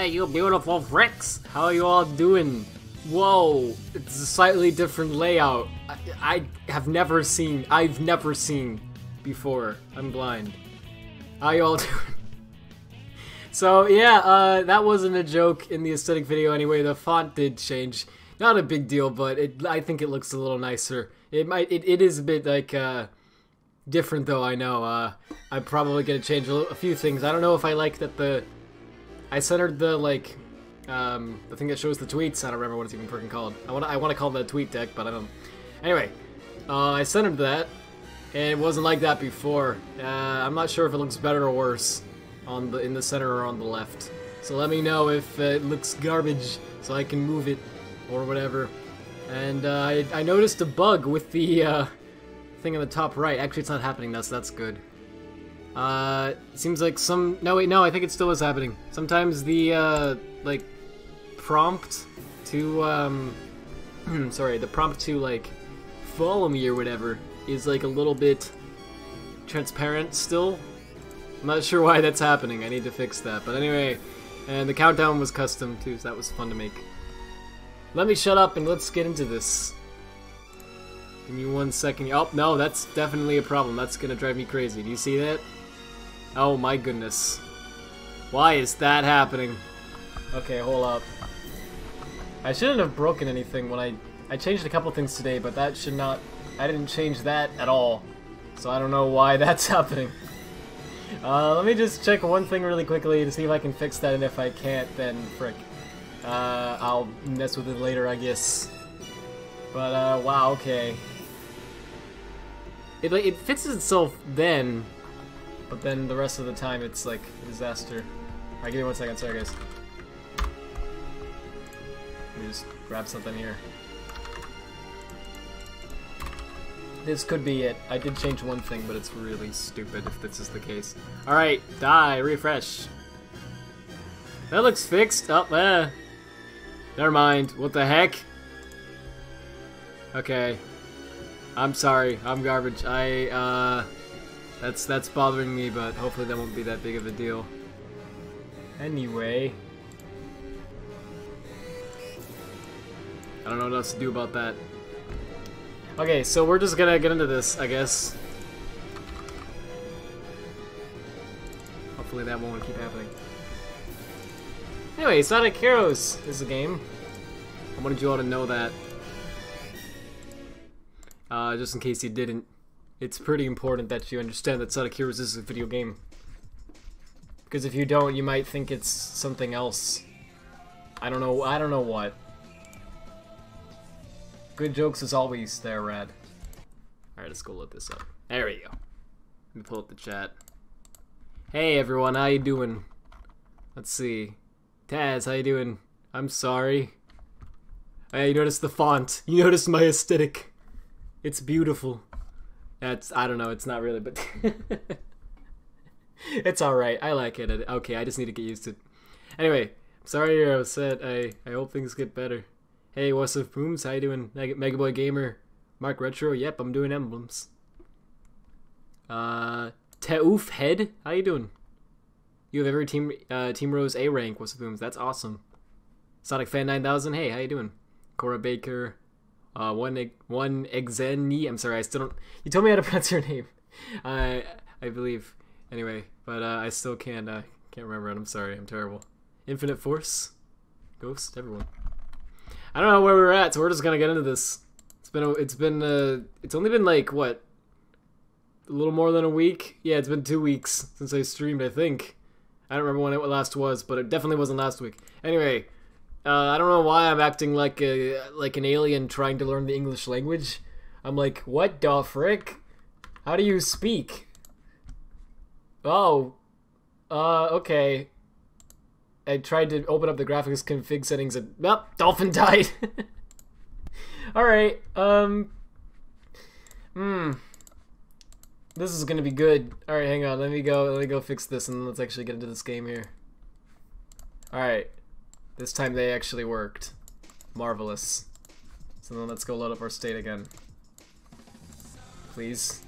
Hey, you beautiful fricks! How are you all doing? Whoa, it's a slightly different layout. I've never seen before. I'm blind. How you all doing? So yeah, that wasn't a joke in the aesthetic video anyway. The font did change. Not a big deal, but I think it looks a little nicer. It is a bit like different though. I know. I'm probably gonna change a few things. I don't know if I like that I centered the the thing that shows the tweets. I don't remember what it's even freaking called. I want to call that tweet deck, but I don't. Anyway, I centered that, and it wasn't like that before. I'm not sure if it looks better or worse in the center or on the left. So let me know if it looks garbage, so I can move it or whatever. And I noticed a bug with the thing on the top right. Actually, it's not happening now, so that's good. Seems like no wait, no, I think it still is happening. Sometimes the like prompt to sorry, the prompt to like follow me or whatever is like a little bit transparent still. I'm not sure why that's happening. I need to fix that. But anyway, and the countdown was custom too, so that was fun to make. Let me shut up and let's get into this. Give me 1 second. Oh, no, that's definitely a problem. That's gonna drive me crazy. Do you see that? Oh my goodness. Why is that happening? Okay, hold up. I shouldn't have broken anything when I changed a couple things today, but that should not... I didn't change that at all. So I don't know why that's happening. Let me just check one thing really quickly to see if I can fix that, and if I can't, then frick. I'll mess with it later, I guess. But, wow, okay. It fixes itself then, but then the rest of the time it's like a disaster. Alright, give me 1 second, sorry guys. Let me just grab something here. This could be it. I did change one thing, but it's really stupid if this is the case. Alright, die, refresh. That looks fixed. Oh, never mind. What the heck? Okay. I'm sorry. I'm garbage. That's bothering me, but hopefully that won't be that big of a deal. Anyway. I don't know what else to do about that. Okay, so we're just gonna get into this, I guess. Hopefully that won't keep happening. Anyway, Sonic Heroes is a game. I wanted you all to know that. Just in case you didn't. It's pretty important that you understand that Sonic Heroes is a video game. Because if you don't, you might think it's something else. I don't know what. Good jokes is always there, Rad. Alright, let's go look this up. There we go. Let me pull up the chat. Hey everyone, how you doing? Let's see. Taz, how you doing? I'm sorry. Oh, yeah, you noticed the font. You noticed my aesthetic. It's beautiful. I don't know, it's not really, but... It's alright, I like it. Okay, I just need to get used to it. Anyway, sorry you're upset. I hope things get better. Hey, what's up, Booms? How you doing? Mega Boy Gamer. Mark Retro? Yep, I'm doing Emblems. Teuf Head? How you doing? You have every Team Rose A rank. What's up, Booms? That's awesome. Sonic Fan 9000? Hey, how you doing? Cora Baker. One Exeni. I'm sorry, I still don't... You told me how to pronounce your name. I believe. Anyway, but I still can't remember it. I'm sorry. I'm terrible. Infinite Force? Ghost? Everyone. I don't know where we're at, so we're just gonna get into this. It's only been like, what? A little more than a week? Yeah, it's been 2 weeks since I streamed, I think. I don't remember when it last was, but it definitely wasn't last week. Anyway, I don't know why I'm acting like an alien trying to learn the English language. I'm like, what the frick? How do you speak? Oh. Okay. I tried to open up the graphics config settings and... Oh, Dolphin died! Alright, This is gonna be good. Alright, hang on, let me go fix this and let's actually get into this game here. Alright. This time they actually worked. Marvelous. So then let's go load up our state again. Please.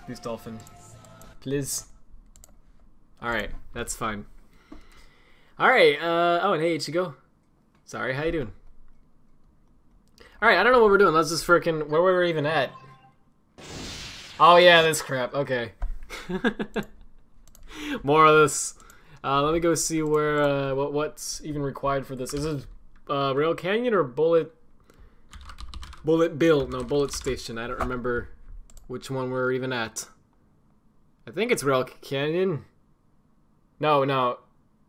Please, Dolphin. Please. Alright, that's fine. Alright, oh, and hey, Ichigo. Sorry, how you doing? Alright, I don't know what we're doing. Let's just frickin'... Where were we even at? Oh, yeah, this crap. Okay. More of this. Let me go see where, what's even required for this. Is it, Rail Canyon or Bullet Bill? No, Bullet Station. I don't remember which one we're even at. I think it's Rail Canyon. No.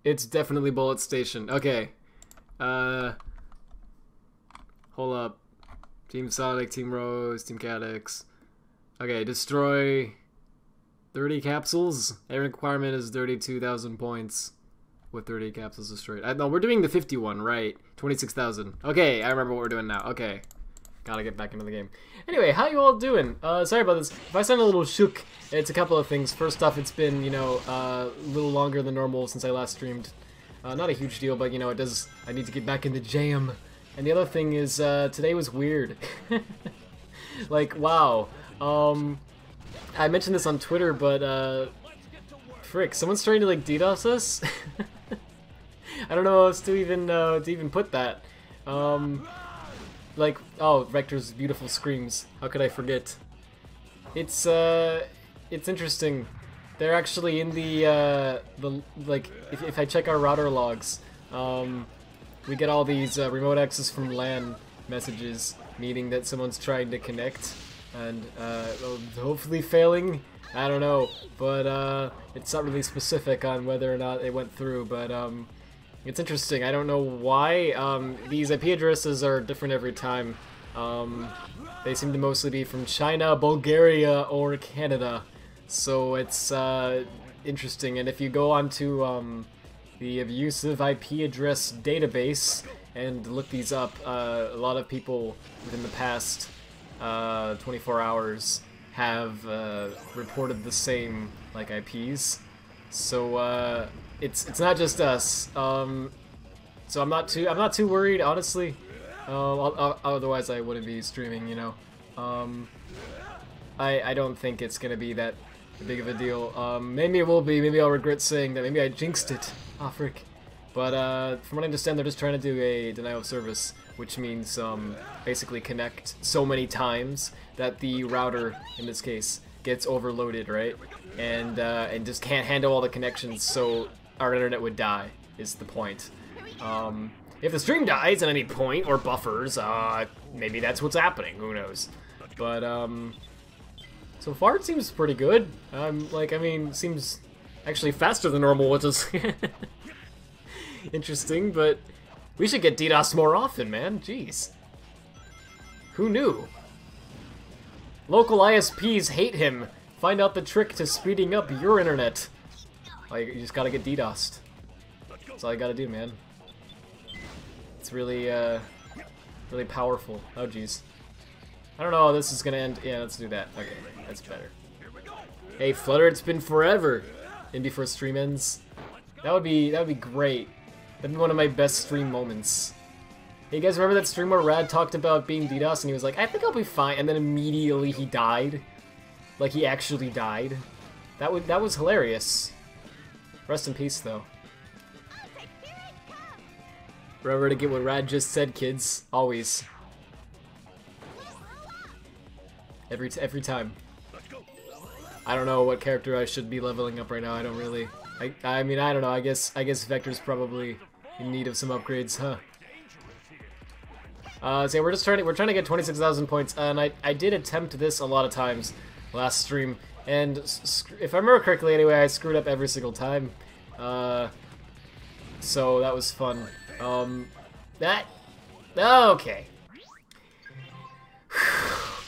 It's definitely Bullet Station. Okay. Hold up. Team Sonic, Team Rose, Team Cadix. Okay, destroy 30 capsules. Every requirement is 32,000 points with 30 capsules destroyed. No, we're doing the 51, right? 26,000. Okay, I remember what we're doing now. Okay. Gotta get back into the game. Anyway, how you all doing? Sorry about this. If I sound a little shook, it's a couple of things. First off, it's been, you know, a little longer than normal since I last streamed. Not a huge deal, but, you know, I need to get back in the jam. And the other thing is, today was weird. Like, wow. I mentioned this on Twitter, but, frick, someone's trying to, like, DDoS us? I don't know how else to even put that. Like, oh, Vector's beautiful screams. How could I forget? It's interesting. They're actually in the like, if I check our router logs, we get all these remote access from LAN messages, meaning that someone's trying to connect, and hopefully failing. I don't know, but it's not really specific on whether or not it went through, but it's interesting. I don't know why. These IP addresses are different every time. They seem to mostly be from China, Bulgaria, or Canada. So it's interesting. And if you go onto the abusive IP address database and look these up, a lot of people within the past 24 hours have reported the same like IPs. So it's not just us. So I'm not too worried, honestly. Otherwise I wouldn't be streaming, you know. I don't think it's gonna be that big of a deal. Maybe it will be. Maybe I'll regret saying that. Maybe I jinxed it. Ah, frick. But from what I understand, they're just trying to do a denial of service, which means basically connect so many times that the router, in this case, gets overloaded, right? And just can't handle all the connections, so our internet would die, is the point. If the stream dies at any point, or buffers, maybe that's what's happening, who knows. But, so far it seems pretty good. Like, I mean, seems actually faster than normal, which is interesting, but we should get DDoS more often, man, jeez. Who knew? Local ISPs hate him. Find out the trick to speeding up your internet. Like, you just gotta get DDoSed. That's all you gotta do, man. It's really, really powerful. Oh, jeez. I don't know how this is gonna end. Yeah, let's do that. Okay, that's better. Hey, Flutter, it's been forever. And before stream ends. That would be great. That'd be one of my best stream moments. Hey, you guys remember that stream where Rad talked about being DDoS and he was like, I think I'll be fine, and then immediately he died? Like, he actually died? That was hilarious. Rest in peace, though. Remember to get what Rad just said, kids. Always. Every time. I don't know what character I should be leveling up right now. I don't really. I mean, I don't know. I guess Vector's probably in need of some upgrades, huh? So yeah, we're trying to get 26,000 points, and I did attempt this a lot of times last stream, and if I remember correctly, anyway, I screwed up every single time. So that was fun. Okay.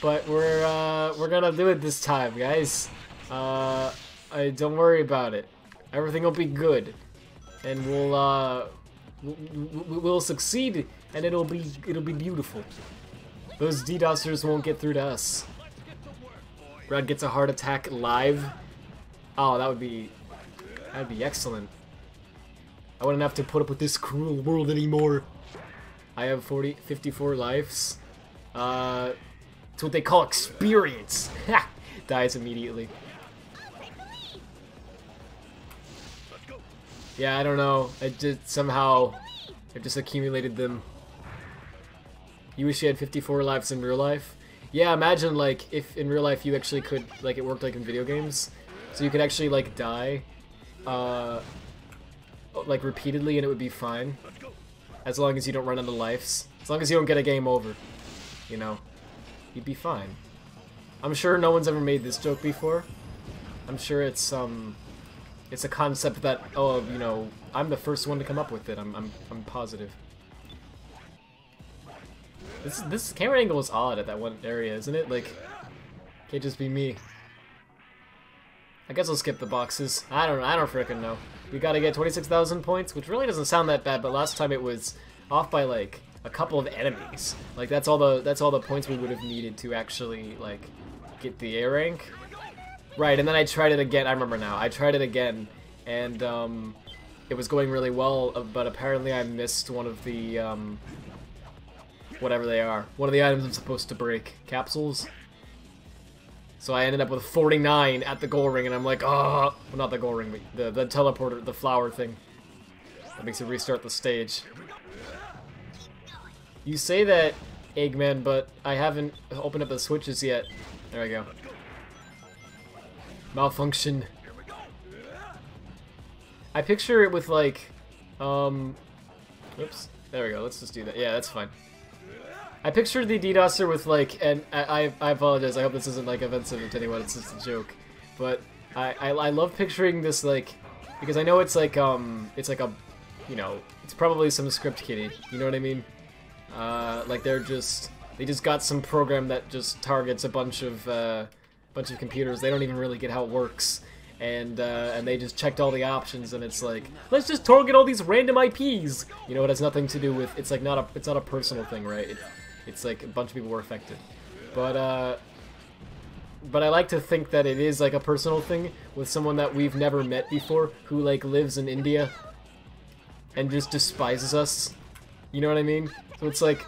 But we're gonna do it this time, guys. Don't worry about it. Everything will be good, and we'll succeed, and it'll be beautiful. Those DDoSers won't get through to us. Brad gets a heart attack live. Oh, that'd be excellent. I wouldn't have to put up with this cruel world anymore. I have 54 lives. It's what they call experience. Ha! Dies immediately. Yeah, I don't know. I just somehow I've just accumulated them. You wish you had 54 lives in real life? Yeah, imagine like if in real life you actually could, like, it worked like in video games, so you could actually like die like repeatedly and it would be fine, as long as you don't run out of lives, as long as you don't get a game over, you know, you'd be fine. I'm sure no one's ever made this joke before. I'm sure it's a concept that, oh, you know, I'm the first one to come up with it. I'm positive. This camera angle is odd at that one area, isn't it? Like, can't just be me. I guess I'll skip the boxes. I don't frickin' know. We gotta get 26,000 points, which really doesn't sound that bad, but last time it was off by like a couple of enemies. Like that's all the points we would have needed to actually like get the A rank. Right, and then I tried it again. I remember now. I tried it again, and it was going really well, but apparently I missed one of the whatever they are. One of the items I'm supposed to break. Capsules. So I ended up with 49 at the goal ring, and I'm like, oh, well, not the goal ring, but the teleporter, the flower thing. That makes it restart the stage. You say that, Eggman, but I haven't opened up the switches yet. There we go. Malfunction. I picture it with like, oops. There we go. Let's just do that. Yeah, that's fine. I pictured the DDoSer with like, and I apologize. I hope this isn't like offensive to anyone. It's just a joke, but I love picturing this like, because I know it's like a, you know, it's probably some script kiddie. You know what I mean? Like they just got some program that just targets a bunch of computers. They don't even really get how it works. And they just checked all the options, and it's like, let's just target all these random IPs. You know, it has nothing to do with. It's like it's not a personal thing, right? It's like a bunch of people were affected, but I like to think that it is like a personal thing with someone that we've never met before, who like lives in India, and just despises us. You know what I mean? So it's like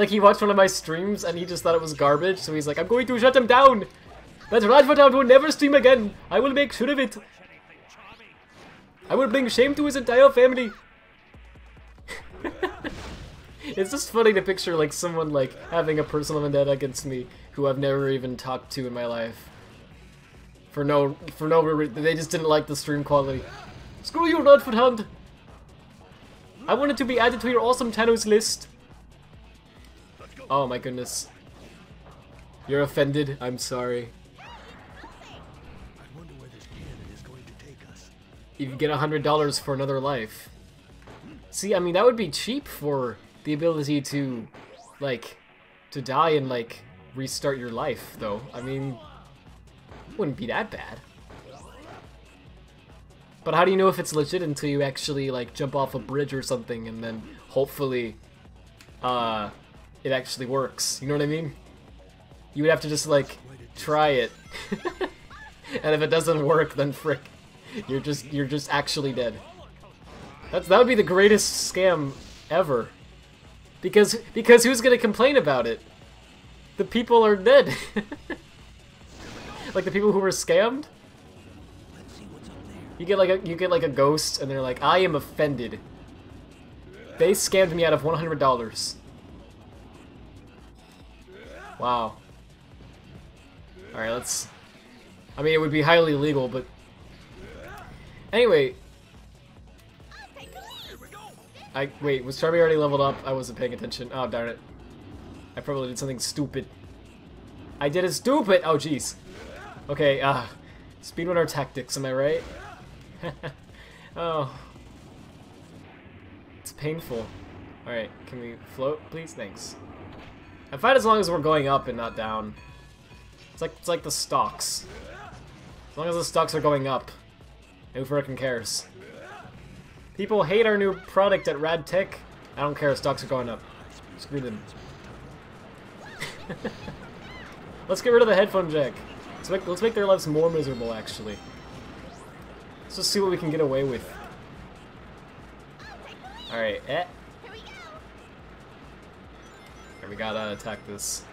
he watched one of my streams and he just thought it was garbage, so he's like, I'm going to shut him down. That Radfordhound will never stream again. I will make sure of it. I will bring shame to his entire family. It's just funny to picture like someone like having a personal vendetta against me who I've never even talked to in my life. For no reason. They just didn't like the stream quality. Screw you, Radfordhound. I wanted to be added to your awesome Thanos list. Oh my goodness. You're offended. I'm sorry. You can get $100 for another life. See, I mean, that would be cheap for the ability to, like, to die and, like, restart your life, though. I mean, it wouldn't be that bad. But how do you know if it's legit until you actually, like, jump off a bridge or something and then, hopefully, it actually works? You know what I mean? You would have to just, like, try it. And if it doesn't work, then frick. You're just actually dead. That would be the greatest scam ever. Because who's gonna complain about it? The people are dead. Like the people who were scammed? You get like a ghost and they're like, I am offended. They scammed me out of $100. Wow. Alright, let's... I mean, it would be highly illegal, but... Anyway... Wait, was Charmy already leveled up? I wasn't paying attention. Oh, darn it. I probably did something stupid. I did it stupid! Oh, jeez. Okay, speedrunner tactics, am I right? Oh. It's painful. Alright, can we float, please? Thanks. I'm fine as long as we're going up and not down. It's like the stocks. As long as the stocks are going up, who frickin' cares? People hate our new product at Rad Tech. I don't care, stocks are going up. Screw them. Let's get rid of the headphone jack. Let's make their lives more miserable, actually. Let's just see what we can get away with. Alright, Here we gotta attack this.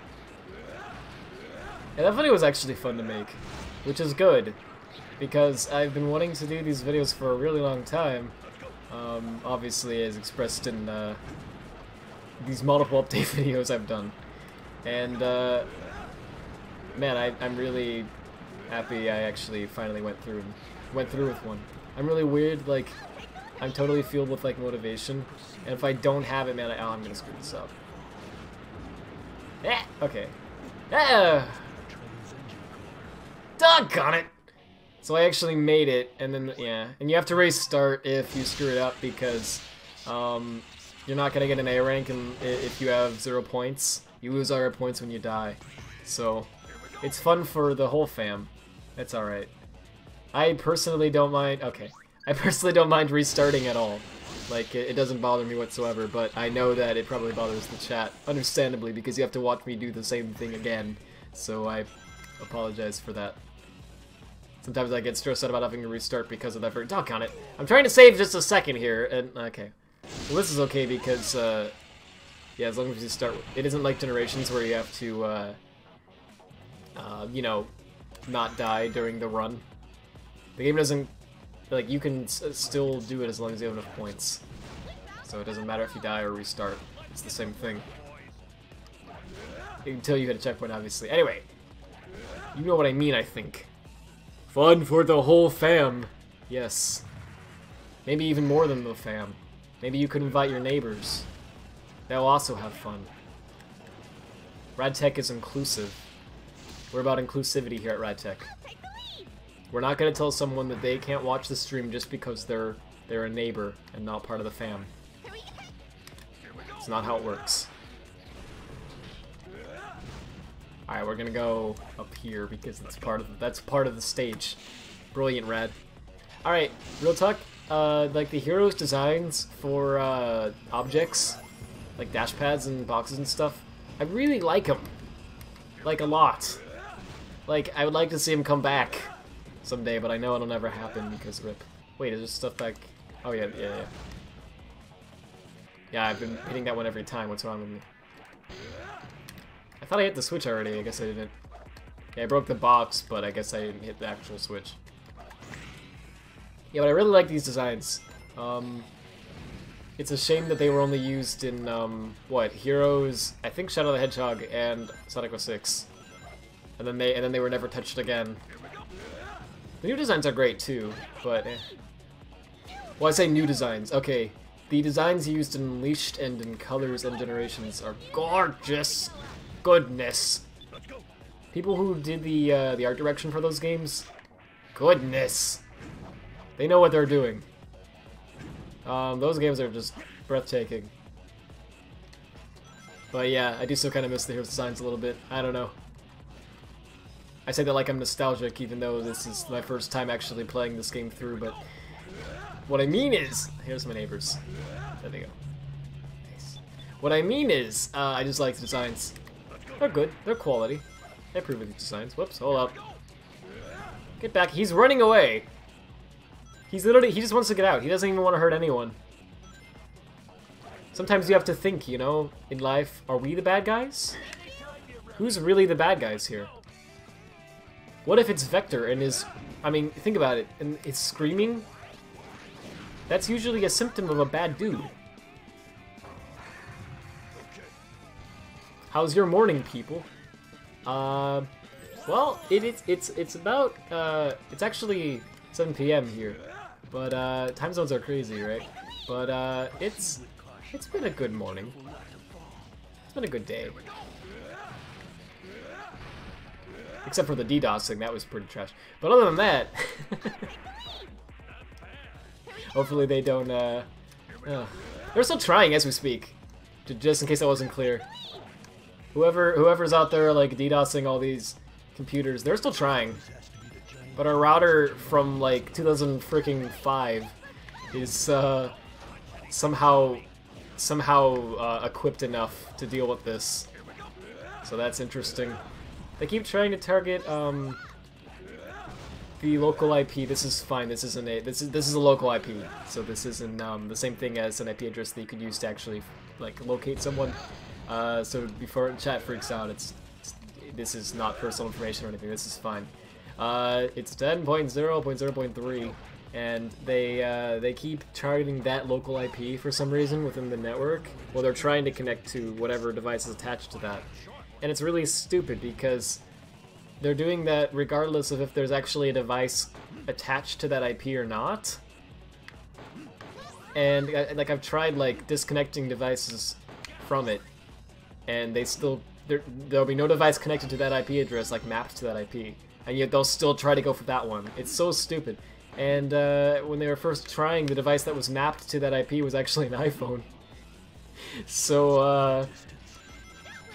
Yeah, that video was actually fun to make, which is good, because I've been wanting to do these videos for a really long time. Obviously, as expressed in these multiple update videos I've done. And, man, I'm really happy I actually finally went through with one. I'm really weird, like, I'm totally filled with, like, motivation. And if I don't have it, man, oh, I'm gonna screw this up. Eh, okay. Ah! Doggone it! So I actually made it, and then, yeah. And you have to restart if you screw it up, because you're not gonna get an A rank if you have 0 points. You lose all your points when you die. So, it's fun for the whole fam. That's alright. I personally don't mind, okay. I personally don't mind restarting at all. Like, it doesn't bother me whatsoever, but I know that it probably bothers the chat, understandably, because you have to watch me do the same thing again. So I apologize for that. Sometimes I get stressed out about having to restart because of that. Doggone it. I'm trying to save just a second here, and okay. Well, this is okay because, yeah, as long as you start, it isn't like Generations where you have to, you know, not die during the run. The game doesn't, like, you can still do it as long as you have enough points. So it doesn't matter if you die or restart. It's the same thing. Until you hit a checkpoint, obviously. Anyway, you know what I mean, I think. Fun for the whole fam. Yes. Maybe even more than the fam. Maybe you could invite your neighbors. They'll also have fun. RadTech is inclusive. We're about inclusivity here at RadTech. We're not going to tell someone that they can't watch the stream just because they're a neighbor and not part of the fam. It's not how it works. Alright, we're gonna go up here because that's part of the stage. Brilliant, Rad. Alright, real talk. Like the heroes' designs for objects, like dash pads and boxes and stuff, I really like them. Like a lot. Like I would like to see them come back someday, but I know it'll never happen because rip. Wait, is there stuff back? Oh yeah. Yeah, I've been hitting that one every time. What's wrong with me? I thought I hit the switch already. I guess I didn't. Yeah, I broke the box, but I guess I didn't hit the actual switch. Yeah, but I really like these designs. It's a shame that they were only used in, what, Heroes, I think Shadow the Hedgehog and Sonic 06. And then they were never touched again. The new designs are great too, but well, I say new designs. Okay, the designs used in Unleashed and in Colors and Generations are gorgeous. Goodness. People who did the art direction for those games, goodness. They know what they're doing. Those games are just breathtaking. But yeah, I do still kind of miss the heroes designs a little bit. I don't know. I say that like I'm nostalgic, even though this is my first time actually playing this game through, but what I mean is... Here's my neighbors. There they go. Nice. What I mean is, I just like the designs. They're good. They're quality. They approve of these designs. Whoops, hold up. Get back. He's running away. He's literally... He just wants to get out. He doesn't even want to hurt anyone. Sometimes you have to think, you know, in life, are we the bad guys? Who's really the bad guys here? What if it's Vector and is... I mean, think about it. And it's screaming? That's usually a symptom of a bad dude. How's your morning, people? Well, it's about, it's actually 7 PM here. But, time zones are crazy, right? But, it's been a good morning. It's been a good day. Except for the DDoSing, that was pretty trash. But other than that... hopefully they don't, they're still trying as we speak. Just in case that wasn't clear. Whoever's out there, like, DDoSing all these computers, they're still trying. But our router from, like, 2005 is, somehow equipped enough to deal with this. So that's interesting. They keep trying to target, the local IP. This is fine. This isn't a this is a local IP. So this isn't the same thing as an IP address that you could use to actually like locate someone. So before chat freaks out, this is not personal information or anything. This is fine. It's 10.0.0.3, and they keep targeting that local IP for some reason within the network. Well, they're trying to connect to whatever device is attached to that. And it's really stupid because they're doing that regardless of if there's actually a device attached to that IP or not. And like I've tried like disconnecting devices from it, and they still there'll be no device connected to that IP address like mapped to that IP, and yet they'll still try to go for that one. It's so stupid. And when they were first trying, the device that was mapped to that IP was actually an iPhone. So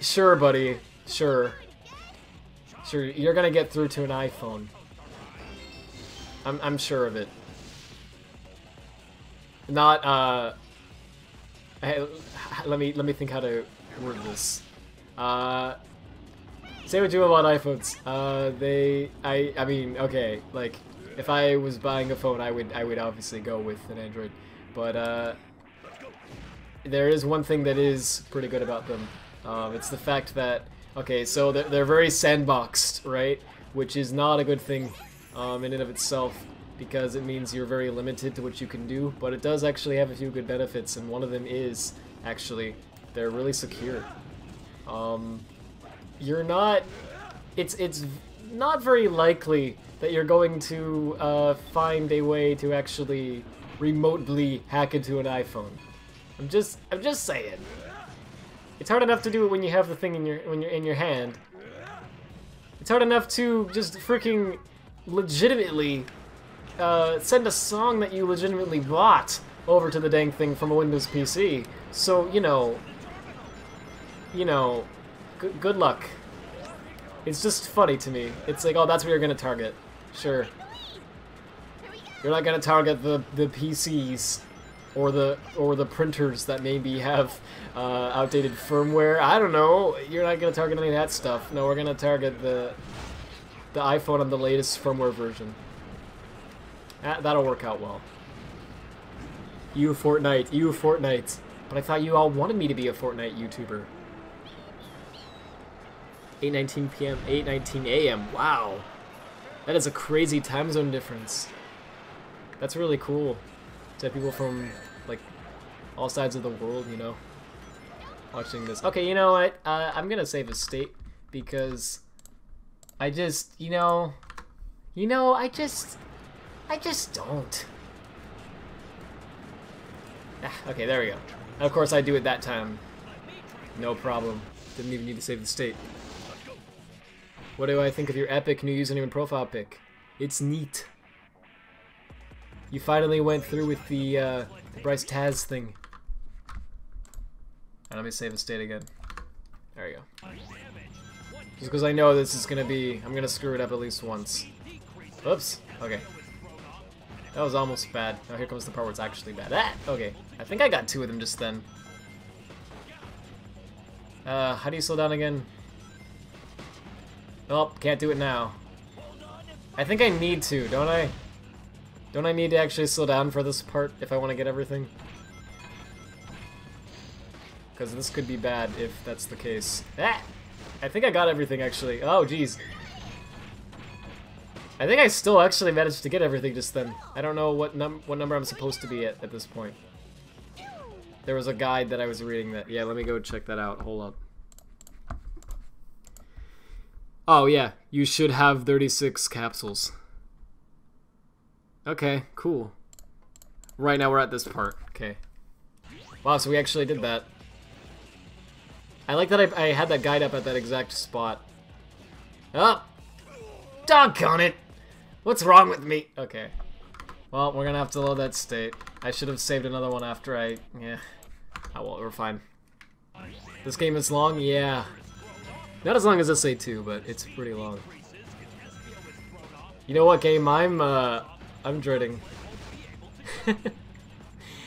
sure, buddy, sure, you're gonna get through to an iPhone. I'm sure of it. Not let me think how to word this. Say what you will about iPhones. I mean, okay, like if I was buying a phone, I would obviously go with an Android, but there is one thing that is pretty good about them. It's the fact that, okay, so they're very sandboxed, right? Which is not a good thing in and of itself, because it means you're very limited to what you can do, but it does actually have a few good benefits, and one of them is, actually, they're really secure. You're not... It's not very likely that you're going to find a way to actually remotely hack into an iPhone. I'm just saying. It's hard enough to do it when you have the thing in your hand. It's hard enough to just freaking legitimately send a song that you legitimately bought over to the dang thing from a Windows PC. So, you know, good luck. It's just funny to me. It's like, oh, that's what you're gonna target. Sure. You're not gonna target the PCs or the printers that maybe have outdated firmware. I don't know. You're not gonna target any of that stuff. No, we're gonna target the iPhone on the latest firmware version. That'll work out well. You Fortnite. But I thought you all wanted me to be a Fortnite YouTuber. 8:19 p.m., 8:19 a.m. Wow. That is a crazy time zone difference. That's really cool. To have people from, like, all sides of the world, you know, watching this. Okay, you know what? I'm gonna save a state because I just, I just don't. Okay, there we go. Of course, I do it that time. No problem. Didn't even need to save the state. What do I think of your epic new username and profile pic? It's neat. You finally went through with the Bryce Taz thing. Let me save the state again. There we go. Just because I know this is gonna be, I'm gonna screw it up at least once. Oops. Okay. That was almost bad. Now here comes the part where it's actually bad. Ah! Okay. I think I got two of them just then. How do you slow down again? Oh, can't do it now. I think I need to, don't I? Don't I need to actually slow down for this part if I want to get everything? Because this could be bad if that's the case. Ah! I think I got everything, actually. Oh, jeez. I think I still actually managed to get everything just then. I don't know what number I'm supposed to be at this point. There was a guide that I was reading that... Yeah, let me go check that out. Hold up. Oh, yeah. You should have 36 capsules. Okay, cool. Right now we're at this part. Okay. Wow, so we actually did that. I like that I had that guide up at that exact spot. Oh! Doggone it! What's wrong with me? Okay. Well, we're gonna have to load that state. I should have saved another one after yeah. Oh well, we're fine. This game is long? Yeah. Not as long as SA2, but it's pretty long. You know what game I'm dreading?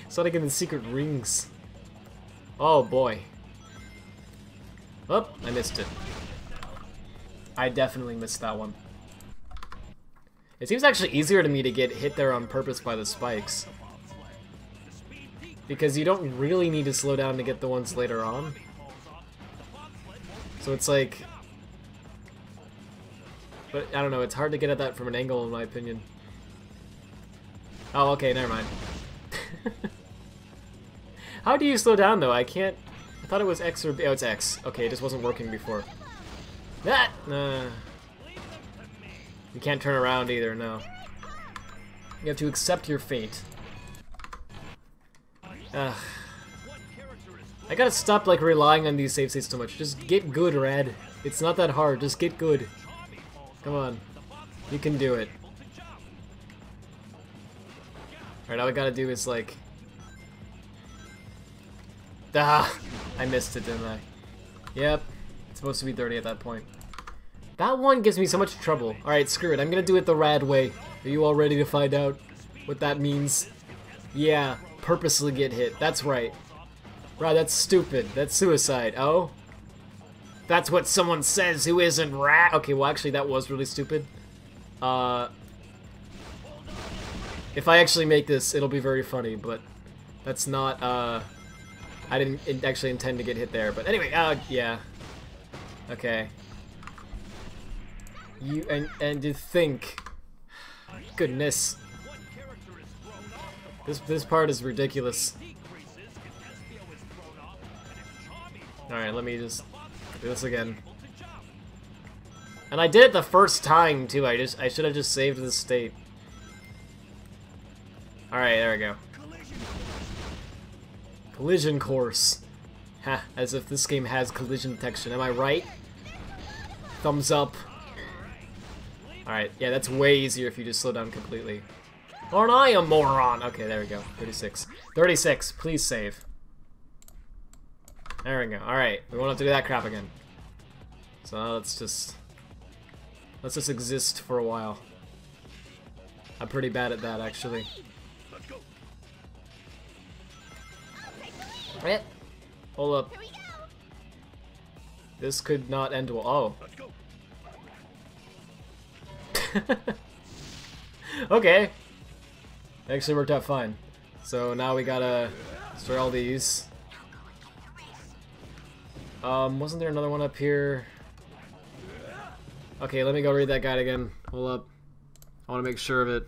Sonic and the Secret Rings. Oh boy. Oh, I missed it. I definitely missed that one. It seems actually easier to me to get hit there on purpose by the spikes. Because you don't really need to slow down to get the ones later on. So it's like... But I don't know, it's hard to get at that from an angle in my opinion. Oh, okay, never mind. How do you slow down though? I can't... I thought it was X or B. Oh, it's X. Okay, it just wasn't working before. That! You can't turn around either, no. You have to accept your fate. Ugh. I gotta stop, like, relying on these save states so much. Just get good, Rad. It's not that hard, just get good. Come on. You can do it. Alright, all I gotta do is, like... Ah! I missed it, didn't I? Yep. It's supposed to be 30 at that point. That one gives me so much trouble. Alright, screw it. I'm gonna do it the Rad way. Are you all ready to find out what that means? Yeah, purposely get hit. That's right. Right, that's stupid. That's suicide. Oh? That's what someone says who isn't Rad. Okay, well, actually, that was really stupid. If I actually make this, it'll be very funny, but that's not, I didn't actually intend to get hit there. But anyway, yeah. Okay. You, and to think... Goodness. This part is ridiculous. Alright, let me just do this again. And I did it the first time, too. I should have just saved the state. Alright, there we go. Collision course. Ha, as if this game has collision detection. Am I right? Thumbs up. Alright, yeah, that's way easier if you just slow down completely. Aren't I a moron? Okay, there we go. 36. 36, please save. There we go. Alright, we won't have to do that crap again. So let's just exist for a while. I'm pretty bad at that, actually. Alright. Hold up. This could not end well. Oh. Okay. Actually worked out fine. So now we gotta destroy all these. Wasn't there another one up here? Okay, let me go read that guide again. Hold up. I want to make sure of it.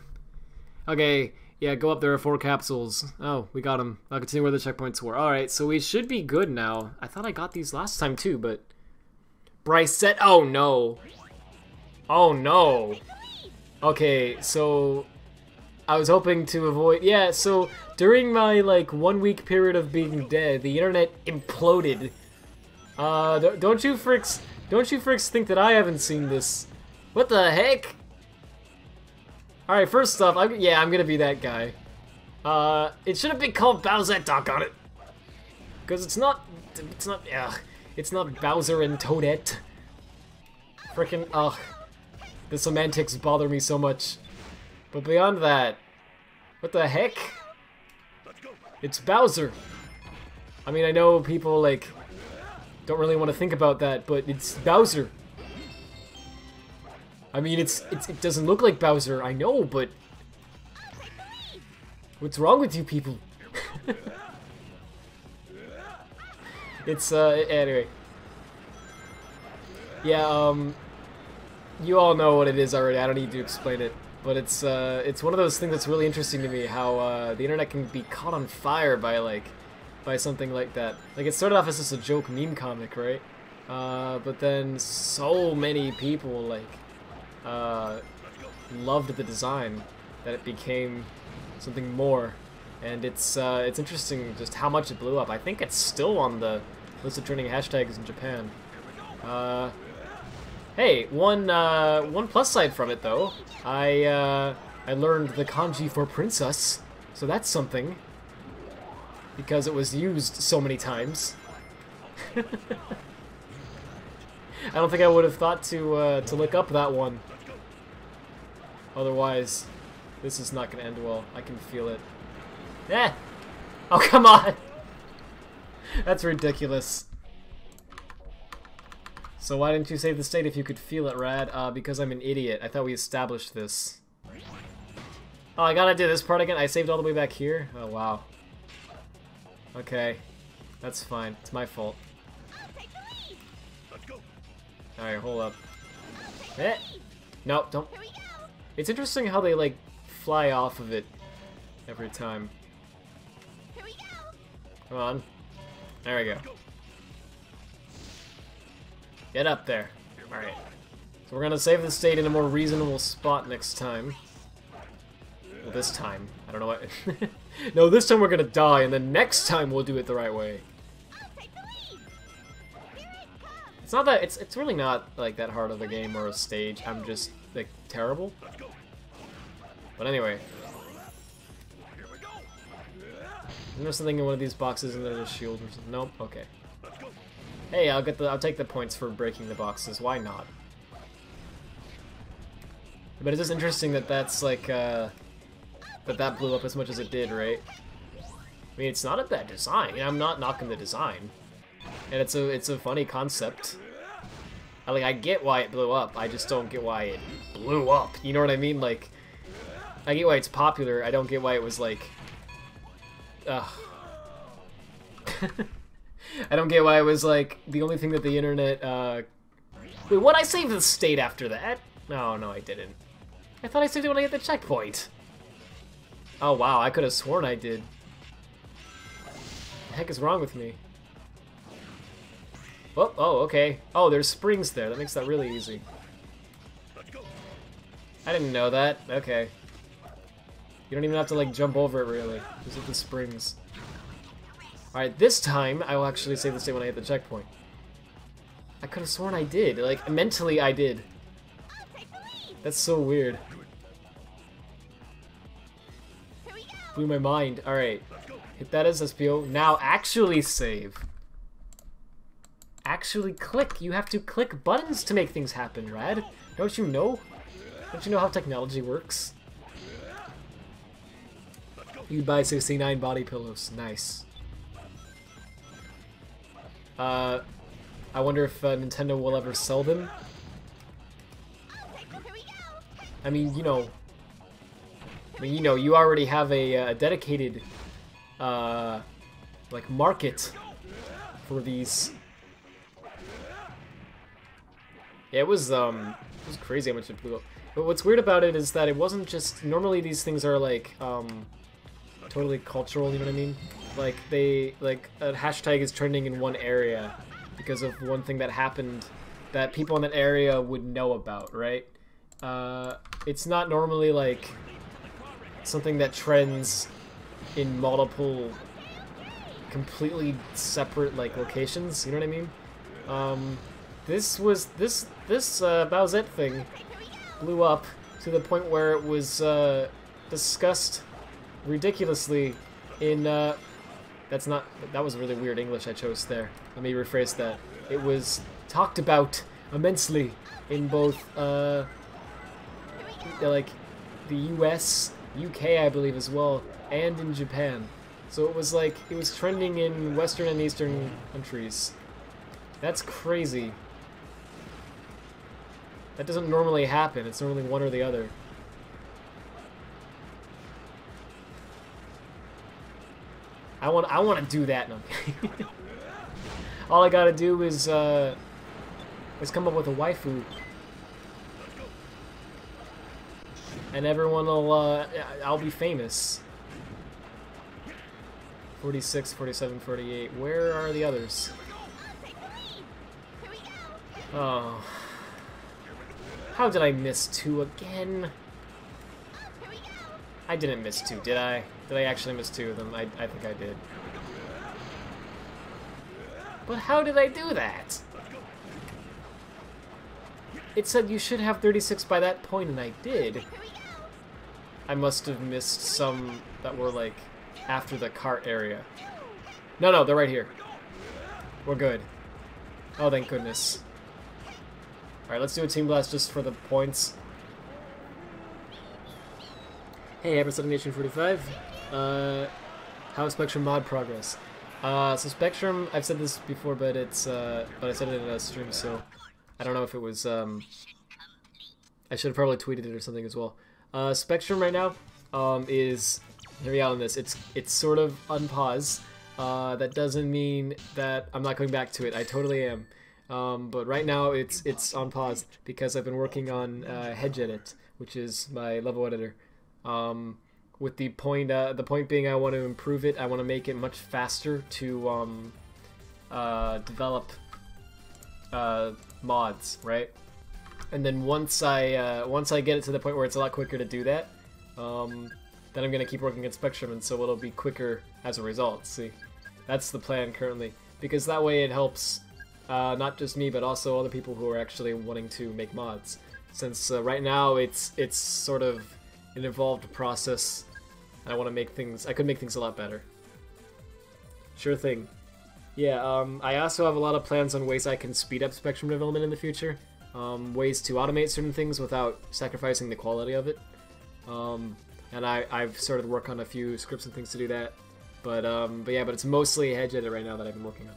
Okay, yeah, go up. There are 4 capsules. Oh, we got them. I'll continue where the checkpoints were. Alright, so we should be good now. I thought I got these last time too, but... Bryce said... Oh, no. Oh, no. Okay, so... I was hoping to avoid... Yeah, so during my, like, 1 week period of being dead, the internet imploded. Don't you fricks think that I haven't seen this? What the heck? Alright, first off, I'm gonna be that guy. It should have been called Bowser, doggone it. Because it's not Bowser and Toadette. Frickin', ugh. The semantics bother me so much. But beyond that, what the heck? It's Bowser. I mean, I know people, like, don't really want to think about that, but it's Bowser. I mean, it doesn't look like Bowser, I know, but... What's wrong with you people? It's, anyway. Yeah, you all know what it is already, I don't need to explain it. But it's one of those things that's really interesting to me, how, the internet can be caught on fire by something like that. Like, it started off as just a joke meme comic, right? But then so many people, like, loved the design that it became something more. And it's interesting just how much it blew up. I think it's still on the list of trending hashtags in Japan. Hey, one plus side from it though. I learned the kanji for princess, so that's something. Because it was used so many times. I don't think I would have thought to look up that one. Otherwise, this is not gonna end well. I can feel it. Yeah. Oh, come on! That's ridiculous. So why didn't you save the state if you could feel it, Rad? Because I'm an idiot. I thought we established this. Oh, I gotta do this part again? I saved all the way back here? Oh, wow. Okay. That's fine. It's my fault. Alright, hold up. Eh. No, don't. It's interesting how they, like, fly off of it every time. Come on. There we go. Get up there. Alright. So we're gonna save the state in a more reasonable spot next time. Well, this time. I don't know what... No, this time we're gonna die, and then next time we'll do it the right way. It's not that... It's really not, like, that hard of a game or a stage. I'm just, like, terrible. But anyway. Isn't there something in one of these boxes and there's a shield or something? Nope. Okay. Hey, I'll take the points for breaking the boxes. Why not? But it's just interesting that that's like that blew up as much as it did, right? I mean, it's not a bad design. I'm not knocking the design, and it's a funny concept. I get why it blew up. I just don't get why it blew up. You know what I mean? Like, I get why it's popular. I don't get why it was like. I don't get why it was like the only thing that the internet. Wait, what? I saved the state after that? No, I didn't. I thought I saved it when I hit the checkpoint. Oh wow, I could have sworn I did. The heck is wrong with me? Oh, okay. Oh, there's springs there. That makes that really easy. I didn't know that. Okay. You don't even have to like jump over it really. Just hit the springs. Alright, this time I will actually save the state when I hit the checkpoint. I could have sworn I did. Like, mentally I did. That's so weird. Blew my mind. Alright. Hit that as Espio. Now actually save. Actually click. You have to click buttons to make things happen, Rad. Don't you know? Don't you know how technology works? You buy 69 body pillows. Nice. I wonder if Nintendo will ever sell them. I mean, you know, you already have a dedicated, like, market for these. Yeah, it was crazy how much it blew up. But what's weird about it is that it wasn't just, normally these things are like, totally cultural, you know what I mean? Like, a hashtag is trending in one area because of one thing that happened that people in that area would know about, right? It's not normally, like, something that trends in multiple, completely separate, like, locations, you know what I mean? This Bowsette thing blew up to the point where it was, discussed ridiculously in, that was really weird English I chose there. Let me rephrase that. It was talked about immensely in both, like, the US, UK, I believe, as well, and in Japan. So it was like, it was trending in Western and Eastern countries. That's crazy. That doesn't normally happen. It's normally one or the other. I want to do that. No. All I gotta do is come up with a waifu, and everyone will. I'll be famous. 46, 47, 48. Where are the others? Oh. How did I miss 2 again? I didn't miss 2, did I? Did I actually miss 2 of them? I think I did. But how did I do that? It said you should have 36 by that point, and I did. I must have missed some that were, like, after the cart area. No, they're right here. We're good. Oh, thank goodness. Alright, let's do a Team Blast just for the points. Hey, Episode Nation 45. How is Spectrum mod progress? So Spectrum, I've said this before, but it's but I said it in a stream, so I don't know if it was I should have probably tweeted it or something as well. Spectrum right now is, hear me out on this, it's sort of unpause. That doesn't mean that I'm not going back to it. I totally am. But right now it's on pause because I've been working on Hedge Edit, which is my level editor. With the point being, I want to improve it. I want to make it much faster to develop mods, right? And then once I get it to the point where it's a lot quicker to do that, then I'm gonna keep working at Spectrum, and so it'll be quicker as a result. See, that's the plan currently, because that way it helps not just me but also other people who are actually wanting to make mods. Since right now it's sort of an evolved process, and I want to make things. I could make things a lot better. Sure thing. Yeah. I also have a lot of plans on ways I can speed up Spectrum development in the future. Ways to automate certain things without sacrificing the quality of it. And I've started to work on a few scripts and things to do that. But yeah, but it's mostly Hedge Edit right now that I've been working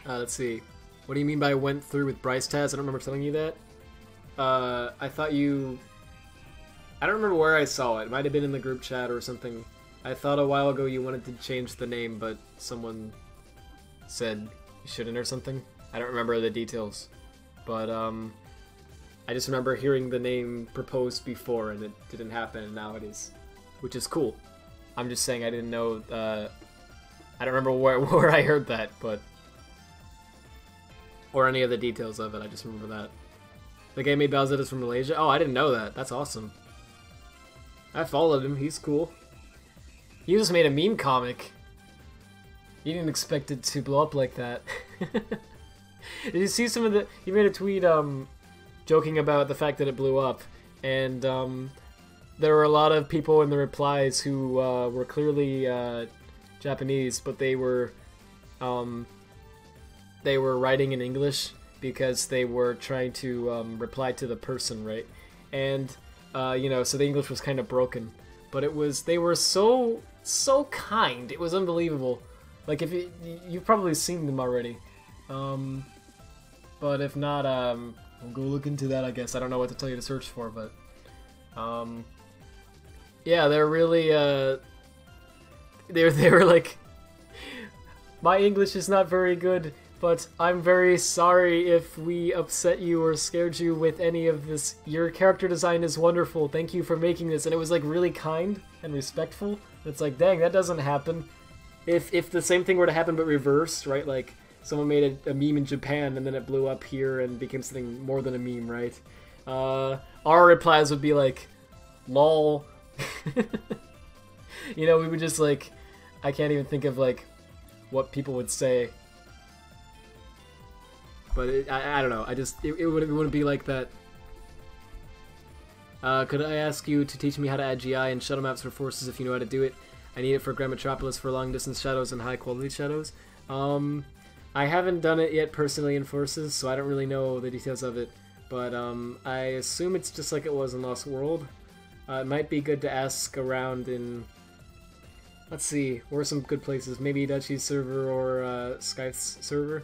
on. Let's see. What do you mean by went through with Bryce Taz? I don't remember telling you that. I thought you... I don't remember where I saw it. It might have been in the group chat or something. I thought a while ago you wanted to change the name, but someone said you shouldn't or something. I don't remember the details. But, I just remember hearing the name proposed before, and it didn't happen, and now it is. Which is cool. I'm just saying I didn't know, I don't remember where I heard that, but... Or any of the details of it, I just remember that. The game made Bowser is from Malaysia? Oh, I didn't know that. That's awesome. I followed him, he's cool. He just made a meme comic. You didn't expect it to blow up like that. Did you see some of the... He made a tweet, joking about the fact that it blew up, and there were a lot of people in the replies who were clearly Japanese, but they were writing in English because they were trying to reply to the person, right? And you know, so the English was kind of broken, but they were so kind. It was unbelievable. Like, if you've probably seen them already, but if not, we'll go look into that, I guess. I don't know what to tell you to search for, but yeah, they're really they were like, my English is not very good, but I'm very sorry if we upset you or scared you with any of this. Your character design is wonderful. Thank you for making this. And it was like really kind and respectful. It's like, dang, that doesn't happen. If the same thing were to happen but reversed, right? Like, someone made a meme in Japan and then it blew up here and became something more than a meme, right? Our replies would be like, lol. You know, we would just like, I can't even think of like what people would say. But I don't know, it wouldn't be like that. Could I ask you to teach me how to add GI and shadow maps for forces if you know how to do it? I need it for Grand Metropolis for long distance shadows and high quality shadows. I haven't done it yet personally in Forces, so I don't really know the details of it. But I assume it's just like it was in Lost World. It might be good to ask around in... Let's see, where are some good places? Maybe Dutchie's server or Skype's server.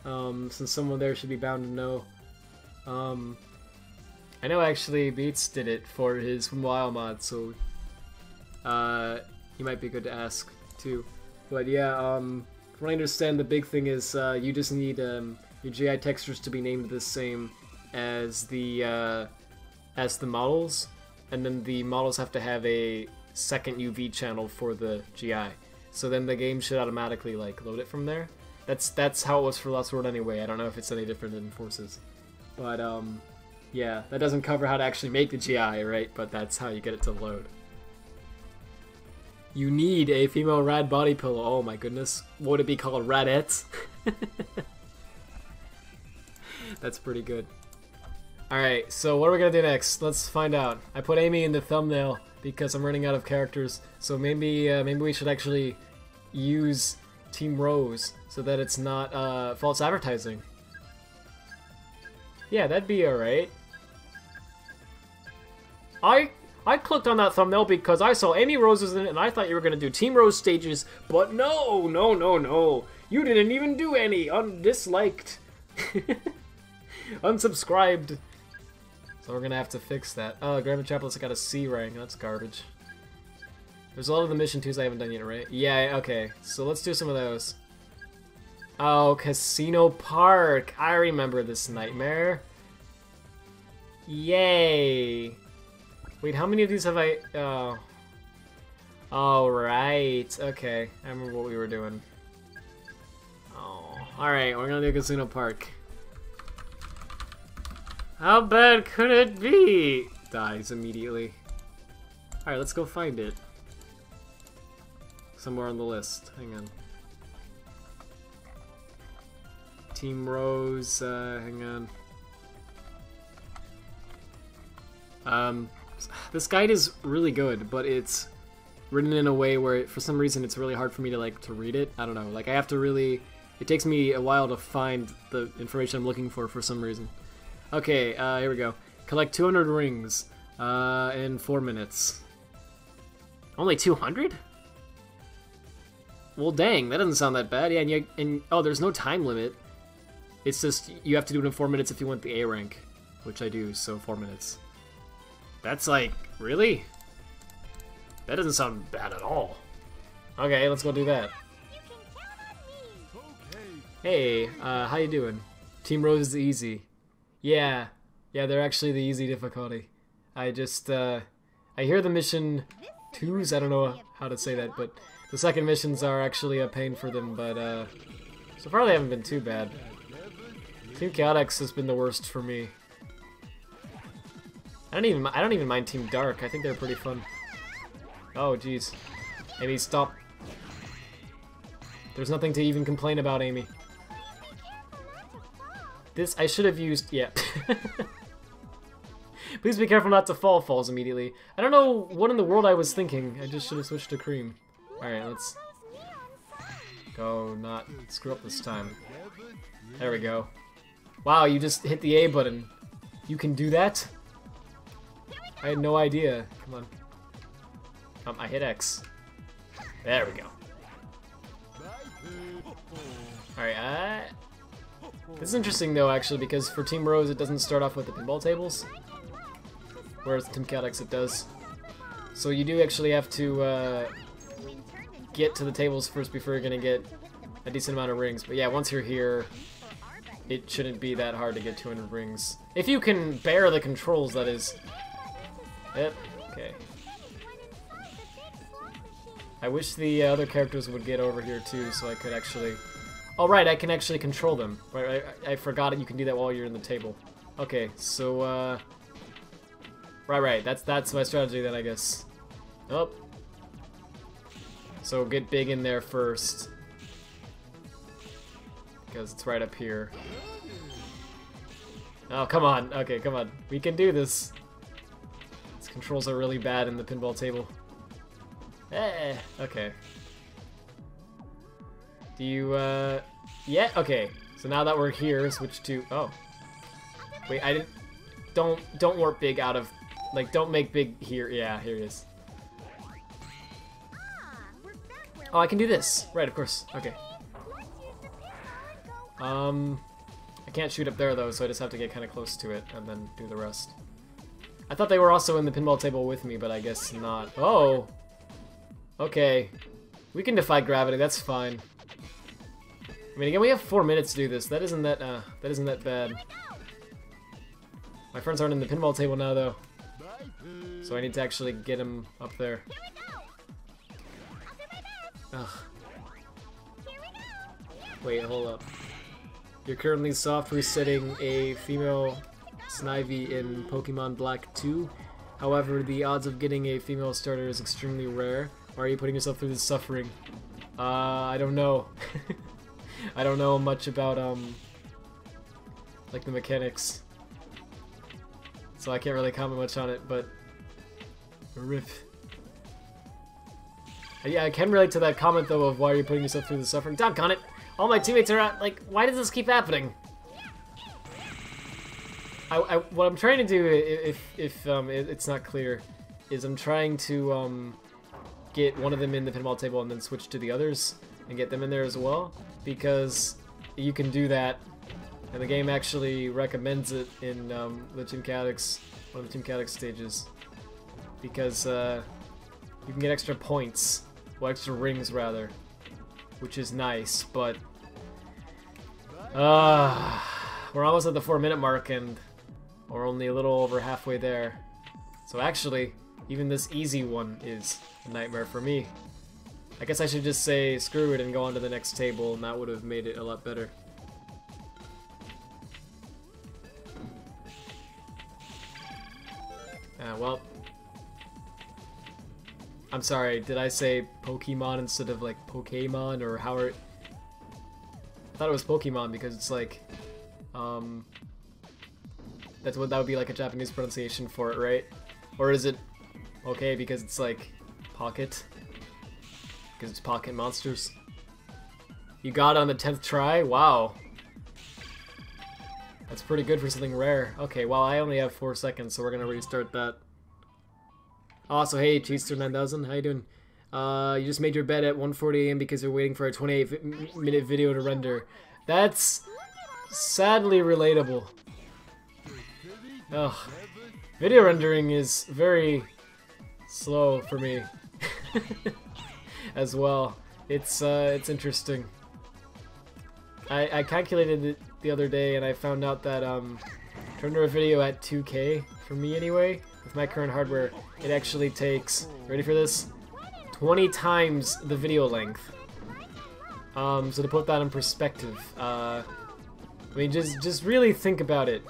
Since someone there should be bound to know. I know actually Beats did it for his WoW mod, so he might be good to ask too. But yeah, from what I understand, the big thing is you just need your GI textures to be named the same as the models, and then the models have to have a second UV channel for the GI. So then the game should automatically like load it from there. That's how it was for Lost World anyway. I don't know if it's any different in Forces. But yeah, that doesn't cover how to actually make the GI, right? But that's how you get it to load. You need a female rad body pillow. Oh my goodness. Would it be called Radette? That's pretty good. Alright, so what are we gonna do next? Let's find out. I put Amy in the thumbnail because I'm running out of characters. So maybe we should actually use Team Rose so that it's not false advertising. Yeah, that'd be alright. I clicked on that thumbnail because I saw Amy Roses in it and I thought you were going to do Team Rose stages, but no. You didn't even do any. Disliked. Unsubscribed. So we're going to have to fix that. Oh, Grand Metropolis got a C rank. That's garbage. There's a lot of the mission 2s I haven't done yet, right? Yeah, okay. So let's do some of those. Oh, Casino Park. I remember this nightmare. Yay. Wait, how many of these have I... Oh. Oh, right. Okay. I remember what we were doing. Oh. Alright, we're gonna do Casino Park. How bad could it be? Dies immediately. Alright, let's go find it. Somewhere on the list. Hang on. Team Rose, hang on. This guide is really good, but it's written in a way where, for some reason, it's really hard for me to, like, to read it. I don't know. Like, I have to really... It takes me a while to find the information I'm looking for some reason. Okay, here we go. Collect 200 rings, in 4 minutes. Only 200? Well, dang, that doesn't sound that bad. Yeah, and oh, there's no time limit. It's just, you have to do it in 4 minutes if you want the A rank, which I do, so 4 minutes. That's like, really? That doesn't sound bad at all. Okay, let's go do that. Hey, how you doing? Team Rose is easy. Yeah, they're actually the easy difficulty. I just, I hear the mission 2s, I don't know how to say that, but the second missions are actually a pain for them, but, so far they haven't been too bad. Team Chaotix has been the worst for me. I don't even mind Team Dark. I think they're pretty fun. Oh, jeez. Amy, stop. There's nothing to even complain about, Amy. This, I should have used, yeah. Please be careful not to fall, falls immediately. I don't know what in the world I was thinking. I just should have switched to Cream. Alright, let's go not screw up this time. There we go. Wow, you just hit the A button. You can do that? I had no idea. Come on. I hit X. There we go. Alright, this is interesting though, actually, because for Team Rose it doesn't start off with the pinball tables, whereas Team Chaotix it does. So you do actually have to get to the tables first before you're gonna get a decent amount of rings. But yeah, once you're here, it shouldn't be that hard to get 200 rings. If you can bear the controls, that is. Yep, okay. I wish the other characters would get over here too, so I could actually... Oh right, I can actually control them. Right, I forgot it, you can do that while you're in the table. Okay, so right, that's my strategy then, I guess. Oh. So get big in there first. Because it's right up here. Oh, come on. Okay, come on. We can do this. These controls are really bad in the pinball table. Eh, okay. Do you, yeah, okay. So now that we're here, switch to, oh. Wait, I didn't, don't warp big out of, like, don't make big here. Yeah, here it is. Oh, I can do this. Right, of course. Okay. I can't shoot up there, though, so I just have to get kind of close to it and then do the rest. I thought they were also in the pinball table with me, but I guess not. Oh! Okay. We can defy gravity, that's fine. I mean, again, we have 4 minutes to do this. That isn't that bad. My friends aren't in the pinball table now, though. So I need to actually get them up there. Ugh. Wait, hold up. You're currently soft resetting a female Snivy in Pokemon Black 2. However, the odds of getting a female starter is extremely rare. Why are you putting yourself through this suffering? I don't know. I don't know much about, like the mechanics. So I can't really comment much on it, but... RIP. Yeah, I can relate to that comment, though, of why are you putting yourself through the suffering. Doggone it! All my teammates are out, like, why does this keep happening? What I'm trying to do, if it's not clear, is I'm trying to, get one of them in the pinball table and then switch to the others and get them in there as well, because you can do that, and the game actually recommends it in the Team Chaotix, one of the Team Chaotix stages, because you can get extra points, well, extra rings rather, which is nice, but We're almost at the 4-minute mark and we're only a little over halfway there. So actually, even this easy one is a nightmare for me. I guess I should just say screw it and go on to the next table, and that would have made it a lot better. Well, I'm sorry, did I say Pokemon instead of like Pokemon, or how are... I thought it was Pokemon because it's like, that's what that would be, like a Japanese pronunciation for it, right? Or is it okay because it's like Pocket? Because it's Pocket Monsters? You got it on the 10th try? Wow. That's pretty good for something rare. Okay, well, I only have 4 seconds, so we're gonna restart that. Also, hey, Cheester9000, how you doing? You just made your bed at 1:40 AM because you're waiting for a 28-minute video to render. That's sadly relatable. Ugh. Video rendering is very slow for me. As well. It's interesting. I calculated it the other day and I found out that to render a video at 2K, for me anyway, with my current hardware, it actually takes, ready for this? 20 times the video length. So to put that in perspective, I mean, just really think about it.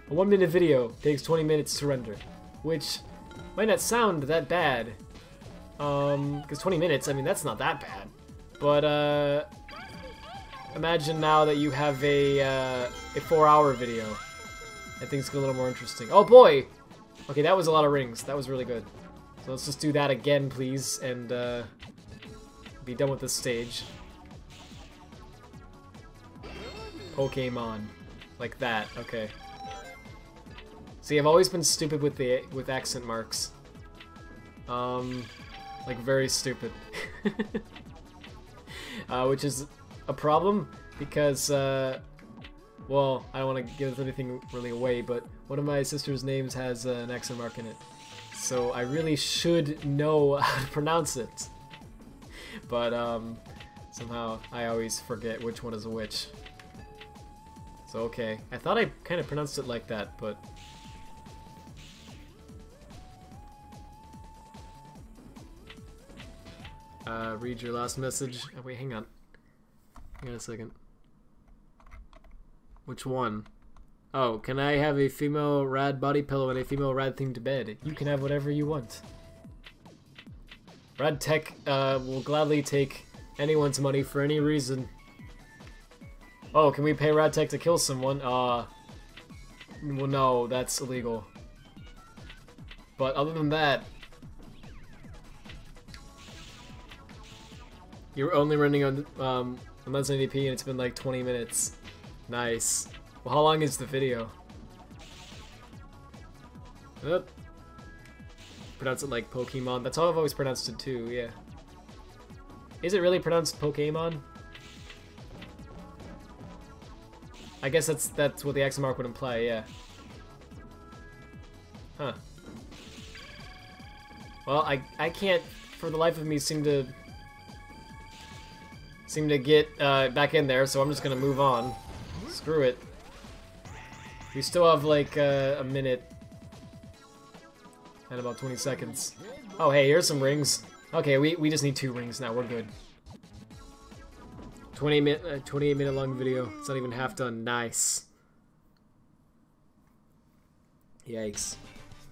A 1-minute video takes 20 minutes to render, which might not sound that bad, because 20 minutes, I mean, that's not that bad. But imagine now that you have a 4-hour video. I think it's a little more interesting. Oh boy! Okay, that was a lot of rings. That was really good. So let's just do that again, please, and be done with this stage. Pokemon. Like that, okay. See, I've always been stupid with accent marks. Like very stupid. Which is a problem because, well, I don't want to give anything really away, but one of my sister's names has an accent mark in it. So I really should know how to pronounce it. But, somehow I always forget which one is which. So, okay. I thought I kind of pronounced it like that, but... read your last message. Oh, wait, hang on. Hang on a second. Which one? Oh, can I have a female rad body pillow and a female rad themed bed? You can have whatever you want. Rad Tech will gladly take anyone's money for any reason. Oh, can we pay Rad Tech to kill someone? Well, no, that's illegal. But other than that, you're only running on 1080p and it's been like 20 minutes. Nice. Well, how long is the video? Pronounce it like Pokemon. That's how I've always pronounced it too, yeah. Is it really pronounced Pokemon? I guess that's what the accent mark would imply, yeah. Huh. Well, I can't, for the life of me, seem to get back in there, so I'm just gonna move on. Screw it. We still have like a minute and about 20 seconds. Oh hey, here's some rings. Okay, we just need 2 rings now, we're good. 28-minute long video. It's not even half done. Nice. Yikes.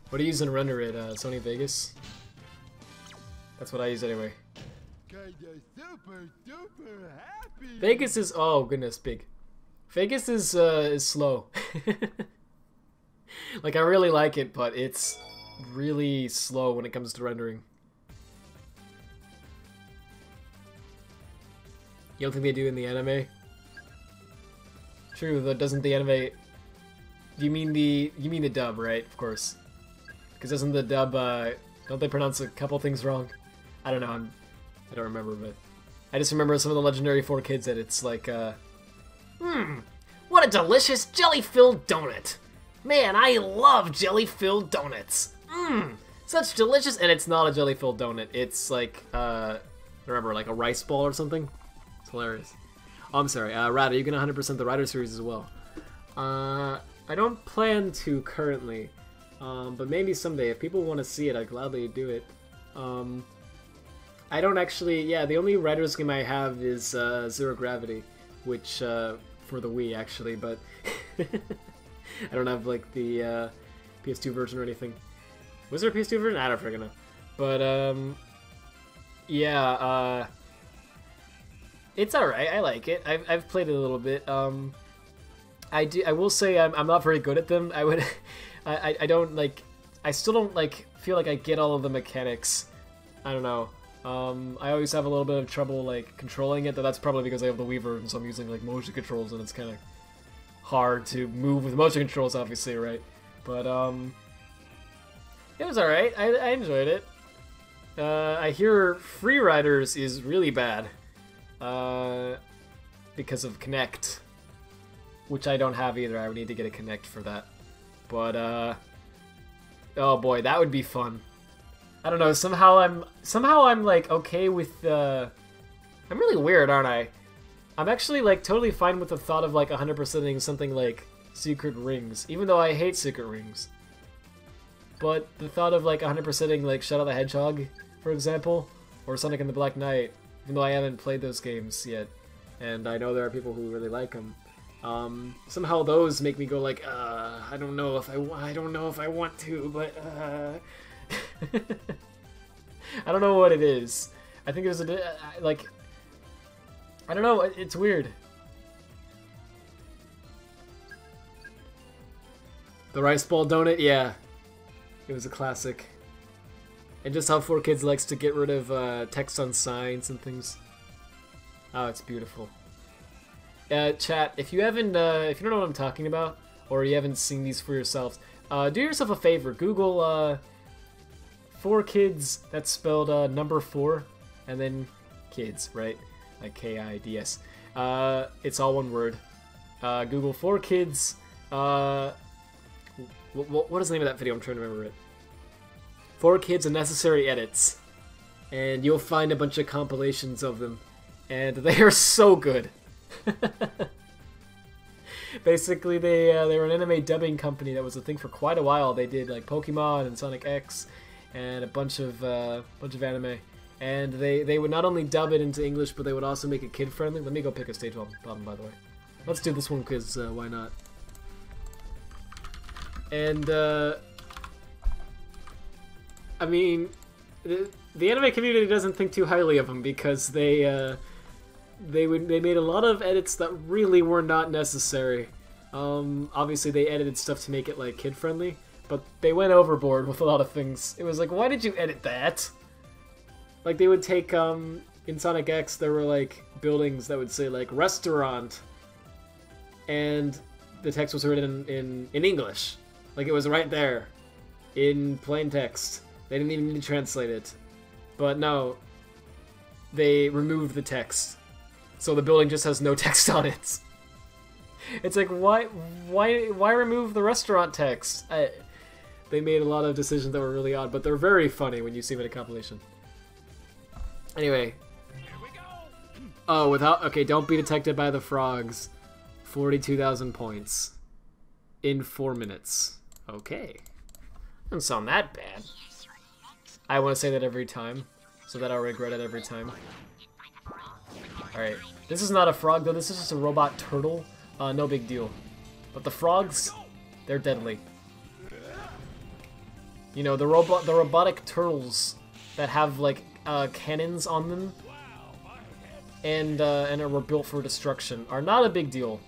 What do you use to render it? Sony Vegas? That's what I use anyway. Vegas is, oh goodness, big. Vegas is slow. Like, I really like it, but it's really slow when it comes to rendering. You don't think they do in the anime? True, though, doesn't the anime... You mean the dub, right? Of course. Because doesn't the dub, don't they pronounce a couple things wrong? I don't know, I don't remember, but... I just remember some of the Legendary 4 Kids that it's like, what a delicious jelly-filled donut! Man, I love jelly-filled donuts! Such delicious... And it's not a jelly-filled donut, it's like, remember, like a rice ball or something? It's hilarious. Oh, I'm sorry. Rad, are you gonna 100% the Rider series as well? I don't plan to currently, but maybe someday. If people want to see it, I'd gladly do it. I don't actually. Yeah, the only Riders game I have is Zero Gravity, which for the Wii actually, but I don't have like the PS2 version or anything. Was there a PS2 version? I don't freaking know. But yeah, it's alright. I like it. I've played it a little bit. I will say I'm not very good at them. I don't like. I still don't like feel like I get all of the mechanics. I don't know. I always have a little bit of trouble like controlling it. Though that's probably because I have the Wii version, so I'm using like motion controls, and it's kind of hard to move with motion controls, obviously, right? But it was alright. I enjoyed it. I hear Free Riders is really bad because of Kinect, which I don't have either. I would need to get a Kinect for that. But oh boy, that would be fun. I don't know. Somehow I'm like okay with. I'm really weird, aren't I? I'm actually like totally fine with the thought of like 100%ing something like Secret Rings, even though I hate Secret Rings. But the thought of like 100%ing like Shadow the Hedgehog, for example, or Sonic and the Black Knight, even though I haven't played those games yet, and I know there are people who really like them. Somehow those make me go like, I don't know if I don't know if I want to, but I don't know what it is. I think it was like, I don't know. It's weird. The rice ball donut, yeah. It was a classic. And just how 4Kids likes to get rid of text on signs and things. Oh, it's beautiful. Chat, if you haven't, if you don't know what I'm talking about, or you haven't seen these for yourselves, do yourself a favor. Google 4Kids. That's spelled number 4, and then kids, right? Like K-I-D-S. It's all one word. Google 4Kids. What is the name of that video? I'm trying to remember it. 4Kids Unnecessary Edits. And you'll find a bunch of compilations of them. And they are so good. Basically, they were an anime dubbing company that was a thing for quite a while. They did like Pokemon and Sonic X and a bunch of anime. And they would not only dub it into English, but they would also make it kid-friendly. Let me go pick a stage bottom, by the way. Let's do this one, because why not? And, I mean, the anime community doesn't think too highly of them, because they made a lot of edits that really were not necessary. Obviously they edited stuff to make it, like, kid-friendly, but they went overboard with a lot of things. It was like, why did you edit that? Like, they would take, in Sonic X, there were, like, buildings that would say, like, restaurant, and the text was written in English. Like, it was right there, in plain text. They didn't even need to translate it. But no, they removed the text. So the building just has no text on it. It's like, why remove the restaurant text? They made a lot of decisions that were really odd, but they're very funny when you see them in a compilation. Anyway. Oh, okay, don't be detected by the frogs. 42,000 points. In 4 minutes. Okay. Doesn't sound that bad. I want to say that every time, so that I'll regret it every time. Alright. This is not a frog, though. This is just a robot turtle. No big deal. But the frogs, they're deadly. You know, the robotic turtles that have, like, cannons on them and were built for destruction are not a big deal.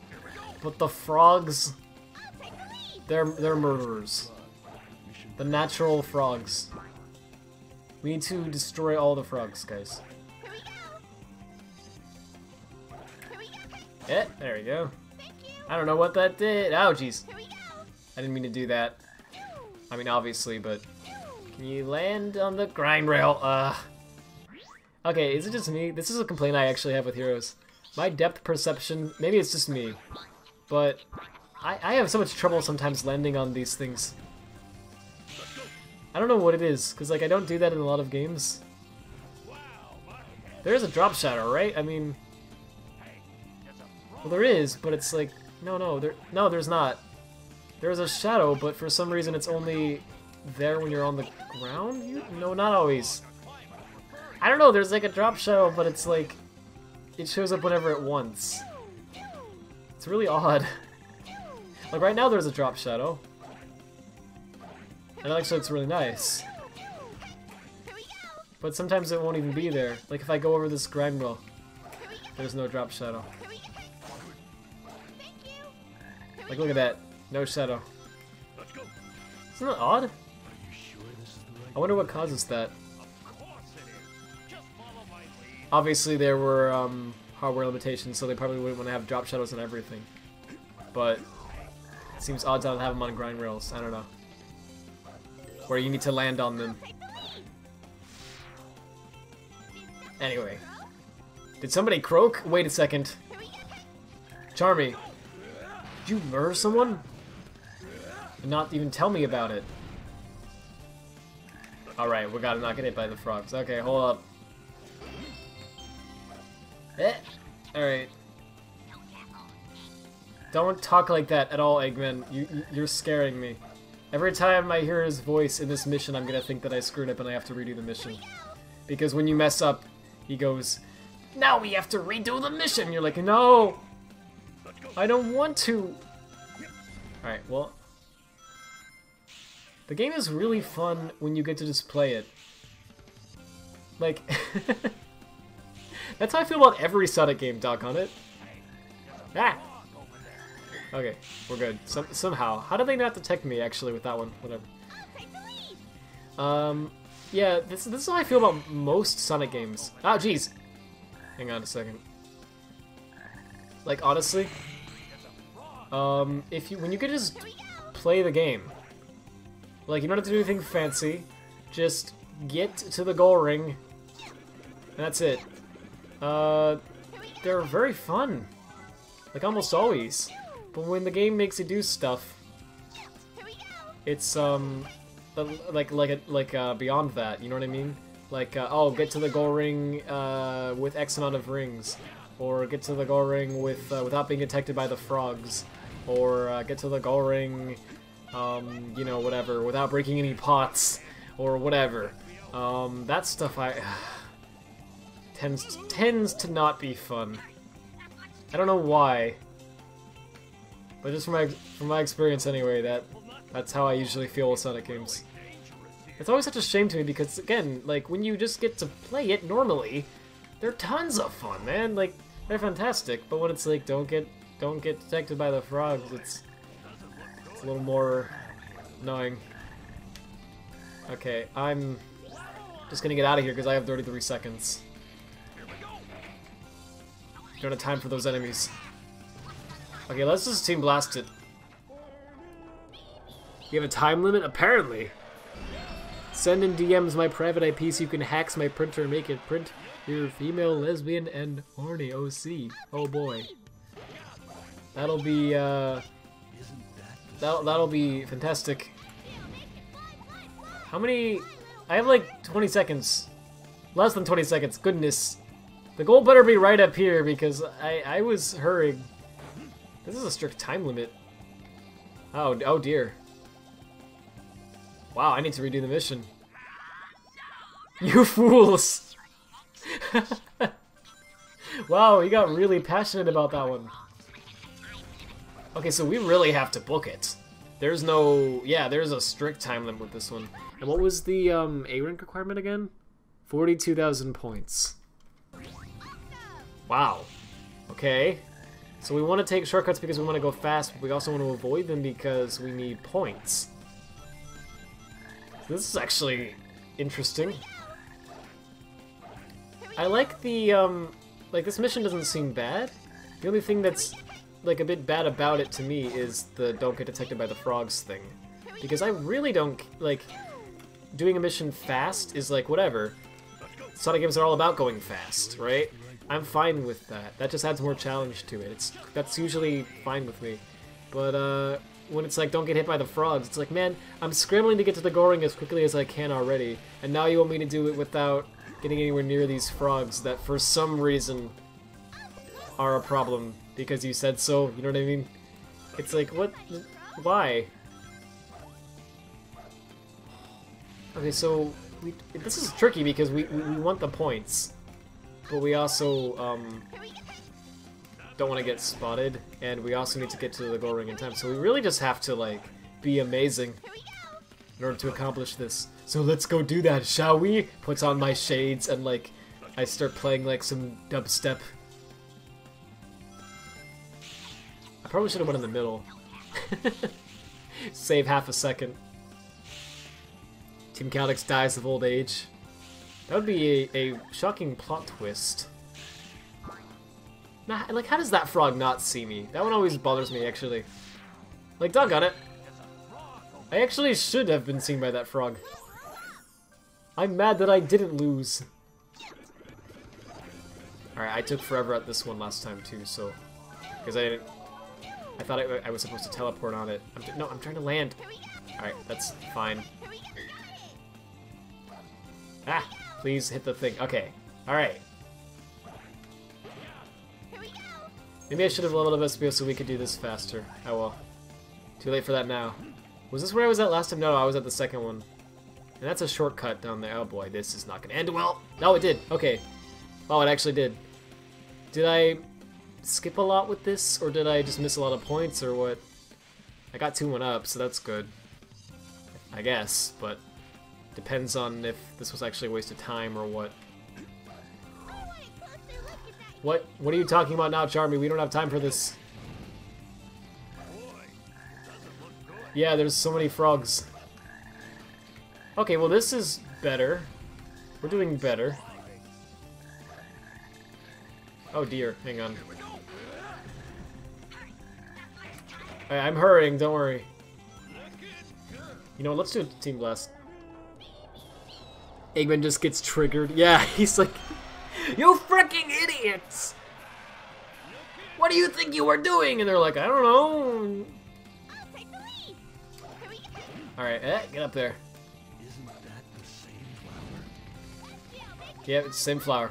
But the frogs, they're murderers. The natural frogs. We need to destroy all the frogs, guys. Yeah, there we go. I don't know what that did. Oh, jeez. I didn't mean to do that. I mean, obviously, but... Can you land on the grind rail? Okay, is it just me? This is a complaint I actually have with Heroes. My depth perception... Maybe it's just me. But... I have so much trouble sometimes landing on these things. I don't know what it is, because like I don't do that in a lot of games. There's a drop shadow, right? I mean... Well, there is, but it's like... No, there's not. There's a shadow, but for some reason it's only there when you're on the ground? No, not always. I don't know, there's like a drop shadow, but it's like... It shows up whenever it wants. It's really odd. Like right now there's a drop shadow. And actually it's really nice. But sometimes it won't even be there. Like if I go over this grind wheel, there's no drop shadow. Like look at that. No shadow. Isn't that odd? I wonder what causes that. Obviously there were hardware limitations, so they probably wouldn't want to have drop shadows and everything. But it seems odd to not have them on grind rails. I don't know. Where you need to land on them. Anyway. Did somebody croak? Wait a second. Charmy. Did you murder someone? And not even tell me about it. Alright, we gotta not get hit by the frogs. Okay, hold up. Alright. Don't talk like that at all, Eggman. You're scaring me. Every time I hear his voice in this mission, I'm gonna think that I screwed up and I have to redo the mission. Because when you mess up, he goes, "Now we have to redo the mission!" You're like, no! I don't want to! Alright, well... The game is really fun when you get to just play it. Like... That's how I feel about every Sonic game, doggone it. Ah! Okay, we're good. Somehow. How did they not detect me, actually, with that one? Whatever. Yeah, this is how I feel about most Sonic games. Oh, jeez! Hang on a second. Like, honestly, when you could just play the game, like, you don't have to do anything fancy, just get to the goal ring, and that's it. They're very fun. Like, almost always. But when the game makes you do stuff, it's, beyond that, you know what I mean? Like, oh, get to the goal ring, with X amount of rings. Or get to the goal ring with, without being detected by the frogs. Or, get to the goal ring, you know, whatever, without breaking any pots. Or whatever. That stuff tends to not be fun. I don't know why. But just from my experience anyway, that's how I usually feel with Sonic games. It's always such a shame to me because, again, like, when you just get to play it normally, they're tons of fun, man. Like, they're fantastic. But when it's like, don't get detected by the frogs, it's a little more annoying. Okay, I'm just gonna get out of here because I have 33 seconds. Don't have time for those enemies. Okay, let's just team blast it. You have a time limit? Apparently. Send in DMs my private IP so you can hack my printer and make it print your female, lesbian, and horny OC. Oh boy. That'll be, that'll be fantastic. How many... I have like 20 seconds. Less than 20 seconds. Goodness. The goal better be right up here because I was hurrying. This is a strict time limit. Oh dear. Wow, I need to redo the mission. You fools! Wow, he got really passionate about that one. Okay, so we really have to book it. There's no... Yeah, there's a strict time limit with this one. And what was the A rank requirement again? 42,000 points. Wow. Okay. So we want to take shortcuts because we want to go fast, but we also want to avoid them because we need points. This is actually interesting. I like the, like, this mission doesn't seem bad. The only thing that's, like, a bit bad about it to me is the don't get detected by the frogs thing. Because I really don't, like, doing a mission fast is, like, whatever. Sonic games are all about going fast, right? I'm fine with that. That just adds more challenge to it. That's usually fine with me. But, when it's like, don't get hit by the frogs, it's like, man, I'm scrambling to get to the goal ring as quickly as I can already, and now you want me to do it without getting anywhere near these frogs that, for some reason, are a problem because you said so, you know what I mean? It's like, what? Why? Okay, so this is tricky because we want the points, but we also don't want to get spotted, and we also need to get to the goal ring in time. So we really just have to like be amazing in order to accomplish this. So let's go do that, shall we? Puts on my shades and like I start playing like some dubstep. I probably should have went in the middle. Save half a second. Team Calix dies of old age. That would be a shocking plot twist. Nah, like, how does that frog not see me? That one always bothers me, actually. Like, doggone it. I actually should have been seen by that frog. I'm mad that I didn't lose. Alright, I took forever at this one last time, too, so... Because I thought I was supposed to teleport on it. No, I'm trying to land. Alright, that's fine. Ah! Please hit the thing. Okay. Alright. Maybe I should have leveled up Espio so we could do this faster. Oh well. Too late for that now. Was this where I was at last time? No, I was at the second one. And that's a shortcut down there. Oh boy, this is not gonna end well. No, it did. Okay. Oh, it actually did. Did I skip a lot with this? Or did I just miss a lot of points, or what? I got 2-1 up, so that's good. I guess, but... Depends on if this was actually a waste of time or what. What are you talking about now, Charmy? We don't have time for this. Yeah, there's so many frogs. Okay, well this is better. We're doing better. Oh dear, hang on. I'm hurrying, don't worry. You know what, let's do a Team Blast. Eggman just gets triggered. Yeah, he's like, you freaking idiots! What do you think you were doing? And they're like, I don't know. Alright, get up there. Yeah, it's the same flower.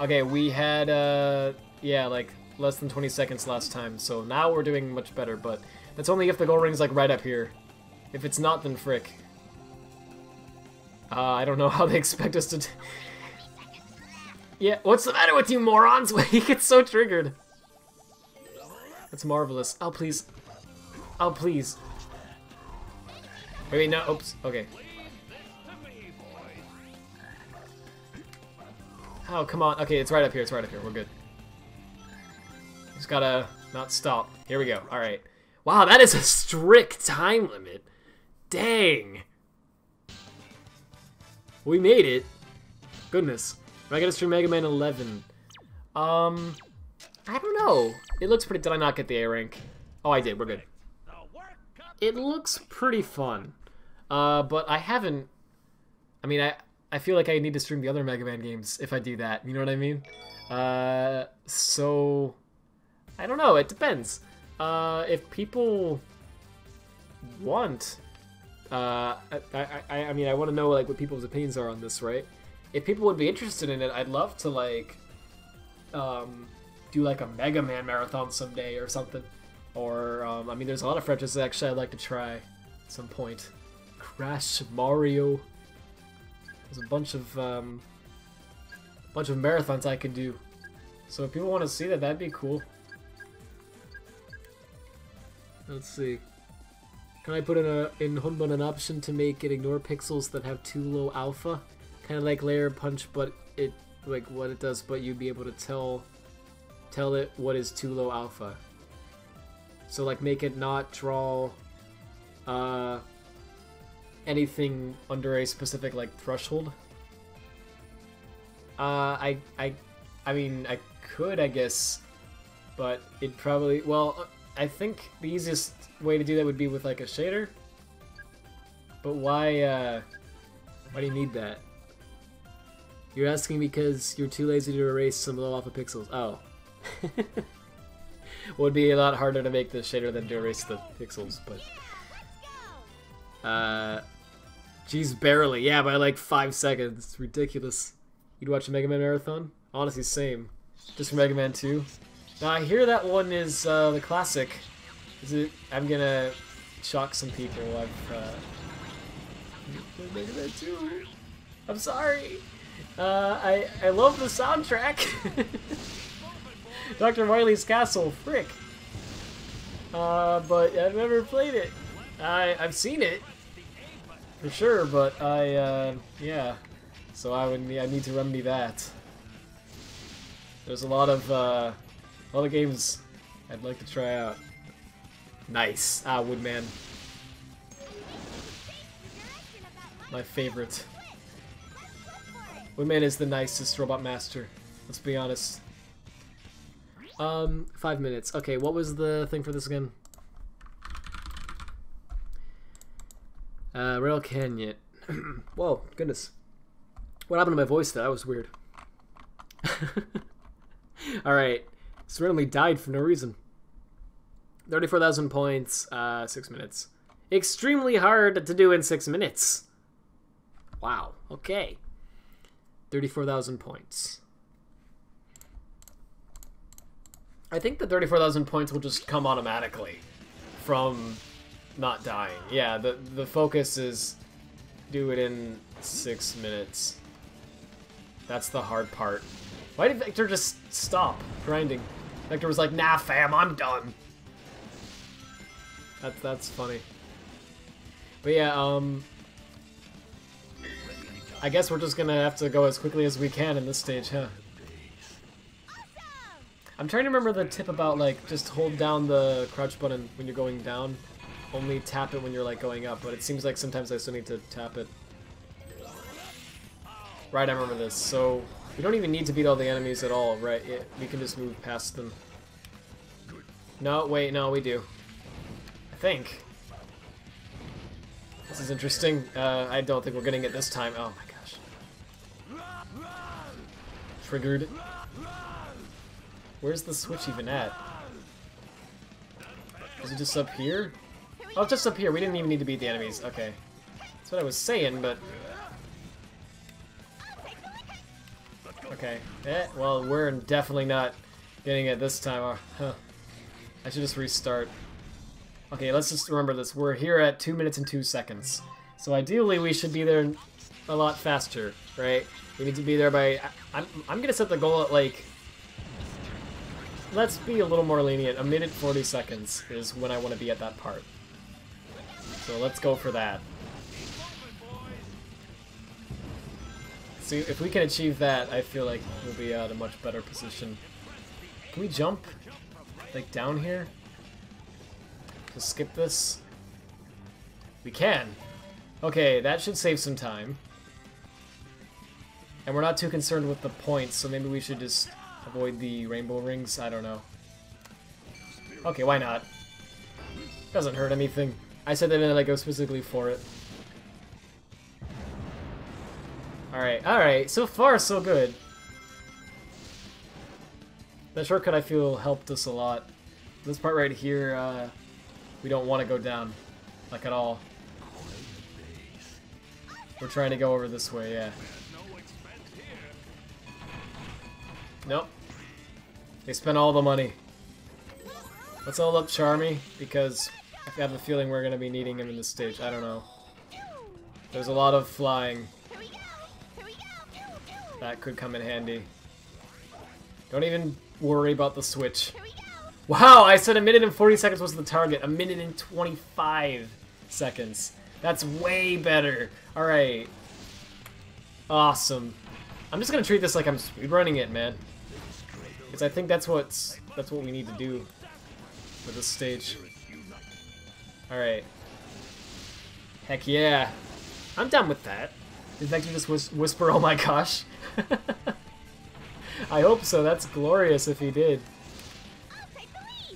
Okay, we had, yeah, like, less than 20 seconds last time, so now we're doing much better, but that's only if the goal ring's, like, right up here. If it's not, then frick. I don't know how they expect us to do. Yeah, what's the matter with you morons? He gets so triggered. That's marvelous. Oh, please. Oh, please. Wait, no, oops, okay. Oh, come on. Okay, it's right up here, we're good. Just gotta not stop. Here we go, alright. Wow, that is a strict time limit. Dang. We made it. Goodness. Am I gonna stream Mega Man 11? I don't know. It looks pretty... Did I not get the A rank? Oh, I did. We're good. It looks pretty fun. But I haven't... I mean, I feel like I need to stream the other Mega Man games if I do that. You know what I mean? So... I don't know. It depends. If people want... I mean, I want to know like what people's opinions are on this, right? If people would be interested in it, I'd love to like do like a Mega Man marathon someday or something. Or I mean, there's a lot of franchises actually I'd like to try at some point. Crash, Mario. There's a bunch of marathons I could do. So if people want to see that, that'd be cool. Let's see. Can I put in Honbon an option to make it ignore pixels that have too low alpha? Kind of like Layer Punch, but it like what it does, but you'd be able to tell it what is too low alpha. So like make it not draw anything under a specific like threshold. I mean I could, I guess, but it probably, well, I think the easiest way to do that would be with like a shader. But why do you need that? You're asking because you're too lazy to erase some low alpha pixels. Oh. Would be a lot harder to make the shader than to erase the pixels, but geez, barely. Yeah, by like 5 seconds. It's ridiculous. You'd watch a Mega Man marathon? Honestly, same. Just from Mega Man 2. Now I hear that one is the classic. Is it? I'm gonna shock some people. I've Mega Man 2. I'm sorry. I love the soundtrack. Dr. Wily's Castle, frick. But I've never played it. I've seen it for sure, but yeah. So I need to remedy that. There's a lot of games I'd like to try out. Nice. Woodman. My favorite. Woodman is the nicest robot master. Let's be honest. 5 minutes. Okay, what was the thing for this again? Rail Canyon. Whoa, goodness. What happened to my voice there? That was weird. Alright. Just randomly died for no reason. 34,000 points, 6 minutes. Extremely hard to do in 6 minutes. Wow, okay. 34,000 points. I think the 34,000 points will just come automatically from not dying. Yeah, the focus is do it in 6 minutes. That's the hard part. Why did Victor just stop grinding? Victor was like, nah fam, I'm done. That's funny. But yeah, I guess we're just gonna have to go as quickly as we can in this stage, huh? I'm trying to remember the tip about, like, just hold down the crouch button when you're going down. Only tap it when you're, like, going up, but it seems like sometimes I still need to tap it. Right, I remember this. So, we don't even need to beat all the enemies at all, right? We can just move past them. No, wait, no, we do. I think. This is interesting. I don't think we're getting it this time. Oh my gosh. Triggered. Where's the switch even at? Is it just up here? Oh, it's just up here. We didn't even need to beat the enemies. Okay. That's what I was saying, but... Okay. Well, we're definitely not getting it this time. Huh. I should just restart. Okay, let's just remember this. We're here at 2 minutes and 2 seconds. So ideally, we should be there a lot faster, right? We need to be there by... I'm gonna set the goal at, like... Let's be a little more lenient. 1 minute 40 seconds is when I want to be at that part. So let's go for that. See, if we can achieve that, I feel like we'll be at a much better position. Can we jump? Like down here? Just skip this? We can! Okay, that should save some time. And we're not too concerned with the points, so maybe we should just avoid the rainbow rings? I don't know. Okay, why not? Doesn't hurt anything. I said that and I go specifically for it. Alright, so far so good. That shortcut I feel helped us a lot. This part right here, we don't want to go down. Like at all. We're trying to go over this way, yeah. Nope. They spent all the money. Let's all up Charmy, because I have a feeling we're going to be needing him in this stage. I don't know. There's a lot of flying. That could come in handy. Don't even worry about the switch. Wow, I said 1 minute and 40 seconds was the target. 1 minute and 25 seconds. That's way better. Alright. Awesome. I'm just gonna treat this like I'm speedrunning it, man. Because I think that's what we need to do with this stage. Alright. Heck yeah. I'm down with that. Did Vector just whisper, oh my gosh? I hope so. That's glorious if he did.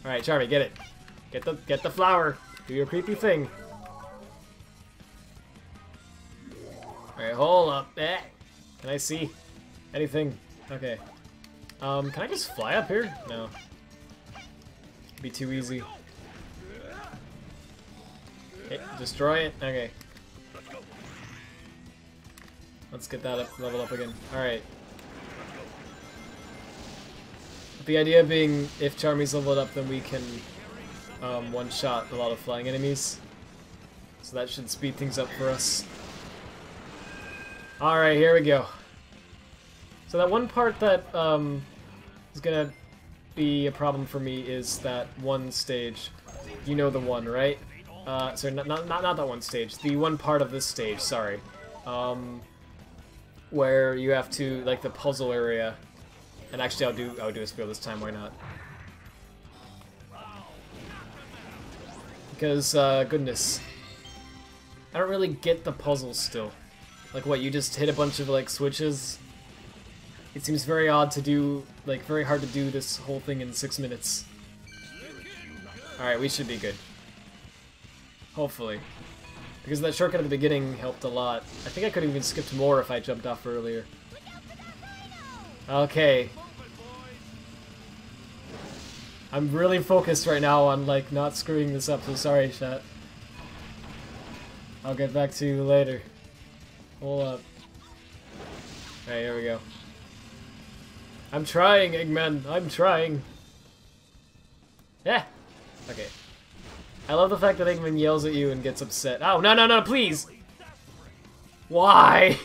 Alright, Charmy, get it. Get the flower. Do your creepy thing. Alright, hold up. Can I see anything? Okay. Can I just fly up here? No. It'd be too easy. Okay, destroy it. Okay. Let's get that level up again. Alright. The idea being, if Charmy's leveled up, then we can one-shot a lot of flying enemies. So that should speed things up for us. Alright, here we go. So that one part that is gonna be a problem for me is that one stage. You know the one, right? Sorry, not that one stage. The one part of this stage, sorry. Where you have to, like, the puzzle area. And actually, I'll do a spiel this time, why not? Because, goodness. I don't really get the puzzles still. Like, what, you just hit a bunch of, like, switches? It seems very odd to do, like, very hard to do this whole thing in 6 minutes. Alright, we should be good. Hopefully. Because that shortcut at the beginning helped a lot. I think I could have even skipped more if I jumped off earlier. Okay. I'm really focused right now on, like, not screwing this up, so sorry, chat. I'll get back to you later. Hold up. Alright, here we go. I'm trying, Eggman. I'm trying. Yeah. Okay. I love the fact that Eggman yells at you and gets upset. Oh, no, no, no, please! Why?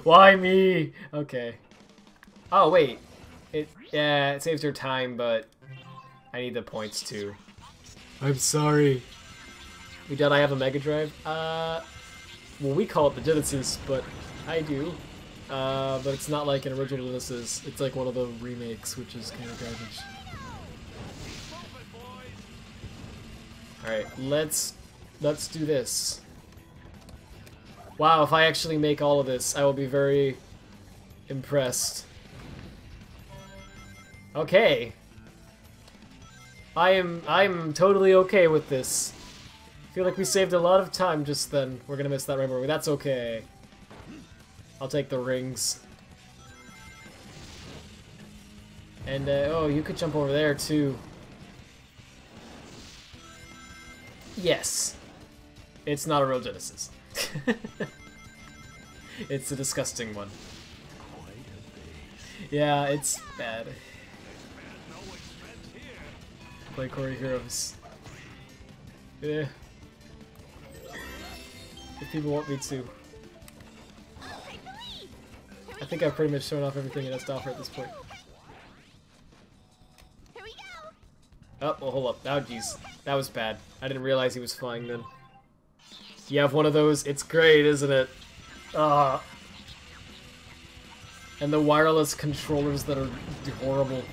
Why me? Okay. Oh, wait. Yeah, it saves your time, but I need the points too. I'm sorry. We did I have a Mega Drive? Well, we call it the Genesis, but I do. But it's not like an original Genesis. It's like one of the remakes, which is kind of garbage. Alright, let's do this. Wow, if I actually make all of this, I will be very impressed. Okay. I'm totally okay with this. I feel like we saved a lot of time just then. We're gonna miss that rainbow. That's okay. I'll take the rings. And, oh, you could jump over there, too. Yes. It's not a real Genesis. It's a disgusting one. Yeah, it's bad. Play Corey Heroes. Yeah. If people want me to. I think I've pretty much shown off everything it has to offer at this point. Here we go. Oh, well, hold up. Oh, jeez. That was bad. I didn't realize he was flying then. You have one of those. It's great, isn't it? Ah. And the wireless controllers that are horrible.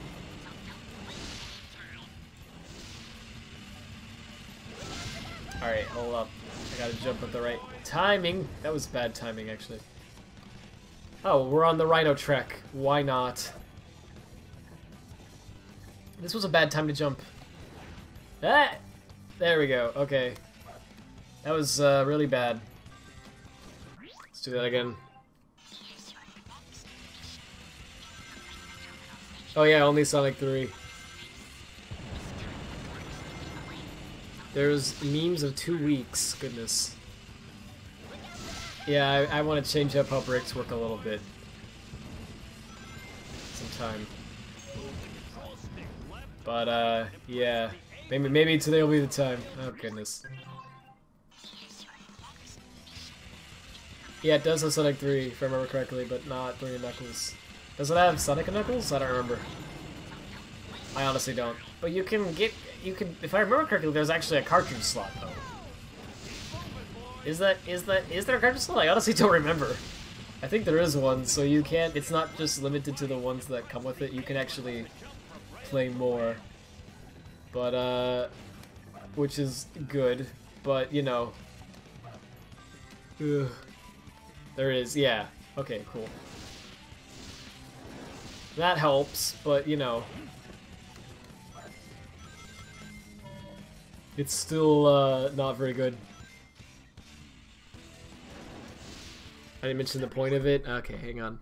Alright, hold up. I gotta jump at the right timing. That was bad timing, actually. Oh, we're on the Rhino Trek. Why not? This was a bad time to jump. Ah! There we go. Okay. That was really bad. Let's do that again. Oh yeah, only Sonic 3. There's memes of 2 weeks. Goodness. Yeah, I want to change up how breaks work a little bit. Sometime. But, yeah. Maybe today will be the time. Oh, goodness. Yeah, it does have Sonic 3, if I remember correctly, but not 3 Knuckles. Does it have Sonic and Knuckles? I don't remember. I honestly don't. But you can, if I remember correctly, there's actually a cartridge slot, though. Is there a cartridge slot? I honestly don't remember. I think there is one, so you can't, it's not just limited to the ones that come with it, you can actually play more. But, which is good, but, you know. Ugh. There is, yeah. Okay, cool. That helps, but, you know. It's still, not very good. I didn't mention the point of it. Okay, hang on.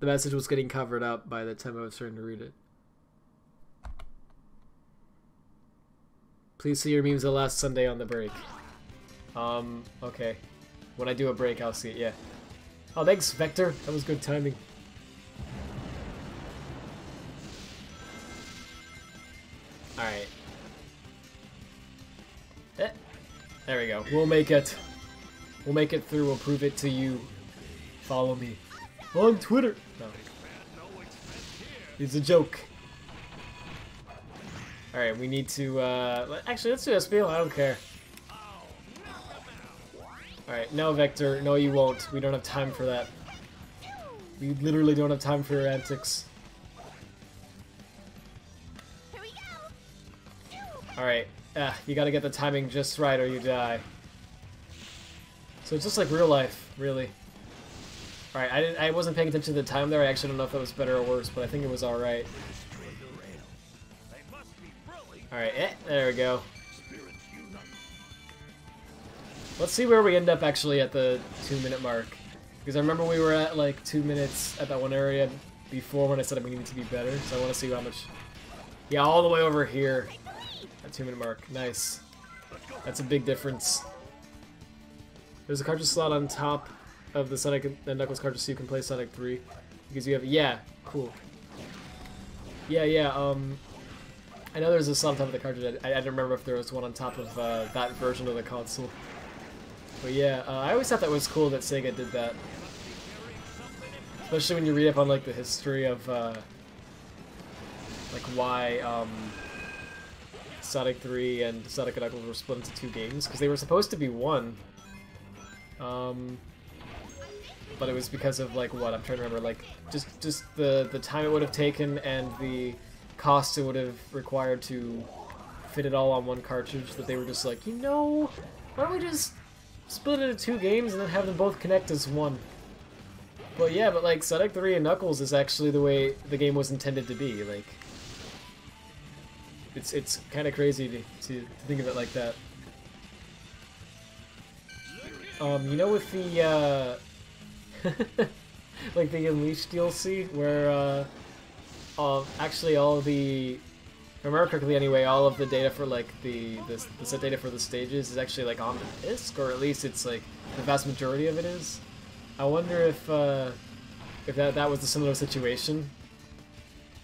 The message was getting covered up by the time I was starting to read it. Please see your memes the last Sunday on the break. Okay. When I do a break, I'll see it, yeah. Oh, thanks, Vector. That was good timing. Alright. There we go. We'll make it. We'll make it through. We'll prove it to you. Follow me. On Twitter. No. It's a joke. Alright, we need to, actually, let's do Espio. I don't care. Alright, no, Vector. No, you won't. We don't have time for that. We literally don't have time for your antics. Alright, you gotta get the timing just right or you die. So it's just like real life, really. Alright, I wasn't paying attention to the time there. I actually don't know if that was better or worse, but I think it was alright. Alright, there we go. Let's see where we end up actually at the 2-minute mark. Because I remember we were at like 2 minutes at that one area before when I said we needed to be better. So I want to see how much... Yeah, all the way over here. At 2-minute mark. Nice. That's a big difference. There's a cartridge slot on top of the Sonic and Knuckles cartridge so you can play Sonic 3. Because you have... Yeah, cool. Yeah, I know there's a slot on top of the cartridge. I don't remember if there was one on top of that version of the console. But yeah, I always thought that was cool that Sega did that. Especially when you read up on like the history of like why Sonic 3 and Sonic and Knuckles were split into 2 games, because they were supposed to be one. But it was because of like what? I'm trying to remember, like just the time it would have taken and the cost it would have required to fit it all on one cartridge, that they were just like, you know, why don't we just split it into 2 games and then have them both connect as one. But yeah, but like Sonic 3 and Knuckles is actually the way the game was intended to be. Like, it's kind of crazy to think of it like that. You know, with the like the Unleashed DLC, where actually all of the, if I remember correctly anyway, all of the data for like the set data for the stages is actually like on the disc, or at least it's like the vast majority of it is. I wonder if that was a similar situation,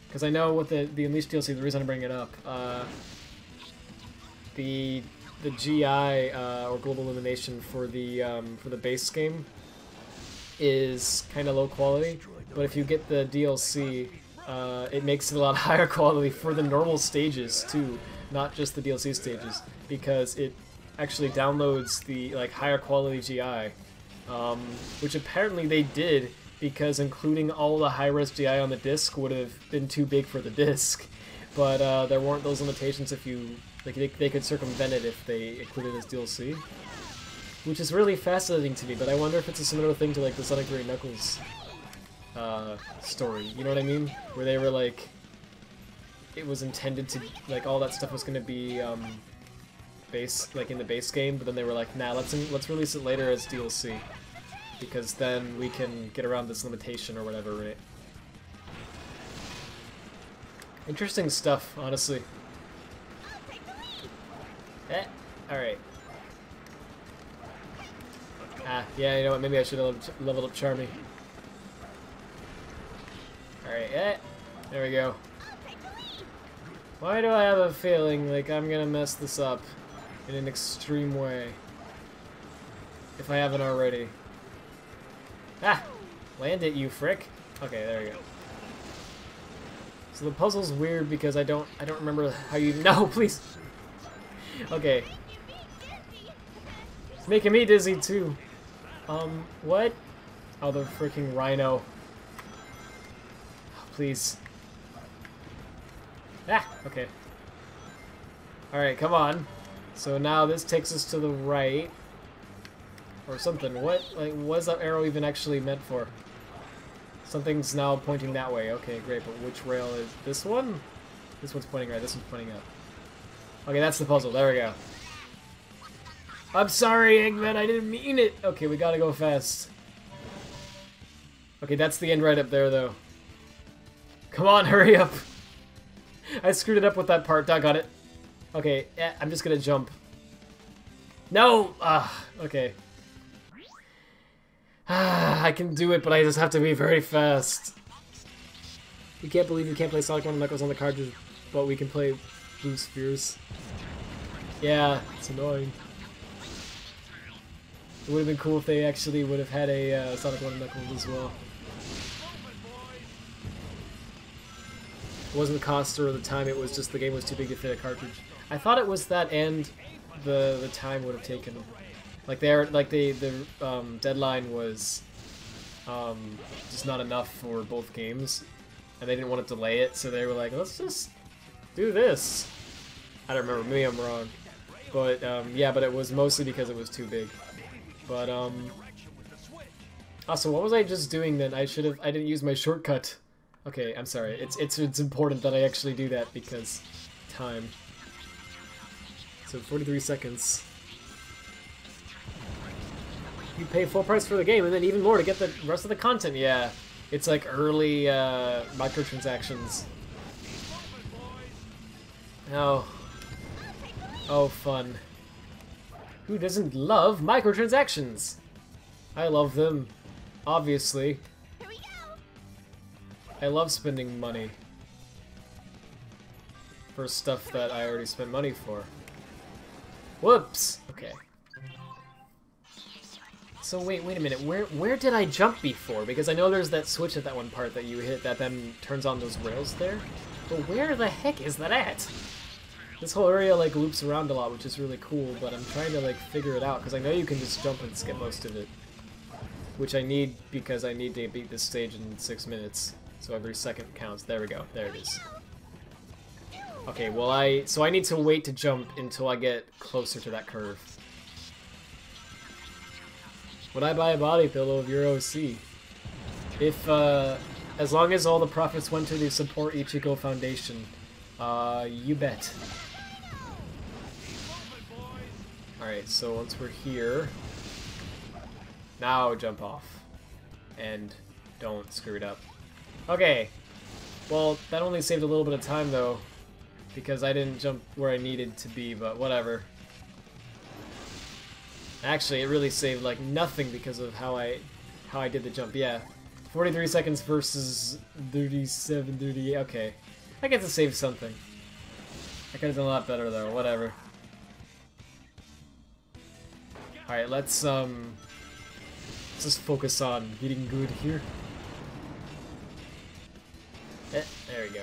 because I know with the Unleashed DLC, the reason I bring it up, the GI or global illumination for the base game is kind of low quality, but if you get the DLC, it makes it a lot higher quality for the normal stages too, not just the DLC stages, because it actually downloads the like higher quality GI, which apparently they did because including all the high-res GI on the disc would have been too big for the disc, but there weren't those limitations if you like they could circumvent it if they included it as DLC, which is really fascinating to me. But I wonder if it's a similar thing to like the Sonic 3 Knuckles story, you know what I mean? Where they were like, it was intended to, like, all that stuff was gonna be base, like in the base game, but then they were like, nah, let's release it later as DLC, because then we can get around this limitation or whatever, right? Interesting stuff, honestly. Alright. Yeah, you know what, maybe I should have leveled up Charmy. Alright, there we go. Why do I have a feeling like I'm gonna mess this up in an extreme way? If I haven't already. Land it, you frick. Okay, there we go. So the puzzle's weird because I don't remember how you... No, please! Okay. It's making me dizzy too. What? Oh, the freaking rhino. Please. Okay. Alright, come on. So now this takes us to the right. Or something. What? Like, what is that arrow even actually meant for? Something's now pointing that way. Okay, great, but which rail is this one? This one's pointing right, this one's pointing up. Okay, that's the puzzle. There we go. I'm sorry, Eggman, I didn't mean it! Okay, we gotta go fast. Okay, that's the end right up there, though. Come on, hurry up! I screwed it up with that part. Got it. Okay, I'm just gonna jump. No! Okay. I can do it, but I just have to be very fast. You can't believe you can't play Sonic 1 and Knuckles on the cartridge, but we can play blue spheres. Yeah, it's annoying. It would have been cool if they actually would have had a Sonic 1 Knuckles as well. It wasn't the cost or the time, it was just the game was too big to fit a cartridge. I thought it was that and the time would have taken. Like the deadline was just not enough for both games, and they didn't want to delay it, so they were like, let's just do this. I don't remember, maybe I'm wrong. But yeah, but it was mostly because it was too big. But also, what was I just doing then? I didn't use my shortcut. Okay, I'm sorry. It's important that I actually do that because time. So 43 seconds. You pay full price for the game, and then even more to get the rest of the content. Yeah, it's like early microtransactions. Oh, fun. Who doesn't love microtransactions? I love them, obviously. Here we go. I love spending money for stuff that I already spent money for. Whoops! Okay. So wait a minute, where did I jump before? Because I know there's that switch at that one part that you hit that then turns on those rails there. But where the heck is that at? This whole area like loops around a lot, which is really cool, but I'm trying to like figure it out because I know you can just jump and skip most of it. Which I need because I need to beat this stage in 6 minutes. So every second counts. There we go. There it is. Okay, well so I need to wait to jump until I get closer to that curve. Would I buy a body pillow of your OC? If, as long as all the profits went to the Support Ichigo Foundation, you bet. Alright, so once we're here, now jump off. And don't screw it up. Okay, well, that only saved a little bit of time, though, because I didn't jump where I needed to be, but whatever. Actually, it really saved like nothing because of how I did the jump. Yeah, 43 seconds versus 37, 38. Okay, I get to save something. I could have done a lot better though. Whatever. All right, let's just focus on getting good here. There we go.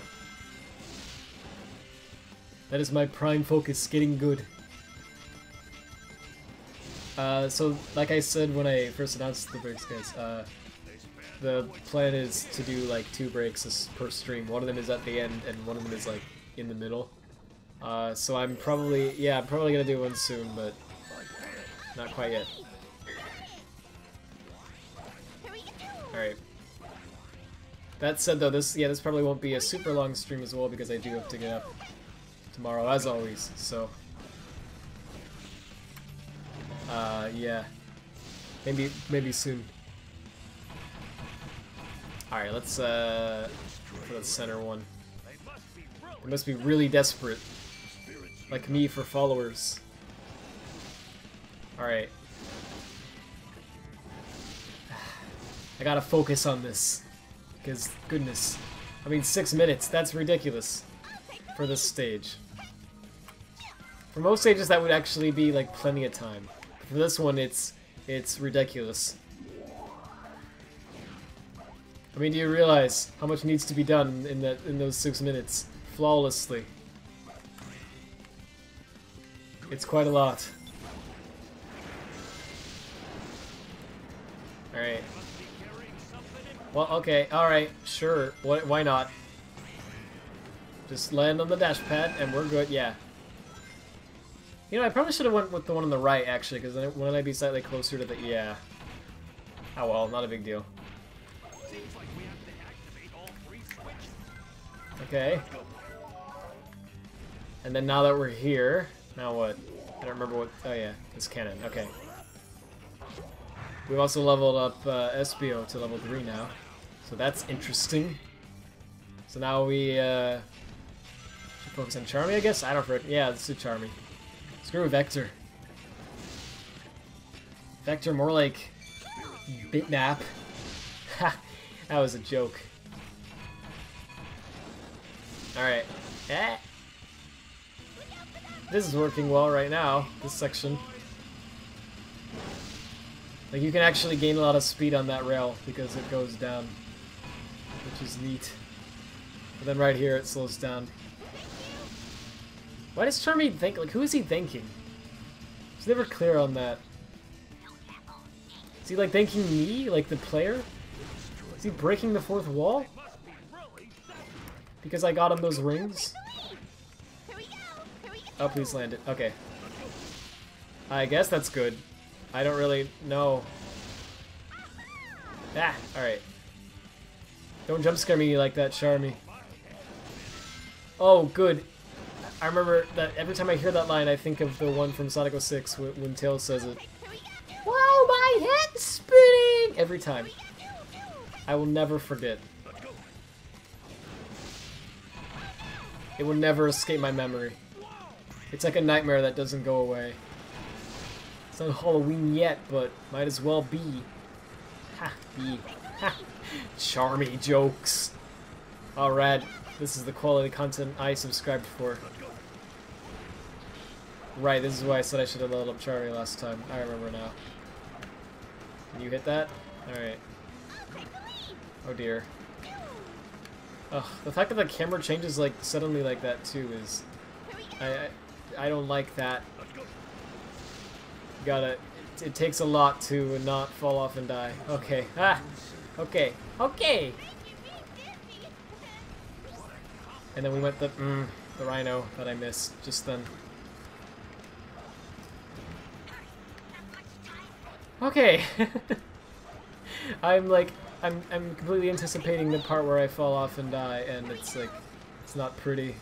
That is my prime focus, getting good. So, like I said when I first announced the breaks, guys, the plan is to do like 2 breaks per stream. One of them is at the end, and one of them is like in the middle. So I'm probably gonna do one soon, but not quite yet. Alright. That said though, this probably won't be a super long stream as well because I do have to get up tomorrow as always, so yeah. Maybe soon. Alright, let's for the center one. They must be really desperate. Like me for followers. Alright. I gotta focus on this. Because, goodness. I mean, 6 minutes, that's ridiculous. For this stage. For most stages that would actually be like plenty of time. For this one, it's ridiculous. I mean, do you realize how much needs to be done in those 6 minutes flawlessly? It's quite a lot. All right. Well, okay, all right, sure. Why not? Just land on the dash pad and we're good. Yeah. You know, I probably should have went with the one on the right, actually, because then wouldn't I be slightly closer to the... Yeah. Oh well, not a big deal. Okay. And then now that we're here, now what? I don't remember what... Oh yeah, it's cannon. Okay. We've also leveled up Espio to level 3 now. So that's interesting. So now we should focus on Charmy, I guess? I don't... Yeah, let's do Charmy. Screw Vector. Vector, more like Bitnap. Ha! That was a joke. Alright. This is working well right now, this section. Like, you can actually gain a lot of speed on that rail because it goes down, which is neat. But then right here it slows down. Why does Charmy think, like, who is he thanking? He's never clear on that. Is he, like, thanking me, like the player? Is he breaking the fourth wall? Because I got him those rings? Oh, please land it. Okay. I guess that's good. I don't really know. Ah, alright. Don't jump scare me like that, Charmy. Oh, good. I remember that every time I hear that line, I think of the one from Sonic 06 when Tails says it. Whoa, my head's spinning! Every time. I will never forget. It will never escape my memory. It's like a nightmare that doesn't go away. It's not Halloween yet, but might as well be. Ha, be. Ha. Charmy jokes. Alright, this is the quality content I subscribed for. Right, this is why I said I should have leveled up Charmy last time. I remember now. Can you hit that? Alright. Oh dear. Ugh, the fact that the camera changes like suddenly like that too is... I don't like that. Gotta... It takes a lot to not fall off and die. Okay. Ah! Okay. Okay! And then we went the rhino that I missed just then. Okay! I'm completely anticipating the part where I fall off and die, and it's like, it's not pretty.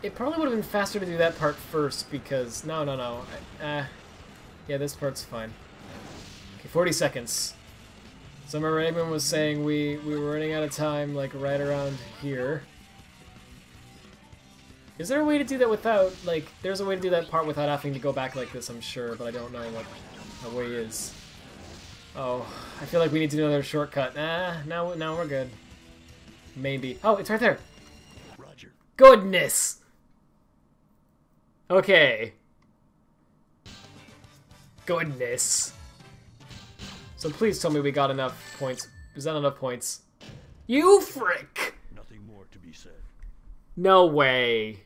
It probably would have been faster to do that part first, because... No. Yeah, this part's fine. Okay, 40 seconds. So I remember anyone was saying we were running out of time, like, right around here. Is there a way to do that without, like... There's a way to do that part without having to go back like this, I'm sure, but I don't know what the way is. Oh, I feel like we need to do another shortcut. Now we're good. Maybe. Oh, it's right there! Roger. Goodness! Okay. Goodness. So please tell me we got enough points. Is that enough points? You frick! Nothing more to be said. No way.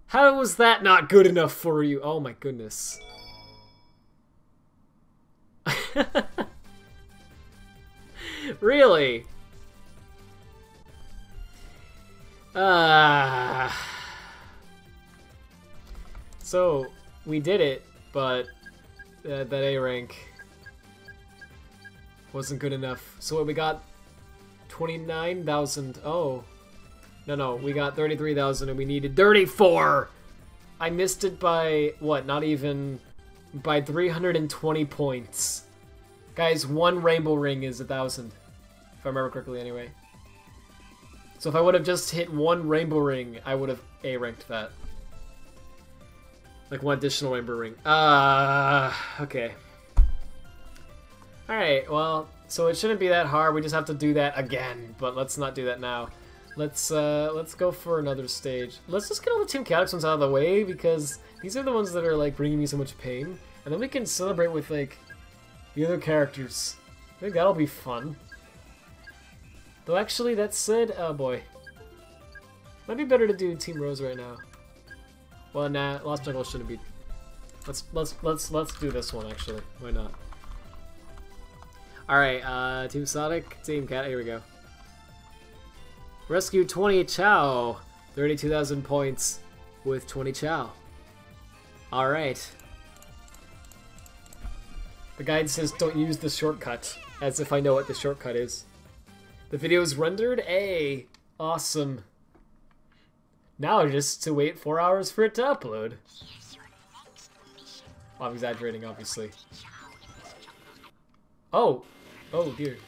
How was that not good enough for you? Oh my goodness. Really? So, we did it, but that A rank wasn't good enough. So what, we got 29,000. Oh. No, we got 33,000 and we needed 34! I missed it by, what, not even... by 320 points. Guys, one rainbow ring is 1,000. If I remember correctly, anyway. So if I would have just hit one rainbow ring, I would have A-ranked that. Like one additional rainbow ring. Okay. Alright, well, so it shouldn't be that hard. We just have to do that again, but let's not do that now. Let's go for another stage. Let's just get all the Team Chaotix ones out of the way, because these are the ones that are, like, bringing me so much pain. And then we can celebrate with, like, the other characters. I think that'll be fun. Though actually, that said, oh boy. Might be better to do Team Rose right now. Well, nah, Lost Jungle shouldn't be. Let's do this one actually. Why not? Alright, Team Sonic, Team Cat, here we go. Rescue 20 Chow. 32,000 points with 20 Chow. Alright. The guide says don't use the shortcut, as if I know what the shortcut is. The video is rendered? A. Awesome. Now just to wait 4 hours for it to upload. Well, I'm exaggerating, obviously. Oh! Oh dear.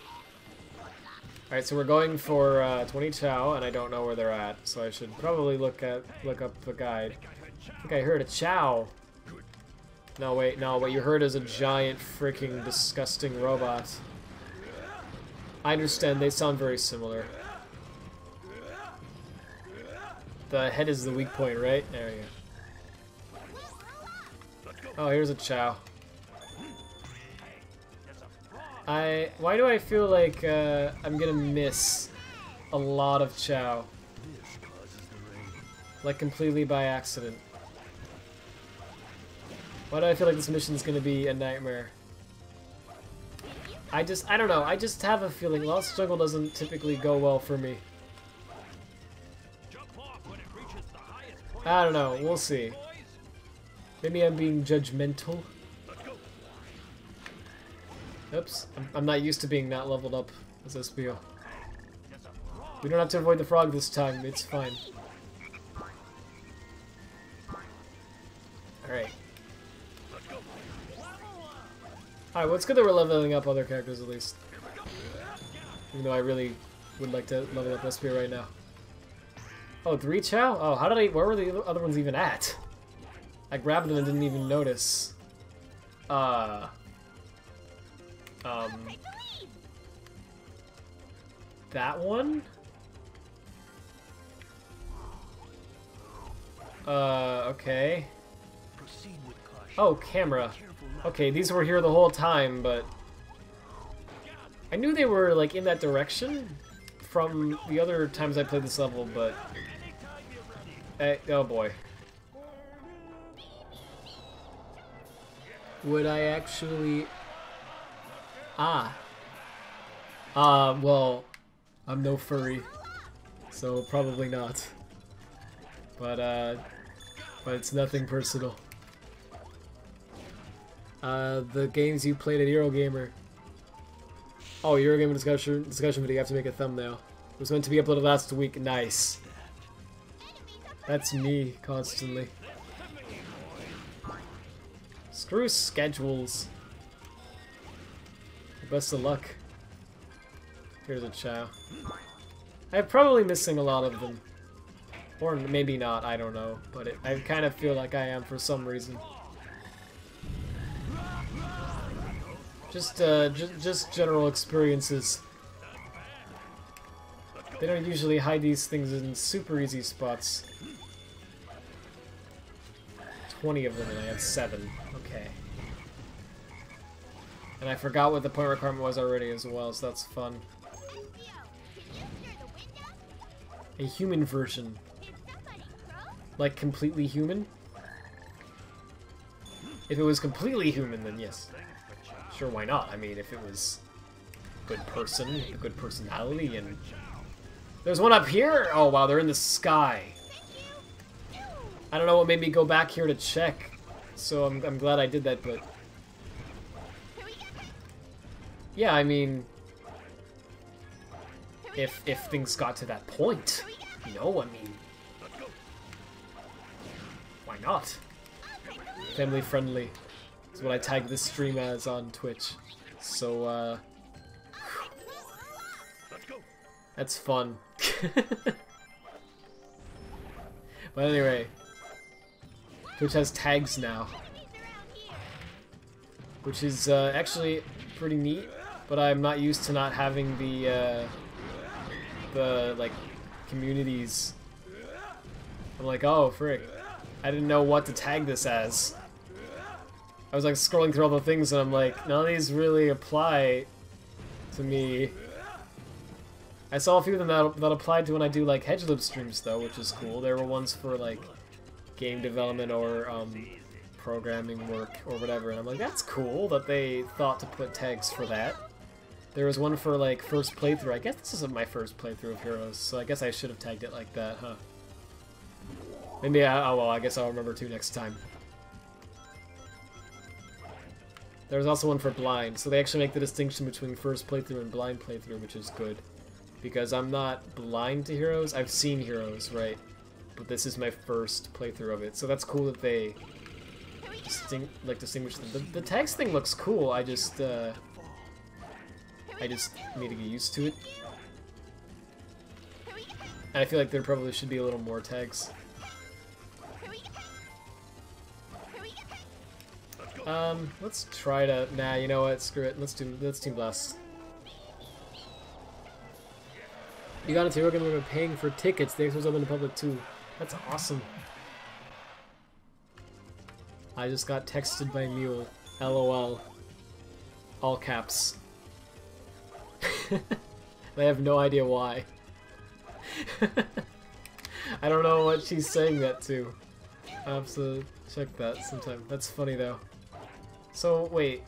Alright, so we're going for 20 Chow, and I don't know where they're at, so I should probably look up the guide. I think I heard a Chow. No, wait, no, what you heard is a giant, freaking, disgusting robot. I understand, they sound very similar. The head is the weak point, right? There we go. Oh, here's a Chow. Why do I feel like I'm gonna miss a lot of Chow? Like completely by accident. Why do I feel like this mission's gonna be a nightmare? I don't know, I just have a feeling Lost Jungle doesn't typically go well for me. I don't know, we'll see. Maybe I'm being judgmental. Oops, I'm not used to being not leveled up as Espio. We don't have to avoid the frog this time, it's fine. Alright. Alright, well, it's good that we're leveling up other characters at least. Even though I really would like to level up Espio right now. Oh, 3 Chow? Oh, how did I... Where were the other ones even at? I grabbed them and didn't even notice. That one? Okay. Oh, camera. Okay, these were here the whole time, but... I knew they were, like, in that direction from the other times I played this level, but... oh boy. Would I actually... well, I'm no furry, so probably not. But it's nothing personal. The games you played at Eurogamer. Oh, Eurogamer discussion video, you have to make a thumbnail. It was meant to be uploaded last week, nice. That's me, constantly. Screw schedules. Best of luck. Here's a Chow. I'm probably missing a lot of them. Or maybe not, I don't know. But I kind of feel like I am for some reason. Just general experiences. They don't usually hide these things in super easy spots. 20 of them and I have 7. Okay. And I forgot what the point requirement was already as well, so that's fun. A human version. Like completely human? If it was completely human, then yes. Sure, why not? I mean, if it was a good person, a good personality, and... There's one up here? Oh wow, they're in the sky. I don't know what made me go back here to check, so I'm glad I did that, but... Yeah, I mean... If things got to that point, you know, I mean... Why not? Family friendly is what I tagged this stream as on Twitch. So, that's fun. But anyway, Twitch has tags now, which is actually pretty neat. But I'm not used to not having the like communities. I'm like, oh frick, I didn't know what to tag this as. I was like scrolling through all the things and I'm like, none of these really apply to me. I saw a few of them that applied to when I do like Edgelord streams though, which is cool. There were ones for like game development or programming work or whatever, and I'm like, that's cool that they thought to put tags for that. There was one for like first playthrough. I guess this isn't my first playthrough of Heroes, so I guess I should have tagged it like that, huh? Maybe oh well, I guess I'll remember to next time. There was also one for blind, so they actually make the distinction between first playthrough and blind playthrough, which is good. Because I'm not blind to Heroes, I've seen Heroes, right? But this is my first playthrough of it, so that's cool that they distinguish them. The tags thing looks cool, I just need to get used to it. And I feel like there probably should be a little more tags. Let's try to... Nah, you know what? Screw it. Let's Team Blast. You got it, we're gonna be paying for tickets. The expo's open to public too. That's awesome. I just got texted by Mule. LOL. All caps. I have no idea why. I don't know what she's saying that to. I'll have to check that sometime. That's funny though. So, wait.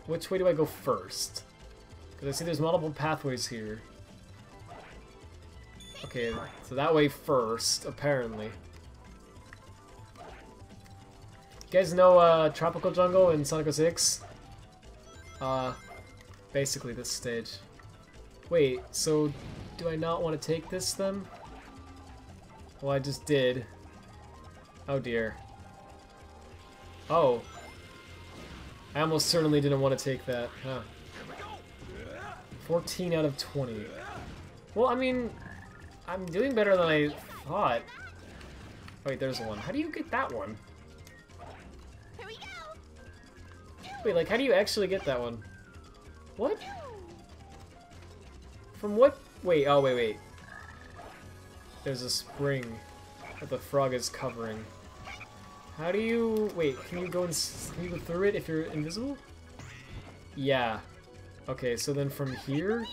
Which way do I go first? Because I see there's multiple pathways here. Okay, so that way first, apparently. You guys know Tropical Jungle in Sonic 06? Basically this stage. Wait, so do I not want to take this then? Well, I just did. Oh dear. Oh. I almost certainly didn't want to take that, huh? 14 out of 20. Well, I mean, I'm doing better than I thought. Wait, there's one. How do you get that one? Wait, like, how do you actually get that one? What? From what? Wait, oh, wait. There's a spring that the frog is covering. How do you... Wait, can you go through it if you're invisible? Yeah. Okay, so then from here,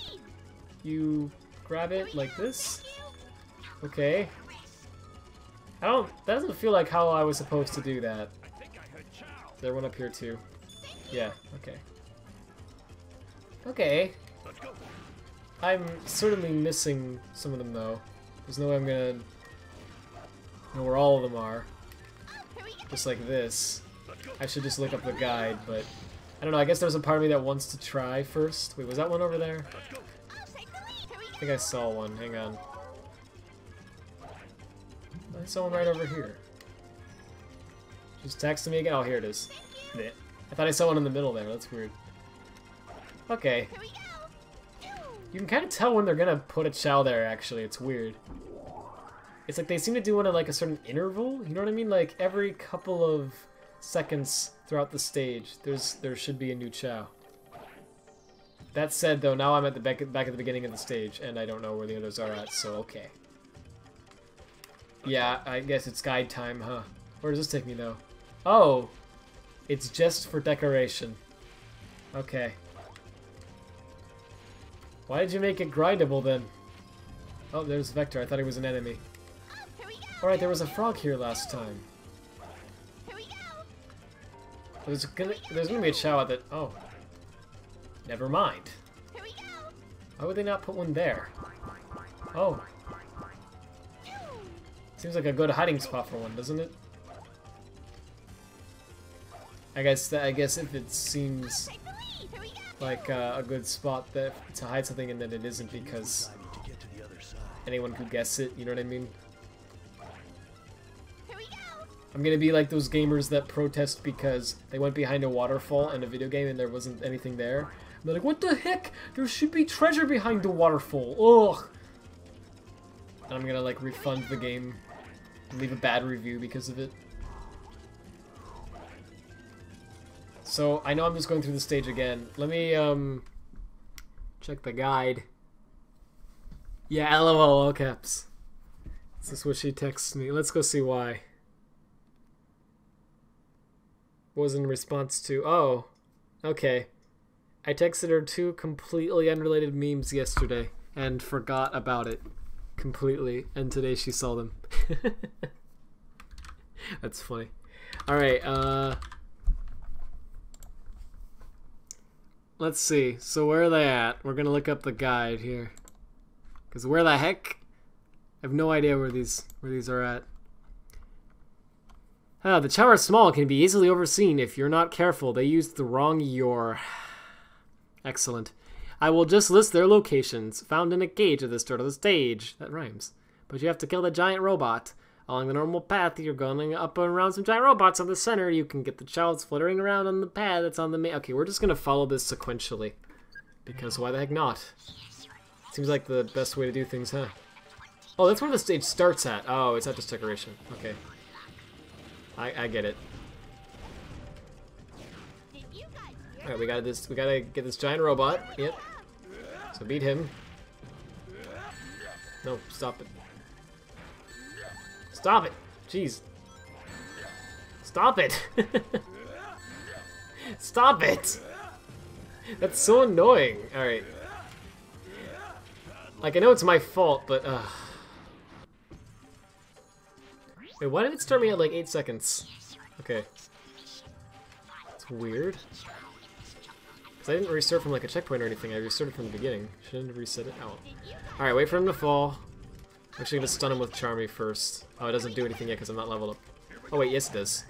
you grab it like this? Okay. That doesn't feel like how I was supposed to do that. There's one up here too. Yeah, okay. Okay. I'm certainly missing some of them though. There's no way I'm gonna know where all of them are. Just like this. I should just look up the guide, but I don't know, I guess there's a part of me that wants to try first. Wait, was that one over there? I think I saw one, hang on. I saw one right over here. Just texting me again. Oh, here it is. Blech. I thought I saw one in the middle there, that's weird. Okay. You can kind of tell when they're gonna put a Chow there, actually, it's weird. It's like they seem to do one at like a certain interval, you know what I mean? Like every couple of seconds throughout the stage, there should be a new Chow. That said, though, now I'm at the back at the beginning of the stage, and I don't know where the others are at, so okay. Yeah, I guess it's guide time, huh? Where does this take me, though? Oh! It's just for decoration. Okay. Why did you make it grindable, then? Oh, there's Vector. I thought he was an enemy. Alright, there was a frog here last time. There's gonna be a Chow at the... Oh. Never mind. Why would they not put one there? Oh. Seems like a good hiding spot for one, doesn't it? I guess if it seems like a good spot to hide something and then it isn't because anyone could guess it, you know what I mean? I'm gonna be like those gamers that protest because they went behind a waterfall in a video game and there wasn't anything there. And they're like, what the heck? There should be treasure behind the waterfall. Ugh. And I'm gonna like refund the game and leave a bad review because of it. So I know I'm just going through the stage again. Let me check the guide. Yeah, LOL, all caps. This is what she texts me. Let's go see why. Was in response to... Oh, okay. I texted her 2 completely unrelated memes yesterday and forgot about it completely, and today she saw them. That's funny. Alright, let's see. So where are they at? We're gonna look up the guide here. Because where the heck? I have no idea where these are at. The Chow are small and can be easily overseen if you're not careful. They used the wrong yor. Excellent. I will just list their locations. Found in a cage at the start of the stage. That rhymes. But you have to kill the giant robot. Along the normal path, you're going up and around some giant robots on the center. You can get the Chows fluttering around on the pad that's on the main... Okay, we're just going to follow this sequentially. Because why the heck not? Seems like the best way to do things, huh? Oh, that's where the stage starts at. Oh, it's at this decoration. Okay. I get it. Alright, we gotta get this giant robot. Yep. So beat him. No, stop it. Stop it! Jeez. Stop it! Stop it! That's so annoying. Alright. Like, I know it's my fault, but, Wait, why did it start me at, like, 8 seconds? Okay. It's weird. Because I didn't restart from, like, a checkpoint or anything. I restarted from the beginning. Shouldn't have reset it? Oh. Alright, wait for him to fall. I'm actually gonna stun him with Charmy first. Oh, it doesn't do anything yet because I'm not leveled up. Oh, wait, yes it does.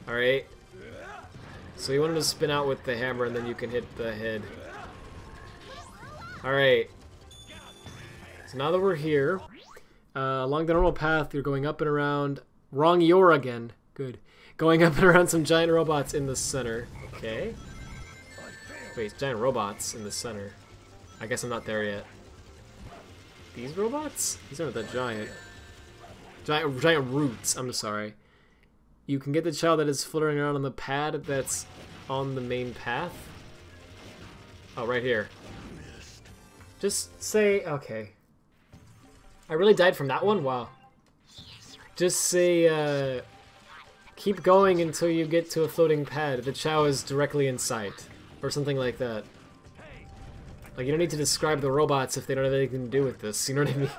Alright. So you want him to spin out with the hammer and then you can hit the head. Alright. So now that we're here, along the normal path, you're going up and around. Wrong Yor again. Good. Going up and around some giant robots in the center. Okay. Wait, giant robots in the center. I guess I'm not there yet. These robots? These aren't that giant. Giant roots, I'm sorry. You can get the child that is fluttering around on the pad that's on the main path. Oh, right here. Just say, okay. I really died from that one? Wow. Just say, keep going until you get to a floating pad. The Chow is directly in sight. Or something like that. Like, you don't need to describe the robots if they don't have anything to do with this, you know what I mean?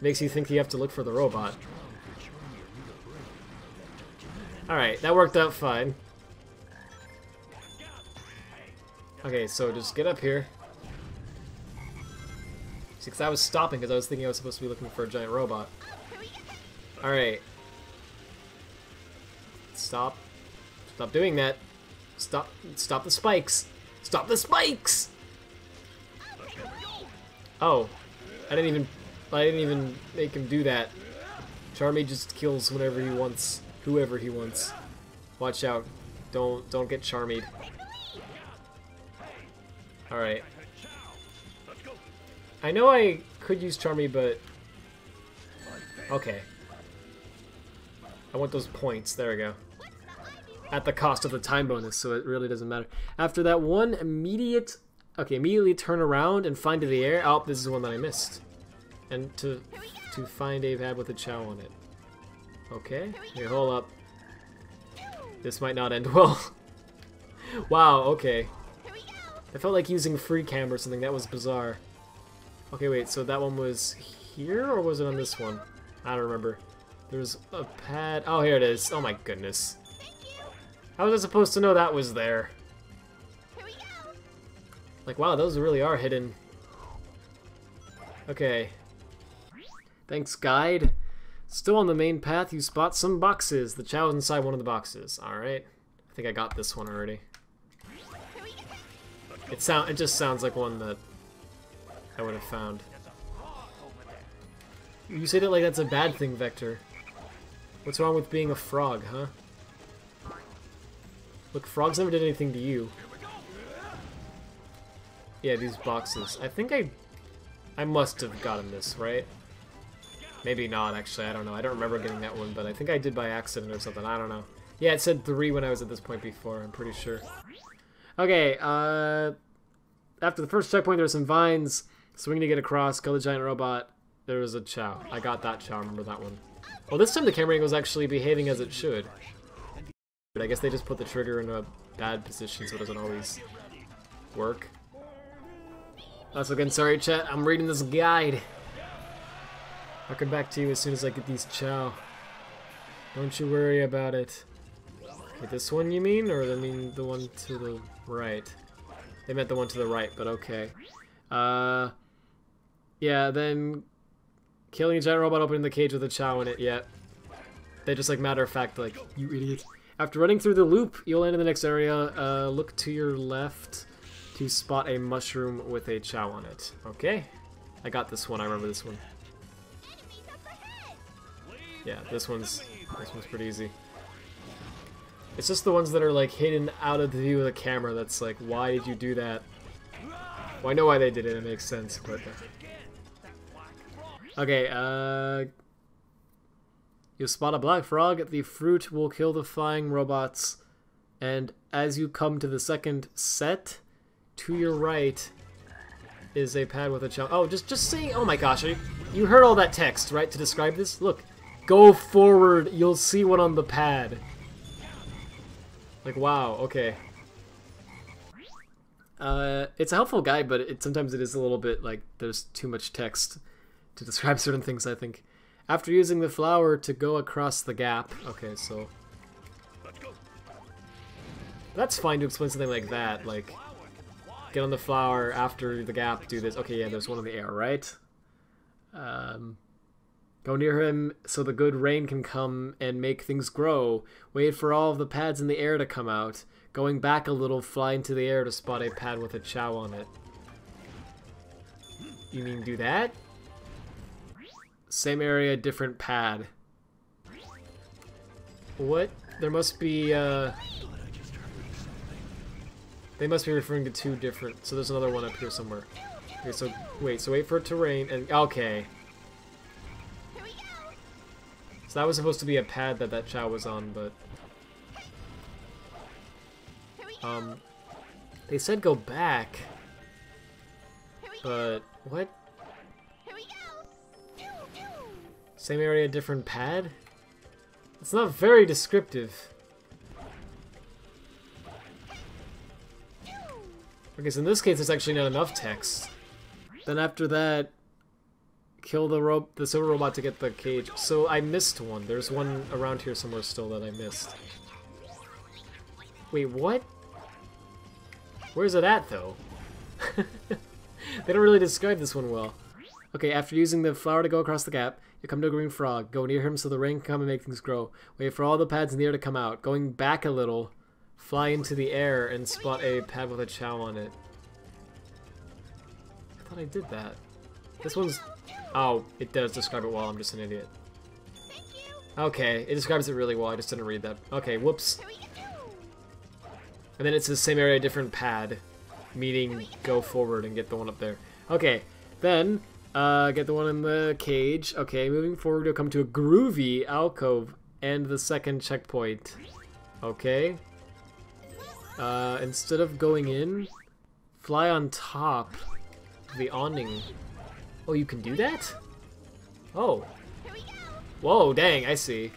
Makes you think you have to look for the robot. Alright, that worked out fine. Okay, so just get up here. See, because I was stopping because I was thinking I was supposed to be looking for a giant robot. Alright. Stop. Stop doing that. Stop the spikes. Stop the spikes! Oh. I didn't even make him do that. Charmy just kills whenever he wants. Whoever he wants. Watch out. Don't get Charmied. Alright. I know I could use Charmy, but... Okay. I want those points. There we go. At the cost of the time bonus, so it really doesn't matter. After that one immediate... Okay, immediately turn around and find to the air. Oh, this is the one that I missed. And to find a pad with a Chow on it. Okay. Okay, hold up. This might not end well. Wow, okay. I felt like using free cam or something. That was bizarre. Okay, wait, so that one was here, or was it on this one? I don't remember. There's a pad. Oh, here it is. Oh my goodness. How was I supposed to know that was there? Like, wow, those really are hidden. Okay. Thanks, guide. Still on the main path, you spot some boxes. The Chow's inside one of the boxes. Alright. I think I got this one already. It just sounds like one that I would have found. You say that like that's a bad thing, Vector. What's wrong with being a frog, huh? Look, frogs never did anything to you. Yeah, these boxes. I think I must have gotten this, right? Maybe not, actually. I don't know. I don't remember getting that one, but I think I did by accident or something. I don't know. Yeah, it said 3 when I was at this point before, I'm pretty sure. Okay, after the first checkpoint, there's some vines. Swing to get across, kill the giant robot. There was a Chow. I got that Chow, remember that one. Well, this time the camera angle was actually behaving as it should. But I guess they just put the trigger in a bad position so it doesn't always work. Also, again, sorry chat, I'm reading this guide. I'll come back to you as soon as I get these Chow. Don't you worry about it. Wait, this one you mean? Or I mean the one to the right? They meant the one to the right, but okay. Yeah, then killing a giant robot opening the cage with a Chow in it, yeah. They just like matter of fact like, you idiot. After running through the loop, you'll end in the next area. Look to your left to spot a mushroom with a Chow on it. Okay. I got this one, I remember this one. Yeah, this one's pretty easy. It's just the ones that are like hidden out of the view of the camera that's like, why did you do that? Well, I know why they did it, it makes sense, but... Okay, you'll spot a black frog, the fruit will kill the flying robots, and as you come to the second set, to your right, is a pad with a chow. Oh, just saying. Oh my gosh, you heard all that text, right? To describe this. Look, go forward. You'll see one on the pad. Like, wow. Okay. It's a helpful guide, but sometimes it is a little bit like there's too much text to describe certain things, I think. After using the flower to go across the gap. Okay, so that's fine to explain something like that, like get on the flower after the gap, do this. Okay, yeah, there's one in the air, right? Go near him so the good rain can come and make things grow. Wait for all of the pads in the air to come out. Going back a little, fly into the air to spot a pad with a chow on it. You mean do that? Same area, different pad. What? There must be, they must be referring to two different... So there's another one up here somewhere. Okay, so wait for it to rain, and... Okay. So that was supposed to be a pad that chow was on, but... They said go back. But... What? Same area, different pad? It's not very descriptive. Okay, so in this case, it's actually not enough text. Then after that, kill the silver robot to get the cage. So I missed one. There's one around here somewhere still that I missed. Wait, what? Where's it at, though? They don't really describe this one well. Okay, after using the flower to go across the gap, you come to a green frog. Go near him so the rain can come and make things grow. Wait for all the pads in the air to come out. Going back a little, fly into the air and spot a pad with a chow on it. I thought I did that. This one's... Oh, it does describe it well. I'm just an idiot. Okay, it describes it really well. I just didn't read that. Okay, whoops. And then it's the same area, different pad. Meaning go forward and get the one up there. Okay, then... get the one in the cage. Okay, moving forward, you'll come to a groovy alcove and the second checkpoint. Okay. Instead of going in, fly on top of the awning. Oh, you can do that? Oh. Whoa, dang, I see.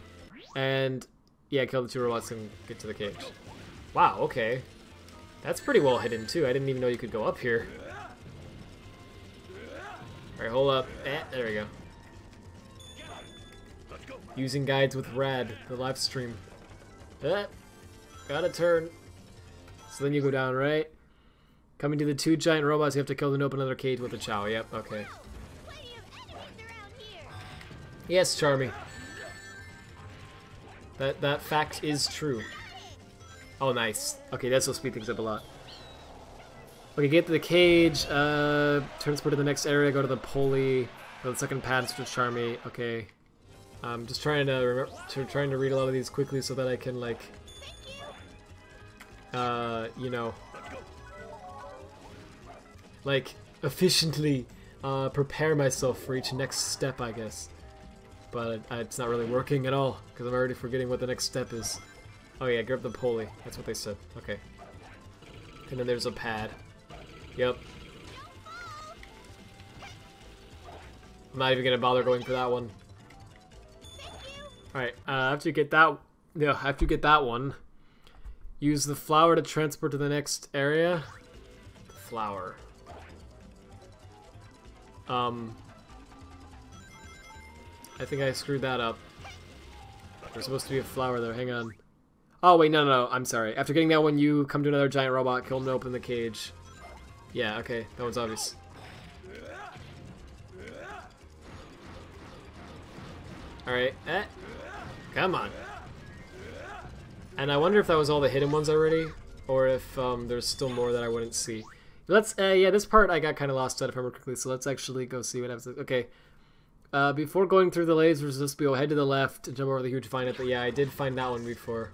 And, yeah, kill the two robots and get to the cage. Wow, okay. That's pretty well hidden, too. I didn't even know you could go up here. Alright, hold up. There we go. Using guides with Rad, the live stream. Gotta turn. So then you go down, right? Coming to the two giant robots, you have to kill them to open another cage with a chow. Yep, okay. Yes, Charmy. That fact is true. Oh, nice. Okay, that's will speed things up a lot. Okay, get to the cage, transport to the next area, go to the pulley, go to the second pad, switch Charmy. Okay. I'm just trying to read a lot of these quickly so that I can, like, you know, like, efficiently prepare myself for each next step, I guess. But it's not really working at all, because I'm already forgetting what the next step is. Oh yeah, grab the pulley. That's what they said. Okay. And then there's a pad. Yep. I'm not even gonna bother going for that one. Alright, after you get that one, use the flower to transport to the next area. Flower. I think I screwed that up. There's supposed to be a flower there, hang on. Oh wait, no, I'm sorry. After getting that one, you come to another giant robot, kill him to open the cage. Yeah, okay, that one's obvious. Alright, come on. And I wonder if that was all the hidden ones already, or if there's still more that I wouldn't see. Let's, yeah, this part I got kind of lost at if I remember quickly, so let's actually go see what happens. Okay, before going through the lasers, let's go head to the left and jump over the huge find it, but yeah, I did find that one before.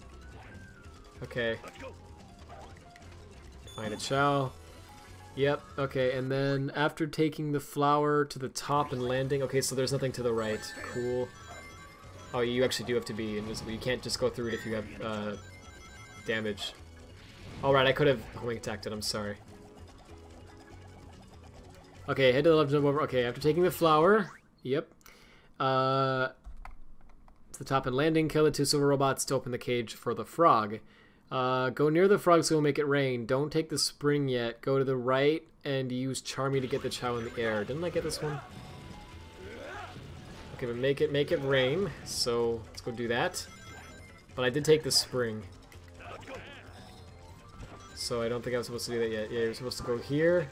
Okay. Find a chow. Yep, okay, and then after taking the flower to the top and landing, okay, so there's nothing to the right. Cool. Oh, you actually do have to be invisible. You can't just go through it if you have damage. Alright, I could have homing attacked it, I'm sorry. Okay, head to the left, jump over. Okay, after taking the flower. Yep. To the top and landing, kill the 2 silver robots to open the cage for the frog. Go near the frog so we'll make it rain. Don't take the spring yet. Go to the right and use Charmy to get the chow in the air. Didn't I get this one? Okay, but make it rain. So let's go do that. But I did take the spring. So I don't think I was supposed to do that yet. Yeah, you're supposed to go here.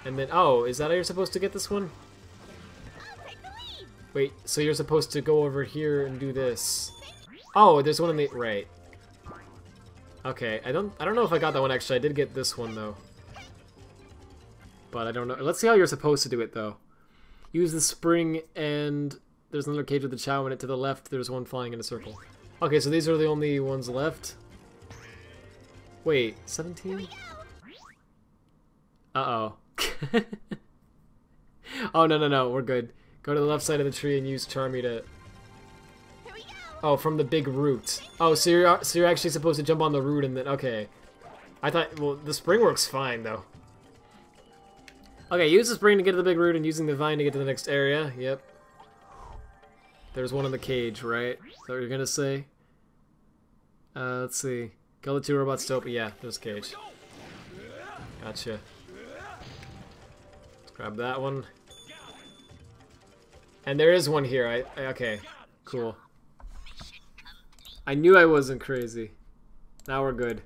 And then, oh, is that how you're supposed to get this one? Wait, so you're supposed to go over here and do this. Oh, there's one in the, right. Okay, I don't know if I got that one actually. I did get this one though. But I don't know. Let's see how you're supposed to do it though. Use the spring and there's another cage with the chow in it. To the left, there's one flying in a circle. Okay, so these are the only ones left. Wait, 17? Uh-oh. Oh, no, we're good. Go to the left side of the tree and use Charmy to... Oh, from the big root. Oh, so you're actually supposed to jump on the root and then... Okay. I thought... Well, the spring works fine, though. Okay, use the spring to get to the big root and using the vine to get to the next area. Yep. There's one in the cage, right? Is that what you're gonna say? Let's see. Kill the 2 robots to open... Yeah, there's a cage. Gotcha. Let's grab that one. And there is one here. Okay, cool. I knew I wasn't crazy. Now we're good.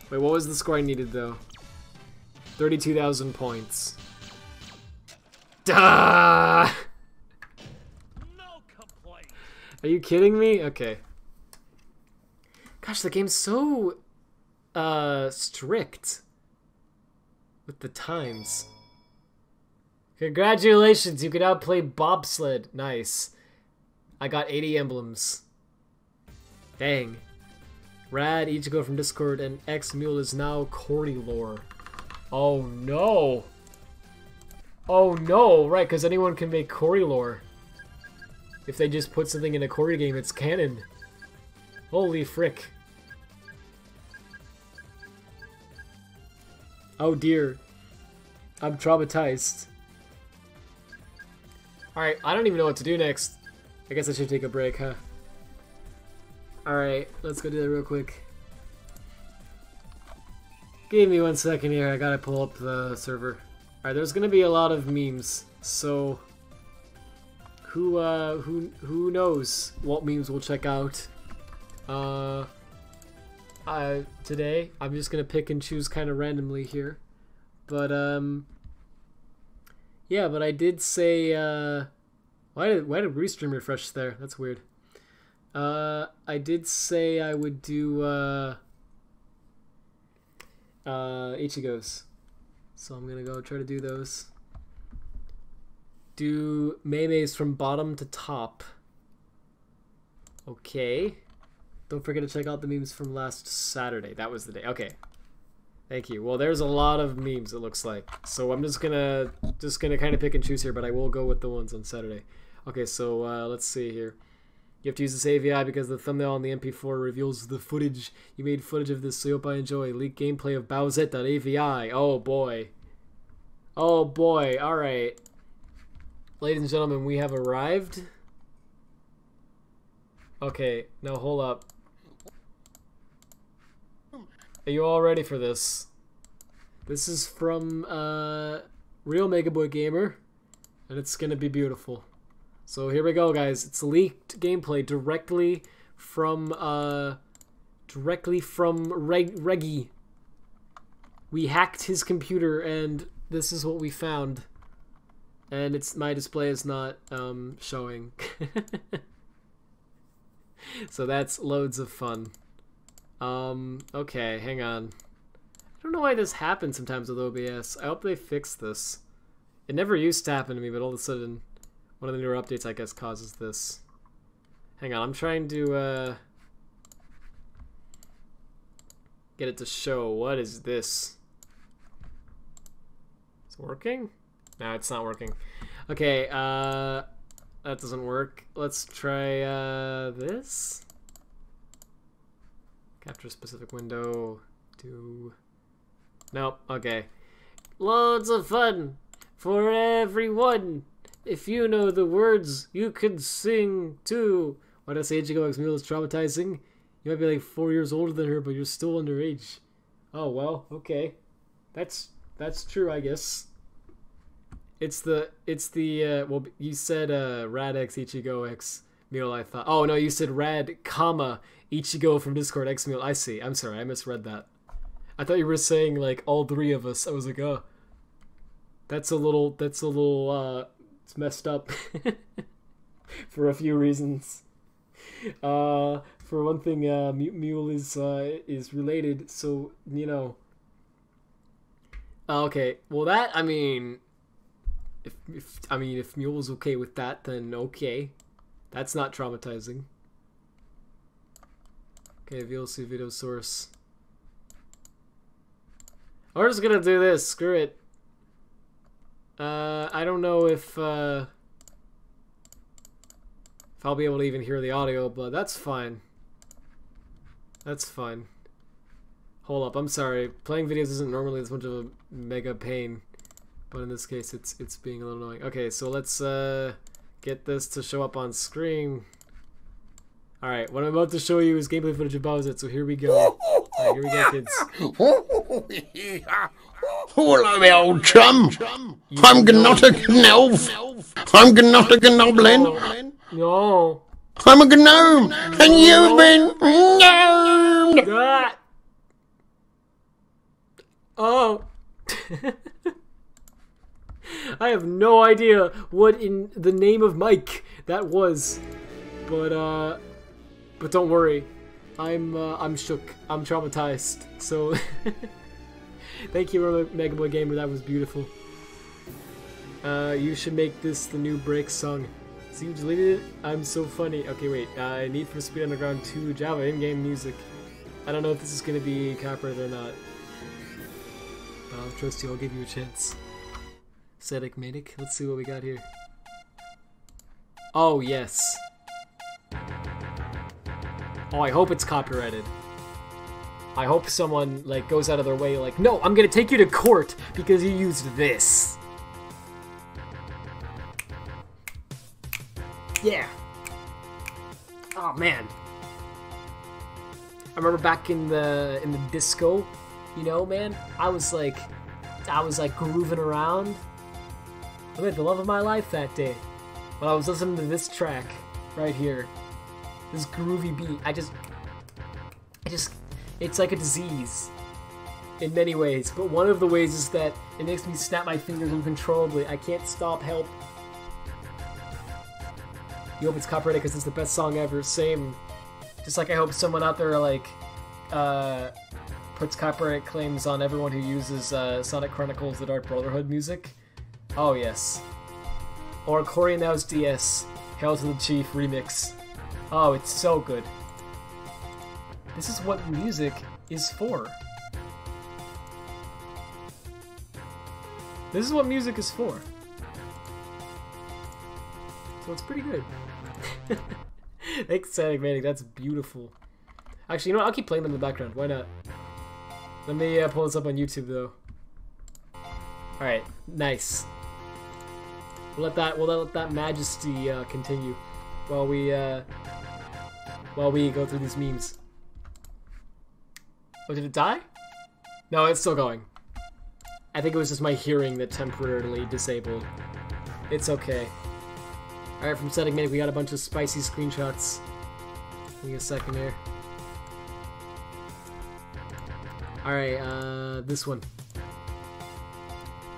Wait, what was the score I needed though? 32,000 points. Duh! No complaint. Are you kidding me? Okay. Gosh, the game's so strict with the times. Congratulations, you can now play bobsled. Nice. I got 80 emblems. Dang. Rad, Ichigo from Discord, and X Mule is now Corey lore. Oh no. Oh no, right, because anyone can make Corey lore. If they just put something in a Corey game, it's canon. Holy frick. Oh dear. I'm traumatized. Alright, I don't even know what to do next. I guess I should take a break, huh? Alright, let's go do that real quick. Give me 1 second here, I gotta pull up the server. Alright, there's gonna be a lot of memes, so... Who knows what memes we'll check out. Today, I'm just gonna pick and choose kind of randomly here. But, yeah, but I did say, why did Restream refresh there? That's weird. I did say I would do, Ichigo's. So I'm gonna go try to do those. Do Meimeis from bottom to top. Okay. Don't forget to check out the memes from last Saturday. That was the day. Okay. Thank you. Well, there's a lot of memes, it looks like. So I'm just gonna kind of pick and choose here, but I will go with the ones on Saturday. Okay, so let's see here. You have to use this AVI because the thumbnail on the MP4 reveals the footage. You made footage of this, so hope I enjoy. Leaked gameplay of Bowsette.avi. Oh boy. Oh boy. Alright. Ladies and gentlemen, we have arrived. Okay, now hold up. Are you all ready for this? This is from Real Mega Boy Gamer, and it's gonna be beautiful. So here we go, guys. It's leaked gameplay directly from Reggie. We hacked his computer, and this is what we found. And it's my display is not showing. So that's loads of fun. Okay, hang on. I don't know why this happens sometimes with OBS. I hope they fix this. It never used to happen to me, but all of a sudden, one of the newer updates, I guess, causes this. Hang on, I'm trying to, get it to show. What is this? It's working? No, it's not working. Okay, that doesn't work. Let's try, this. Capture a specific window. Nope, okay. Loads of fun! for everyone. If you know the words, you can sing too. Why did I say Ichigo X Mule is traumatizing? You might be like 4 years older than her, but you're still underage. Oh well, okay. That's true, I guess. It's the well, you said Rad X Ichigo X Mule, I thought. Oh no, you said Rad, comma, Ichigo from Discord X Mule. I see. I'm sorry, I misread that. I thought you were saying like all three of us. I was like, oh, that's a little it's messed up for a few reasons. For one thing, Mule is related, so you know. Okay, well that, I mean, if Mule's okay with that, then okay, that's not traumatizing. Okay, VLC video source. We're just gonna do this. Screw it. I don't know if I'll be able to even hear the audio, but that's fine. That's fine. Hold up, I'm sorry. Playing videos isn't normally this much of a mega pain, but in this case, it's being a little annoying. Okay, so let's get this to show up on screen. All right, what I'm about to show you is gameplay footage of Bowser. So here we go. All right, here we go, kids. Hello, old chum. I'm not a gnome. I'm not a gnoblin. No. I'm a gnome, and you've been gnomed. Ah. Oh. I have no idea what in the name of Mike that was, but don't worry, I'm shook. I'm traumatized. So thank you, Mega Boy Gamer. That was beautiful. You should make this the new break song. See, you deleted it? I'm so funny. Okay, wait. Need for Speed Underground 2 Java in-game music. I don't know if this is gonna be copyrighted or not. I'll trust you. I'll give you a chance. Sedic Manic. Let's see what we got here. Oh yes. Oh, I hope it's copyrighted. I hope someone like goes out of their way like, no, I'm gonna take you to court because you used this. Yeah. Oh man. I remember back in the disco, you know, man, I was like grooving around. I had the love of my life that day. When I was listening to this track right here. This groovy beat. I just it's like a disease in many ways, but one of the ways is that it makes me snap my fingers uncontrollably. I can't stop, help. You hope it's copyrighted because it's the best song ever. Same. Just like I hope someone out there like puts copyright claims on everyone who uses Sonic Chronicles: The Dark Brotherhood music. Oh yes. Or Corey Now's DS Hail to the Chief remix. Oh, it's so good. This is what music is for. This is what music is for. So it's pretty good. Thanks, Sonic Manic. That's beautiful. Actually, you know what? I'll keep playing them in the background. Why not? Let me pull this up on YouTube, though. Alright, nice. We'll let that majesty continue while we go through these memes. Oh, did it die? No, it's still going. I think it was just my hearing that temporarily disabled. It's okay. Alright, from Sonic Manic, we got a bunch of spicy screenshots. Give me a second here. Alright, this one.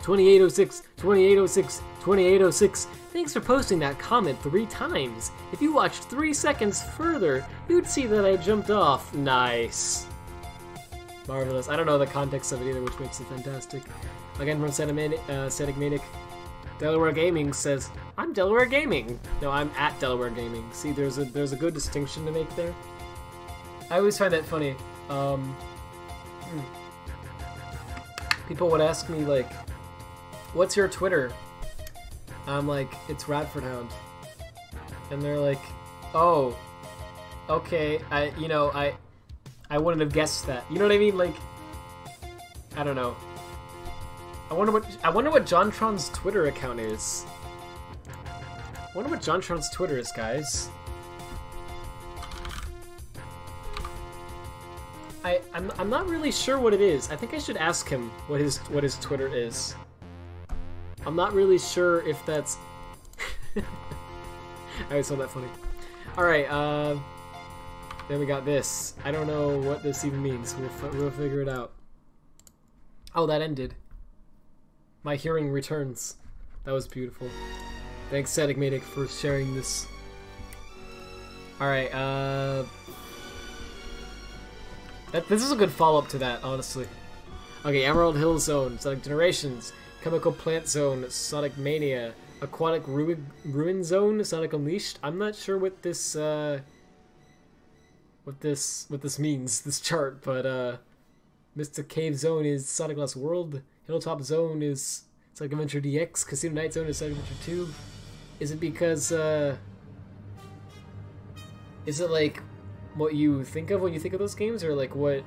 2806, 2806, 2806. Thanks for posting that comment 3 times. If you watched 3 seconds further, you'd see that I jumped off. Nice. Marvelous. I don't know the context of it either, which makes it fantastic. Again, from Sonic Manic. Delaware Gaming says, I'm Delaware Gaming. No, I'm at Delaware Gaming. See, there's a good distinction to make there. I always find that funny. People would ask me, like, what's your Twitter? I'm like, it's Radfordhound. And they're like, oh, okay, I wouldn't have guessed that. You know what I mean? Like, I don't know. I wonder what JonTron's Twitter account is. I wonder what JonTron's Twitter is, guys. I'm not really sure what it is. I think I should ask him what his Twitter is. I'm not really sure if that's. I always found that funny. All right. Then we got this. I don't know what this even means. We'll figure it out. Oh, that ended. My hearing returns. That was beautiful. Thanks, Enigmatic, for sharing this. Alright, this is a good follow-up to that, honestly. Okay, Emerald Hill Zone, Sonic Generations, Chemical Plant Zone, Sonic Mania, Aquatic Ruin Zone, Sonic Unleashed. I'm not sure what this, what this means, this chart, but, Mystic Cave Zone is Sonic Lost World, Hilltop Zone is Sonic Adventure DX, Casino Night Zone is Sonic Adventure 2. Is it because, is it like what you think of when you think of those games, or like what?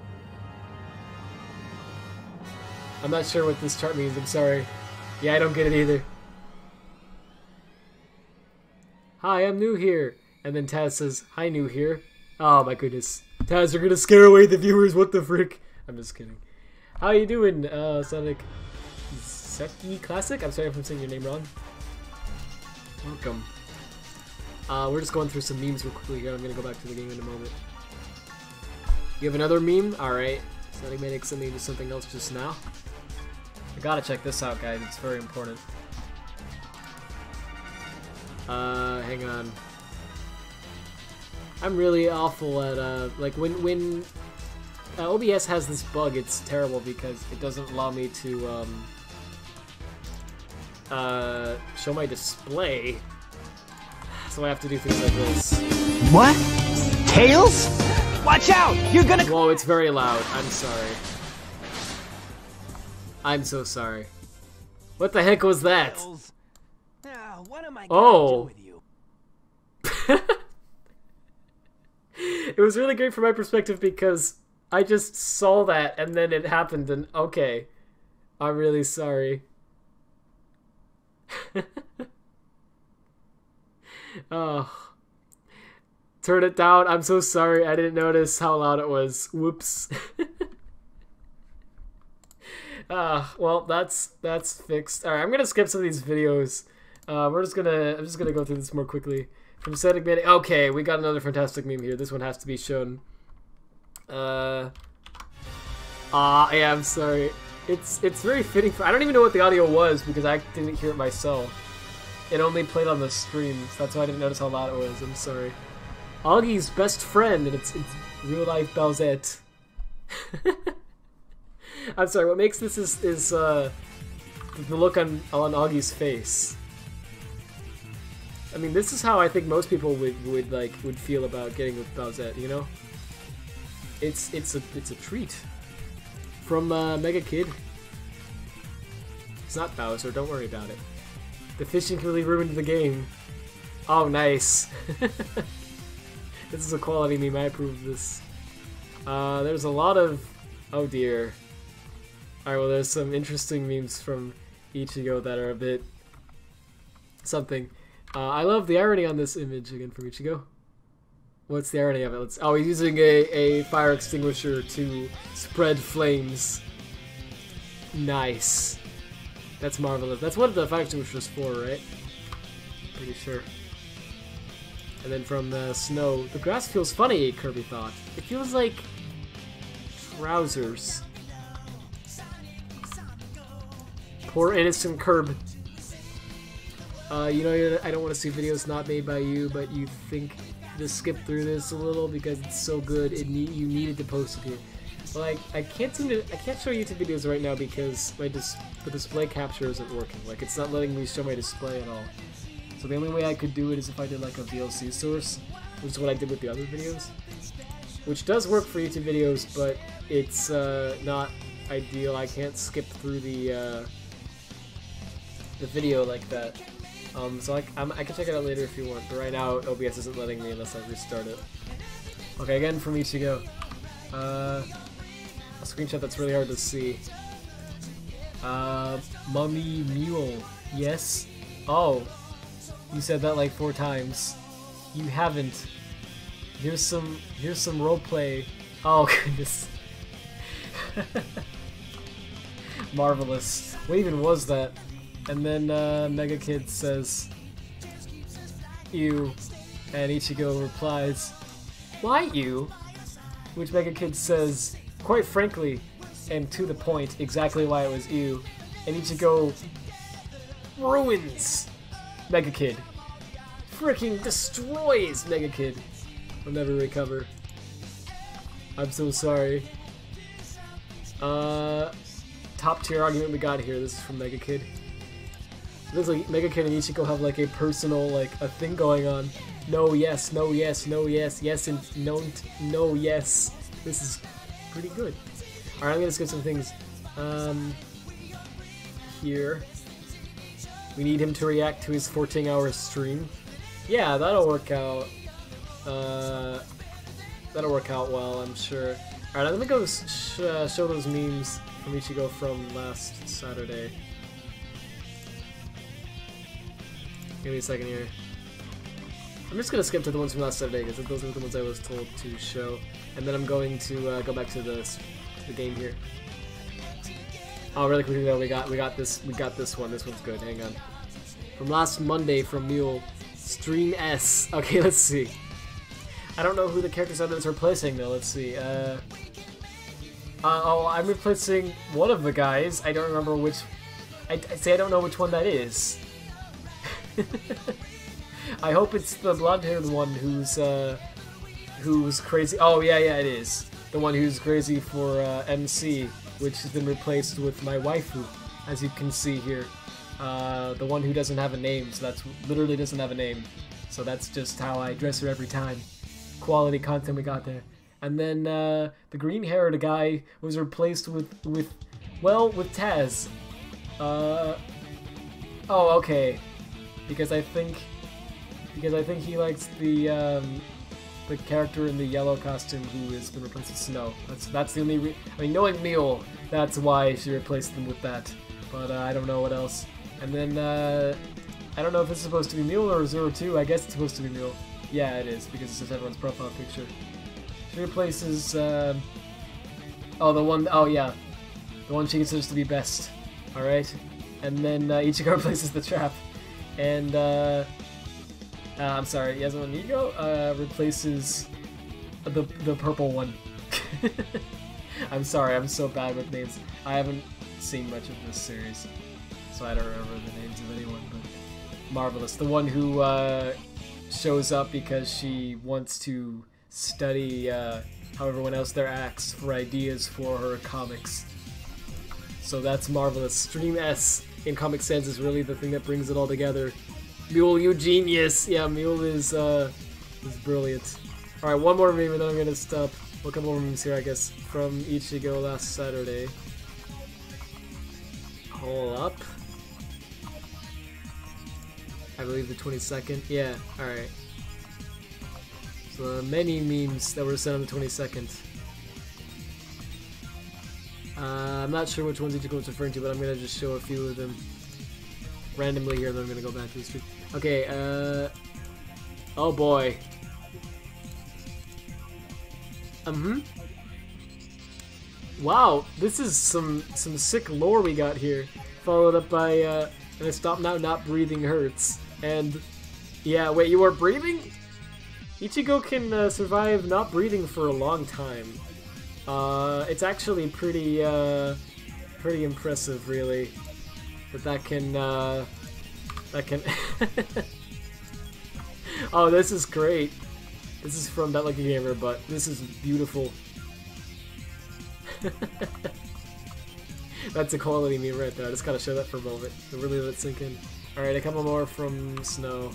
I'm not sure what this chart means, I'm sorry. Yeah, I don't get it either. Hi, I'm new here. And then Taz says, hi, new here. Oh my goodness. Taz, you're gonna scare away the viewers, what the frick? I'm just kidding. How you doing, Sonic Seki Classic? I'm sorry if I'm saying your name wrong. Welcome. We're just going through some memes real quickly here. I'm gonna go back to the game in a moment. You have another meme? Alright. Sonic Manic sent me to something else just now. I gotta check this out, guys. It's very important. Hang on. I'm really awful at, like, when OBS has this bug, it's terrible because it doesn't allow me to, show my display. So I have to do things like this. What? Tails? Watch out! You're gonna— Whoa, it's very loud. I'm sorry. I'm so sorry. What the heck was that? What am I gonna do with you? It was really great from my perspective because I just saw that and then it happened and okay. I'm really sorry. Oh. Turn it down. I'm so sorry. I didn't notice how loud it was. Whoops. Well, that's fixed. Alright, I'm gonna skip some of these videos. I'm just gonna go through this more quickly. From Sonic Mania. Okay, we got another fantastic meme here. This one has to be shown. Yeah, I'm sorry. It's very fitting for— I don't even know what the audio was because I didn't hear it myself. It only played on the stream, so that's why I didn't notice how loud it was. I'm sorry. Augie's best friend, and it's real life Bowsette. I'm sorry. What makes this is the look on Augie's face. I mean, this is how I think most people would feel about getting with Bowsette. You know, it's a treat from Mega Kid. It's not Bowser. Don't worry about it. The fishing really ruined the game. Oh, nice. This is a quality meme. I approve of this. There's a lot of— oh dear. Alright, well, there's some interesting memes from Ichigo that are a bit something. I love the irony on this image again from Ichigo. What's the irony of it? Oh, he's using a fire extinguisher to spread flames. Nice. That's marvelous. That's what the fire extinguisher is for, right? Pretty sure. And then from the snow, the grass feels funny, Kirby thought. It feels like trousers. Poor innocent Kirb. You know, I don't want to see videos not made by you, but you think to skip through this a little because it's so good. You needed to post it here. Well, I can't show YouTube videos right now because the display capture isn't working. Like, it's not letting me show my display at all. So the only way I could do it is if I did like a VLC source, which is what I did with the other videos. Which does work for YouTube videos, but it's not ideal. I can't skip through the video like that. So I can check it out later if you want, but right now OBS isn't letting me unless I restart it. Okay, again from Ichigo. A screenshot that's really hard to see. Mummy Mule. Yes? Oh. You said that like 4 times. You haven't. Here's some roleplay. Oh goodness. Marvelous. What even was that? And then Mega Kid says, "You," and Ichigo replies, "Why you?" Which Mega Kid says, quite frankly, and to the point, exactly why it was you. And Ichigo ruins Mega Kid. Freaking destroys Mega Kid. Will never recover. I'm so sorry. Top tier argument we got here. This is from Mega Kid. Looks like Mega Kid and Ichigo have like a personal, like, a thing going on. No, yes, no, yes, no, yes, yes, and no, no, yes. This is pretty good. Alright, I'm gonna skip some things. Here. We need him to react to his 14-hour stream. Yeah, that'll work out. That'll work out well, I'm sure. Alright, let me go show those memes from Ichigo from last Saturday. Give me a second here. I'm just gonna skip to the ones from last Saturday because those are the ones I was told to show, and then I'm going to go back to the game here. Oh, really quickly though, we got this one. This one's good. Hang on. From last Monday from Mule, Stream S. Okay, let's see. I don't know who the characters are that's replacing though. Let's see. Oh, I'm replacing one of the guys. I don't remember which. I don't know which one that is. I hope it's the blonde-haired one who's crazy. Oh yeah, it is the one who's crazy for MC, which has been replaced with my waifu, as you can see here. The one who doesn't have a name, so that's literally doesn't have a name. So that's just how I dress her every time. Quality content we got there. And then the green-haired guy was replaced with Taz. Oh, okay. Because I think he likes the character in the yellow costume who has been replaced with Snow. That's the only I mean, knowing Mule, that's why she replaced them with that. But I don't know what else. And then I don't know if it's supposed to be Mule or 02. I guess it's supposed to be Mule. Yeah, it is because it's just everyone's profile picture. She replaces the one she considers to be best. All right, and then Ichigo replaces the trap. And, I'm sorry, Yasuo replaces the purple one. I'm sorry, I'm so bad with names. I haven't seen much of this series, so I don't remember the names of anyone, but marvelous. The one who, shows up because she wants to study, how everyone else there acts for ideas for her comics. So that's marvelous. Stream S in Comic Sans is really the thing that brings it all together. Mule, you genius! Yeah, Mule is brilliant. Alright, one more meme and then I'm gonna stop. A couple more memes here, I guess, from Ichigo last Saturday. Hold up. I believe the 22nd. Yeah, alright. So many memes that were sent on the 22nd. I'm not sure which ones Ichigo was referring to, but I'm gonna just show a few of them randomly here, and then I'm gonna go back to the stream. Okay, oh boy. Wow, this is some sick lore we got here. Followed up by, and I stop now, not breathing hurts. And, yeah, wait, you are breathing? Ichigo can survive not breathing for a long time. It's actually pretty impressive, really, that can Oh, this is great. This is from That Lucky Gamer, but this is beautiful. That's a quality meme right there. I just gotta show that for a moment to really let it sink in. Alright, a couple more from Snow.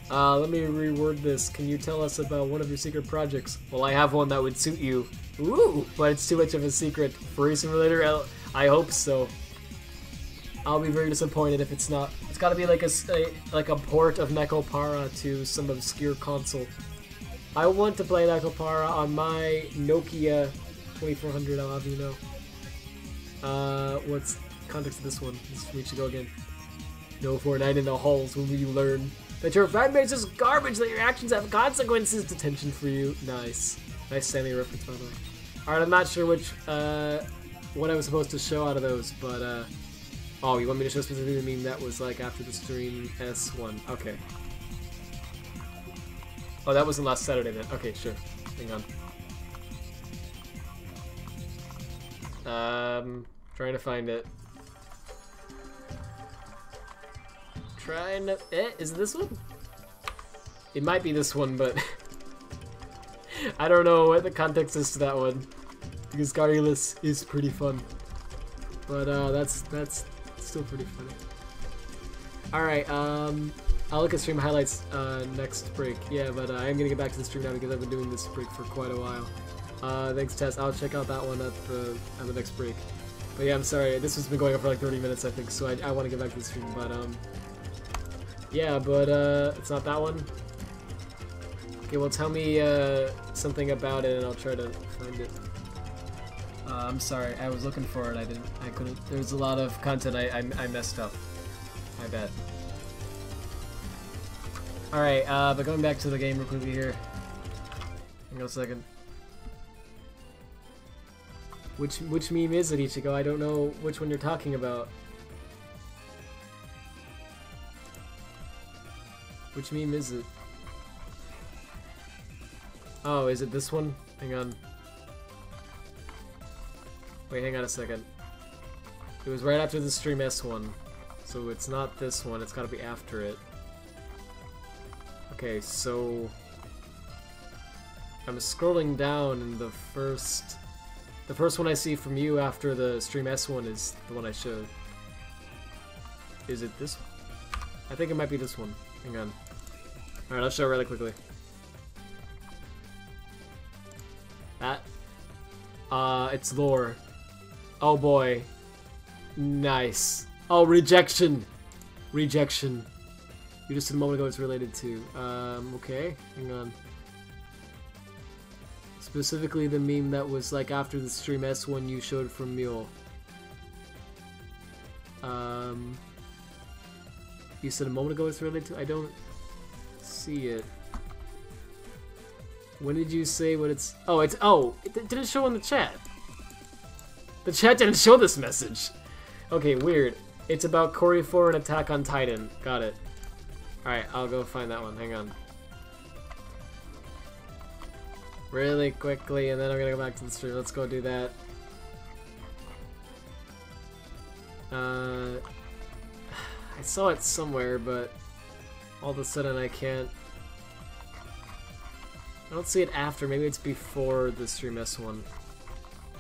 Let me reword this. Can you tell us about one of your secret projects? Well, I have one that would suit you. Ooh, but it's too much of a secret. Furry Simulator? I hope so. I'll be very disappointed if it's not. It's gotta be like a port of Nekopara to some obscure console. I want to play Nekopara on my Nokia 2400, I'll have you know. What's context of this one? This is Rouge again. No Fortnite in the halls when you learn that your fan base is garbage, that your actions have consequences. Detention for you. Nice. Nice Sammy reference, by the way. Alright, I'm not sure which, what I was supposed to show out of those, but, oh, you want me to show specifically the meme that was, like, after the stream S1? Okay. Oh, that wasn't last Saturday then. Okay, sure. Hang on. Trying to find it. Is it this one? It might be this one, but I don't know what the context is to that one. Because Garrulous is pretty fun. But that's still pretty funny. Alright, I'll look at stream highlights next break. Yeah, but I am gonna get back to the stream now because I've been doing this break for quite a while. Thanks, Tess. I'll check out that one at the next break. But yeah, I'm sorry. This has been going on for like 30 minutes, I think, so I want to get back to the stream. But yeah, but it's not that one. Okay, well, tell me something about it, and I'll try to find it. I'm sorry. I was looking for it. I couldn't. There's a lot of content I messed up. My bad. All right, but going back to the game real quickly here. Hang on a second. Which meme is it, Ichigo? I don't know which one you're talking about. Which meme is it? Oh, is it this one? Hang on. Wait, hang on a second. It was right after the stream S1. So it's not this one, it's gotta be after it. Okay, so I'm scrolling down and the first one I see from you after the stream S1 is the one I showed. Is it this one? I think it might be this one. Hang on. Alright, I'll show it really quickly. That? It's lore. Oh boy. Nice. Oh, rejection! Rejection. You just said a moment ago it's related to. Okay. Hang on. Specifically the meme that was like after the stream S1 you showed from Mule. You said a moment ago it's related to? I don't see it. When did you say what it's... Oh, it's... Oh! It didn't show in the chat. The chat didn't show this message. Okay, weird. It's about Cory 4 and Attack on Titan. Got it. Alright, I'll go find that one. Hang on. Really quickly, and then I'm gonna go back to the stream. Let's go do that. I saw it somewhere, but all of a sudden I can't... I don't see it after. Maybe it's before the stream S1.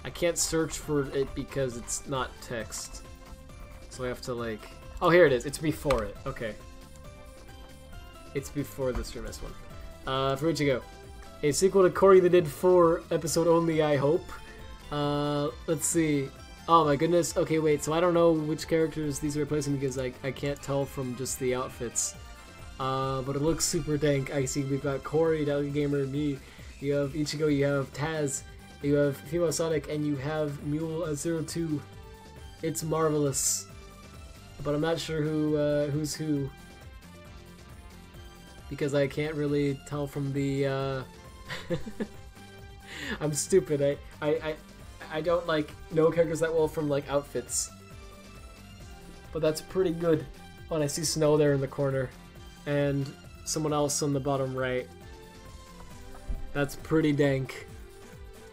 I can't search for it because it's not text. So I have to like... Oh, here it is. It's before it. Okay. It's before the stream S1. For Ichigo. A sequel to Cory the Dead 4 episode only, I hope. Let's see. Oh my goodness. Okay, wait. So I don't know which characters these are replacing because I can't tell from just the outfits. But it looks super dank. I see we've got Cory, Delicate Gamer, and me. You have Ichigo, you have Taz, you have Female Sonic, and you have Mule02. It's marvelous. But I'm not sure who's who. Because I can't really tell from the, I'm stupid. I don't, like, know characters that well from, like, outfits. But that's pretty good. Oh, and I see Snow there in the corner. And someone else on the bottom right. That's pretty dank.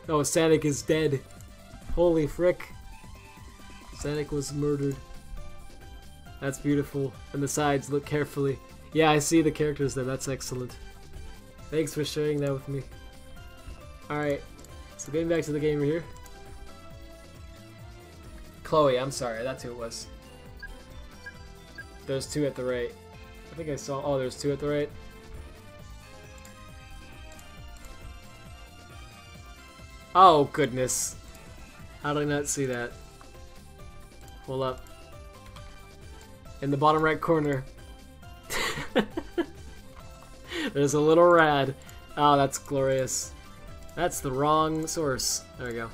Oh, Sonic is dead. Holy frick. Sonic was murdered. That's beautiful. And the sides, look carefully. Yeah, I see the characters there. That's excellent. Thanks for sharing that with me. Alright. So getting back to the game here. Chloe, I'm sorry. That's who it was. There's two at the right. I think I saw... Oh, there's two at the right. Oh, goodness. How did I not see that? Hold up. In the bottom right corner. There's a little rad. Oh, that's glorious. That's the wrong source. There we go.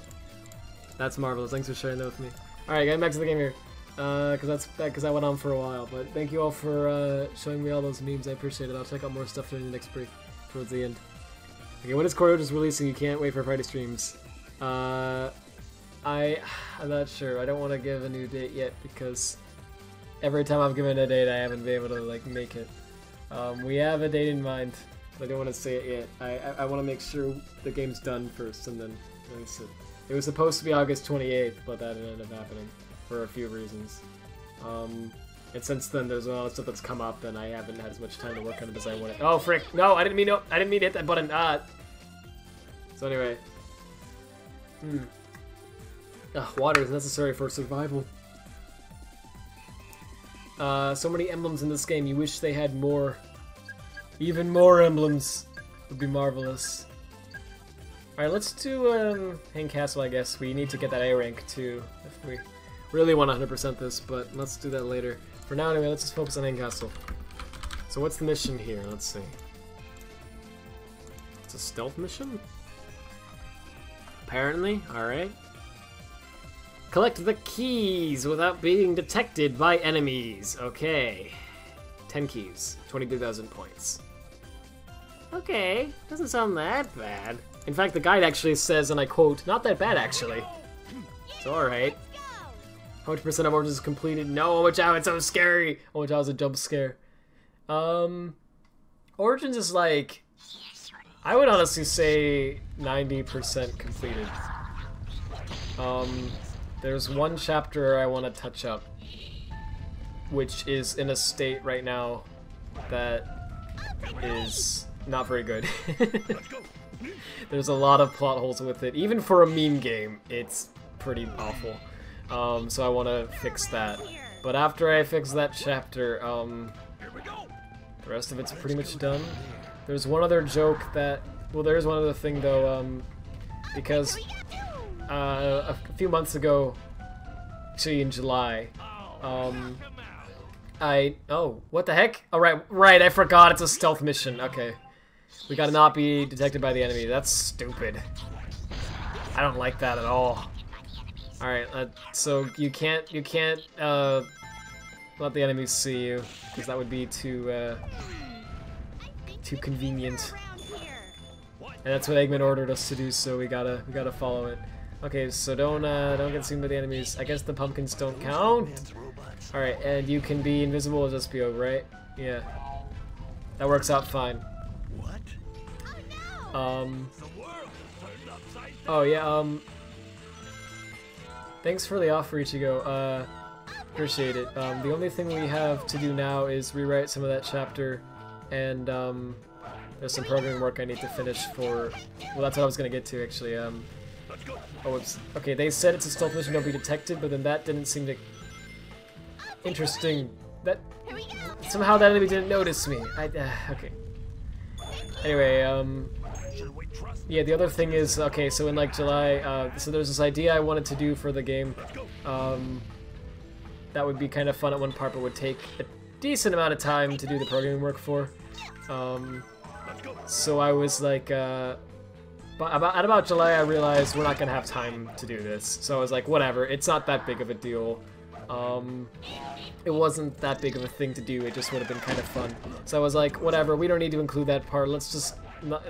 That's marvelous. Thanks for sharing that with me. Alright, getting back to the game here. Because I went on for a while. But thank you all for showing me all those memes. I appreciate it. I'll check out more stuff during the next break towards the end. Okay, when is Coriolis releasing? You can't wait for Friday streams. I'm not sure. I don't want to give a new date yet because every time I've given a date, I haven't been able to like make it. We have a date in mind, but I don't want to say it yet. I want to make sure the game's done first, and then release it. It was supposed to be August 28th, but that ended up happening for a few reasons. And since then, there's a lot of stuff that's come up, and I haven't had as much time to work on it as I wanted. Oh frick! No, I didn't mean to hit that button. So anyway. Water is necessary for survival. So many emblems in this game. You wish they had more. Even more emblems would be marvelous. Alright, let's do Hang Castle, I guess. We need to get that A rank too, if we really want to 100% this, but let's do that later. For now, anyway, let's just focus on Hang Castle. So what's the mission here? Let's see. It's a stealth mission? Apparently, alright. Collect the keys without being detected by enemies. Okay. 10 keys. 22,000 points. Okay. Doesn't sound that bad. In fact, the guide actually says, and I quote, not that bad actually. It's alright. How much percent of Origins is completed? No, oh, watch out, it's so scary! Oh, watch out, it's a jump scare. Origins is like, I would honestly say 90% completed. There's one chapter I want to touch up, which is in a state right now that is not very good. There's a lot of plot holes with it. Even for a meme game, it's pretty awful. So I want to fix that. But after I fix that chapter, the rest of it's pretty much done. There's one other joke that... Well, there's one other thing, though, because... a few months ago, actually in July, oh, what the heck? Oh, right, I forgot it's a stealth mission. Okay. We gotta not be detected by the enemy. That's stupid. I don't like that at all. Alright, so you can't, let the enemies see you, because that would be too convenient. And that's what Eggman ordered us to do, so we gotta follow it. Okay, so don't get seen by the enemies. I guess the pumpkins don't count. All right, and you can be invisible as Espio, right? Yeah, that works out fine. What? Oh yeah. Thanks for the offer, Ichigo. Appreciate it. The only thing we have to do now is rewrite some of that chapter, and there's some programming work I need to finish for. Well, that's what I was gonna get to actually. Oh, it's okay. They said it's a stealth mission, don't be detected, but then that didn't seem to. Interesting. That somehow that enemy didn't notice me. Okay. Anyway, yeah. The other thing is, okay. So in like July, so there's this idea I wanted to do for the game. That would be kind of fun at one part, but would take a decent amount of time to do the programming work for. So I was like. But at about July, I realized we're not gonna have time to do this. So I was like, whatever, it's not that big of a deal. It wasn't that big of a thing to do. It just would have been kind of fun. So I was like, whatever, we don't need to include that part. Let's just not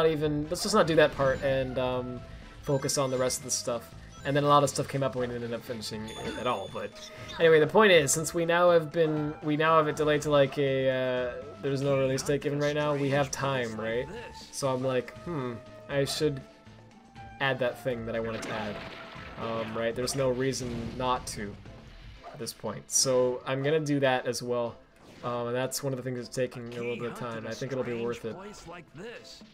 do that part and focus on the rest of the stuff. And then a lot of stuff came up and we didn't end up finishing it at all. But anyway, the point is, since we now have it delayed to like a there's no release date given right now. We have time, right? So I'm like, I should add that thing that I wanted to add, right? There's no reason not to at this point. So I'm gonna do that as well, and that's one of the things that's taking a little bit of time. I think it'll be worth it.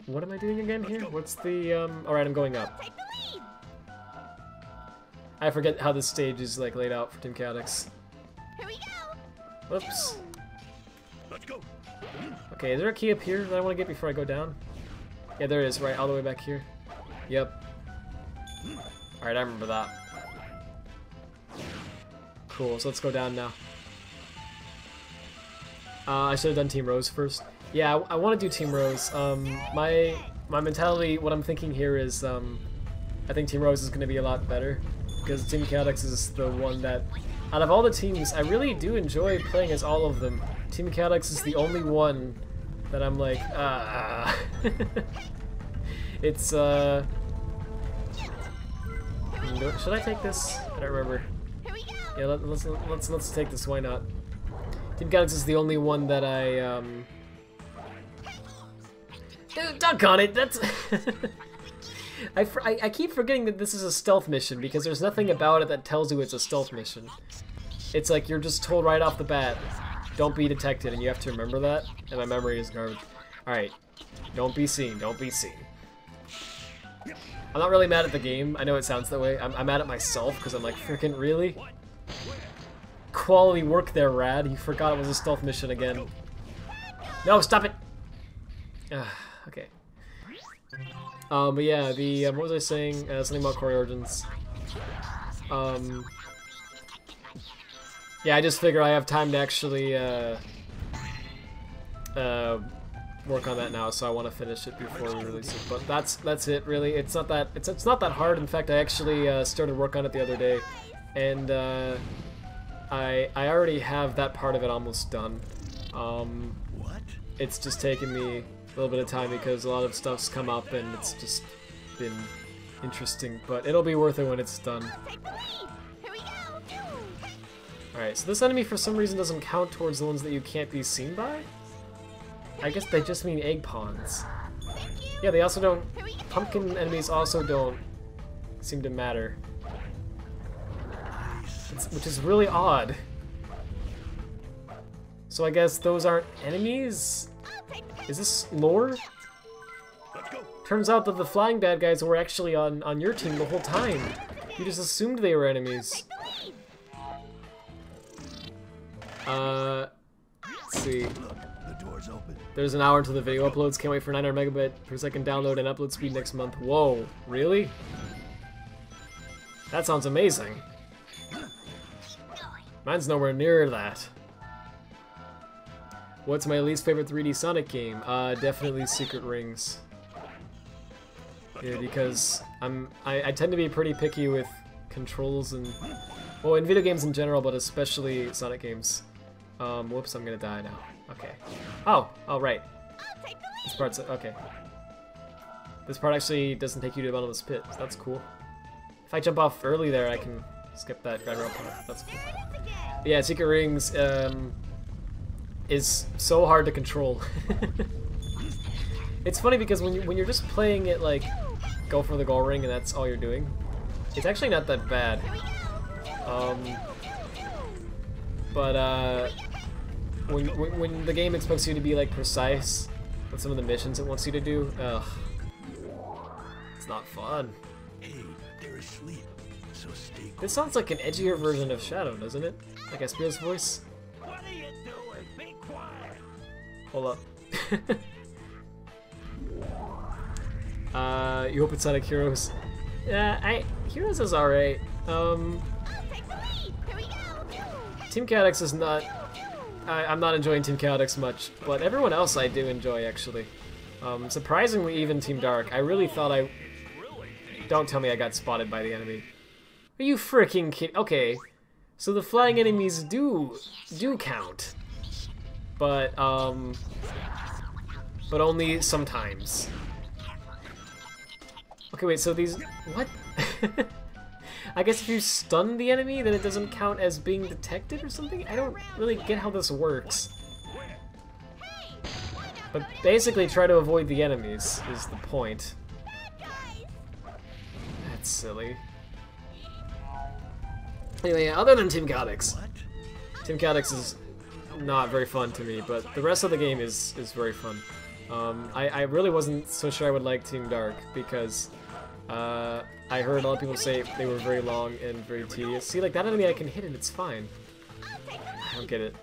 What am I doing again here? What's the, alright, I'm going up. I forget how this stage is like laid out for Team Chaotix. Here we go. Whoops. Let's go. Okay, is there a key up here that I want to get before I go down? Yeah, there is, right, all the way back here. Yep. Alright, I remember that. Cool, so let's go down now. I should have done Team Rose first. Yeah, I want to do Team Rose. My mentality, what I'm thinking here is, I think Team Rose is going to be a lot better. because Team Chaotix is the one that, out of all the teams, I really do enjoy playing as all of them. Team Chaotix is the only one that I'm like, It's, should I take this? I don't remember. Yeah, let's take this, why not? Team Chaotix is the only one that I, Dude, doggone it, that's... I keep forgetting that this is a stealth mission because there's nothing about it that tells you it's a stealth mission. It's like you're just told right off the bat, don't be detected, and you have to remember that, and my memory is garbage. Alright, don't be seen, don't be seen. I'm not really mad at the game, I know it sounds that way. I'm mad at myself because I'm like, frickin' really? Quality work there, Rad. You forgot it was a stealth mission again. No, stop it! Okay. But yeah, the, what was I saying? Something about Core Origins. Yeah, I just figure I have time to actually, work on that now, so I want to finish it before we release it. But that's it, really. It's not that hard. In fact, I actually, started work on it the other day, and, I already have that part of it almost done. It's just taken me a little bit of time because a lot of stuff's come up and it's just been interesting, but it'll be worth it when it's done. Alright, so this enemy for some reason doesn't count towards the ones that you can't be seen by? I guess they just mean egg pawns. Yeah, they also don't... Pumpkin enemies also don't seem to matter. Which is really odd. So I guess those aren't enemies? Is this lore? Turns out that the flying bad guys were actually on your team the whole time. You just assumed they were enemies. Let's see. There's an hour until the video uploads. Can't wait for 900 megabit per second download and upload speed next month. Whoa, really? That sounds amazing. Mine's nowhere near that. What's my least favorite 3D Sonic game? Definitely Secret Rings. Yeah, because I tend to be pretty picky with controls and, well, in video games in general, but especially Sonic games. Whoops, I'm gonna die now. Okay. Oh, right. This part's okay. This part actually doesn't take you to the bottom of this pit, so that's cool. If I jump off early there, I can skip that guide rail part. That's cool. Yeah, Secret Rings is so hard to control. It's funny because when you're just playing it like go for the gold ring and that's all you're doing, it's actually not that bad. But when the game expects you to be like precise with some of the missions it wants you to do, it's not fun. This sounds like an edgier version of Shadow, doesn't it? Like Espio's voice. What are you doing? Be quiet. Hold up. You hope it's Sonic Heroes. Yeah, Heroes is alright. Team Chaotix is not... I'm not enjoying Team Chaotix much, but everyone else I do enjoy, actually. Surprisingly, even Team Dark. I really thought I... Don't tell me I got spotted by the enemy. Are you freaking kidding? Okay, so the flying enemies do count, but only sometimes. Okay, wait, so these... What? I guess if you stun the enemy, then it doesn't count as being detected or something? I don't really get how this works. But basically, try to avoid the enemies is the point. That's silly. Anyway, other than Team Chaotix. Team Chaotix is not very fun to me, but the rest of the game is very fun. I really wasn't so sure I would like Team Dark because I heard a lot of people say they were very long and very tedious. See, like that enemy I can hit and it's fine. I don't get it.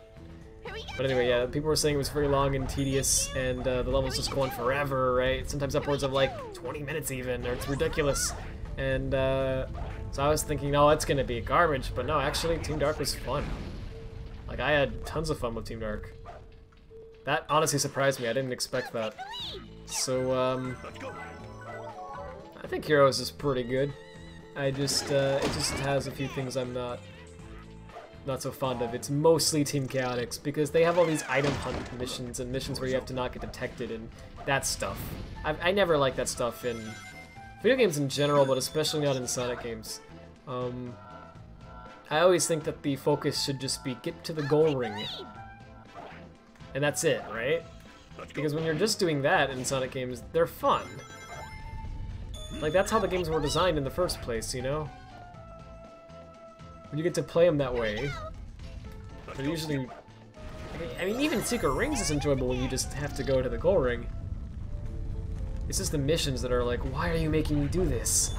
But anyway, yeah, people were saying it was very long and tedious, and the levels just go on forever, right? Sometimes upwards of like 20 minutes even, or it's ridiculous. And so I was thinking, oh, it's gonna be garbage, but no, actually, Team Dark was fun. Like, I had tons of fun with Team Dark. That honestly surprised me, I didn't expect that. So, I think Heroes is pretty good. it just has a few things I'm not so fond of. It's mostly Team Chaotix because they have all these item hunt missions and missions where you have to not get detected and that stuff. I never like that stuff in video games in general, but especially not in Sonic games. I always think that the focus should just be get to the goal ring. And that's it, right? Because when you're just doing that in Sonic games, they're fun. Like, that's how the games were designed in the first place, you know? When you get to play them that way, they're usually... I mean, even Secret Rings is enjoyable when you just have to go to the goal ring. It's just the missions that are like, why are you making me do this?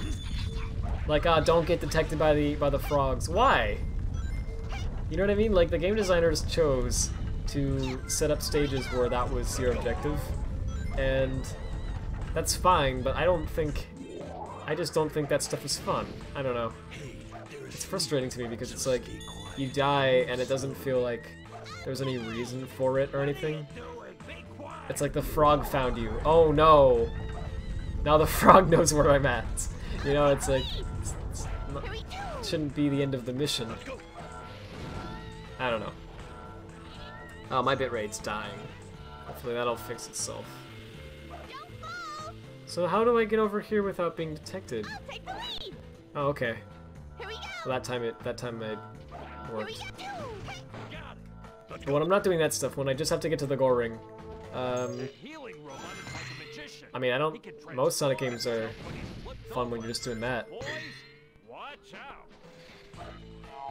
Like, don't get detected by the frogs. Why? You know what I mean? Like, the game designers chose to set up stages where that was your objective, and that's fine, but I just don't think that stuff is fun. I don't know. It's frustrating to me because it's like, you die and it doesn't feel like there's any reason for it or anything. It's like the frog found you. Oh no! Now the frog knows where I'm at. You know, it's like, it shouldn't be the end of the mission. I don't know. Oh, my bitrate's dying. Hopefully that'll fix itself. So how do I get over here without being detected? Oh, okay. Well, that time it worked. But when I'm not doing that stuff, when I just have to get to the goal ring, I mean, most Sonic games are fun when you're just doing that.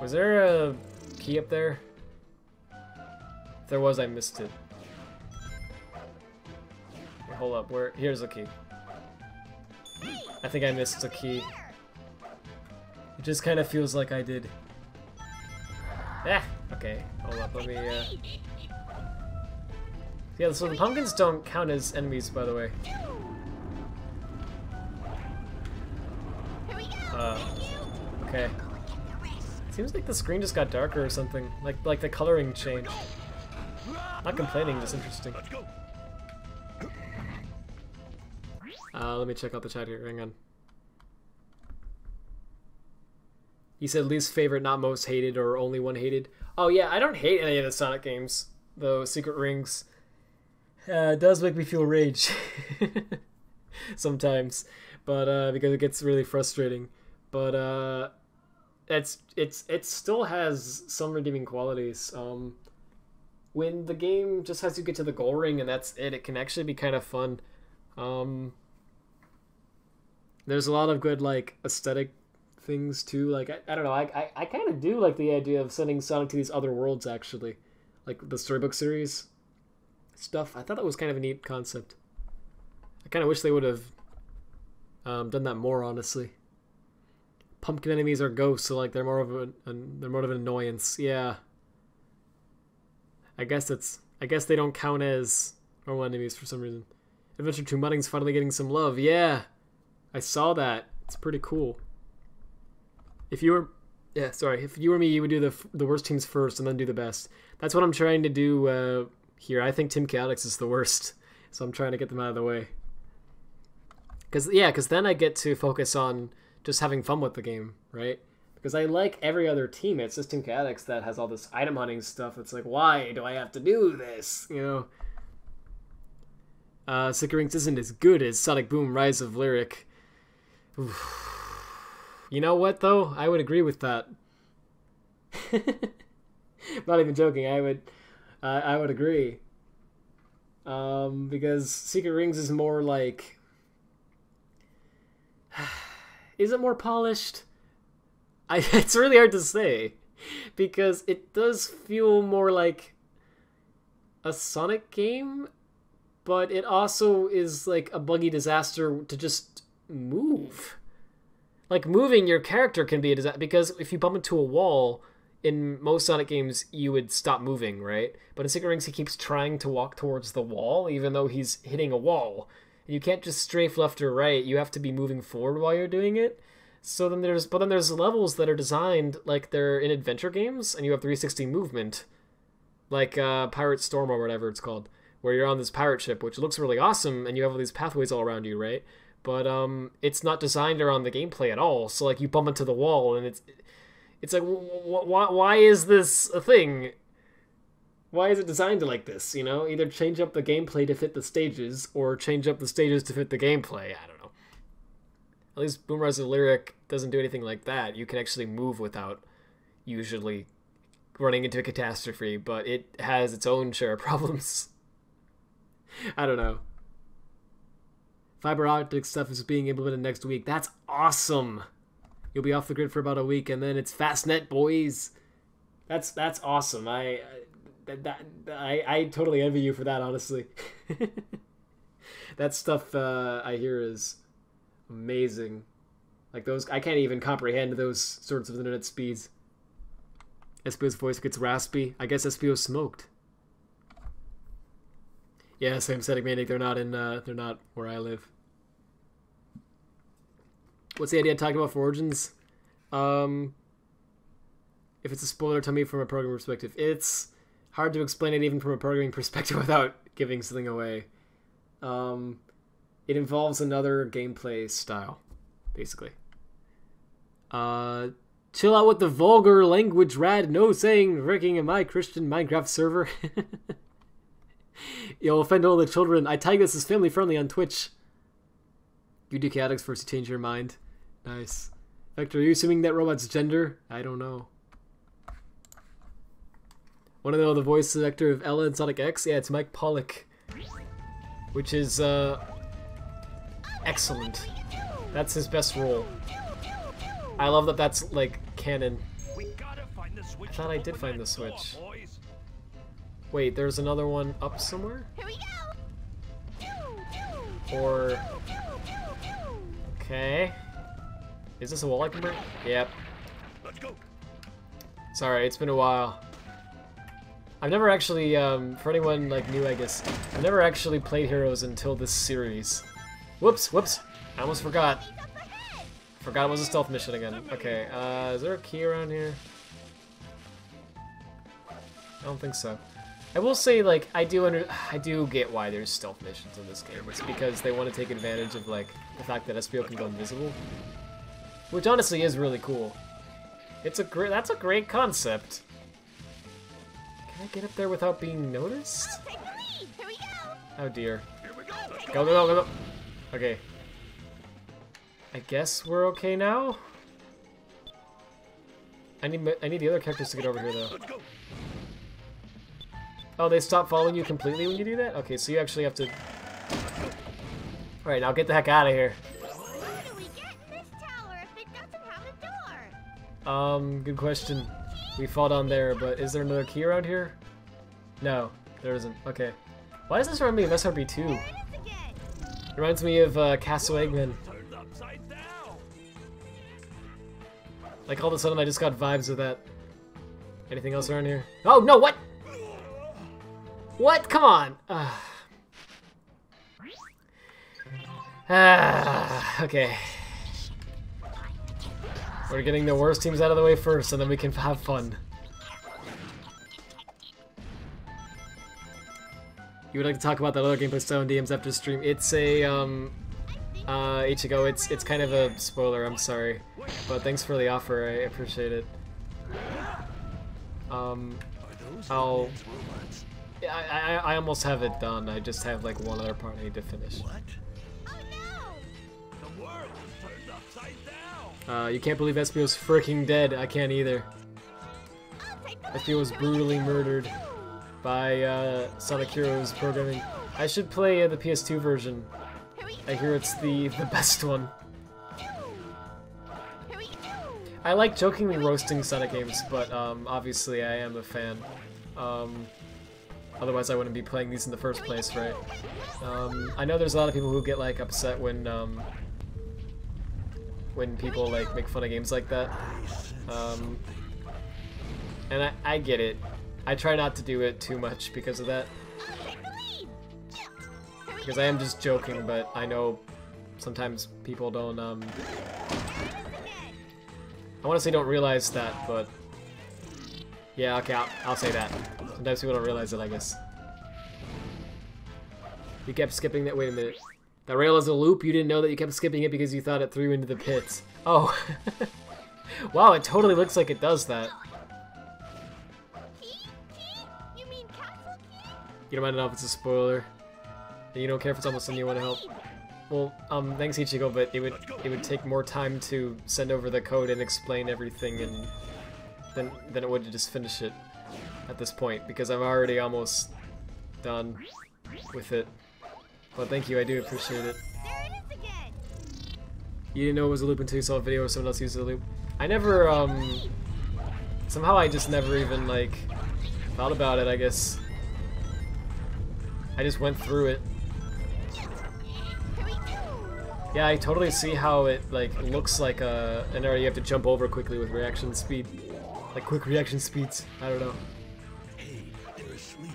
Was there a key up there? If there was, I missed it. Okay, hold up, here's a key. I think I missed a key. It just kind of feels like I did. Okay, hold up, let me, Yeah, so the pumpkins don't count as enemies, by the way. Okay. Seems like the screen just got darker or something. Like the coloring changed. Not complaining, just interesting. Let me check out the chat here, hang on. You said least favorite, not most hated, or only one hated. Oh yeah, I don't hate any of the Sonic games, though Secret Rings does make me feel rage sometimes, but because it gets really frustrating. But it still has some redeeming qualities. When the game just has you get to the goal ring and that's it, it can actually be kind of fun. There's a lot of good like aesthetic things too. Like I don't know, I kind of do like the idea of sending Sonic to these other worlds actually, like the storybook series stuff. I thought that was kind of a neat concept. I kind of wish they would have done that more, honestly. Pumpkin enemies are ghosts, so like they're more of an annoyance. Yeah. I guess they don't count as normal enemies for some reason. Adventure 2 mudding's finally getting some love. Yeah. I saw that. It's pretty cool. If you were me, you would do the worst teams first and then do the best. That's what I'm trying to do here. I think Team Chaotix is the worst, so I'm trying to get them out of the way. Because then I get to focus on just having fun with the game, right? Because I like every other team. It's just Team Chaotix that has all this item hunting stuff. It's like, why do I have to do this? You know? Secret Rings isn't as good as Sonic Boom Rise of Lyric. You know what, though? I would agree with that. Not even joking. I would agree. Because Secret Rings is more like... Is it more polished? It's really hard to say. Because it does feel more like a Sonic game, but it also is like a buggy disaster to just move. Like, moving your character can be a disaster, because if you bump into a wall, in most Sonic games, you would stop moving, right? But in Secret Rings, he keeps trying to walk towards the wall, even though he's hitting a wall. And you can't just strafe left or right, you have to be moving forward while you're doing it. So then there's levels that are designed like they're in adventure games, and you have 360 movement. Like Pirate Storm or whatever it's called, where you're on this pirate ship, which looks really awesome, and you have all these pathways all around you, right? but it's not designed around the gameplay at all. So like you bump into the wall, and it's like, why is this a thing? Why is it designed like this? You know, either change up the gameplay to fit the stages, or change up the stages to fit the gameplay. I don't know. At least Boom Rise of Lyric doesn't do anything like that. You can actually move without usually running into a catastrophe, but it has its own share of problems. I don't know. Fiber optic stuff is being implemented next week. That's awesome. You'll be off the grid for about a week, and then it's Fastnet, boys. That's awesome. I totally envy you for that, honestly. That stuff I hear is amazing. Like those, I can't even comprehend those sorts of internet speeds. Espio's voice gets raspy. I guess Espio smoked. Yeah, same Static Maniac. They're not where I live. What's the idea of talking about for Origins? If it's a spoiler, tell me from a programming perspective. It's hard to explain it even from a programming perspective without giving something away. It involves another gameplay style, basically. Chill out with the vulgar language, Rad. No saying wrecking in my Christian Minecraft server. You'll offend all the children. I tag this as family friendly on Twitch. You do chaotics first to change your mind. Nice. Vector, are you assuming that robot's gender? I don't know. Want to know the voice actor of Ella in Sonic X? Yeah, it's Mike Pollock. Which is, excellent. That's his best role. I love that that's, like, canon. I thought I did find the switch. Wait, there's another one up somewhere? Here we go. Or... Okay. Is this a wall I can break? Yep. Let's go. Sorry, it's been a while. I've never actually, for anyone, like, new, I guess, I've never actually played Heroes until this series. Whoops, whoops. I almost forgot. Forgot it was a stealth mission again. Okay, is there a key around here? I don't think so. I will say, like, I do get why there's stealth missions in this game. It's because they want to take advantage of, like, the fact that Espio can go invisible. Which honestly is really cool. That's a great concept. Can I get up there without being noticed? Here we go. Oh dear. Go, go, go, go. Okay. I guess we're okay now? I need the other characters to get over here, though. Oh, they stop following you completely when you do that? Okay, so you actually have to... Alright, now get the heck out of here. Where do we get in this tower if it doesn't have a door? Good question. We fall down there, but is there another key around here? No, there isn't. Okay. Why does this remind me of SRB2? There it is again. It reminds me of Castle Eggman. Turned upside down. Like all of a sudden I just got vibes of that. Anything else around here? Oh, no, what? What? Come on. Okay. We're getting the worst teams out of the way first, and then we can have fun. You would like to talk about that other gameplay style in DMs after stream? It's a, Ichigo, it's kind of a spoiler, I'm sorry. But thanks for the offer, I appreciate it. I almost have it done, I just have like one other part I need to finish. What? Oh no! The world is turned upside down. You can't believe Espio's freaking dead, I can't either. Espio was brutally murdered by Sonic Heroes programming. I should play the PS2 version. I hear it's the best one. I like jokingly roasting Sonic games, but obviously I am a fan. Otherwise I wouldn't be playing these in the first place, right? I know there's a lot of people who get like upset when people like make fun of games like that. And I get it. I try not to do it too much because of that. Because I am just joking, but I know sometimes people don't, I want to say don't realize that, but... Yeah, okay, I'll say that. Sometimes people don't realize it, I guess. You kept skipping that. Wait a minute. That rail is a loop. You didn't know that you kept skipping it because you thought it threw you into the pits. Oh. Wow, it totally looks like it does that. Key? Key? You mean castle key? You don't mind enough if it's a spoiler. And you don't care if it's almost something you want to help. Well, thanks Ichigo, but it would take more time to send over the code and explain everything and than it would to just finish it at this point, because I'm already almost done with it. But thank you, I do appreciate it. There it is again. You didn't know it was a loop until you saw a video where someone else used the loop. I never, somehow I just never even, like, thought about it, I guess. I just went through it. Here we go. Yeah, I totally see how it, like, looks like an area you have to jump over quickly with reaction speed. Like, quick reaction speeds. I don't know. Hey, they're asleep,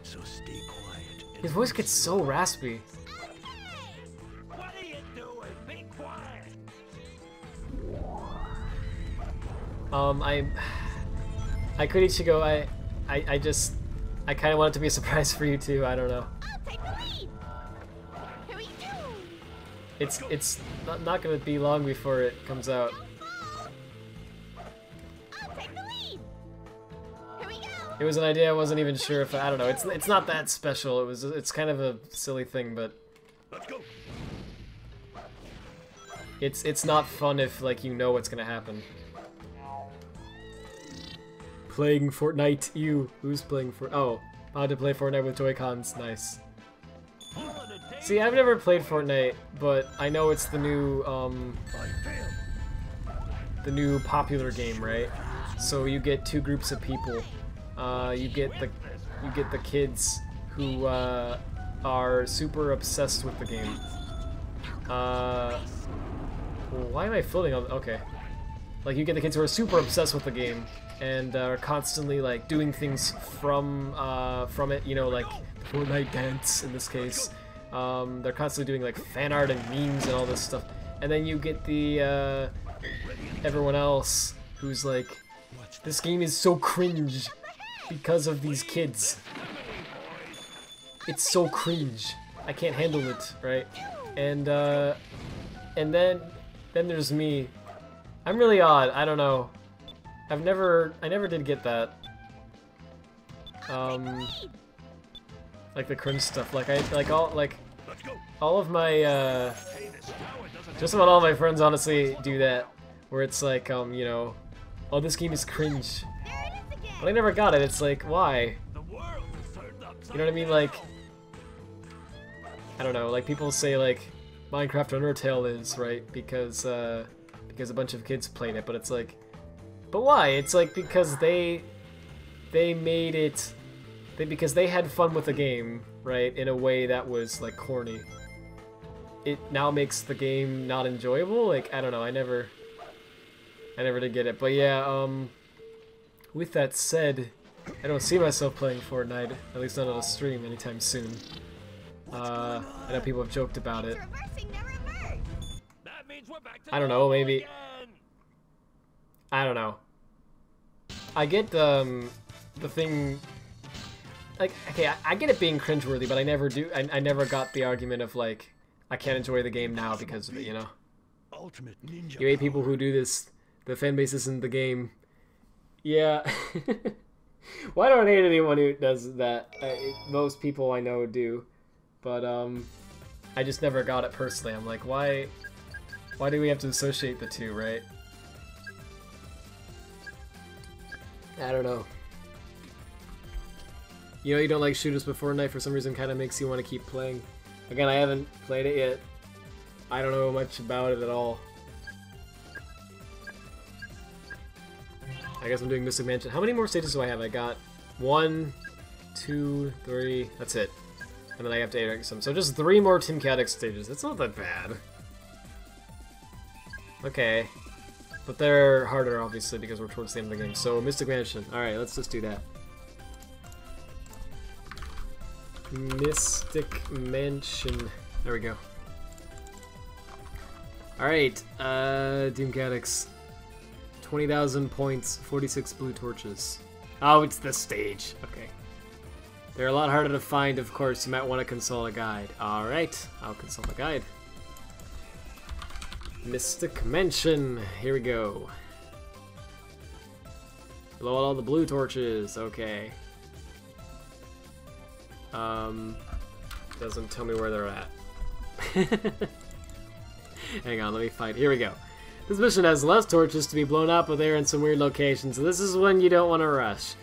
so stay quiet. His voice gets so raspy. What are you doing? Be quiet. I could Ichigo, I kind of want it to be a surprise for you too, I don't know. I'll take the lead. Here we go. It's not gonna be long before it comes out. I'll take the lead. Here we go. It was an idea I wasn't even sure if, I don't know, it's not that special, it's kind of a silly thing, but Let's go. it's not fun if, like, you know what's gonna happen. Playing Fortnite, you. Who's playing Oh, how to play Fortnite with Joy-Cons, nice. See, I've never played Fortnite, but I know it's the new popular game, right? So you get two groups of people. You get the kids who are super obsessed with the game. Well, why am I floating on? Okay. Like, you get the kids who are super obsessed with the game and are constantly, like, doing things from it, you know, like the Fortnite dance in this case. They're constantly doing, like, fan art and memes and all this stuff. And then you get the everyone else who's like, this game is so cringe because of these kids. It's so cringe. I can't handle it, right? And then there's me. I'm really odd. I don't know. I never did get that. Like the cringe stuff. Like all of my just about all my friends honestly do that, where it's like you know, oh, this game is cringe. There it is again. But I never got it. It's like, why? The world is turned upside You know what I mean? Like, I don't know. Like, people say like Minecraft Undertale is right because a bunch of kids played it, but it's like, but why? It's like because they made it, because they had fun with the game, right? In a way that was like corny. It now makes the game not enjoyable. Like, I don't know. I never did get it. But yeah. With that said, I don't see myself playing Fortnite, at least not on a stream anytime soon. I know people have joked about it. Reversing the reverse. That means we're back to I don't know, maybe. again. I don't know. I get the thing. Like, okay, I get it being cringeworthy, but I never do. I never got the argument of like, I can't enjoy the game now because of it. You know, Ultimate ninja. you hate people who do this. The fan base isn't the game. Yeah. Well, I don't hate anyone who does that. Most people I know do, but I just never got it personally. I'm like, why do we have to associate the two, right? I don't know. You know, you don't like shooters, but Fortnite for some reason kind of makes you want to keep playing. Again, I haven't played it yet. I don't know much about it at all. I guess I'm doing Mystic Mansion. How many more stages do I have? I got 1, 2, 3. That's it. And then I have to iterate some. So just 3 more Tim Cadix stages. That's not that bad. Okay. But they're harder, obviously, because we're towards the end of the game. So, Mystic Mansion. Alright, let's just do that. Mystic Mansion. There we go. Alright, Team Cadix. 20,000 points, 46 blue torches. Oh, it's the stage. Okay. They're a lot harder to find, of course. You might want to consult a guide. Alright, I'll consult a guide. Mystic Mansion. Here we go. Blow out all the blue torches. Okay. Doesn't tell me where they're at. Hang on, let me find. Here we go. This mission has less torches to be blown up, but they're in some weird locations, so this is when you don't want to rush.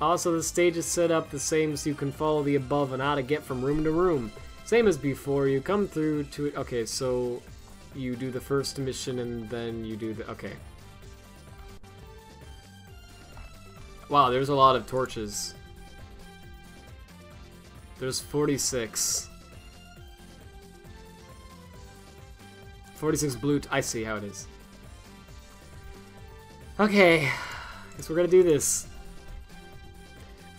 Also, the stage is set up the same so you can follow the above and how to get from room to room. Same as before, you come through to it. Okay, so you do the first mission and then you do the... Okay. Wow, there's a lot of torches. There's 46. 46 blue... I see how it is. Okay. Guess we're gonna do this.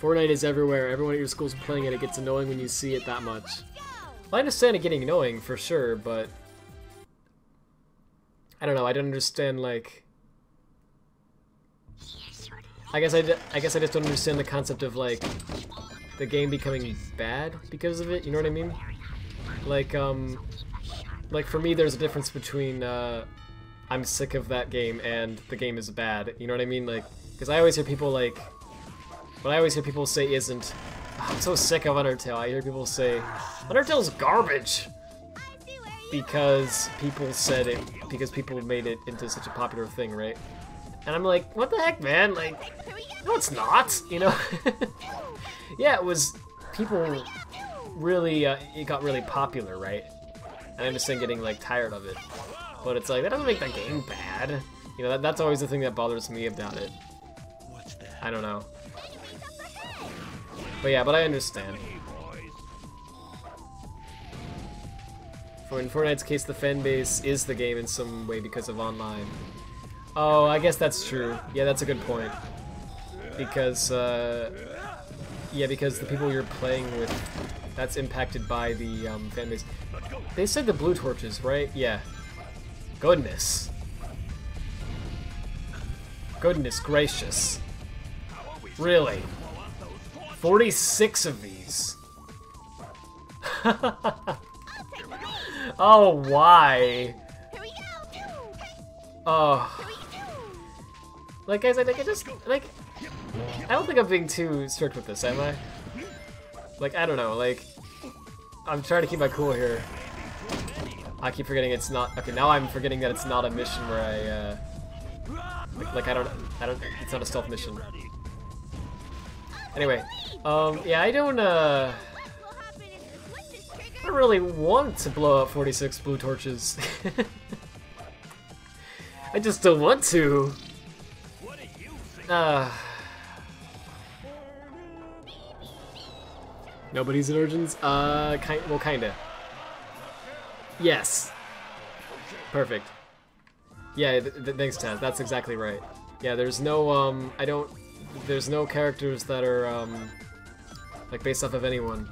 Fortnite is everywhere. Everyone at your school's playing it. It gets annoying when you see it that much. Well, I understand it getting annoying, for sure, but... I don't know, I don't understand, like... I guess I just don't understand the concept of, like, the game becoming bad because of it, you know what I mean? Like, for me, there's a difference between, I'm sick of that game and the game is bad, you know what I mean? Like, because I always hear people, like... What I always hear people say isn't... Oh, I'm so sick of Undertale. I hear people say, Undertale's garbage! Because people said it, because people made it into such a popular thing, right? And I'm like, what the heck, man? Like, no it's not, you know? Yeah, it was... People really, it got really popular, right? And I understand getting, like, tired of it. But it's like, that doesn't make the game bad. You know, that's always the thing that bothers me about it. I don't know. But yeah, but I understand. For in Fortnite's case, the fan base is the game in some way because of online. Oh, I guess that's true. Yeah, that's a good point. Because, yeah, because the people you're playing with, that's impacted by the fan base. They said the blue torches, right? Yeah. Goodness. Goodness gracious. Really? 46 of these. Oh, why? Oh. Like, guys, I think I just, like, I don't think I'm being too strict with this, am I? Like, I don't know, like, I'm trying to keep my cool here. I keep forgetting it's not, okay, now I'm forgetting that it's not a mission where I don't, it's not a stealth mission. Anyway, yeah, I don't really want to blow up 46 blue torches. I just don't want to. Nobody's at Urgents? Well, kinda. Yes. Perfect. Yeah, thanks, Taz. That's exactly right. Yeah, there's no, there's no characters that are, like, based off of anyone.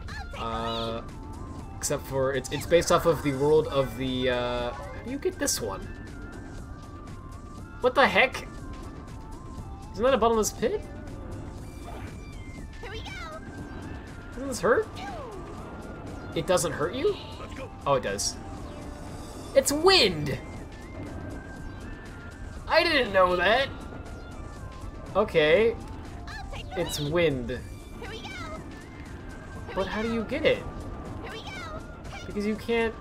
Except for, it's based off of the world of the, how do you get this one? What the heck? Isn't that a bottomless pit? Here we go. Doesn't this hurt? It doesn't hurt you? Oh, it does. It's wind! I didn't know that! Okay. It's wind. Here we go. But how do you get it? Here we go. Because you can't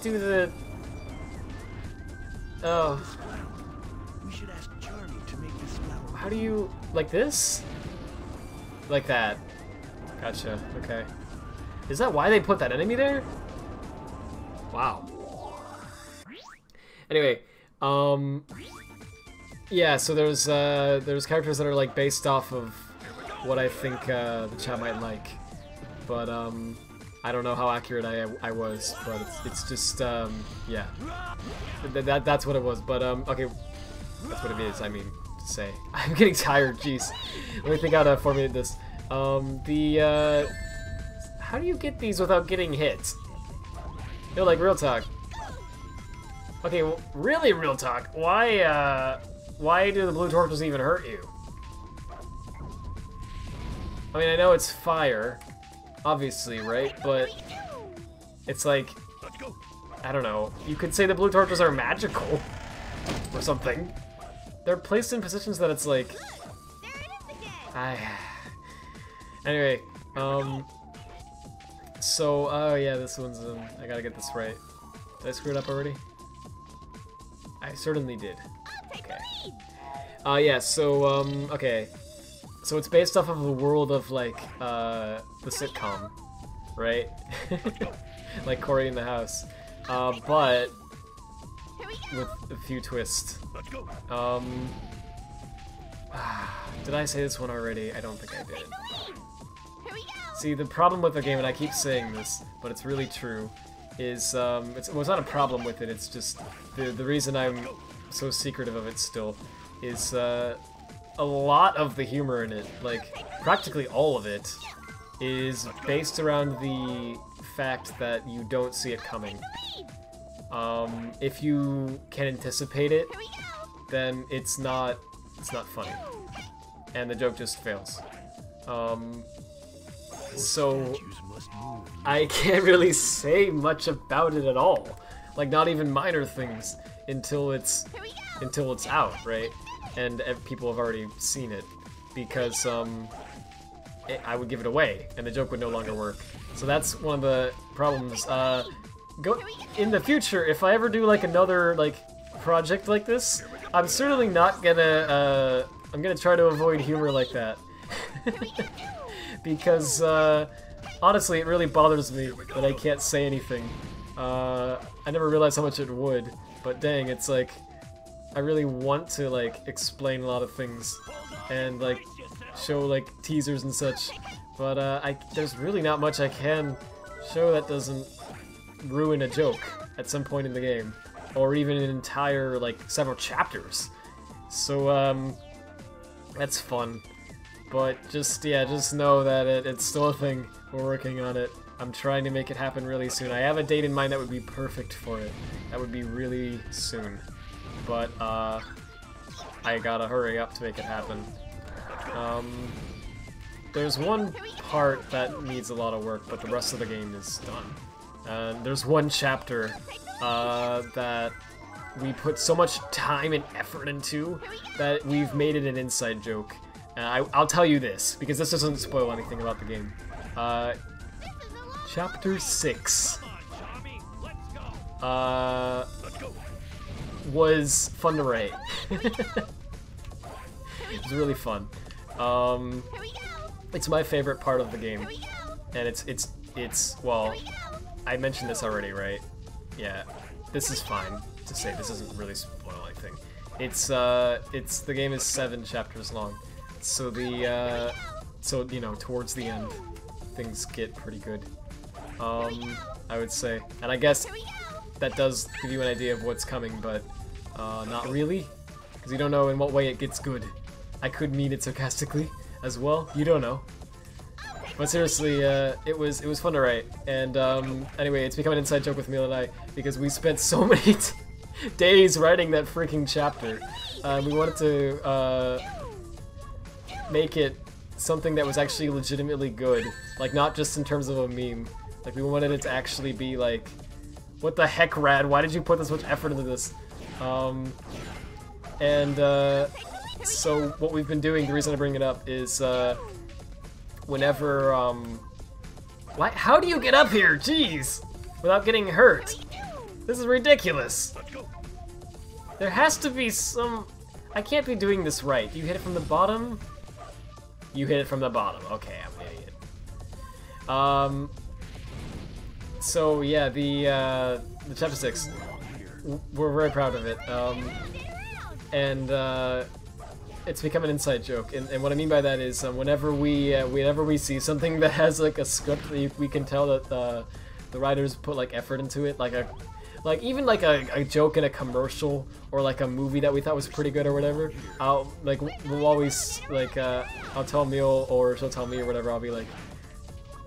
do the... Oh. We should ask Charlie to make this flower. How do you... like this? Like that. Gotcha, okay. Is that why they put that enemy there? Wow. Anyway, yeah, so there's characters that are, like, based off of what I think the chat might like. But, I don't know how accurate I was, but it's just, yeah. That's what it was, but, okay. That's what it is, I mean, to say. I'm getting tired, jeez. Let me think how to formulate this. How do you get these without getting hit? Yo, like, real talk. Okay, well, really real talk. Why do the blue torches even hurt you? I mean, I know it's fire, obviously, right? But it's like, I don't know. You could say the blue torches are magical or something. They're placed in positions that it's like, anyway, so, oh yeah, this one's in. I gotta get this right. Did I screw it up already? I certainly did. Okay. Yeah, so, okay. So it's based off of the world of, like, the sitcom, right? Like Cory in the House. But with a few twists. Did I say this one already? I don't think I did. See, the problem with the game, and I keep saying this, but it's really true, is, well, it's not a problem with it, it's just, the reason I'm so secretive of it still, is, a lot of the humor in it, like, practically all of it, is based around the fact that you don't see it coming. If you can anticipate it, then it's not funny. And the joke just fails. So I can't really say much about it at all. Like, not even minor things until it's out, right? And people have already seen it, because I would give it away, and the joke would no longer work. So that's one of the problems. In the future, if I ever do like another like project like this, I'm certainly not gonna. I'm gonna try to avoid humor like that, because honestly, it really bothers me that I can't say anything. I never realized how much it would, but dang, it's like I really want to like explain a lot of things and like show like teasers and such, but there's really not much I can show that doesn't ruin a joke at some point in the game, or even an entire like several chapters. So that's fun, but just know that it's still a thing. We're working on it. I'm trying to make it happen really soon. I have a date in mind that would be perfect for it. That would be really soon, but I gotta hurry up to make it happen. There's one part that needs a lot of work, but the rest of the game is done. There's one chapter that we put so much time and effort into that we've made it an inside joke. I'll tell you this, because this doesn't spoil anything about the game. Chapter 6 was fun to write. It was really fun. It's my favorite part of the game, and it's well, I mentioned this already, right? Yeah, this is fine to say. This doesn't really spoil anything. The game is 7 chapters long, so so you know, towards the end, things get pretty good. I would say, and I guess that does give you an idea of what's coming, but not really, because you don't know in what way it gets good. I could mean it sarcastically as well. You don't know. But seriously, it was fun to write. And anyway, it's become an inside joke with Emil and I, because we spent so many days writing that freaking chapter. We wanted to make it something that was actually legitimately good, like not just in terms of a meme. Like, we wanted it to actually be like, what the heck, Rad? Why did you put this much effort into this? So what we've been doing, the reason I bring it up is whenever how do you get up here? Jeez, without getting hurt. This is ridiculous. There has to be some. I can't be doing this right. You hit it from the bottom. You hit it from the bottom. Okay, I'm an idiot. So yeah, the chapter 6. We're very proud of it. It's become an inside joke, and what I mean by that is whenever we see something that has like a script, we can tell that the writers put like effort into it, even a joke in a commercial or like a movie that we thought was pretty good or whatever. We'll always I'll tell Emil, or she'll tell me or whatever. I'll be like,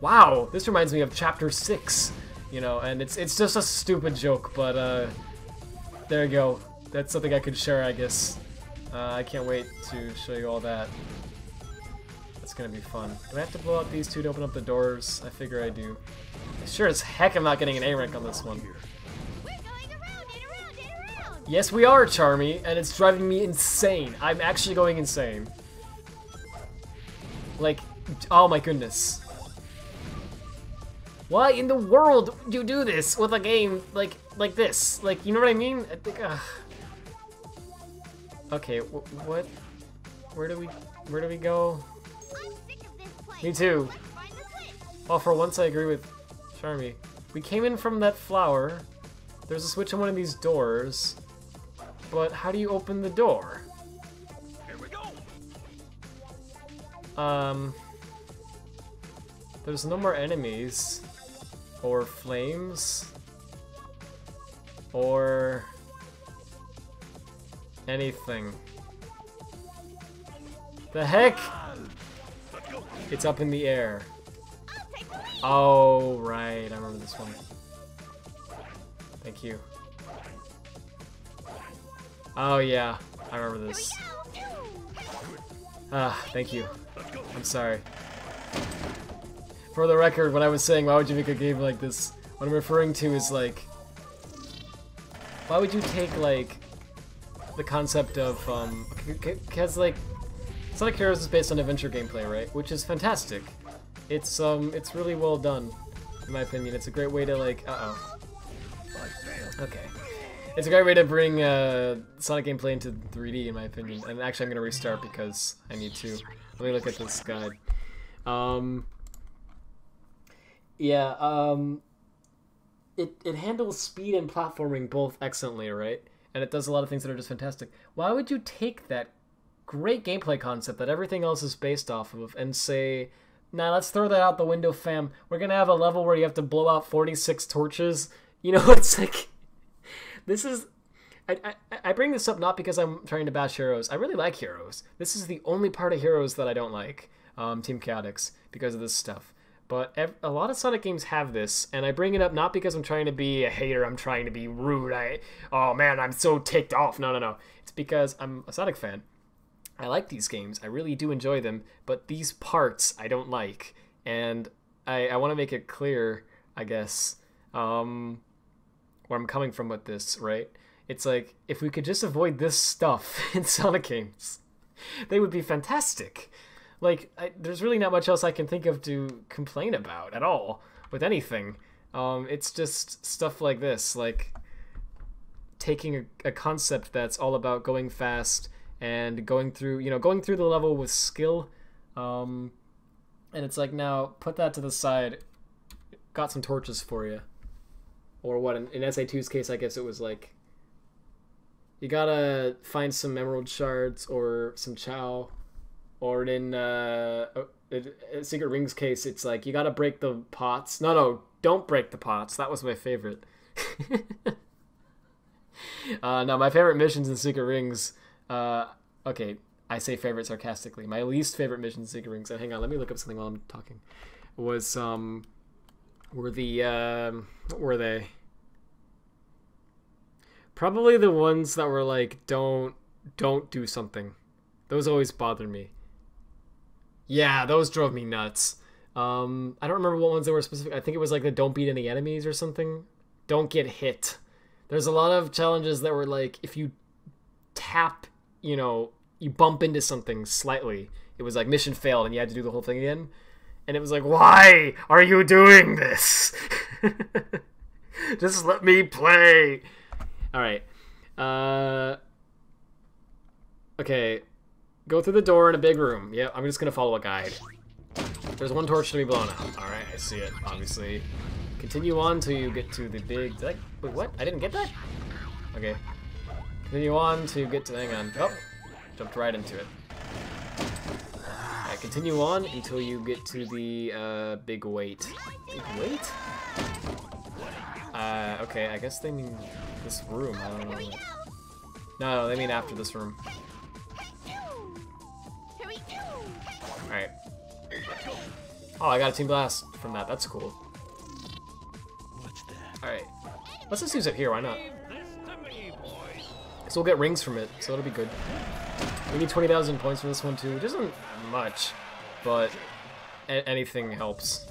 wow, this reminds me of chapter 6, you know, and it's just a stupid joke, but there you go. That's something I could share, I guess. I can't wait to show you all that. It's gonna be fun. Do I have to blow out these two to open up the doors? I figure I do. Sure as heck I'm not getting an A rank on this one. We're going around and around and around. Yes, we are, Charmy, and it's driving me insane. I'm actually going insane. Like, oh my goodness. Why in the world do you do this with a game like this? Like, you know what I mean? I think, okay, what? Where do we go? I'm sick of this place. Me too. Let's find the switch. Well, for once I agree with Charmy. We came in from that flower. There's a switch on one of these doors. But how do you open the door? Here we go. There's no more enemies. Or flames. Or anything. The heck? It's up in the air. I'll take the lead. Oh, right. I remember this one. Thank you. Oh, yeah. I remember this. Here we go. Ah, thank you. I'm sorry. For the record, when I was saying, why would you make a game like this? What I'm referring to is, like, why would you take, like, the concept of, because, like, Sonic Heroes is based on adventure gameplay, right? Which is fantastic. It's really well done, in my opinion. It's a great way to, like, okay. It's a great way to bring, Sonic gameplay into 3D, in my opinion. And actually, I'm gonna restart because I need to. Let me look at this guide. It handles speed and platforming both excellently, right? And it does a lot of things that are just fantastic. Why would you take that great gameplay concept that everything else is based off of and say, nah, let's throw that out the window, fam. We're gonna have a level where you have to blow out 46 torches. You know, it's like, this is... I bring this up not because I'm trying to bash Heroes. I really like Heroes. This is the only part of Heroes that I don't like, Team Chaotix, because of this stuff. But a lot of Sonic games have this, and I bring it up not because I'm trying to be a hater, I'm trying to be rude, oh man, I'm so ticked off. No. It's because I'm a Sonic fan. I like these games, I really do enjoy them, but these parts I don't like. And I want to make it clear, I guess, where I'm coming from with this, right? It's like, if we could just avoid this stuff in Sonic games, they would be fantastic. Like, there's really not much else I can think of to complain about at all with anything. It's just stuff like this, like taking a concept that's all about going fast and going through the level with skill. And it's like, now put that to the side. Got some torches for you. Or what, in SA2's case, I guess it was like, you gotta find some emerald shards or some chow. Or in Secret Ring's case, it's like, you gotta break the pots. No, don't break the pots. That was my favorite. No, my favorite missions in Secret Rings, okay, I say favorite sarcastically. My least favorite missions in Secret Rings, and hang on, let me look up something while I'm talking, was, what were they? Probably the ones that were like, don't do something. Those always bothered me. Yeah, those drove me nuts. I don't remember what ones they were specific. I think it was like the don't beat any enemies or something. Don't get hit. There's a lot of challenges that were like, if you tap, you bump into something slightly, it was like mission failed and you had to do the whole thing again. And it was like, why are you doing this? Just let me play. All right. Okay. Go through the door in a big room. Yep, I'm just gonna follow a guide. There's one torch to be blown out. Alright, I see it, obviously. Continue on till you get to the big... wait, what? I didn't get that? Okay. Continue on till you get to... hang on. Oh! Jumped right into it. Alright, continue on until you get to the, big wait. Big wait? Okay, I guess they mean this room. I don't know. No, they mean after this room. Alright. Oh, I got a Team Blast from that. That's cool. What's that? Alright. Let's just use it here. Why not? So we'll get rings from it, so it'll be good. We need 20,000 points for this one, too, which isn't much. but anything helps.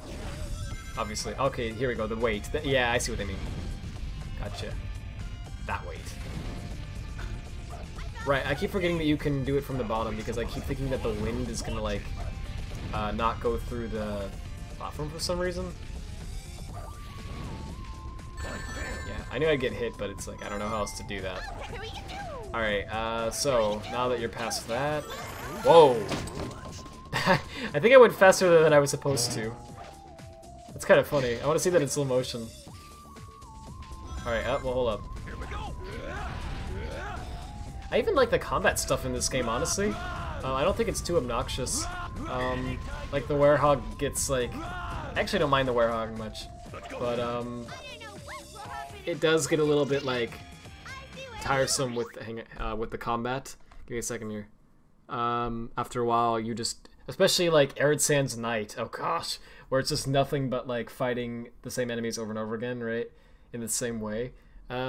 Obviously. Okay, here we go. The weight. Yeah, I see what they mean. Gotcha. That weight. Right, I keep forgetting that you can do it from the bottom because I keep thinking that the wind is gonna like not go through the platform for some reason. Yeah, I knew I'd get hit, but it's like I don't know how else to do that. Alright, so now that you're past that... Whoa! I think I went faster than I was supposed to. That's kind of funny. I want to see that in slow motion. Alright, well, hold up. I even like the combat stuff in this game, honestly. I don't think it's too obnoxious. Like, the werehog gets, like... I actually don't mind the werehog much. But, it does get a little bit, like, tiresome with the combat. Give me a second here. After a while, you just... Especially, like, Arid Sands Night. Oh, gosh. Where it's just nothing but, like, fighting the same enemies over and over again, right? In the same way.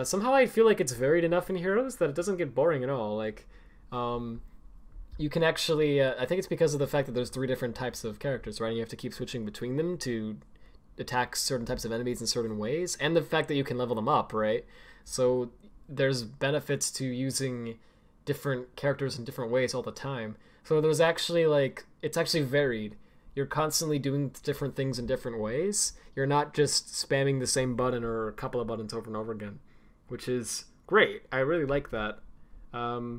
Somehow I feel like it's varied enough in Heroes that it doesn't get boring at all. Like, you can actually... I think it's because of the fact that there's 3 different types of characters, right? And you have to keep switching between them to attack certain types of enemies in certain ways. And the fact that you can level them up, right? So there's benefits to using different characters in different ways all the time. So there's actually, like... It's actually varied. You're constantly doing different things in different ways. You're not just spamming the same button or a couple of buttons over and over again, which is great. I really like that. I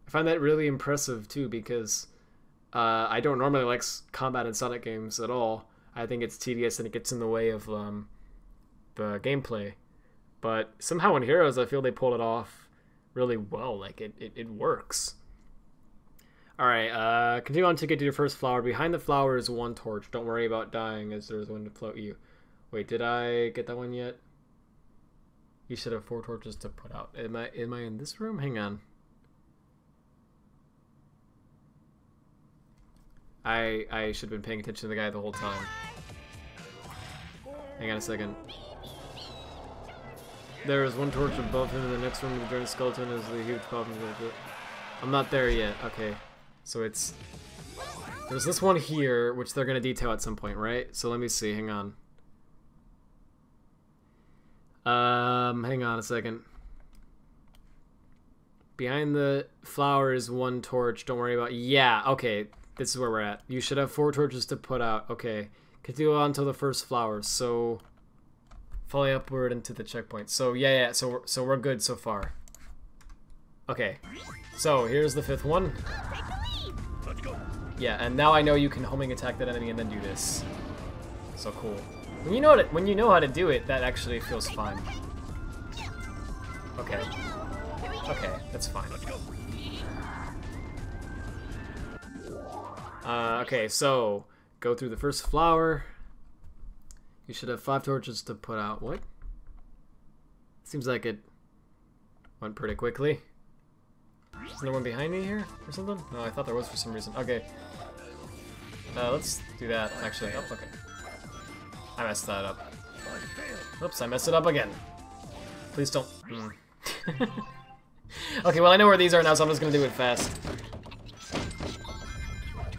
find that really impressive too because I don't normally like combat in Sonic games at all. I think it's tedious and it gets in the way of the gameplay. But somehow in Heroes, I feel they pulled it off really well. Like it works. Alright, continue on to get to your first flower. Behind the flower is 1 torch. Don't worry about dying as there's one to float you. Wait, did I get that one yet? You should have 4 torches to put out. Am I in this room? Hang on. I should have been paying attention to the guy the whole time. Hang on a second. There is 1 torch above him in the next room. The giant skeleton is the huge problem. I'm not there yet. Okay. So it's... There's this one here, which they're going to detail at some point, right? So let me see. Hang on. Hang on a second. Behind the flower is 1 torch. Don't worry about... Yeah, okay. This is where we're at. You should have 4 torches to put out. Okay. Continue on to the first flower. So... Follow upward into the checkpoint. So, yeah. So we're good so far. Okay. So, here's the 5th one. Yeah, and now I know you can homing attack that enemy and then do this. So cool. When you know how to do it, that actually feels fine. Okay. Okay, that's fine. Okay, so go through the first flower. You should have 5 torches to put out. What? Seems like it went pretty quickly. Is there one behind me here or something? No, I thought there was for some reason. Okay. Let's do that, actually. Oh, okay. I messed that up. Oops, I messed it up again. Please don't... Okay, well I know where these are now, so I'm just gonna do it fast.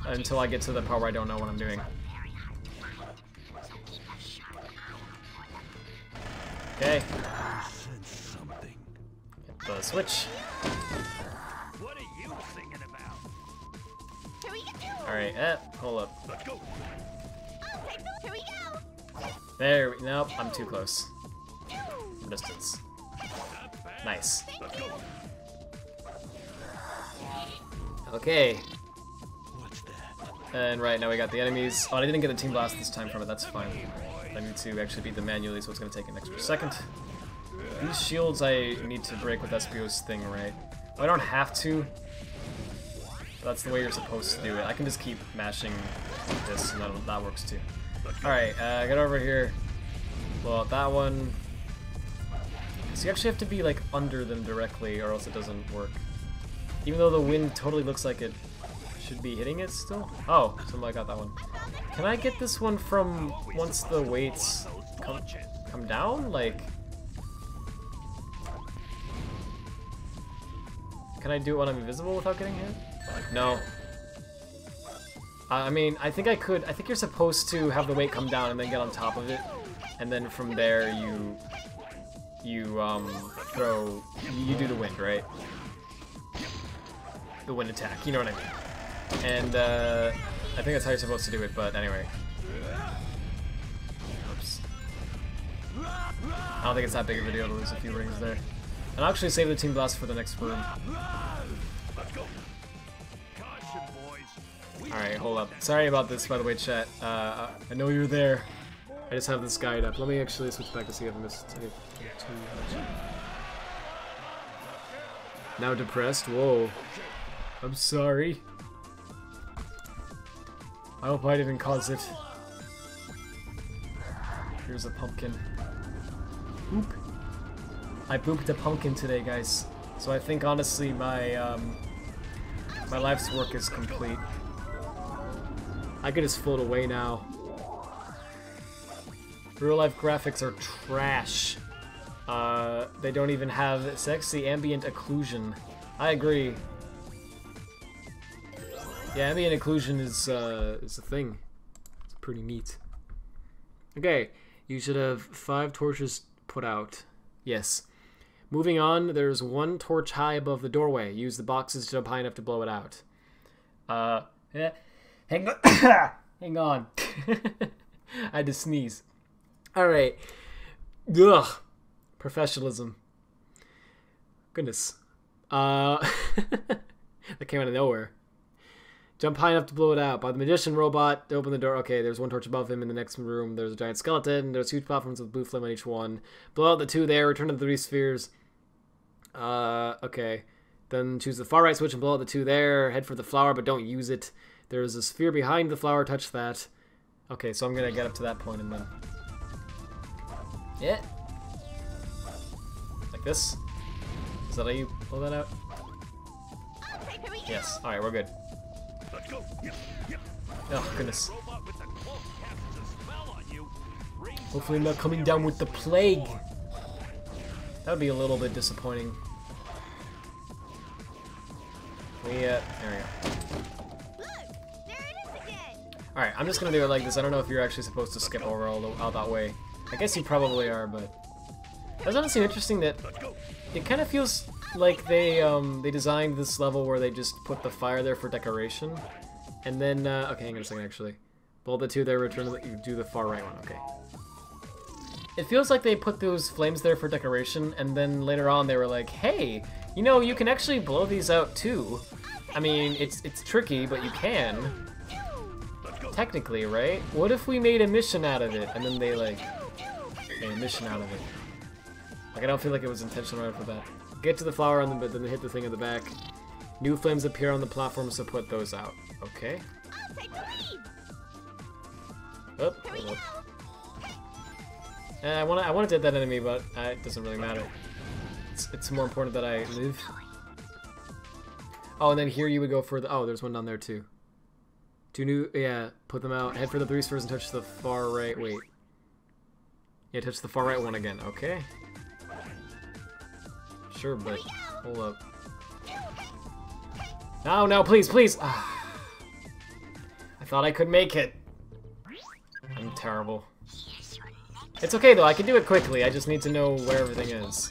Until I get to the part where I don't know what I'm doing. Okay. Get the switch. What are you thinking about? Alright, hold up. Let's go. Here we go. There, nope, I'm too close. Distance. Nice. Let's go. Okay. What's that? And right, now we got the enemies. Oh, I didn't get the team blast this time from it, that's fine. I need to actually beat them manually, so it's going to take an extra second. These shields I need to break with Espio's thing, right? Oh, I don't have to. That's the way you're supposed to do it. I can just keep mashing this, and that works too. Alright, get over here. Blow out that one. So you actually have to be, like, under them directly, or else it doesn't work. Even though the wind totally looks like it should be hitting it still. Oh, somebody got that one. Can I get this one from once the weights come down? Like... Can I do it when I'm invisible without getting hit? No. I mean, I think I could. I think you're supposed to have the weight come down and then get on top of it, and then from there you throw. You do the wind, right? The wind attack. You know what I mean? And I think that's how you're supposed to do it. But anyway. Oops. I don't think it's that big of a deal to lose a few rings there. And I'll actually save the Team Blast for the next room. Alright, hold up. Sorry about this, by the way, chat. I know you're there. I just have this guide up. Let me actually switch back to see if I missed anything too much. Now depressed? Whoa. I'm sorry. I hope I didn't cause it. Here's a pumpkin. Oop. I booped a pumpkin today, guys. So I think, honestly, my my life's work is complete. I could just float away now. Real-life graphics are trash. They don't even have sexy ambient occlusion. I agree. Yeah, ambient occlusion is a thing. It's pretty neat. Okay, you should have 5 torches put out. Yes. Moving on, there's 1 torch high above the doorway. Use the boxes to jump high enough to blow it out. Yeah. Hang on. Hang on. I had to sneeze. Alright. Ugh. Professionalism. Goodness. That came out of nowhere. Jump high enough to blow it out. By the magician robot to open the door. Okay, there's 1 torch above him. In the next room, there's a giant skeleton. There's huge platforms with blue flame on each one. Blow out the 2 there. Return to the 3 spheres. Okay. Then choose the far right switch and blow out the 2 there. Head for the flower, but don't use it. There's a sphere behind the flower. Touch that. Okay, so I'm gonna get up to that point and then... Yeah. Like this? Is that how you blow that out? Yes. Alright, we're good. Oh, goodness. Hopefully I'm not coming down with the plague. That would be a little bit disappointing. There we go. Alright, I'm just gonna do it like this. I don't know if you're actually supposed to skip over all that way. I guess you probably are, but... Doesn't it seem interesting that it kind of feels like they designed this level where they just put the fire there for decoration. And then, okay, hang on a second, actually. Blow the 2 there, return to you do the far right one, okay. It feels like they put those flames there for decoration, and then later on they were like, hey, you know, you can actually blow these out too. I mean, it's tricky, but you can. Technically, right? What if we made a mission out of it? And then they, like, made a mission out of it. Like, I don't feel like it was intentional right for that. Get to the flower, but then hit the thing in the back. New flames appear on the platform, so put those out. Okay. Oh, I want to dead that enemy, but it doesn't really matter. It's more important that I live. Oh, and then here you would go for the... Oh, there's one down there, too. 2 new... Yeah, put them out. Head for the 3 spheres and touch the far right... Wait. Yeah, touch the far right one again. Okay. Sure, but... Hold up. No, no, please, please! Ah. I thought I could make it. I'm terrible. It's okay, though. I can do it quickly. I just need to know where everything is.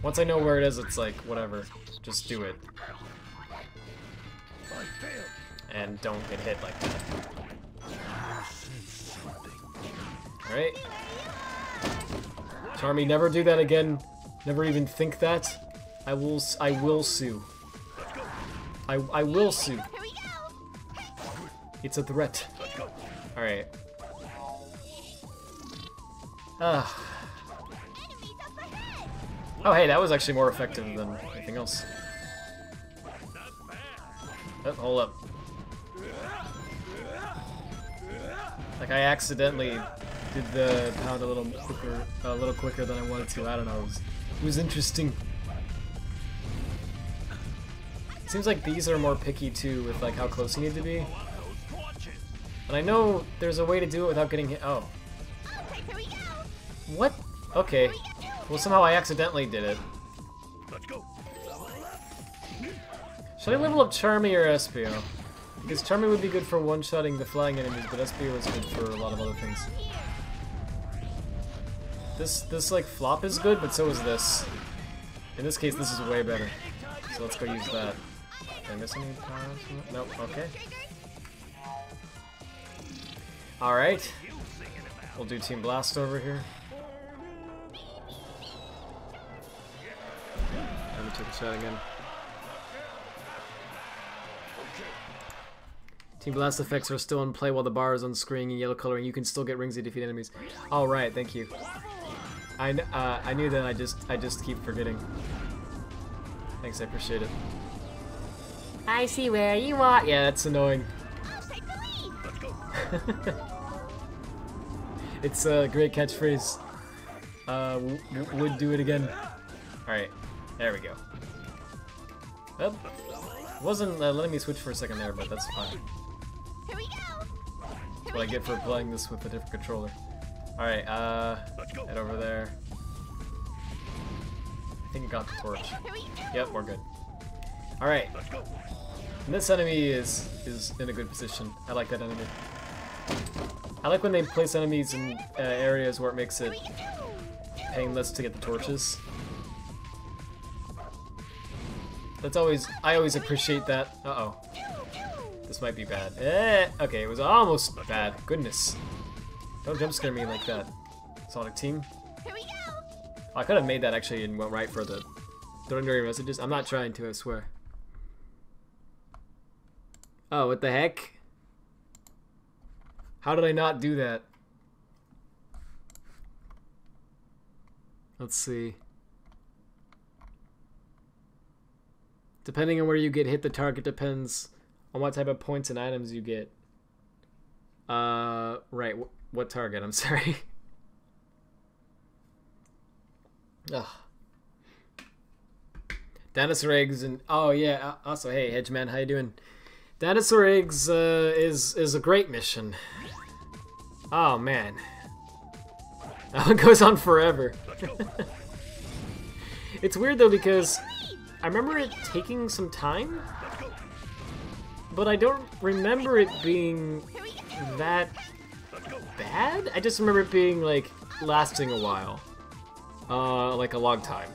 Once I know where it is, it's like, whatever. Just do it. And don't get hit like that. Alright. Charmy, never do that again. Never even think that. I will sue. I will sue. It's a threat. Alright. Oh, hey, that was actually more effective than anything else. Oh, hold up. Like, I accidentally did the pound a little quicker than I wanted to. I don't know. It was interesting. It seems like these are more picky too, with like how close you need to be. And I know there's a way to do it without getting hit. Oh. What? Okay. Well, somehow I accidentally did it. Should I level up Charmy or Espio? Because Charmy would be good for one-shotting the flying enemies, but Espio is good for a lot of other things. This like flop is good, but so is this. In this case, this is way better. So let's go use that. Did I miss any powers? Nope. Okay. All right. We'll do Team Blast over here. Let me take a shot again. Team Blast effects are still in play while the bar is on screen in yellow coloring. You can still get rings to defeat enemies. All right, thank you. I knew that. I just keep forgetting. Thanks, I appreciate it. I see where you are. Yeah, that's annoying. It's a great catchphrase. Would do it again. All right, there we go. Well, it wasn't letting me switch for a second there, but that's fine. Here we go. That's what I get for playing this with a different controller. Alright, head over there. I think I got the torch. Yep, we're good. Alright. And this enemy is in a good position. I like that enemy. I like when they place enemies in areas where it makes it painless to get the torches. That's always, I always appreciate that. Uh-oh. This might be bad. Okay, it was almost bad. Goodness. Don't jump scare me like that. Sonic team. Here we go. I could have made that actually and went right for the ordinary messages. I'm not trying to, I swear. Oh, what the heck? How did I not do that? Let's see. Depending on where you get hit, the target depends on what type of points and items you get. Right. What target? I'm sorry. Ugh. Dinosaur eggs and oh yeah. Also, hey, Hedgeman, how you doing? Dinosaur eggs is a great mission. Oh man, that one goes on forever. It's weird though because I remember it taking some time, but I don't remember it being that bad. I just remember it being like lasting a while, like a long time.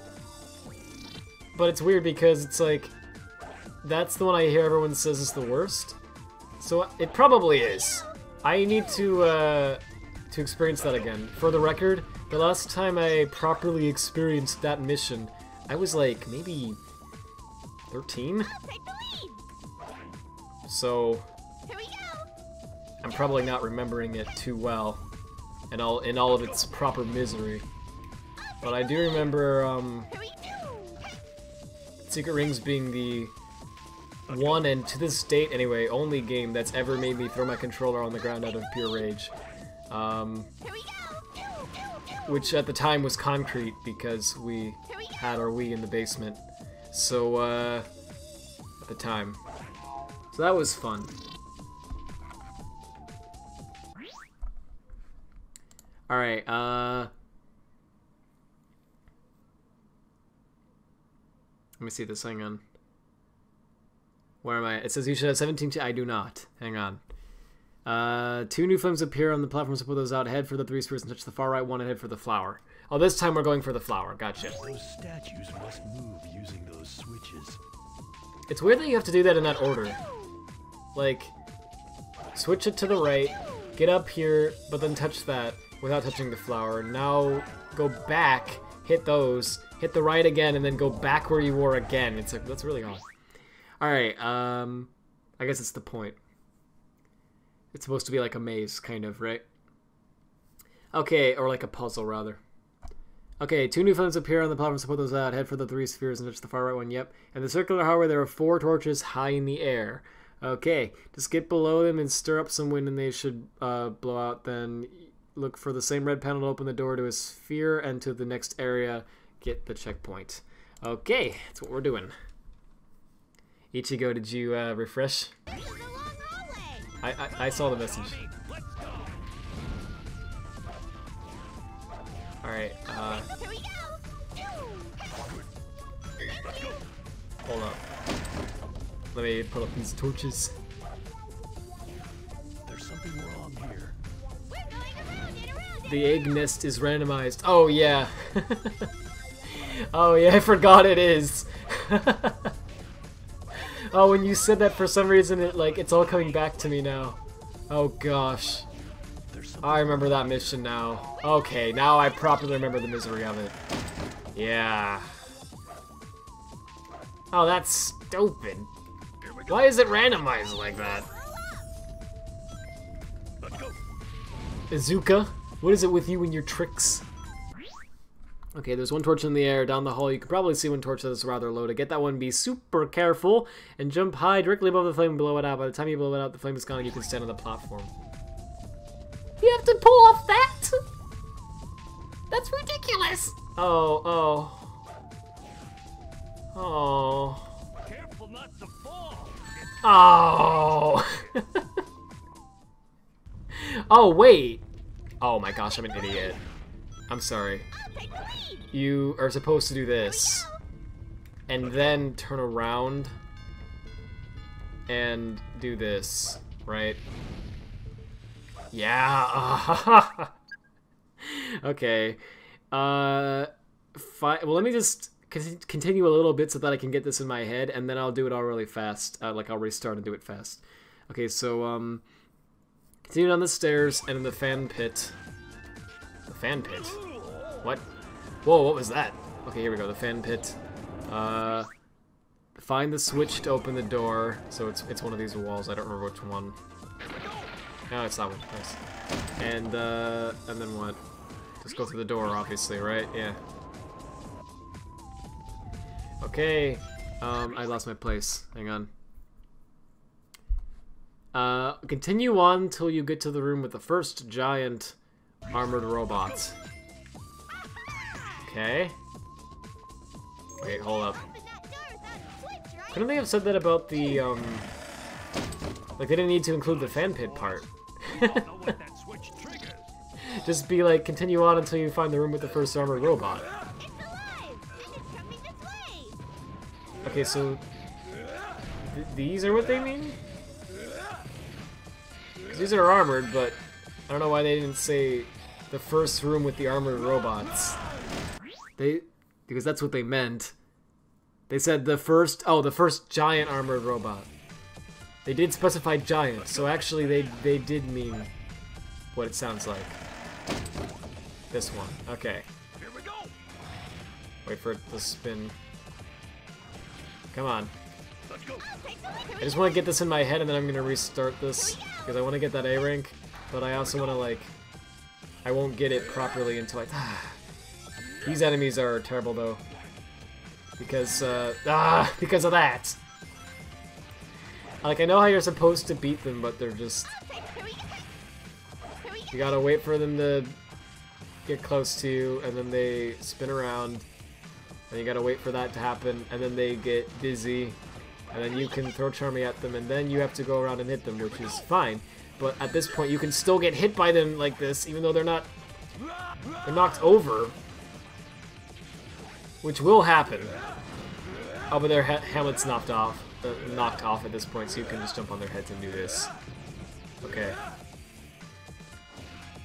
But it's weird because it's like that's the one I hear everyone says is the worst, so it probably is. I need to experience that again. For the record, the last time I properly experienced that mission, I was like maybe 13. So I'm probably not remembering it too well, in all of its proper misery. But I do remember Secret Rings being the one, and to this date anyway, only game that's ever made me throw my controller on the ground out of pure rage. Which at the time was concrete because we had our Wii in the basement. So, at the time. So that was fun. Alright, let me see this, hang on. Where am I? It says you should have 17 I do not. Hang on. 2 new flames appear on the platform, so put those out. Head for the 3 spheres and touch the far right one and head for the flower. Oh, this time we're going for the flower. Gotcha. Those statues must move using those switches. It's weird that you have to do that in that order. Like, switch it to the right, get up here, but then touch that without touching the flower. Now go back, hit those, hit the right again, and then go back where you were again. It's like, that's really odd. Alright, I guess it's the point. It's supposed to be like a maze, kind of, right? Okay, or like a puzzle, rather. Okay, 2 new flames appear on the platform, so put those out. Head for the 3 spheres and touch the far right one, yep. And the circular hallway, there are 4 torches high in the air. Okay, just get below them and stir up some wind and they should blow out. Then look for the same red panel to open the door to a sphere and to the next area. Get the checkpoint. Okay, that's what we're doing. Ichigo, did you refresh? I saw the message. Alright, hold up. Let me put up these torches. There's something wrong here. We're going around and around The egg nest is randomized. Oh yeah. Oh yeah, I forgot it is. Oh, when you said that, for some reason it's all coming back to me now. Oh gosh. I remember that mission now. Okay, now I properly remember the misery of it. Yeah. Oh, that's stupid. Why is it randomized like that? Let's go. Izuka, what is it with you and your tricks? Okay, there's one torch in the air down the hall. You can probably see one torch that is rather low. To get that one, be super careful and jump high directly above the flame and blow it out. By the time you blow it out, the flame is gone and you can stand on the platform. You have to pull off that? That's ridiculous! Oh. Careful not to fall. Oh! Oh, wait! Oh my gosh, I'm an idiot. I'm sorry. You are supposed to do this. And then turn around and do this, right? Yeah! Okay. Well, let me just continue a little bit so that I can get this in my head, and then I'll do it all really fast. I'll restart and do it fast. Okay, so, continue down the stairs and in the fan pit. The fan pit? What? Whoa, what was that? Okay, here we go, the fan pit. Find the switch to open the door. So it's one of these walls, I don't remember which one. No, it's that one, nice. And then what? Just go through the door, obviously, right? Yeah. Okay, I lost my place. Hang on. Continue on until you get to the room with the first giant armored robot. Okay. Wait, hold up. Couldn't they have said that about the, like, they didn't need to include the fan pit part? Just be like, continue on until you find the room with the first armored robot. Okay, so these are what they mean? 'Cause these are armored, but I don't know why they didn't say the first room with the armored robots. Because that's what they meant. They said the first giant armored robot. They did specify giant, so actually they did mean what it sounds like. This one, okay. Here we go. Wait for it to spin. Come on. Let's go. I just want to get this in my head and then I'm going to restart this. Because I want to get that A rank, but I also want to, like... I won't get it properly until I... These enemies are terrible, though. Because, because of that! Like, I know how you're supposed to beat them, but they're just... You gotta wait for them to get close to you, and then they spin around. And you gotta wait for that to happen, and then they get dizzy. And then you can throw Charmy at them, and then you have to go around and hit them, which is fine. But at this point, you can still get hit by them like this, even though they're knocked over. Which will happen. Oh, but their helmet's knocked off at this point, so you can just jump on their heads and do this. Okay.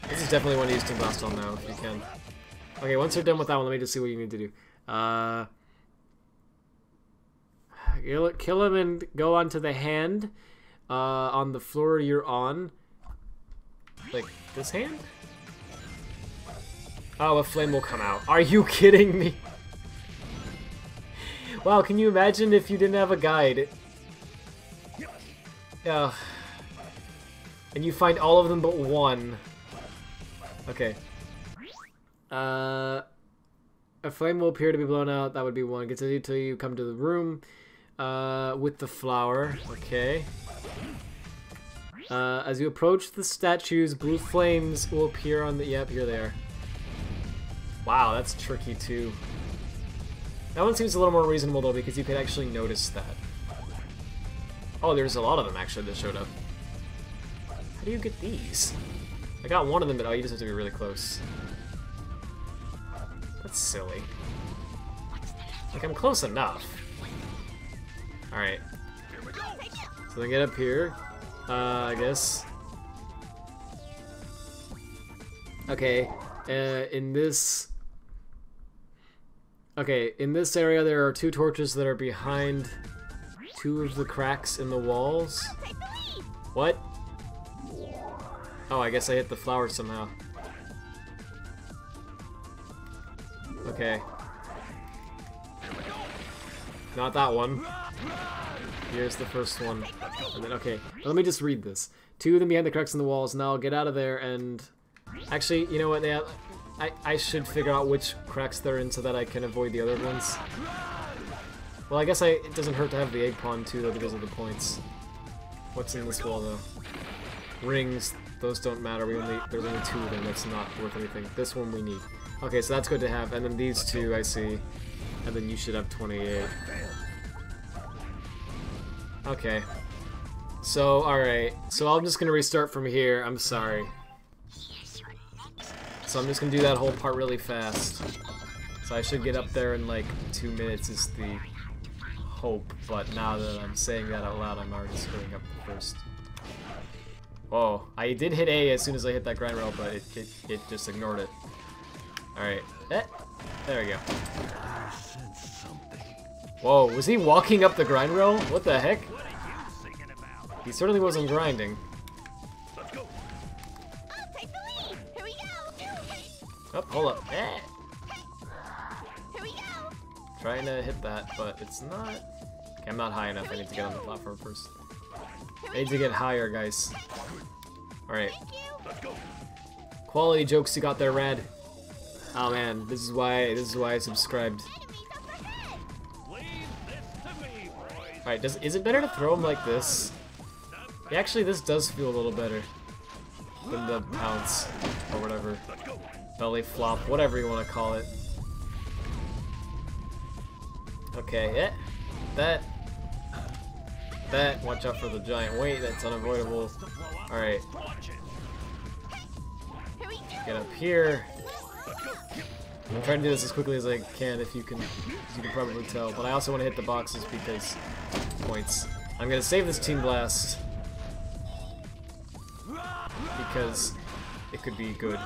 This is definitely one to use to blast on now, if you can. Okay, once you're done with that one, let me just see what you need to do. Kill him and go onto the hand on the floor you're on. Like, this hand? Oh, a flame will come out. Are you kidding me? Wow, can you imagine if you didn't have a guide? And you find all of them but one. Okay. A flame will appear to be blown out. That would be one. Continue until you come to the room with the flower. Okay. As you approach the statues, blue flames will appear on the... Yep, here they are. Wow, that's tricky too. That one seems a little more reasonable though, because you can actually notice that. Oh, there's a lot of them actually that showed up. How do you get these? I got one of them, but oh, you just have to be really close. That's silly. Like, I'm close enough. Alright. So then get up here, I guess. Okay, in this area there are 2 torches that are behind 2 of the cracks in the walls. What? Oh, I guess I hit the flower somehow. Okay. Not that one. Here's the first one. And then, okay, let me just read this. 2 of them behind the cracks in the walls. Now I'll get out of there and... Actually, you know what? Yeah, I should figure out which cracks they're in so that I can avoid the other ones. Well, I guess it doesn't hurt to have the egg pawn too, though, because of the points. What's in this wall, though? Rings. Those don't matter. There's only 2 of them. That's not worth anything. This one we need. Okay, so that's good to have. And then these 2, I see. And then you should have 28. Okay. So, alright. So I'm just gonna restart from here. I'm sorry. So I'm just gonna do that whole part really fast. So I should get up there in like 2 minutes is the hope, but now that I'm saying that out loud, I'm already screwing up the first. Whoa, I did hit A as soon as I hit that grind rail, but it just ignored it. Alright, there we go. Whoa, was he walking up the grind rail? What the heck? He certainly wasn't grinding. Oh, hold up. Trying to hit that, but it's not... Okay, I'm not high enough. I need to get on the platform first. I need to get higher, guys. Alright. Quality jokes you got there, Rad. Oh man, this is why I subscribed. Alright, is it better to throw them like this? Yeah, actually, this does feel a little better than the pounce or whatever. Belly flop, whatever you want to call it. Okay, that. Watch out for the giant weight, that's unavoidable. Alright. Get up here. I'm trying to do this as quickly as I can, if you can probably tell. But I also want to hit the boxes because points. I'm gonna save this Team Blast because it could be good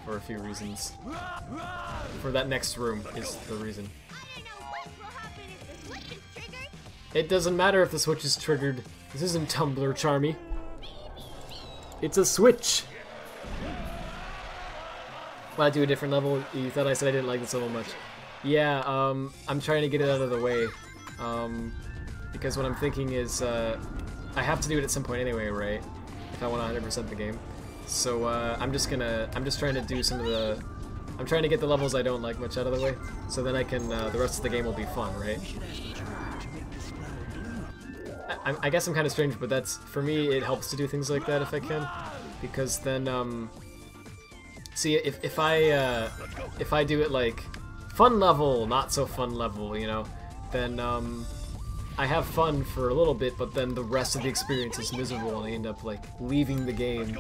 for a few reasons. For that next room is the reason. It doesn't matter if the switch is triggered. This isn't Tumblr, Charmy. It's a switch. Well, I do a different level. You thought I said I didn't like this level much. Yeah, I'm trying to get it out of the way. Because what I'm thinking is, I have to do it at some point anyway, right? If I want to 100% the game. So, I'm just trying to do some of the... I'm trying to get the levels I don't like much out of the way. So then I can, the rest of the game will be fun, right? I guess I'm kind of strange, but that's, for me, it helps to do things like that if I can. Because then, see, if I do it like, fun level, not so fun level, you know, then, I have fun for a little bit, but then the rest of the experience is miserable, and I end up, like, leaving the game,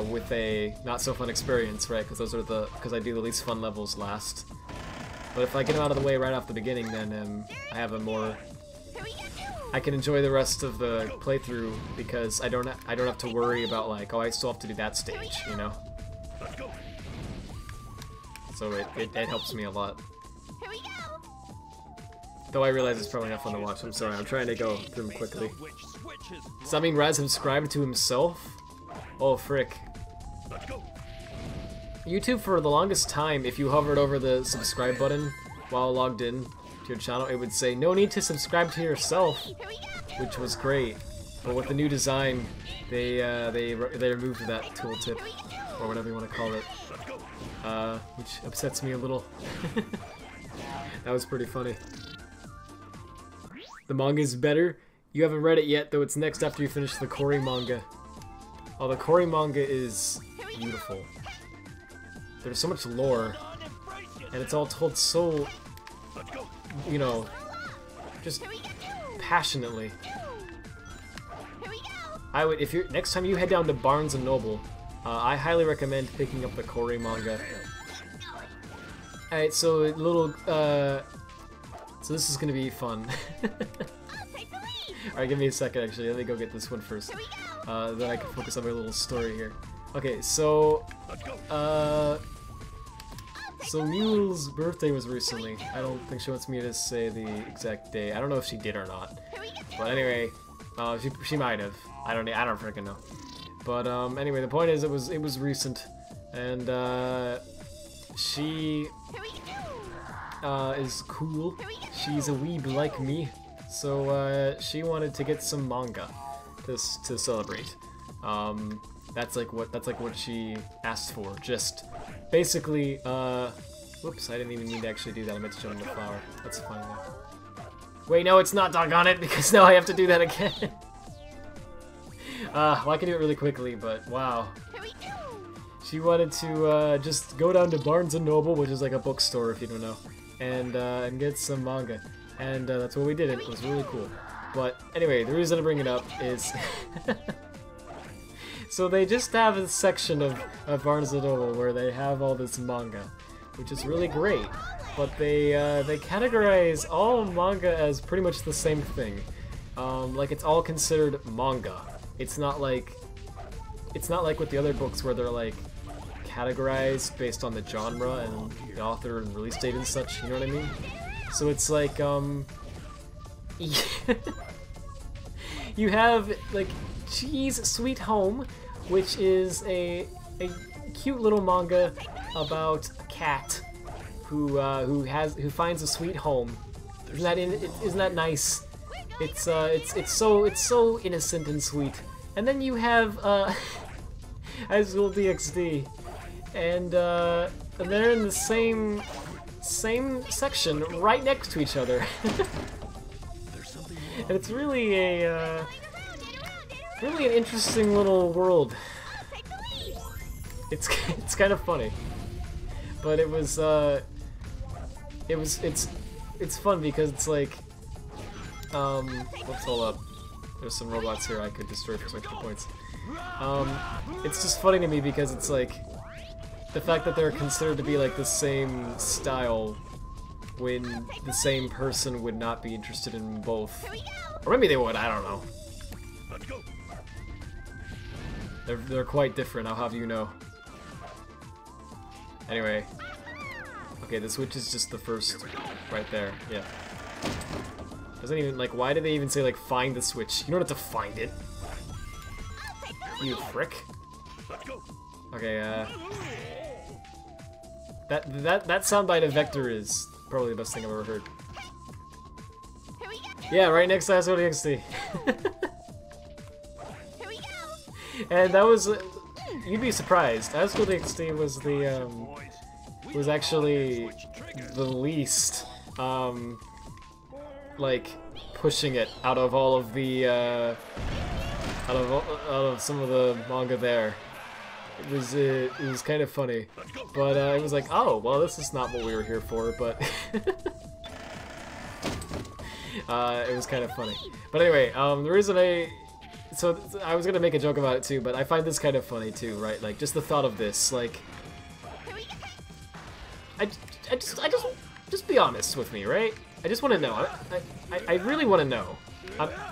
with a not-so-fun experience, right? Because I do the least fun levels last. But if I get them out of the way right off the beginning, then, I have a more... I can enjoy the rest of the playthrough because I don't have to worry about like, oh, I still have to do that stage, you know. So it helps me a lot. Though I realize it's probably not fun to watch. I'm sorry. I'm trying to go through them quickly. Does that mean Raz subscribed to himself? Oh frick. YouTube for the longest time, if you hovered over the subscribe button while logged in to your channel, it would say no need to subscribe to yourself, which was great. But with the new design, they removed that tooltip, or whatever you want to call it, which upsets me a little. That was pretty funny. The manga is better. You haven't read it yet, though. It's next after you finish the Kori manga. Oh, the Kori manga is beautiful. There's so much lore, and it's all told so, you know, just passionately. I would, if you're next time you head down to Barnes & Noble, I highly recommend picking up the Kori manga. Alright, so a little, so this is gonna be fun. Alright, give me a second actually. Let me go get this one first. Then I can focus on my little story here. Okay, so so Mule's birthday was recently. I don't think she wants me to say the exact day. I don't know if she did or not. But anyway, she might have. I don't freaking know. But anyway, the point is it was recent, and she is cool. She's a weeb like me, so she wanted to get some manga to celebrate. That's like what she asked for. Just basically, whoops, I didn't even mean to actually do that. I meant to jump in the flower. That's fine though. Wait, no, it's not, doggone it, because now I have to do that again. Well, I can do it really quickly, but wow. She wanted to just go down to Barnes & Noble, which is like a bookstore if you don't know, and get some manga. And that's what we did, and it was really cool. But anyway, the reason I bring it up is... So they just have a section of Barnes & Noble where they have all this manga, which is really great. But they categorize all manga as pretty much the same thing. Like it's all considered manga. It's not like with the other books where they're like categorized based on the genre and the author and release date and such. You know what I mean? So it's like you have like Cheese Sweet Home, which is a cute little manga about a cat who finds a sweet home. Isn't that nice? It's so innocent and sweet. And then you have High School DxD, and they're in the same section right next to each other. And it's really an interesting little world. It's kind of funny, but it's fun because it's like let's hold up. There's some robots here I could destroy for some extra points. It's just funny to me because it's like the fact that they're considered to be like the same style when the same person would not be interested in both. Or maybe they would, I don't know. They're quite different, I'll have you know. Anyway. Okay, the switch is just the first right there, yeah. Doesn't even, like, why did they even say, like, find the switch? You don't have to find it. You frick. Okay, that soundbite of Vector is probably the best thing I've ever heard. Yeah, right next to Sonic XD. And that was, you'd be surprised. Sonic XD was the, was actually the least, like, pushing it out of all of the, out of some of the manga there. It was kind of funny, but it was like, oh, well, this is not what we were here for, but it was kind of funny. But anyway, the reason I was gonna make a joke about it too, but I find this kind of funny too, right? Like, just the thought of this, like, just be honest with me, right? I just want to know. I really want to know.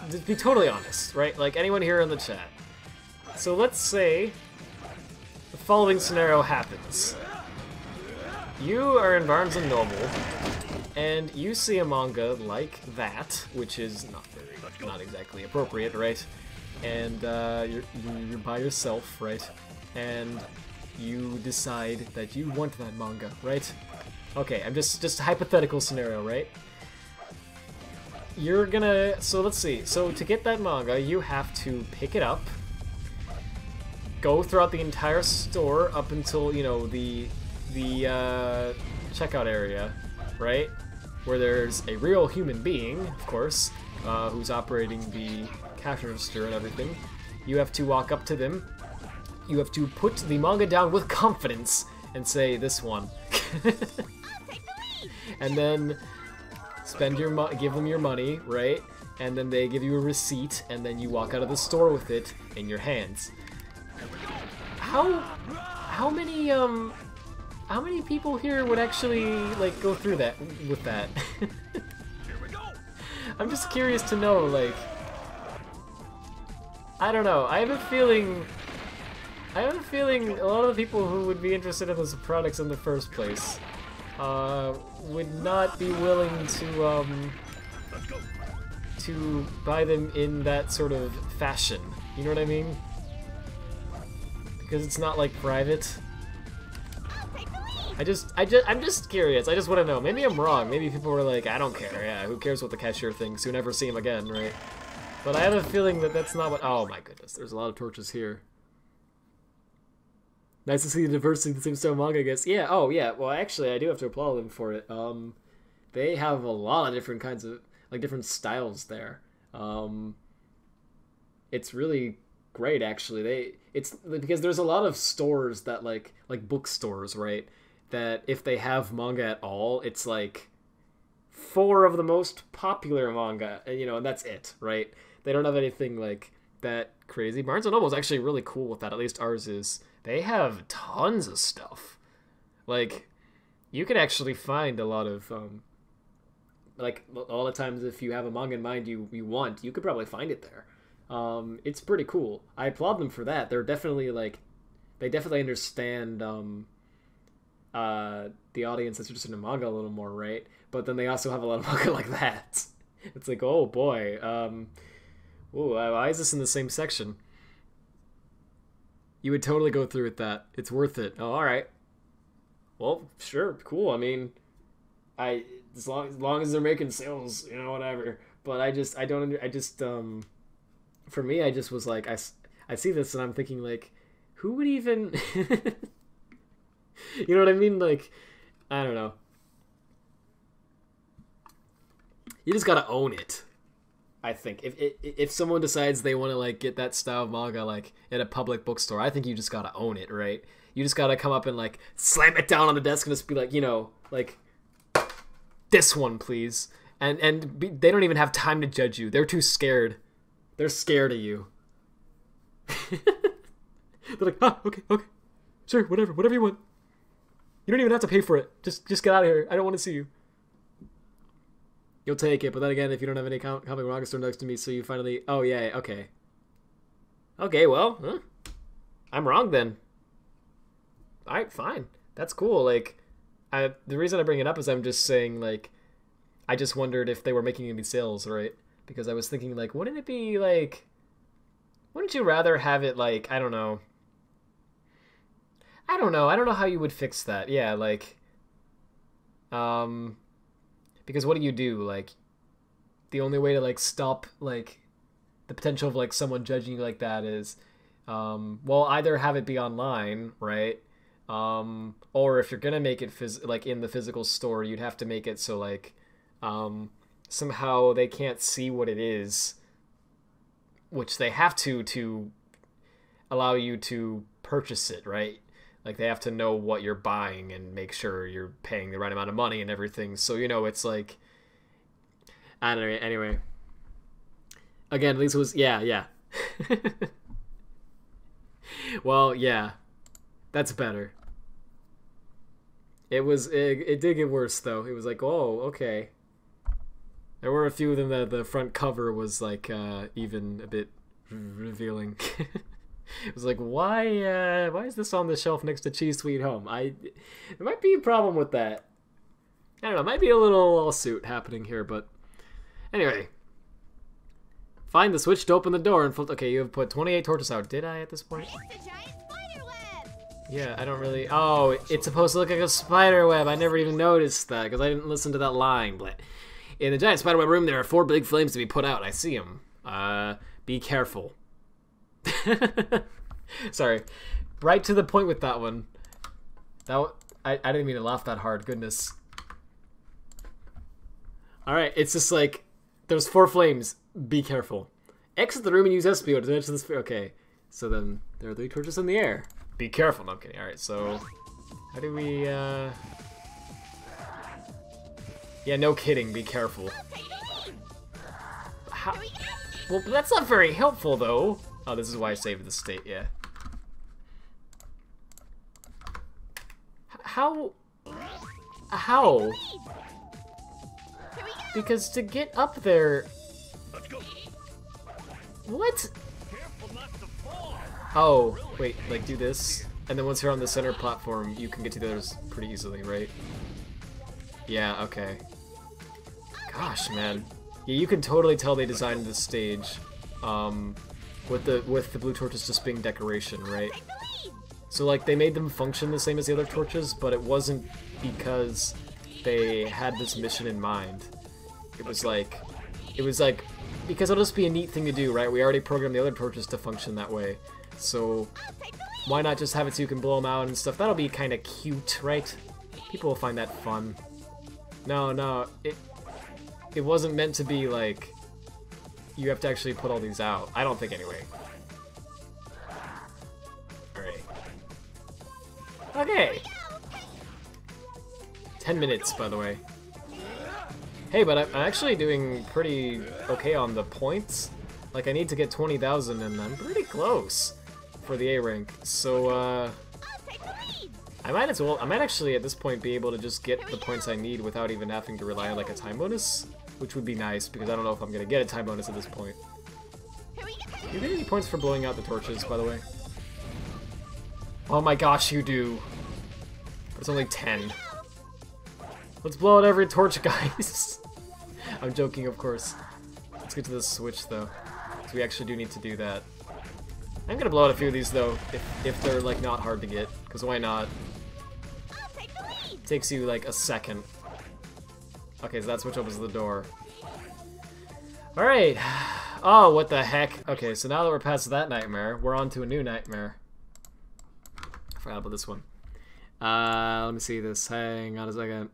Just be totally honest, right? Like anyone here in the chat. So let's say the following scenario happens. You are in Barnes & Noble, and you see a manga like that, which is not exactly appropriate, right? And you're by yourself, right? And you decide that you want that manga, right? Okay, I'm just a hypothetical scenario, right? You're gonna, so let's see. So to get that manga, you have to pick it up, go throughout the entire store up until, you know, the checkout area, right? Where there's a real human being, of course, who's operating the cash register and everything. You have to walk up to them. You have to put the manga down with confidence and say, this one. And then give them your money, right? And then they give you a receipt, and then you walk out of the store with it in your hands. How many people here would actually like go through that with that? I'm just curious to know, like, I don't know. I have a feeling a lot of the people who would be interested in those products in the first place would not be willing to buy them in that sort of fashion. You know what I mean? Because it's not like private. I'm just curious. I just want to know. Maybe I'm wrong. Maybe people were like, I don't care. Yeah, who cares what the cashier thinks? You'll never see him again, right? But I have a feeling that that's not what... Oh my goodness, there's a lot of torches here. Nice to see the diversity in the same style manga, I guess. Yeah, oh yeah, well actually I do have to applaud them for it. They have a lot of different kinds of, like, different styles there. It's really great actually. It's because there's a lot of stores that like bookstores, right? That if they have manga at all, it's like 4 of the most popular manga, and and that's it, right? They don't have anything like that crazy. Barnes & Noble is actually really cool with that, at least ours is. They have tons of stuff. Like, you can actually find a lot of, like, all the times if you have a manga in mind you could probably find it there. It's pretty cool. I applaud them for that. They're definitely, like, they definitely understand, the audience that's interested in manga a little more, right? But then they also have a lot of manga like that. It's like, oh boy, ooh, why is this in the same section? You would totally go through with that. It's worth it. Oh, alright. Well, sure, cool. I mean, as long as they're making sales, whatever. But for me, I just was like, I see this and I'm thinking, like, who would even... You know what I mean? Like, I don't know. You just gotta own it. I think if someone decides they want to like get that style of manga like at a public bookstore, I think you just gotta own it, right? You just gotta come up and like slam it down on the desk and just be like, like, this one, please. They don't even have time to judge you. They're too scared. They're scared of you. They're like, okay, sure, whatever you want. You don't even have to pay for it. Just get out of here. I don't want to see you. You'll take it, but then again, if you don't have any comic manga store next to me, so you finally... Oh, yeah, okay. Okay, well, I'm wrong then. Alright, fine. That's cool. Like, the reason I bring it up is I'm just saying, like, I just wondered if they were making any sales, right? Because I was thinking, like, wouldn't it be, like... Wouldn't you rather have it, like, I don't know. I don't know how you would fix that. Yeah, like... Because what do? Like, the only way to, like, stop, like, the potential of, like, someone judging you like that is, well, either have it be online, right? Or if you're gonna make it, like, in the physical store, you'd have to make it so, like, somehow they can't see what it is, which they have to allow you to purchase it, right? Like, they have to know what you're buying and make sure you're paying the right amount of money and everything. So, it's like... I don't know. Anyway. Again, at least it was... Yeah. Well, yeah. That's better. It did get worse, though. It was like, oh, okay. There were a few of them that the front cover was, like, even a bit revealing. It was like, why is this on the shelf next to Cheese Sweet Home? There might be a problem with that. I don't know, might be a little lawsuit happening here, but anyway. Find the switch to open the door and flip. Okay, you have put 28 torches out. Did I at this point? It's a giant spider web. Yeah, I don't really... Oh, it's supposed to look like a spider web. I never even noticed that because I didn't listen to that line. But in the giant spider web room, there are 4 big flames to be put out. I see them. Be careful. Sorry, right to the point with that one. I didn't mean to laugh that hard. Goodness. All right, it's just like there's 4 flames. Be careful. Exit the room and use Espio to enter this. Okay, so then there are 3 torches in the air. Be careful. No, I'm kidding. All right, so how do we? Yeah, no kidding. Be careful. How? Well, that's not very helpful though. Oh, this is why I saved the state, yeah. How? Because to get up there... What? Oh, wait, like do this, and then once you're on the center platform, you can get to the others pretty easily, right? Yeah, okay. Gosh, man. Yeah, you can totally tell they designed this stage, with the blue torches just being decoration, right? So like they made them function the same as the other torches, but it wasn't because they had this mission in mind. It was like because it'll just be a neat thing to do, right? We already programmed the other torches to function that way, so why not just have it so you can blow them out and stuff? That'll be kind of cute, right? People will find that fun. No, it wasn't meant to be like you have to actually put all these out. I don't think anyway. Alright. Okay. 10 minutes, by the way. Hey, but I'm actually doing pretty okay on the points. Like, I need to get 20,000, and I'm pretty close for the A rank. So, I might actually at this point be able to just get the points I need without even having to rely on like a time bonus, which would be nice because I don't know if I'm gonna get a time bonus at this point. Do you get any points for blowing out the torches, by the way? Oh my gosh, you do. It's only 10. Let's blow out every torch, guys. I'm joking, of course. Let's get to the switch, though, because we actually do need to do that. I'm gonna blow out a few of these, though, if they're like not hard to get, because why not? Takes you like a second. Okay, so that switch opens the door. Alright. Oh, what the heck? Okay, so now that we're past that nightmare, we're on to a new nightmare. I forgot about this one. Let me see this. Hang on a second.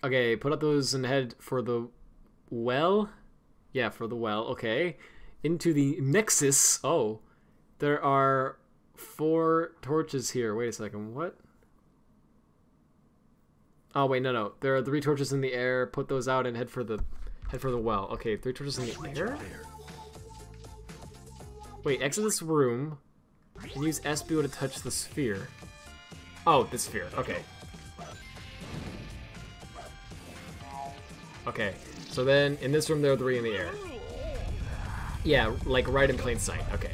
Okay, put up those and head for the well. Yeah, for the well. Okay. Into the Nexus. Oh. There are 4 torches here. Wait a second. What? Oh wait, no. There are 3 torches in the air. Put those out and head for the well. Okay, 3 torches in the air? Wait, exit this room and use Espio to touch the sphere. Oh, the sphere. Okay. Okay. So then in this room there are 3 in the air. Yeah, like right in plain sight. Okay.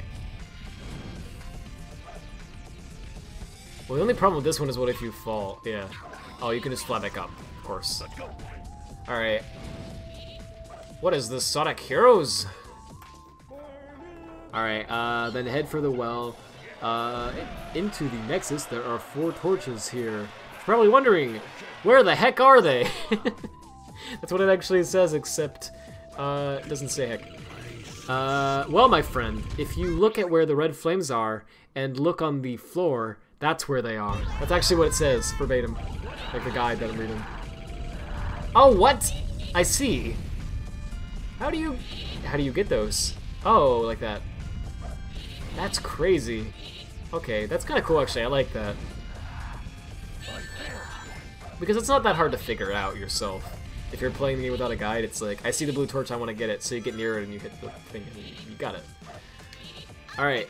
Well, the only problem with this one is what if you fall? Yeah. Oh, you can just fly back up, of course. Alright. What is this, Sonic Heroes? Alright, then head for the well. Into the Nexus, there are 4 torches here. You're probably wondering, where the heck are they? That's what it actually says, except, it doesn't say heck. Well, my friend, if you look at where the red flames are, and look on the floor, that's where they are. That's actually what it says, verbatim. Like the guide that I'm reading. Oh, what? I see. How do you get those? Oh, like that. That's crazy. Okay, that's kind of cool, actually. I like that. Because it's not that hard to figure out yourself. If you're playing the game without a guide, it's like, I see the blue torch, I want to get it. So you get near it and you hit the thing and you got it. Alright,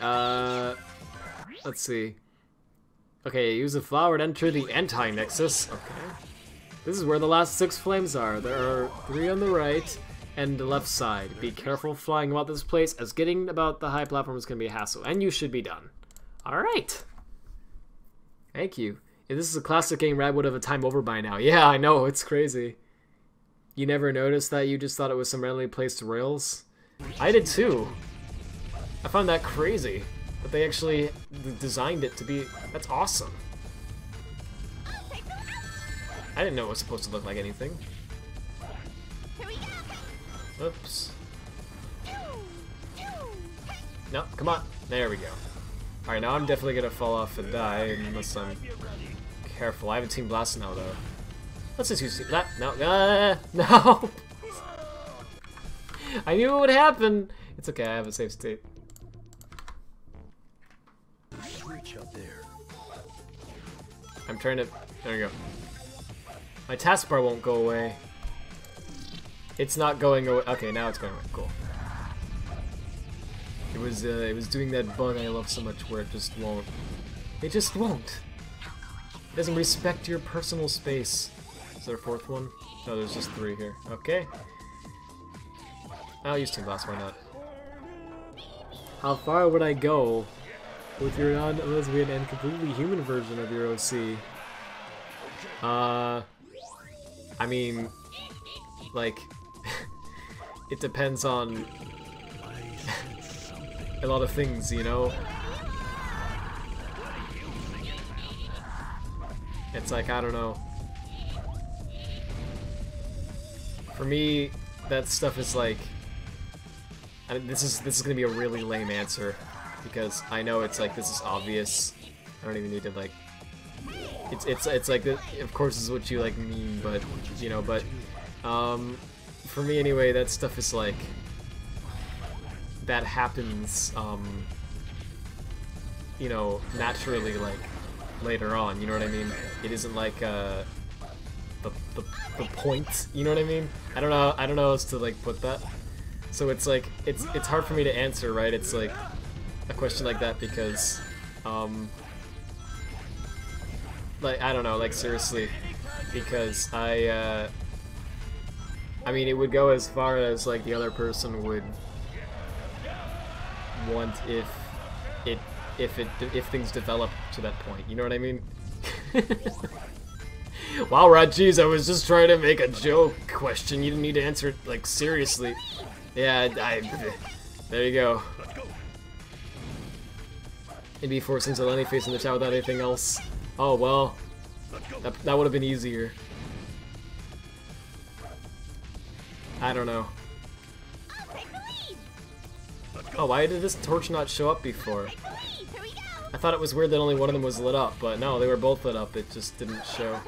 let's see. Okay, use a flower to enter the anti-nexus. Okay. This is where the last 6 flames are. There are 3 on the right and the left side. Be careful flying about this place, as getting about the high platform is going to be a hassle. And you should be done. Alright. Thank you. If this is a classic game, Rad would have a time over by now. Yeah, I know, it's crazy. You never noticed that? You just thought it was some randomly placed rails? I did too. I found that crazy. That they actually designed it to be... That's awesome. I didn't know it was supposed to look like anything. Oops. No, come on. There we go. Alright, now I'm definitely gonna fall off and die unless I'm careful. I have a Team Blast now, though. Let's just use that. No, no! I knew it would happen! It's okay, I have a safe state. Switch up there. I'm trying to... There we go. My taskbar won't go away. It's not going away. Okay, now it's going away. Cool. It was doing that bug I love so much where it just won't. It just won't. It doesn't respect your personal space. Is there a 4th one? No, there's just 3 here. Okay. I'll use Team Blast, why not? How far would I go with your non-lesbian and completely human version of your OC. I mean, like, it depends on a lot of things, you know? It's like, I don't know. For me, that stuff is like, I mean, this is gonna be a really lame answer, because I know it's like, this is obvious. I don't even need to like, it's like, of course this is what you like mean, but, you know, but, for me anyway, that stuff is like, that happens, you know, naturally, like, later on, you know what I mean? It isn't like, the point, you know what I mean? I don't know how else to, like, put that. So it's like, it's hard for me to answer, right? It's like, a question like that because, like, I don't know, like, seriously, because I mean, it would go as far as, like, the other person would want if things develop to that point, you know what I mean? Wow, Rod, jeez, I was just trying to make a joke question. You didn't need to answer it, like, seriously. Yeah, there you go. Maybe forcing Zeleny face in the chat without anything else. Oh, well, that would have been easier. I don't know. Oh, why did this torch not show up before? I thought it was weird that only one of them was lit up, but no, they were both lit up, it just didn't show.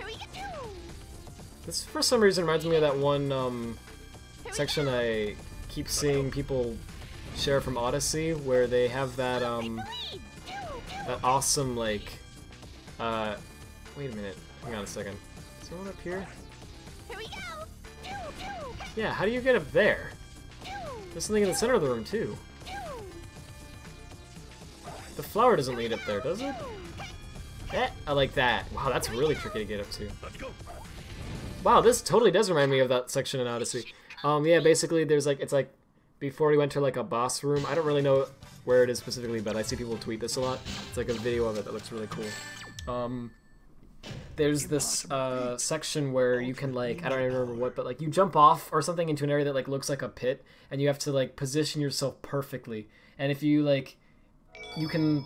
This, for some reason, reminds me of that one, section I keep seeing people share from Odyssey, where they have that, that awesome, like, wait a minute, hang on a second. Is there one up here? Yeah, how do you get up there? There's something in the center of the room, too. The flower doesn't lead up there, does it? Eh, I like that. Wow, that's really tricky to get up to. Wow, this totally does remind me of that section in Odyssey. Yeah, basically there's like, it's like, before you enter like a boss room, I don't really know where it is specifically, but I see people tweet this a lot. It's like a video of it that looks really cool. There's this section where you can like, I don't even remember what, but like you jump off or something into an area that like looks like a pit, and you have to like position yourself perfectly. And if you like, you can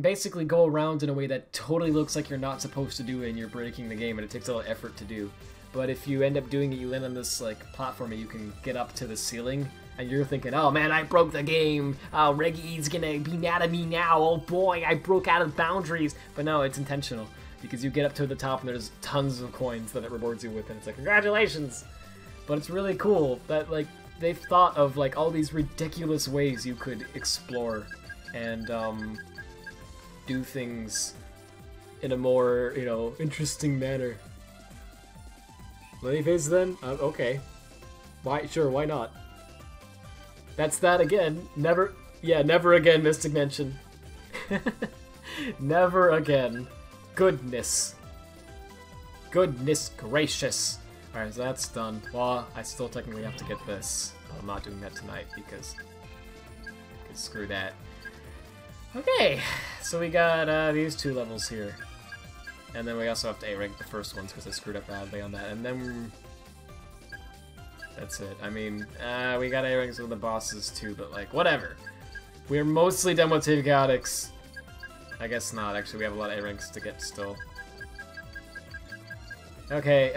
basically go around in a way that totally looks like you're not supposed to do it and you're breaking the game, and it takes a lot of effort to do. But if you end up doing it, you land on this like platform and you can get up to the ceiling, and you're thinking, oh man, I broke the game, oh, Reggie's gonna be mad at me now, oh boy, I broke out of boundaries. But no, it's intentional, because you get up to the top and there's tons of coins that it rewards you with, and it's like, congratulations! But it's really cool that like they've thought of like all these ridiculous ways you could explore and do things in a more, you know, interesting manner. Lenny phase then? Okay. Why? Sure, why not? That's that again. Never, yeah, never again, Mystic Mansion. Never again. Goodness. Goodness gracious. Alright, so that's done. Well, I still technically have to get this, but I'm not doing that tonight because screw that. Okay, so we got these two levels here. And then we also have to A-rank the first ones because I screwed up badly on that. And then that's it. I mean, we got A-ranks with the bosses too, but like, whatever. We're mostly done with Team Chaotix. I guess not, actually, we have a lot of A-ranks to get still. Okay,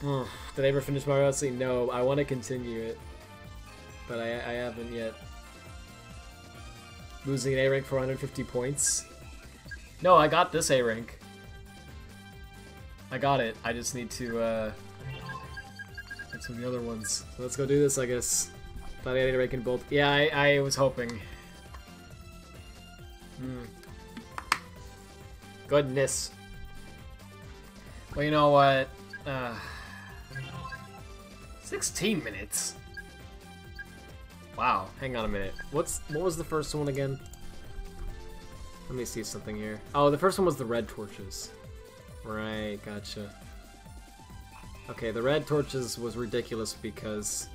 did I ever finish Mario Odyssey? No, I want to continue it. But I haven't yet. Losing an A-rank for 150 points. No, I got this A-rank. I got it. I just need to, get some of the other ones. So let's go do this, I guess. Thought I had a rank in both. Yeah, I was hoping. Goodness. Well, you know what? 16 minutes. Wow, hang on a minute. What was the first one again? Let me see something here. Oh, the first one was the red torches. Right, gotcha. Okay, the red torches was ridiculous because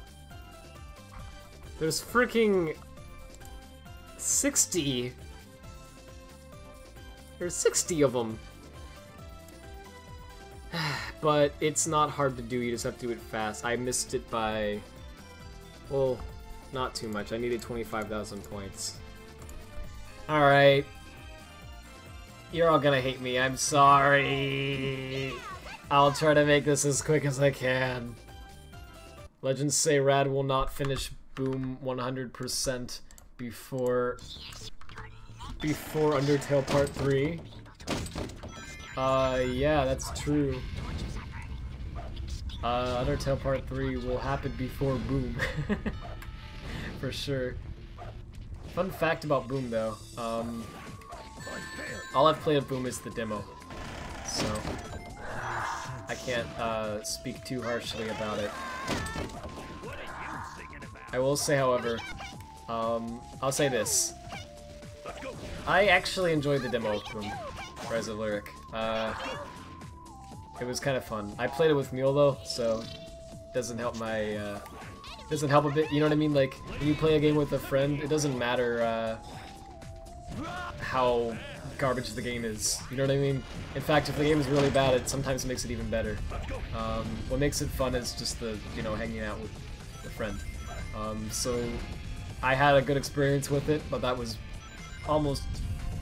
there's freaking 60? There's 60 of them. But it's not hard to do, you just have to do it fast. I missed it by... well, not too much. I needed 25,000 points. Alright. You're all gonna hate me, I'm sorry. I'll try to make this as quick as I can. Legends say Rad will not finish Boom 100% before Undertale Part 3. Yeah, that's true. Undertale Part 3 will happen before Boom. For sure. Fun fact about Boom, though. All I've played of Boom is the demo. So, I can't, speak too harshly about it. I will say, however, I'll say this. I actually enjoyed the demo of Boom, Rise of Lyric. It was kind of fun. I played it with Mule though, so doesn't help my doesn't help a bit. You know what I mean? Like when you play a game with a friend, it doesn't matter how garbage the game is. You know what I mean? In fact, if the game is really bad, it sometimes makes it even better. What makes it fun is just the hanging out with a friend. So I had a good experience with it, but that was almost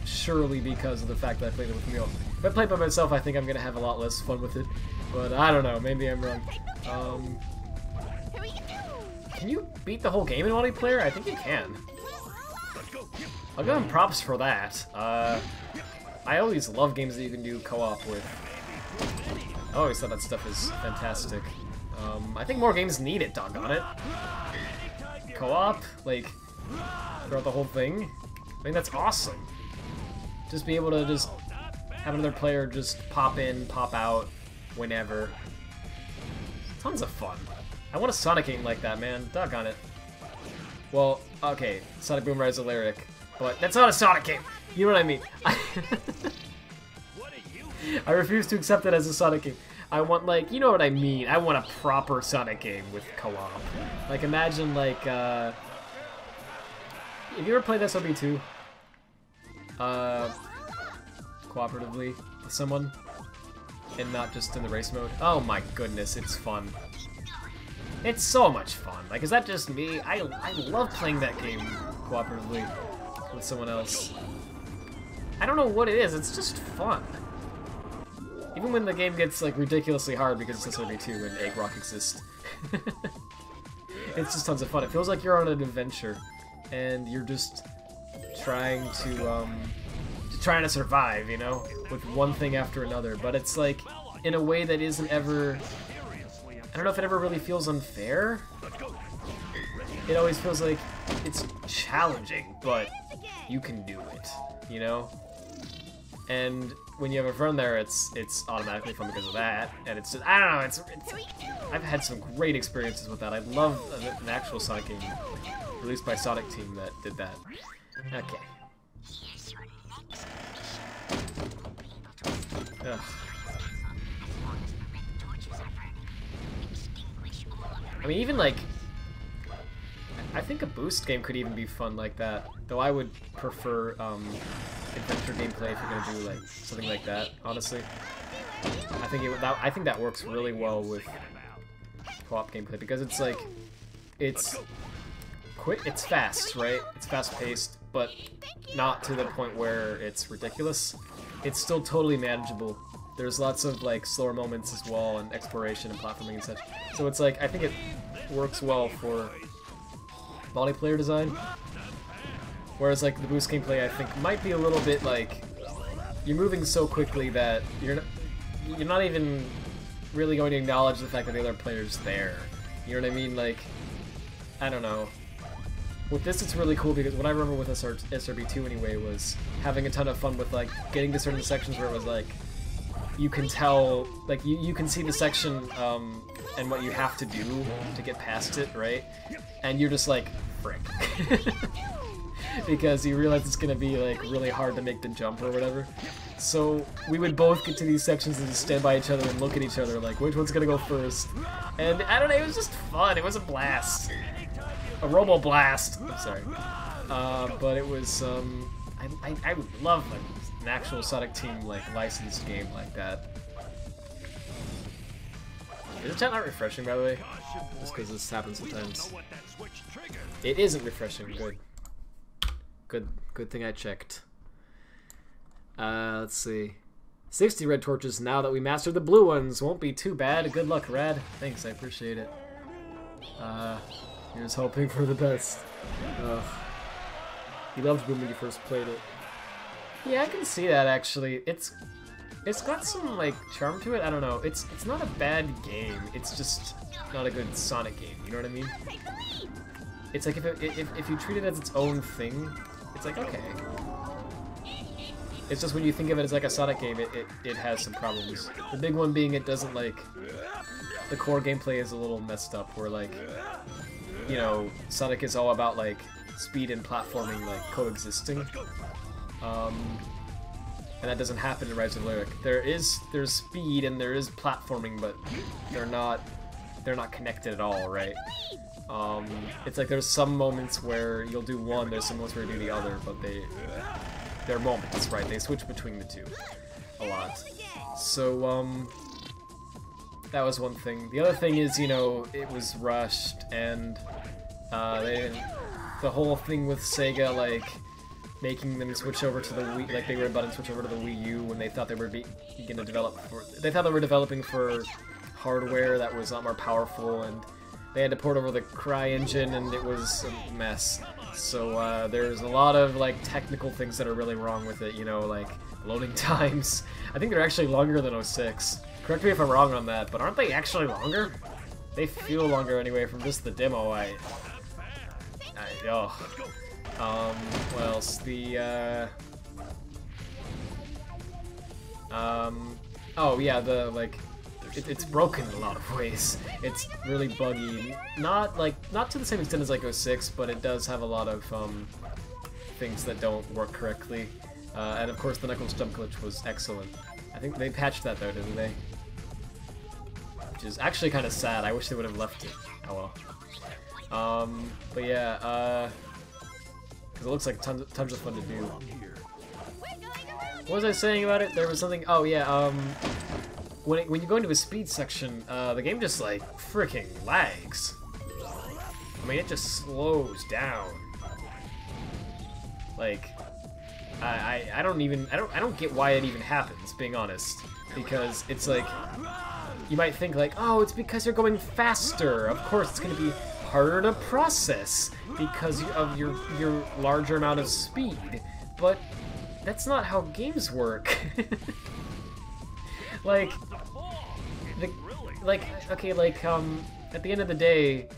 surely because of the fact that I played it with Mule. If I play by myself, I think I'm gonna have a lot less fun with it, but I don't know, maybe I'm wrong. Can you beat the whole game in multiplayer? I think you can. I'll give him props for that. I always love games that you can do co-op with. I always thought that stuff is fantastic. I think more games need it, doggone it. Co-op, like, throughout the whole thing. I think that's awesome. Just be able to just have another player just pop in, pop out, whenever. Tons of fun. I want a Sonic game like that, man. Doggone it. Well, okay, Sonic Boom Rise of Lyric, but that's not a Sonic game. You know what I mean? I refuse to accept it as a Sonic game. I want, like, you know what I mean. I want a proper Sonic game with co-op. Like, imagine, like, have you ever played SOB2? Cooperatively with someone, and not just in the race mode. Oh my goodness, it's fun. It's so much fun. Like, is that just me? I love playing that game cooperatively with someone else. I don't know what it is, it's just fun. Even when the game gets, like, ridiculously hard because it's SOB2 and Egg Rock exists. It's just tons of fun. It feels like you're on an adventure, and you're just trying to survive, you know, with one thing after another, but it's like in a way that isn't ever, I don't know if it ever really feels unfair. It always feels like it's challenging, but you can do it, you know? And when you have a friend there, it's automatically fun because of that, and it's just, I don't know, I've had some great experiences with that. I love an actual Sonic game released by Sonic Team that did that. Okay. Ugh. I mean, even like, I think a boost game could even be fun like that. Though I would prefer adventure gameplay if you're gonna do like something like that. Honestly, I think that works really well with co-op gameplay because it's like it's quick, it's fast, right? It's fast-paced, but not to the point where it's ridiculous. It's still totally manageable. There's lots of like slower moments as well, and exploration and platforming and such. So it's like, I think it works well for multiplayer design. Whereas like the boost gameplay, I think might be a little bit like, you're moving so quickly that you're not even really going to acknowledge the fact that the other player's there. You know what I mean? Like, I don't know. With this, it's really cool because what I remember with SRB2 anyway was having a ton of fun with like getting to certain sections where it was like, you can tell, like you can see the section and what you have to do to get past it, right? And you're just like, frick. Because you realize it's gonna be like really hard to make the jump or whatever. So we would both get to these sections and just stand by each other and look at each other like, which one's gonna go first? And I don't know, it was just fun. It was a blast. A Robo Blast. I'm sorry. but it was, I would love like an actual Sonic Team like licensed game like that. Is the chat not refreshing, by the way? Just because this happens sometimes. It isn't refreshing. Good thing I checked. Let's see. 60 red torches now that we mastered the blue ones. Won't be too bad. Good luck, Rad. Thanks, I appreciate it. Here's hoping for the best. Ugh. You loved Boom when you first played it. Yeah, I can see that actually. It's got some like charm to it. I don't know. It's not a bad game. It's just not a good Sonic game. You know what I mean? It's like if you treat it as its own thing, it's like okay. It's just when you think of it as like a Sonic game, it has some problems. The big one being it doesn't like the core gameplay is a little messed up. Where like you know Sonic is all about like speed and platforming like coexisting. And that doesn't happen in Rise of Lyric. There's speed and there is platforming, but they're not connected at all, right? It's like there's some moments where you'll do one, there's some moments where you do the other, but they're moments, right? They switch between the two a lot. So that was one thing. The other thing is, you know, it was rushed and the whole thing with Sega like making them switch over to the Wii, like they were about to switch over to the Wii U when they thought they were gonna develop for. They thought they were developing for hardware that was a lot more powerful, and they had to port over the Cry engine, and it was a mess. So there's a lot of like technical things that are really wrong with it. You know, like loading times. I think they're actually longer than 06. Correct me if I'm wrong on that, but aren't they actually longer? They feel longer anyway from just the demo. What else? Oh yeah, it's broken in a lot of ways. It's really buggy. Not to the same extent as like 06, but it does have a lot of things that don't work correctly. And of course the Knuckles jump glitch was excellent. I think they patched that though, didn't they? Which is actually kind of sad. I wish they would have left it. Oh well. But yeah, because it looks like tons of fun to do. What was I saying about it? There was something. Oh yeah. When you go into a speed section, the game just like freaking lags. I mean, it just slows down. Like, I don't get why it even happens, being honest, because it's like you might think like, oh, it's because you're going faster. Of course, it's going to be harder to process because of your larger amount of speed, but that's not how games work. At the end of the day,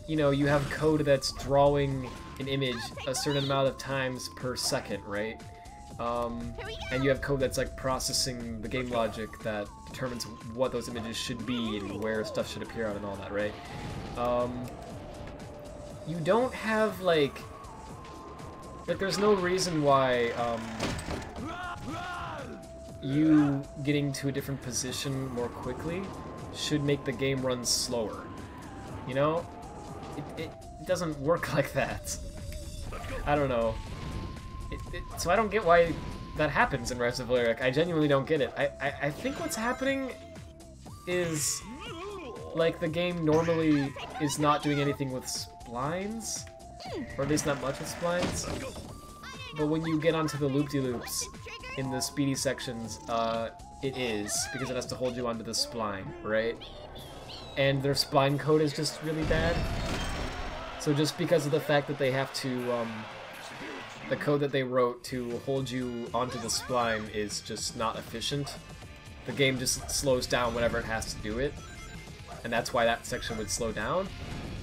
you know, you have code that's drawing an image a certain amount of times per second, right? And you have code that's like processing the game logic that determines what those images should be and where stuff should appear on and all that, right? You don't have like there's no reason why you getting to a different position more quickly should make the game run slower. You know? It doesn't work like that. I don't know. So I don't get why that happens in Rise of Lyric. I genuinely don't get it. I think what's happening is like the game normally is not doing anything with splines, or at least not much with splines. But when you get onto the loop-de-loops in the speedy sections, it is, because it has to hold you onto the spline, right? And their spline code is just really bad. So just because of the fact that they have to, the code that they wrote to hold you onto the spline is just not efficient. The game just slows down whenever it has to do it. And that's why that section would slow down.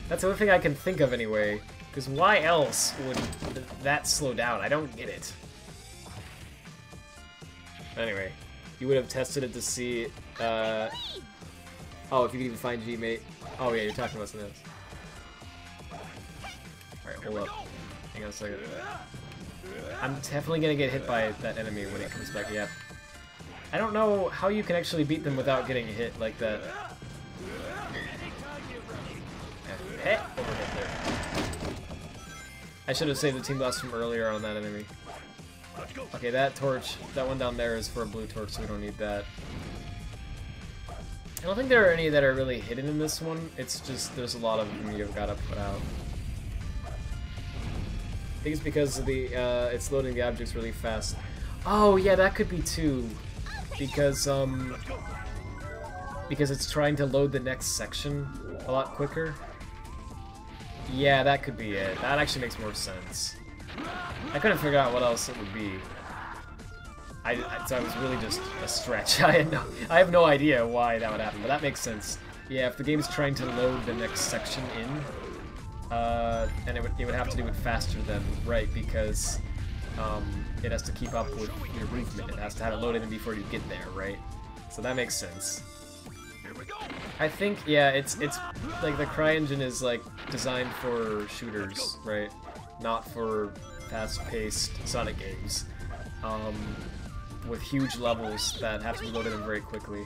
That's the only thing I can think of anyway. Because why else would that slow down? I don't get it. Anyway, you would have tested it to see, oh, if you could even find G, mate. Oh yeah, you're talking about something else. Alright, hold up. Hang on a second. I'm definitely gonna get hit by that enemy when it comes back, yeah. I don't know how you can actually beat them without getting hit like that. Hey, overhead there. I should have saved the Team Blast from earlier on that enemy. Okay, that torch, that one down there is for a blue torch, so we don't need that. I don't think there are any that are really hidden in this one. It's just there's a lot of them you've got to put out. I think it's because of the it's loading the objects really fast. Oh yeah, that could be too, because it's trying to load the next section a lot quicker. Yeah, that could be it. That actually makes more sense. I couldn't figure out what else it would be. So it was really just a stretch. I have no idea why that would happen, but that makes sense. Yeah, if the game's trying to load the next section in, and it would have to do it faster than right, because it has to keep up with your movement. It has to have it loaded in before you get there, right? So that makes sense. I think, yeah, it's like the CryEngine is like designed for shooters, right? Not for fast-paced Sonic games, with huge levels that have to be loaded in very quickly.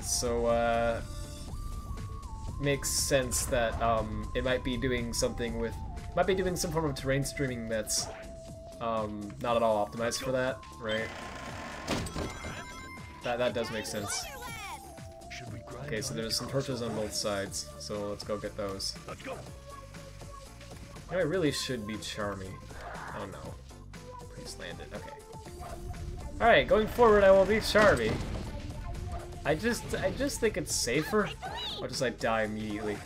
So makes sense that it might be doing something with, some form of terrain streaming that's not at all optimized for that, right? That does make sense. Okay, so there's some torches on both sides, so let's go get those. I really should be Charmy. Oh no. Please land it. Okay. Alright, going forward I will be Charmy. I just think it's safer. Or just like die immediately.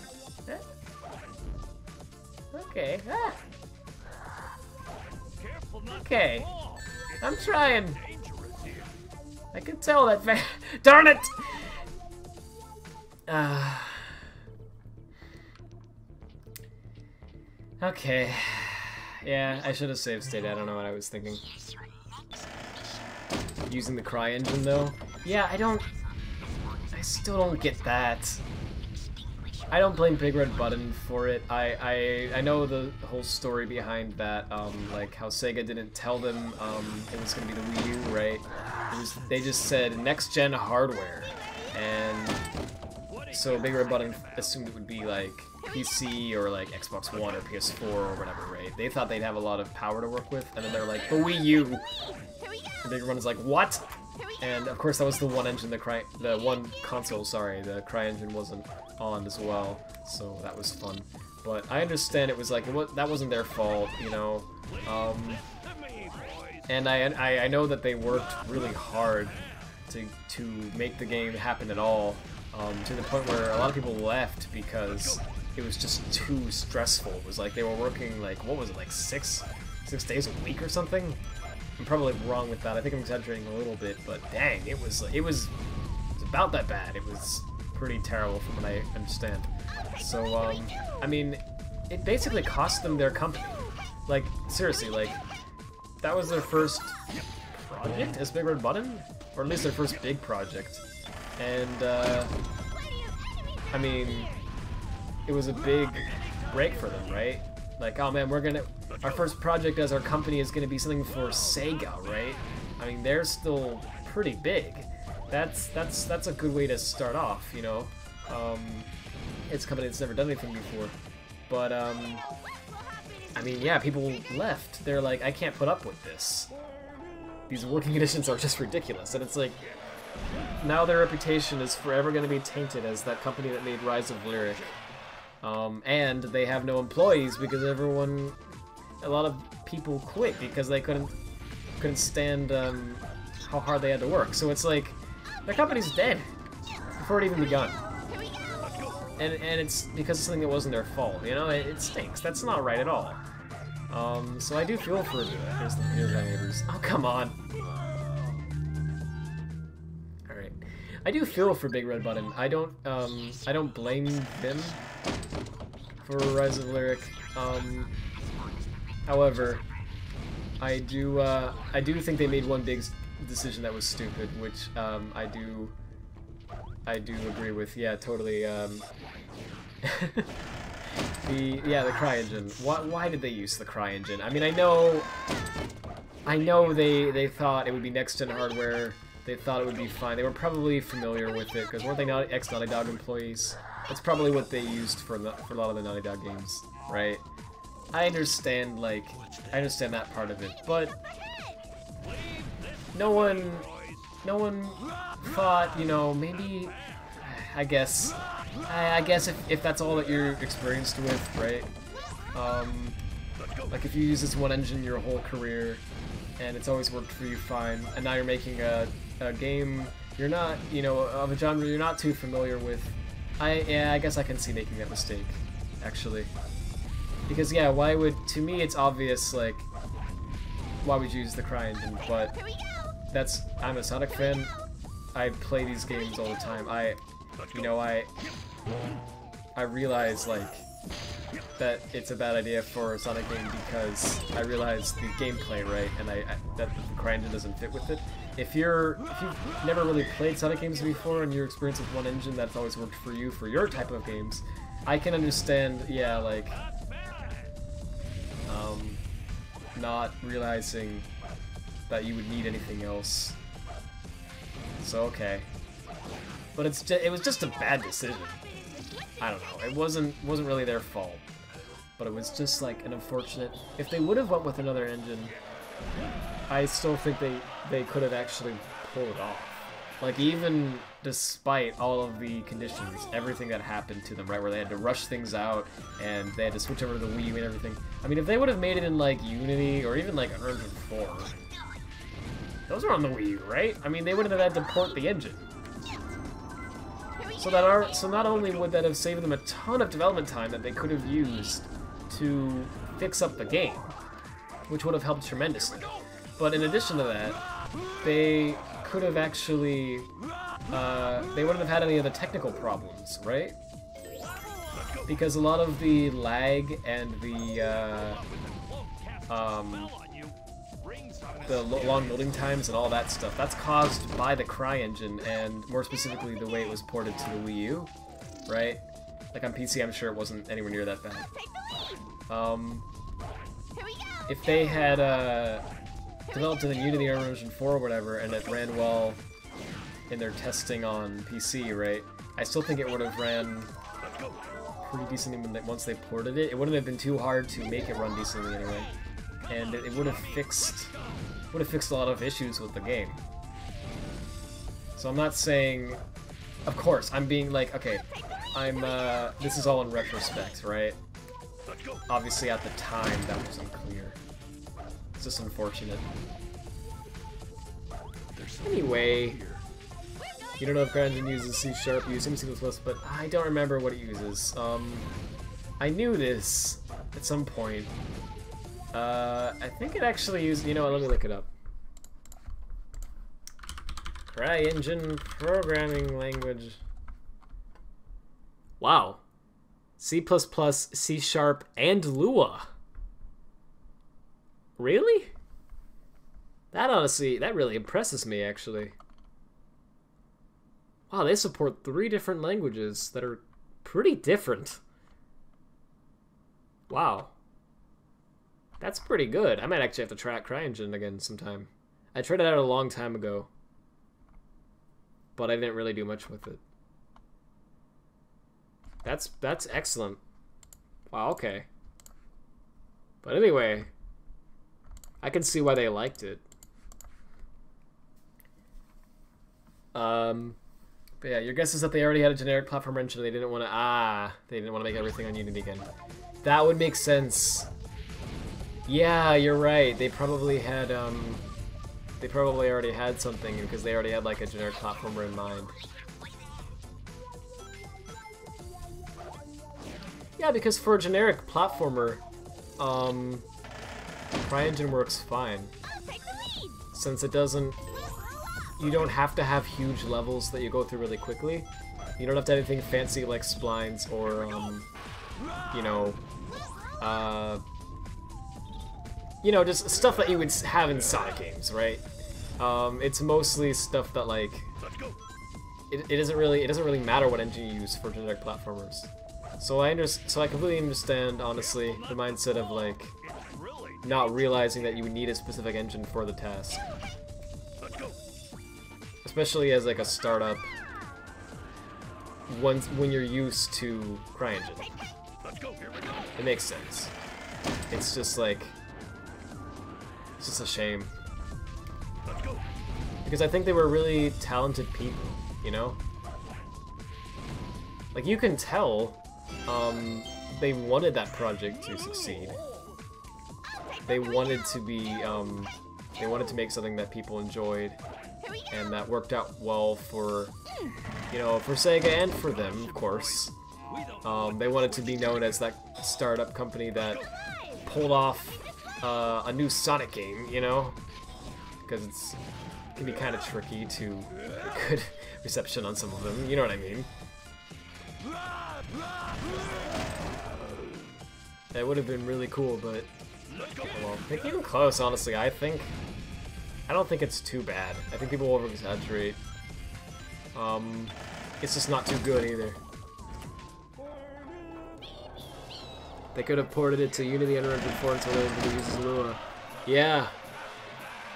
Okay. Ah. Okay. I'm trying. I can tell that darn it! Okay. Yeah, I should have saved state. I don't know what I was thinking. Using the CryEngine though? Yeah, I still don't get that. I don't blame Big Red Button for it. I know the whole story behind that, like how Sega didn't tell them it was gonna be the Wii U, right? They just said next-gen hardware, and so Big Red Button assumed it would be like PC or like Xbox One or PS4 or whatever, right? They thought they'd have a lot of power to work with, and then they're like, the Wii U! And Big Red Button's like, what? And of course that was the one engine, the one console, sorry, the CryEngine wasn't on as well, so that was fun. But I understand it was like, that wasn't their fault, you know? And I know that they worked really hard to make the game happen at all, to the point where a lot of people left because it was just too stressful. It was like they were working like, what was it, like six days a week or something? I'm probably wrong with that. I think I'm exaggerating a little bit, but dang, it was about that bad. It was pretty terrible from what I understand. So, I mean, it basically cost them their company. Like, seriously, like, that was their first project as Big Red Button? Or at least their first big project. And, I mean, it was a big break for them, right? Like, oh man, our first project as our company is gonna be something for Sega, right? I mean, they're still pretty big. That's a good way to start off, you know? It's a company that's never done anything before. But, I mean, yeah, people left. They're like, I can't put up with this. These working conditions are just ridiculous. And it's like, now their reputation is forever going to be tainted as that company that made Rise of Lyric. And they have no employees because a lot of people quit because they couldn't stand how hard they had to work. So it's like, their company's dead before it even begun. And it's because of something that wasn't their fault, you know? It stinks. That's not right at all. So I do feel for... Here's the neighbors. Oh, come on! Alright. I do feel for Big Red Button. I don't blame them for Rise of Lyric. However, I do think they made one big decision that was stupid, which I do agree with. Yeah, totally. The CryEngine. Why did they use the CryEngine? I mean, I know they thought it would be next-gen hardware. They thought it would be fine. They were probably familiar with it because weren't they ex-Naughty Dog employees? That's probably what they used for a lot of the Naughty Dog games, right? I understand, like, I understand that part of it, but no one thought, you know, maybe, I guess if that's all that you're experienced with, right? Like if you use this one engine your whole career, and it's always worked for you fine, and now you're making a game you're not, you know, of a genre you're not too familiar with, I guess I can see making that mistake, actually. Because yeah, why would, to me it's obvious, like, why would you use the Cry engine, but that's, I'm a Sonic fan, I play these games all the time, I realize, like, that it's a bad idea for a Sonic game because I realize the gameplay, right, and that the Cry engine doesn't fit with it. If you've never really played Sonic games before and your experience with one engine that's always worked for you for your type of games, I can understand, yeah, like, not realizing that you would need anything else. So okay, but it was just a bad decision. I don't know. It wasn't really their fault, but it was just like an unfortunate. If they would have went with another engine, I still think they could have actually pulled it off. Like, even despite all of the conditions, everything that happened to them, right, where they had to rush things out and they had to switch over to the Wii U and everything. I mean, if they would have made it in like Unity or even like Unreal Engine 4, those are on the Wii U, right? I mean, they wouldn't have had to port the engine. So not only would that have saved them a ton of development time that they could have used to fix up the game, which would have helped tremendously, but in addition to that, they could have actually, they wouldn't have had any of the technical problems, right? Because a lot of the lag and the long loading times and all that stuff, that's caused by the Cry engine, and more specifically the way it was ported to the Wii U, right? Like on PC, I'm sure it wasn't anywhere near that bad. If they had developed it in Unity or Unreal Engine 4 or whatever, and it ran well in their testing on PC, right? I still think it would have ran pretty decently once they ported it. It wouldn't have been too hard to make it run decently anyway, and it would have fixed a lot of issues with the game. So I'm not saying, of course, I'm being like, okay, this is all in retrospect, right? Obviously at the time that was unclear. It's just unfortunate. Anyway, you don't know if CryEngine uses C#, you assume C++, but I don't remember what it uses. I knew this at some point. I think it actually used, you know what, let me look it up. CryEngine programming language. Wow. C++, C#, and Lua. Really? That honestly, that really impresses me, actually. Wow, they support 3 different languages that are pretty different. Wow. That's pretty good. I might actually have to try CryEngine again sometime. I tried it out a long time ago, but I didn't really do much with it. That's excellent. Wow, okay. But anyway, I can see why they liked it. But yeah, your guess is that they already had a generic platform engine and they didn't want to make everything on Unity again. That would make sense. Yeah, you're right. They probably had they probably already had something because they already had like a generic platformer in mind. Yeah, because for a generic platformer, CryEngine works fine. Since it doesn't, you don't have to have huge levels that you go through really quickly. You don't have to have anything fancy like splines or, just stuff that you would have in Sonic games, right? It's mostly stuff that like, it doesn't really matter what engine you use for generic platformers. So I completely understand, honestly, the mindset of like not realizing that you would need a specific engine for the task, especially as like a startup. When you're used to CryEngine, it makes sense. it's just like, it's just a shame. Because I think they were really talented people, you know? Like, you can tell, they wanted that project to succeed. They wanted to be, they wanted to make something that people enjoyed, and that worked out well for, you know, for Sega and for them, of course. They wanted to be known as that startup company that pulled off a new Sonic game, you know? Because it can be kind of tricky to get good reception on some of them, you know what I mean? That would have been really cool, but well, they came close, honestly. I don't think it's too bad. I think people over-exaggerate. It's just not too good either. They could have ported it to Unity Unreal Engine 4 until everybody uses Lua. Yeah,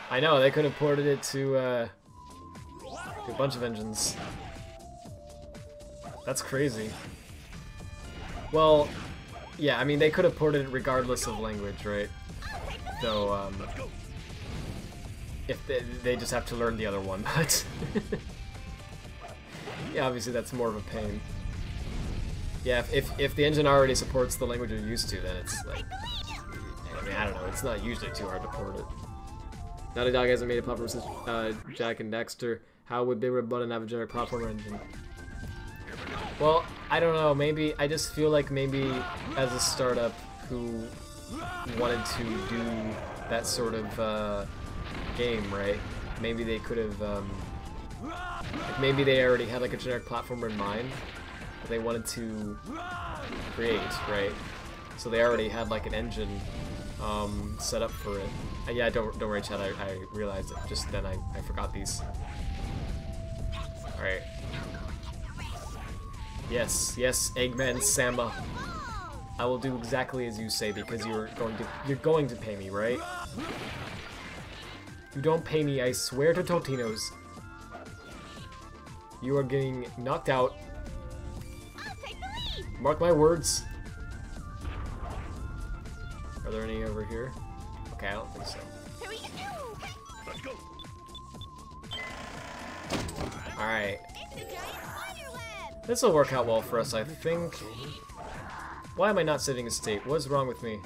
I know, they could have ported it to a bunch of engines. That's crazy. Well, yeah, I mean, they could have ported it regardless of language, right? So, if they just have to learn the other one, but... yeah, obviously that's more of a pain. Yeah, if the engine already supports the language you're used to, then it's like... I mean, I don't know, it's not usually too hard to port it. Naughty Dog hasn't made a platform since Jack and Dexter. How would Big Red Button have a generic platformer engine? Well, I don't know, maybe, I just feel like maybe as a startup who wanted to do that sort of game, right? Maybe they could have, like maybe they already had like a generic platformer in mind that they wanted to create, right? So they already had like an engine set up for it. Yeah, don't worry, Chad, I realized it just then. I forgot these. Alright. Yes, Eggman Samba. I will do exactly as you say because you're going to pay me, right? If you don't pay me, I swear to Totino's, you are getting knocked out. Mark my words. Are there any over here? Okay, I don't think so. Alright. This will work out well for us, I think. Why am I not saving a state? What's wrong with me?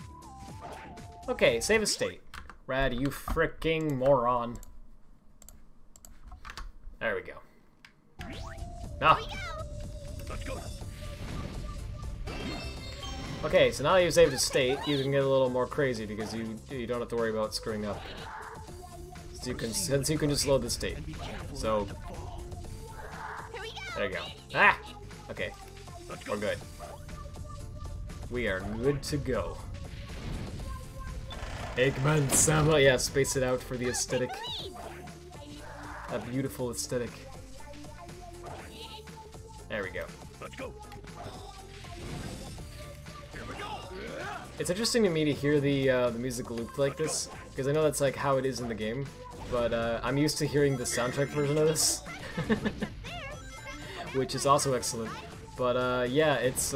Okay, save a state. Rad, you fricking moron. There we go. Ah. Okay, so now that you've saved a state, you can get a little more crazy because you don't have to worry about screwing up. Since you can just load the state. So there you go. Ah! Okay. We're good. We are good to go. Eggman Sama, yeah, space it out for the aesthetic. That beautiful aesthetic. There we go. Let's go. It's interesting to me to hear the music looped like this, because I know that's like how it is in the game, but I'm used to hearing the soundtrack version of this, which is also excellent. But yeah, it's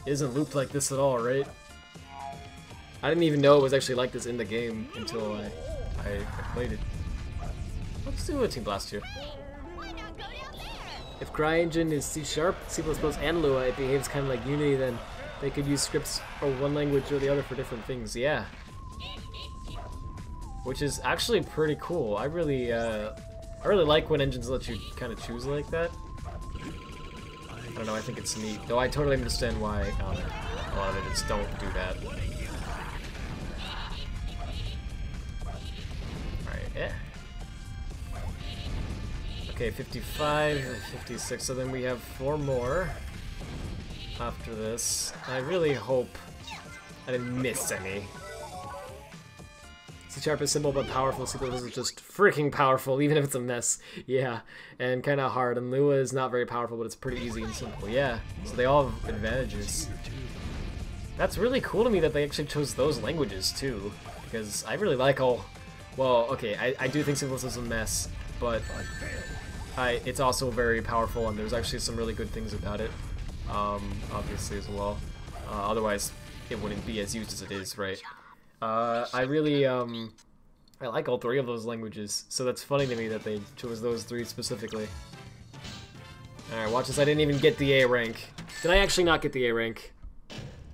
isn't looped like this at all, right? I didn't even know it was actually like this in the game until I played it. Let's do a Team Blast here. If CryEngine is C#, C++, and Lua, it behaves kind of like Unity, then they could use scripts for one language or the other for different things. Yeah. Which is actually pretty cool. I really like when engines let you kind of choose like that. I don't know, I think it's neat. Though I totally understand why a lot of engines don't do that. Alright, yeah. Okay, 55, 56, so then we have 4 more after this. I really hope I didn't miss any. C# is simple but powerful. C++ is just freaking powerful, even if it's a mess. Yeah, and kind of hard. And Lua is not very powerful, but it's pretty easy and simple. Yeah, so they all have advantages. That's really cool to me that they actually chose those languages too, because I really like all. Well, okay, I do think C++ is a mess, but it's also very powerful, and there's actually some really good things about it, obviously as well. Otherwise, it wouldn't be as used as it is, right? I really, I like all three of those languages, so that's funny to me that they chose those three specifically. Alright, watch this, I didn't even get the A rank. Did I actually not get the A rank?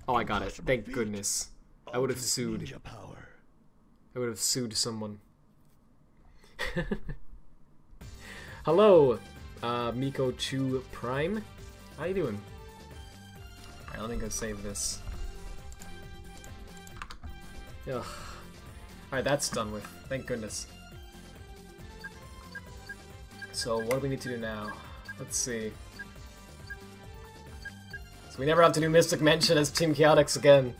Oh, I got it. Thank goodness. I would have sued. I would have sued someone. Hello, Miko Chu Prime. How you doing? Alright, let me go save this. Ugh. Alright, that's done with. Thank goodness. So, what do we need to do now? Let's see. So we never have to do Mystic Mansion as Team Chaotix again.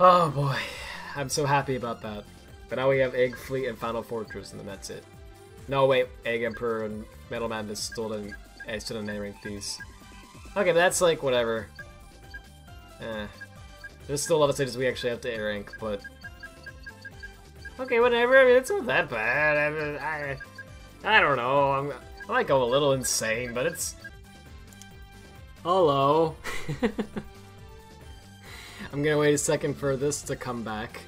Oh boy. I'm so happy about that. But now we have Egg Fleet and Final Fortress, and then that's it. No, wait. Egg Emperor and Metal Madness still didn't A-rank these. Okay, but that's like, whatever. There's still a lot of stages we actually have to A-rank, but... Okay, whatever. I mean, it's not that bad. I don't know. I might go a little insane, but it's... Hello. I'm gonna wait a second for this to come back.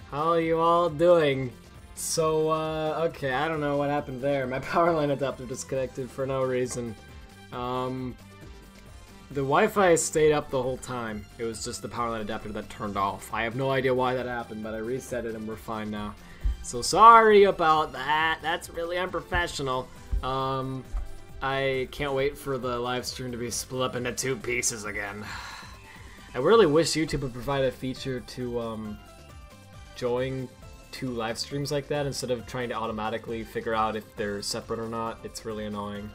How are you all doing? So, okay, I don't know what happened there. My power line adapter disconnected for no reason. The Wi-Fi stayed up the whole time. It was just the power line adapter that turned off. I have no idea why that happened, but I reset it and we're fine now. So sorry about that. That's really unprofessional. I can't wait for the live stream to be split up into 2 pieces again. I really wish YouTube would provide a feature to join 2 live streams like that instead of trying to automatically figure out if they're separate or not. It's really annoying.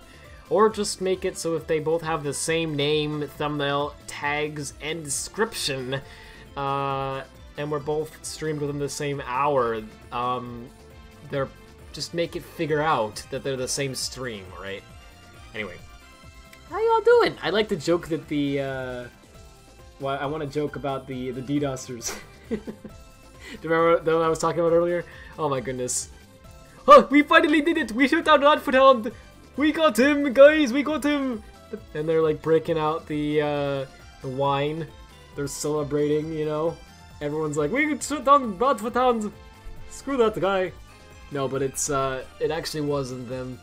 Or just make it so if they both have the same name, thumbnail, tags, and description, and we're both streamed within the same hour, just make it figure out that they're the same stream, right? Anyway, how y'all doing? I like to joke that well, I want to joke about the DDoSers. Do you remember the one I was talking about earlier? Oh my goodness. Oh, we finally did it! We shut down Radfordhound! We got him, guys! We got him! And they're like breaking out the wine. They're celebrating, you know? Everyone's like, we shut down Radfordhound! Screw that guy! No, but it actually wasn't them.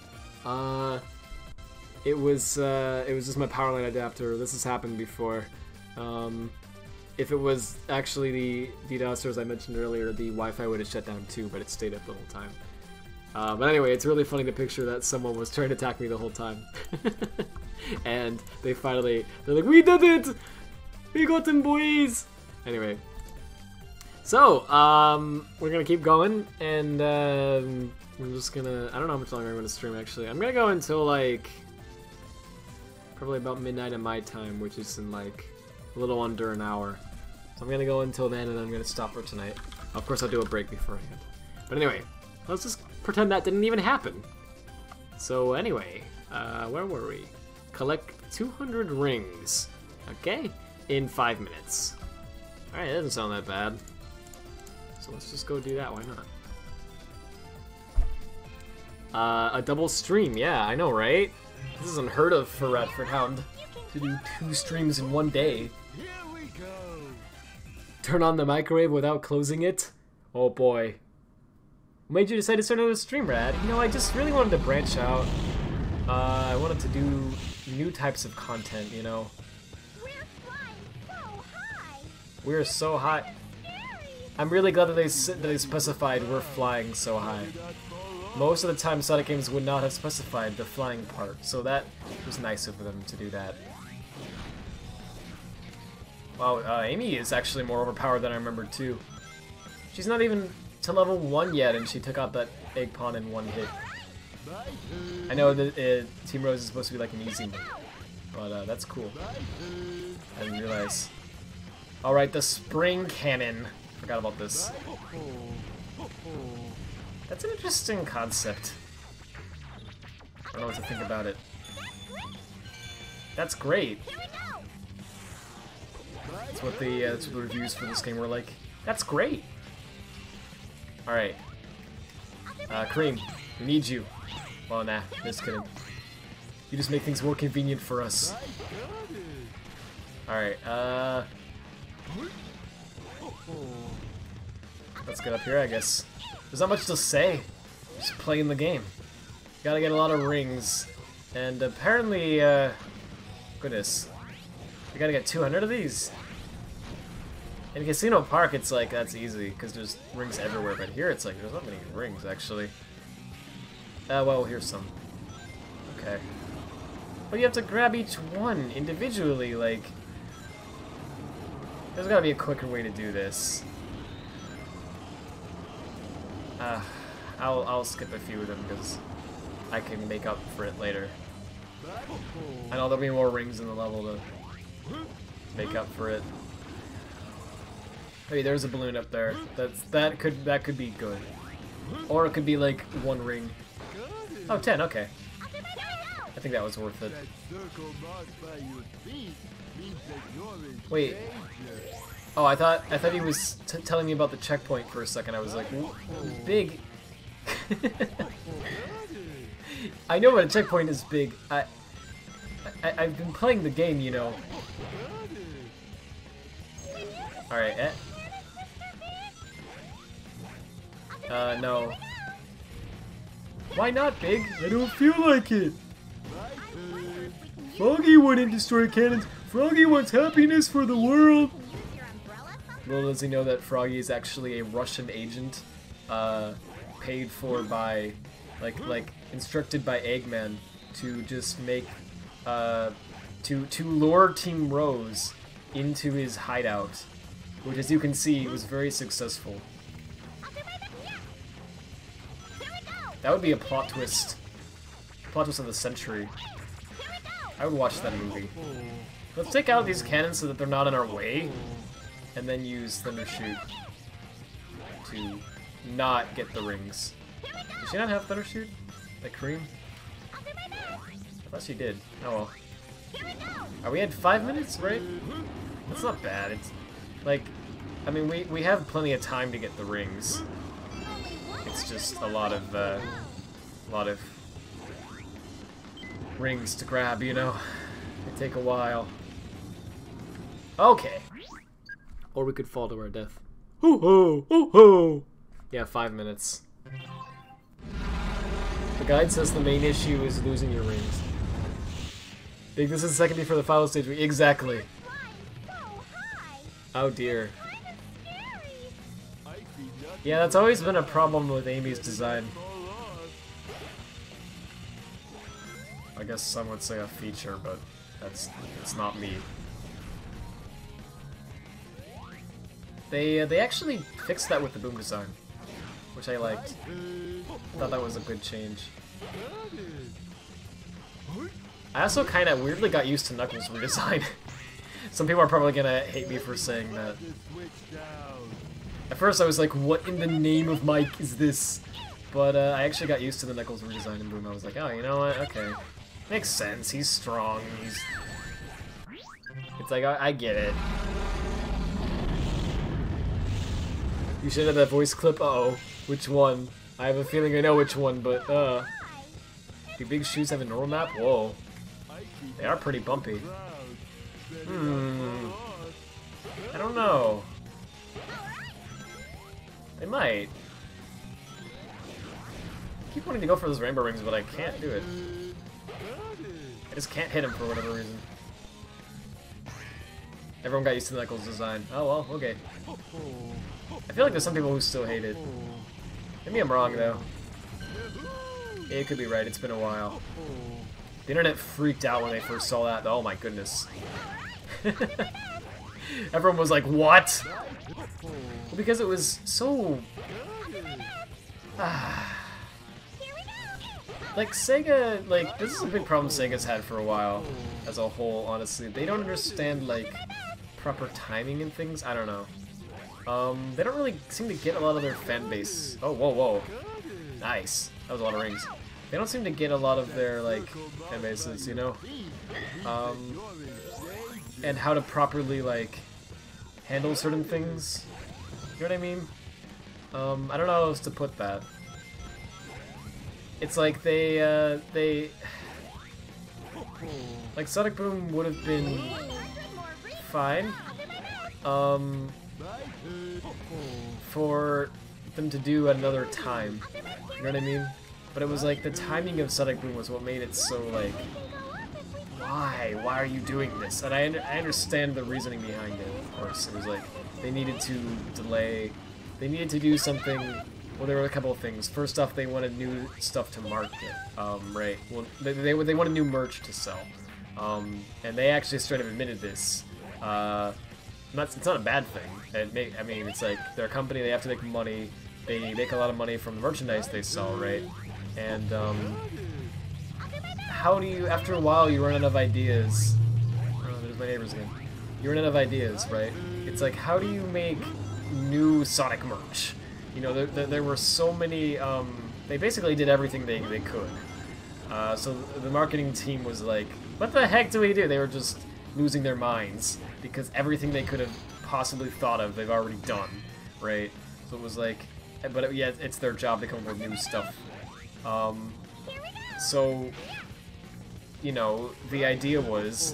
It was just my power line adapter. This has happened before. If it was actually the DDoSers I mentioned earlier, the Wi-Fi would have shut down too, but it stayed up the whole time. But anyway, it's really funny to picture that someone was trying to attack me the whole time. And they're like, we did it! We got him, boys! Anyway. So, we're gonna keep going, and I'm just gonna... I don't know how much longer I'm gonna stream, actually. I'm gonna go until, like... probably about midnight at my time, which is in, like, a little under an hour. So I'm gonna go until then, and I'm gonna stop for tonight. Of course, I'll do a break beforehand. But anyway, let's just pretend that didn't even happen. So anyway, where were we? Collect 200 rings, okay? In 5 minutes. Alright, that doesn't sound that bad. So let's just go do that, why not? A double stream, yeah, I know, right? This is unheard of for Radfordhound to do 2 streams in 1 day. Here we go. Turn on the microwave without closing it? Oh boy. What made you decide to start another stream, Rad? You know, I just really wanted to branch out. I wanted to do new types of content, you know. We're flying so high. We're so high. Scary. I'm really glad that they specified we're flying so high. Most of the time, Sonic games would not have specified the flying part, so that was nice of them to do that. Wow, Amy is actually more overpowered than I remembered too. She's not even to level 1 yet, and she took out that egg pawn in 1 hit. I know that Team Rose is supposed to be like an easy move, but that's cool. I didn't realize. Alright, the spring cannon. Forgot about this. That's an interesting concept. I don't know what to think about it. That's great. That's what the reviews for this game were like. That's great. All right, Cream, we need you. Well, nah, just kidding. You just make things more convenient for us. All right, Let's get up here, I guess. There's not much to say. Just playing the game. Gotta get a lot of rings. And apparently, goodness. We gotta get 200 of these. In Casino Park, it's like, that's easy, because there's rings everywhere. But here, it's like, there's not many rings, actually. Well, here's some. Okay. But you have to grab each one individually, like... There's gotta be a quicker way to do this. I'll skip a few of them, because I can make up for it later. I know there'll be more rings in the level to make up for it. Hey, there's a balloon up there. That could be good. Or it could be like one ring. Oh, 10, okay. I think that was worth it. Wait. Oh, I thought he was telling me about the checkpoint for a second. I was like, big. I know what a checkpoint is big. I've been playing the game, you know. Alright, no. Why not, Big? I don't feel like it. Froggy wouldn't destroy cannons. Froggy wants happiness for the world. Little does he know that Froggy is actually a Russian agent, paid for by, like instructed by Eggman to just make, to lure Team Rose into his hideout, which, as you can see, was very successful. That would be a plot twist. Plot twist of the century. I would watch that movie. Let's take out these cannons so that they're not in our way, and then use Thunder Shoot to not get the rings. Does she not have Thunder Shoot? Like Cream? I thought she did. Oh well. Are we at 5 minutes, right? That's not bad. It's like, I mean, we have plenty of time to get the rings. It's just a lot of rings to grab, you know. They take a while. Okay. Or we could fall to our death. Hoo ho! Hoo ho! Yeah, 5 minutes. The guide says the main issue is losing your rings. Big, this is the second before the final stage. Exactly. Oh dear. Yeah, that's always been a problem with Amy's design. I guess some would say a feature, but it's not me. They actually fixed that with the boom design, which I liked. I thought that was a good change. I also kind of weirdly got used to Knuckles' redesign. Some people are probably gonna hate me for saying that. At first I was like, what in the name of Mike is this? But I actually got used to the Knuckles redesign in Boom. I was like, oh, you know what? Okay. Makes sense. He's strong. It's like, I get it. You should have that voice clip? Uh-oh. Which one? I have a feeling I know which one, but, Do big shoes have a normal map? Whoa. They are pretty bumpy. I don't know. They might. I keep wanting to go for those rainbow rings, but I can't do it. I just can't hit him for whatever reason. Everyone got used to the Knuckles design. Oh well, okay. I feel like there's some people who still hate it. Maybe I'm wrong, though. Yeah, it could be right, it's been a while. The internet freaked out when they first saw that. Oh my goodness. Everyone was like, what? Well, because it was so... like, Sega, like, this is a big problem Sega's had for a while, as a whole, honestly. They don't understand, like, proper timing and things. I don't know. They don't really seem to get a lot of their fan base. Oh, whoa, whoa. Nice. That was a lot of rings. They don't seem to get a lot of their, like, fan bases, you know? And how to properly, like, handle certain things. You know what I mean? I don't know how else to put that. It's like they like, Sonic Boom would have been fine, for them to do at another time. You know what I mean? But it was like the timing of Sonic Boom was what made it so like, why? Why are you doing this? And I understand the reasoning behind it, of course. It was like they needed to delay, they needed to do something. Well, there were a couple of things. First off, they wanted new stuff to market, right? Well, they wanted new merch to sell, and they actually straight up admitted this. It's not a bad thing. I mean, it's like they're a company. They have to make money. They make a lot of money from the merchandise they sell, right? And how do you, after a while, you run out of ideas? Oh, there's my neighbors again. You run out of ideas, right? It's like, how do you make new Sonic merch? You know, there were so many, they basically did everything they could. So the marketing team was like, what the heck do we do? They were just losing their minds, because everything they could have possibly thought of, they've already done, right? So it was like, but yeah, it's their job to come up with new stuff. So, you know, the idea was,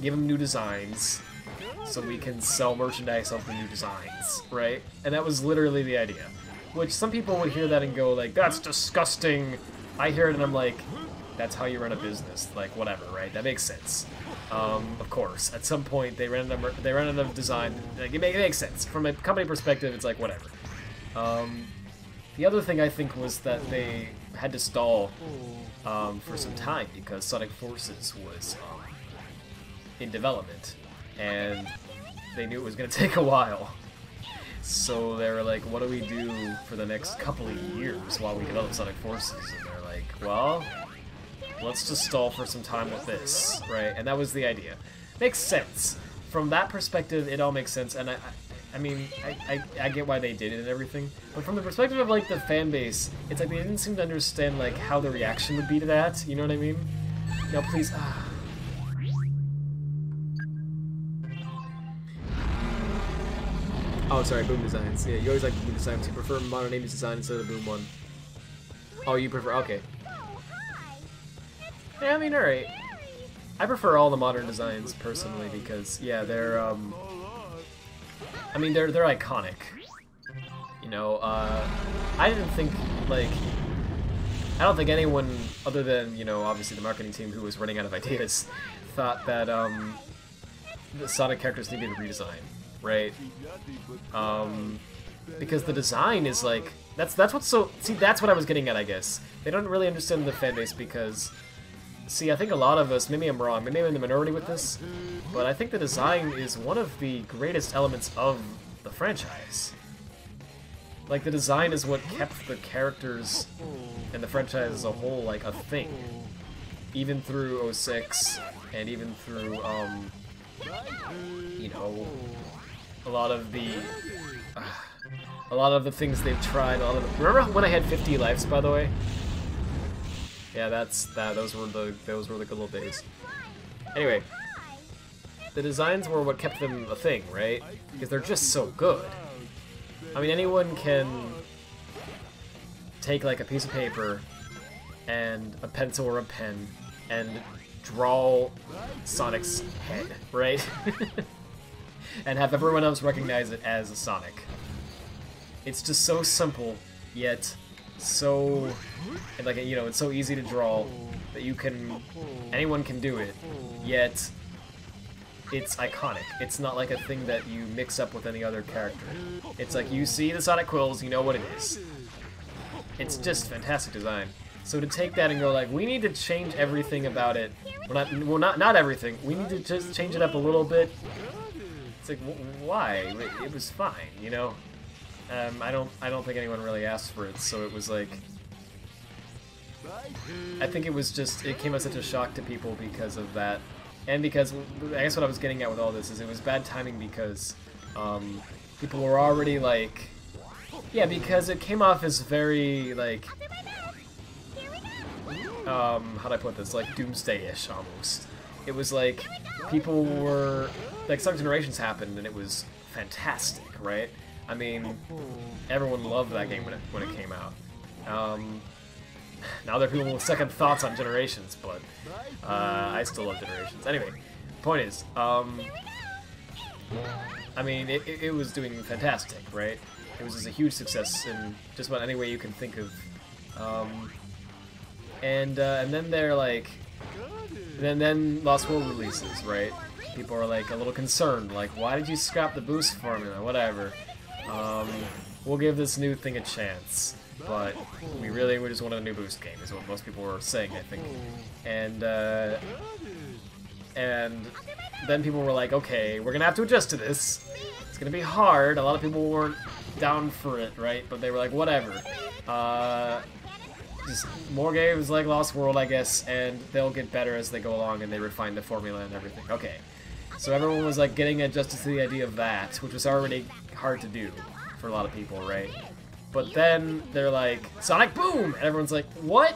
give them new designs, so we can sell merchandise of the new designs, right? And that was literally the idea. Which some people would hear that and go like, that's disgusting. I hear it and I'm like, that's how you run a business. Like, whatever, right? That makes sense. Of course, at some point they ran out of design. Like, it makes sense. From a company perspective, it's like, whatever. The other thing I think was that they had to stall for some time because Sonic Forces was in development. And they knew it was going to take a while. So they were like, what do we do for the next couple of years while we develop Sonic Forces? And they're like, well, let's just stall for some time with this, right? And that was the idea. Makes sense. From that perspective, it all makes sense. And I mean, I get why they did it and everything. But from the perspective of, like, the fan base, it's like they didn't seem to understand, like, how the reaction would be to that. You know what I mean? Now, please... Oh, sorry, Boom Designs. Yeah, you always like Boom Designs. You prefer Modern 80s design instead of the Boom one. Oh, you prefer... Okay. Yeah, I mean, alright. I prefer all the modern designs, personally, because, yeah, they're, I mean, they're iconic. You know, I didn't think, like... I don't think anyone, other than, you know, obviously the marketing team who was running out of ideas, thought that, the Sonic characters needed a redesign. Right? Because the design is like, that's what's so, see, that's what I was getting at, I guess. They don't really understand the fanbase because, see, I think a lot of us, maybe I'm wrong, maybe I'm in the minority with this, but I think the design is one of the greatest elements of the franchise. Like, the design is what kept the characters and the franchise as a whole, like, a thing. Even through 06, and even through, you know... A lot of the things they've tried. Remember when I had 50 lives, by the way? Yeah, those were the good old days. Anyway, the designs were what kept them a thing, right? Because they're just so good. I mean, anyone can take like a piece of paper and a pencil or a pen and draw Sonic's head, right? And have everyone else recognize it as a Sonic. It's just so simple, yet so, like, you know, it's so easy to draw that anyone can do it, yet it's iconic. It's not like a thing that you mix up with any other character. It's like, you see the Sonic quills, you know what it is. It's just fantastic design. So to take that and go like, we need to change everything about it, well, not everything, we need to just change it up a little bit. It's like, why? It was fine, you know? I don't think anyone really asked for it, so it was like... I think it was just, it came as such a shock to people because of that. And because, I guess what I was getting at with all this is it was bad timing because people were already like... Yeah, because it came off as very, like... how'd I put this? Like, doomsday-ish, almost. It was like, people were... Like, Sonic Generations happened, and it was fantastic, right? I mean, everyone loved that game when it came out. Now there are people with second thoughts on Generations, but I still love Generations. Anyway, point is, I mean, it was doing fantastic, right? It was just a huge success in just about any way you can think of. And then they're like, then Lost World releases, right? People are like a little concerned, like, why did you scrap the boost formula? Whatever. We'll give this new thing a chance, but we just wanted a new boost game, is what most people were saying, I think. And then people were like, okay, we're gonna have to adjust to this. It's gonna be hard. A lot of people weren't down for it, right? But they were like, whatever. Just more games like Lost World, I guess, and they'll get better as they go along and they refine the formula and everything. Okay. So everyone was like getting adjusted to the idea of that, which was already hard to do for a lot of people, right? But then they're like, Sonic Boom! And everyone's like, what?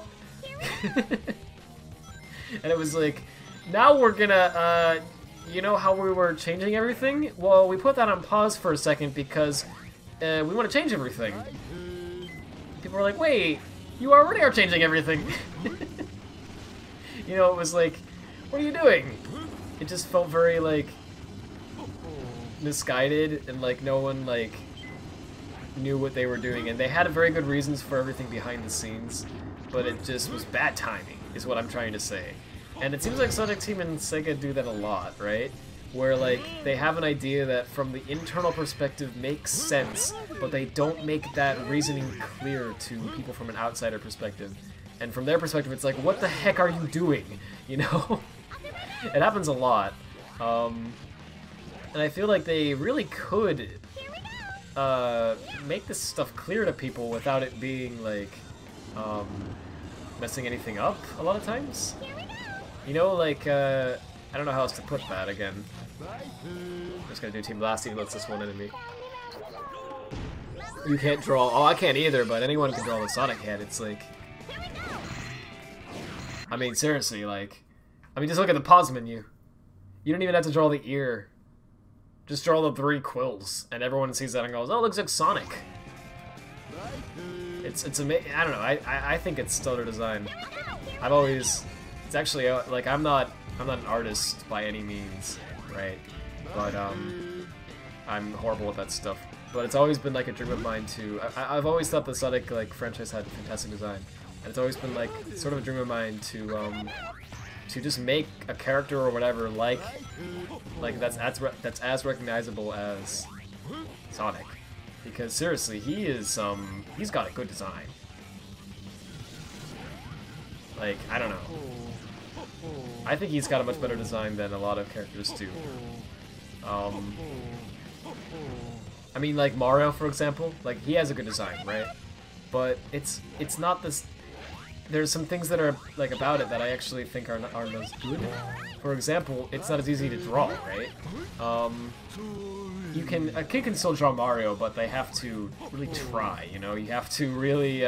And it was like, now we're gonna, you know how we were changing everything? Well, we put that on pause for a second because we want to change everything. People were like, wait, you already are changing everything. You know, it was like, what are you doing? It just felt very, like, misguided, and, like, no one, like, knew what they were doing. And they had very good reasons for everything behind the scenes, but it just was bad timing, is what I'm trying to say. And it seems like Sonic Team and Sega do that a lot, right? Where, like, they have an idea that from the internal perspective makes sense, but they don't make that reasoning clear to people from an outsider perspective. And from their perspective, it's like, what the heck are you doing? You know? It happens a lot. And I feel like they really could make this stuff clear to people without it being, like, messing anything up a lot of times. You know, like, I don't know how else to put that again. I'm just gonna do Team Blast even though it's just one enemy. You can't draw. Oh, I can't either, but anyone can draw the Sonic head. It's like, I mean, seriously, like, I mean, just look at the pause menu. You don't even have to draw the ear. Just draw the 3 quills, and everyone sees that and goes, "Oh, it looks like Sonic." It's amazing. I don't know. I think it's stellar design. I've always. It's actually like I'm not an artist by any means, right? But I'm horrible with that stuff. But it's always been like a dream of mine to. I've always thought the Sonic like franchise had fantastic design, and it's always been like sort of a dream of mine to just make a character or whatever like that's as recognizable as Sonic, because seriously, he's got a good design. Like, I don't know. I think he's got a much better design than a lot of characters do. I mean, like Mario, for example, like he has a good design, right? But it's not this. There's some things that are like about it that I actually think aren't as good. For example, it's not as easy to draw, right? A kid can still draw Mario, but they have to really try. You know, you have to really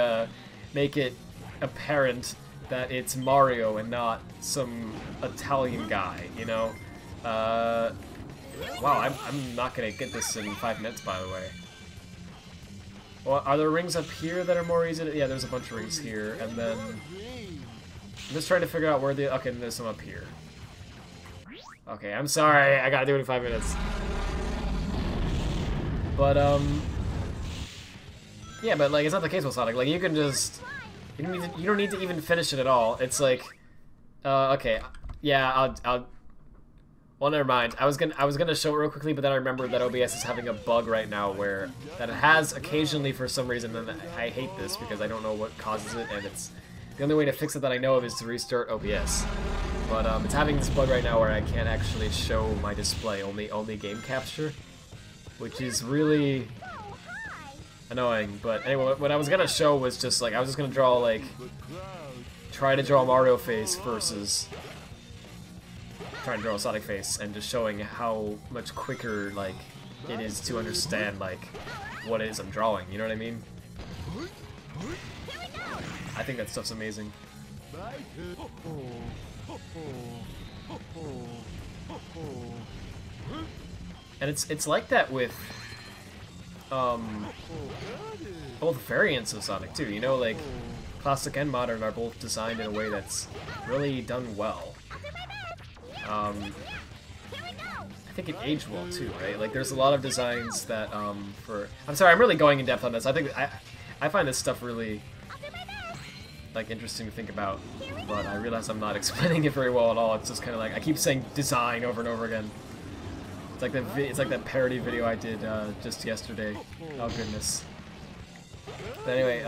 make it apparent that it's Mario and not some Italian guy, you know? Wow, I'm not gonna get this in 5 minutes, by the way. Well, are there rings up here that are more easy to... Yeah, there's a bunch of rings here, and then... I'm just trying to figure out where the... Okay, there's some up here. Okay, I'm sorry, I gotta do it in 5 minutes. But, yeah, but, like, it's not the case with Sonic. Like, you can just... You don't need to even finish it at all. It's like, okay, yeah, I'll. Well, never mind. I was gonna show it real quickly, but then I remembered that OBS is having a bug right now where that it has occasionally for some reason, and I hate this because I don't know what causes it, and it's the only way to fix it that I know of is to restart OBS. But it's having this bug right now where I can't actually show my display, only game capture, which is really annoying. But anyway, what I was gonna show was just like I was just gonna draw like try to draw a Mario face versus trying to draw a Sonic face, and just showing how much quicker like it is to understand like what it is I'm drawing. You know what I mean? I think that stuff's amazing. And it's like that with both variants of Sonic too, you know, like classic and modern are both designed in a way that's really done well. I think it aged well too, right? Like there's a lot of designs that for I'm sorry, I'm really going in depth on this. I think I find this stuff really like interesting to think about, but I realize I'm not explaining it very well at all. It's just kind of like I keep saying design over and over again. It's like that parody video I did just yesterday. Oh goodness. But anyway,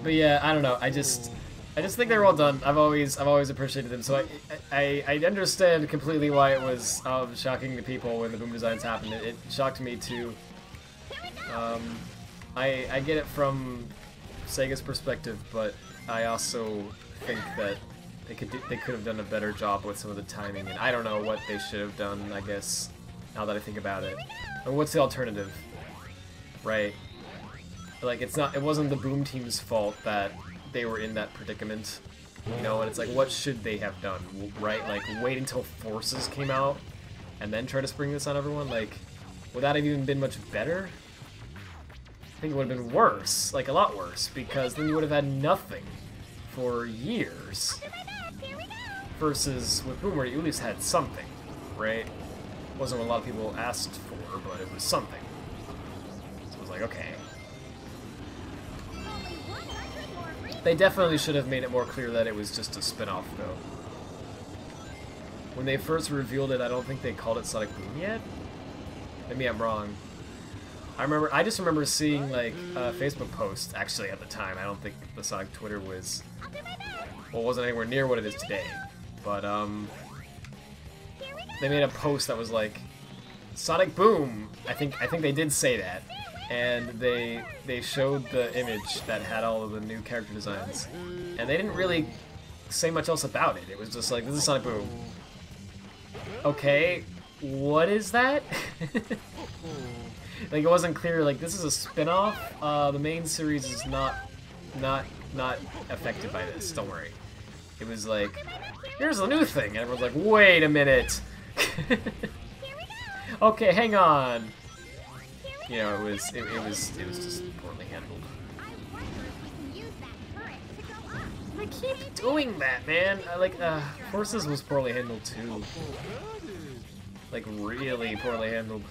but yeah, I don't know. I just think they're well done. I've always appreciated them. So I understand completely why it was shocking to people when the boom designs happened. It shocked me too. I get it from Sega's perspective, but I also think that they could have done a better job with some of the timing, and I don't know what they should have done, I guess, now that I think about it. Or what's the alternative? Right? Like it wasn't the boom team's fault that they were in that predicament. You know, and it's like, what should they have done, right? Like, wait until Forces came out and then try to spring this on everyone? Like, would that have even been much better? I think it would have been worse, like a lot worse, because then you would have had nothing for years. Versus with Boom, where you at least had something, right? Wasn't what a lot of people asked for, but it was something. So it was like, okay. They definitely should have made it more clear that it was just a spin-off, though. When they first revealed it, I don't think they called it Sonic Boom yet? Maybe I'm wrong. I just remember seeing, like, a Facebook post, actually, at the time. I don't think the Sonic Twitter was... Well, it wasn't anywhere near what it is today. But, they made a post that was like, Sonic Boom! I think they did say that. And they showed the image that had all of the new character designs. And they didn't really say much else about it. It was just like, this is Sonic Boom. Okay, what is that? Like, it wasn't clear, like, this is a spin-off. The main series is not affected by this, don't worry. It was like, here's a new thing, and everyone's like, wait a minute! Okay, hang on! You know, it was just poorly handled. I keep doing that, man! Forces was poorly handled too. Like, really poorly handled.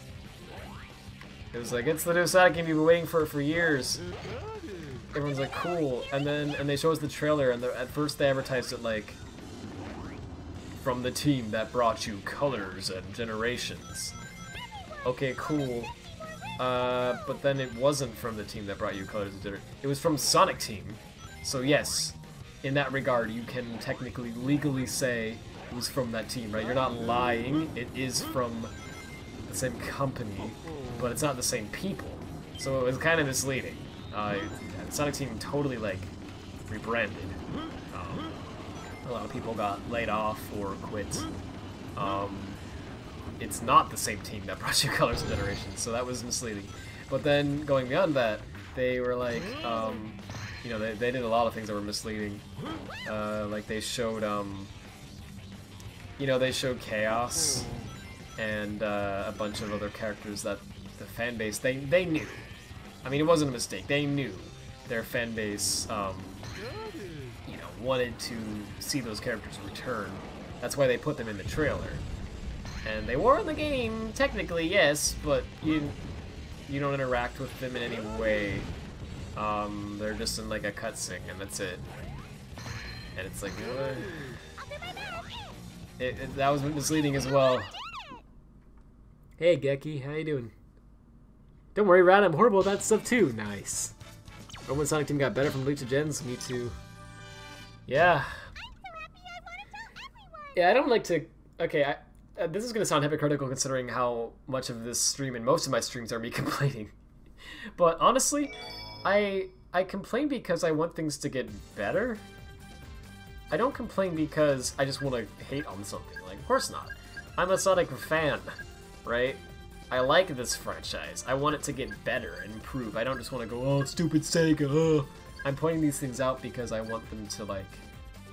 It was like, it's the new Sonic game you've been waiting for years. Everyone's like, cool. And they show us the trailer, and at first they advertised it like, from the team that brought you Colors and Generations. Okay, cool. But then it wasn't from the team that brought you Colors and Generations. It was from Sonic Team. So yes, in that regard, you can technically, legally say it was from that team, right? You're not lying. It is from the same company, but it's not the same people. So it was kind of misleading. Sonic Team totally, like, rebranded. A lot of people got laid off or quit. It's not the same team that brought you Colors and Generations, so that was misleading. But then, going beyond that, they were like, you know, they did a lot of things that were misleading. Like, they showed, you know, they showed Chaos and a bunch of other characters that the fan base, they knew. I mean, it wasn't a mistake. They knew their fan base, you know, wanted to see those characters return. That's why they put them in the trailer. And they were in the game, technically, yes, but you don't interact with them in any way. They're just in, like, a cutscene, and that's it. And it's like, what? That was misleading as well. Hey, Geki, how you doing? Don't worry, Rad, I'm horrible at that stuff too. Nice. Or when Sonic Team got better from League to Gens, me too. Yeah. Yeah, I don't like to... Okay, this is going to sound hypocritical considering how much of this stream and most of my streams are me complaining. But honestly, I complain because I want things to get better. I don't complain because I just want to hate on something. Like, of course not. I'm a Sonic fan, right? I like this franchise. I want it to get better and improve. I don't just want to go, oh, stupid Sega, oh. I'm pointing these things out because I want them to, like,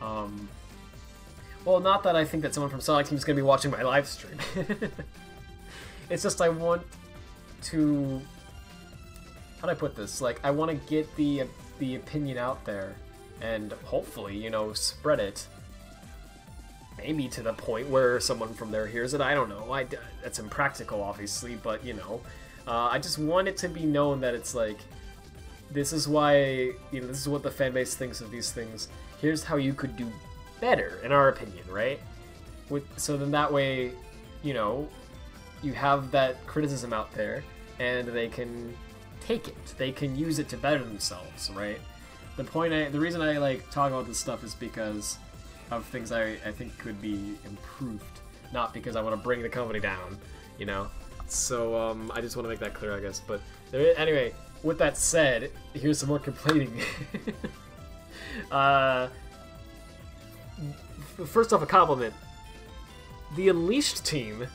well, not that I think that someone from Sonic Team is going to be watching my live stream. It's just I want to... How do I put this? Like, I want to get the opinion out there and hopefully, you know, spread it. maybe to the point where someone from there hears it. I don't know. That's impractical, obviously, but, you know. I just want it to be known that it's like, this is why, you know, this is what the fan base thinks of these things. Here's how you could do better, in our opinion, right? So then that way, you know, you have that criticism out there, and they can take it. They can use it to better themselves, right? The reason I like talk about this stuff is because of things I think could be improved, not because I want to bring the company down, you know? So, I just want to make that clear, I guess. But, anyway, with that said, here's some more complaining. First off, a compliment. The Unleashed team,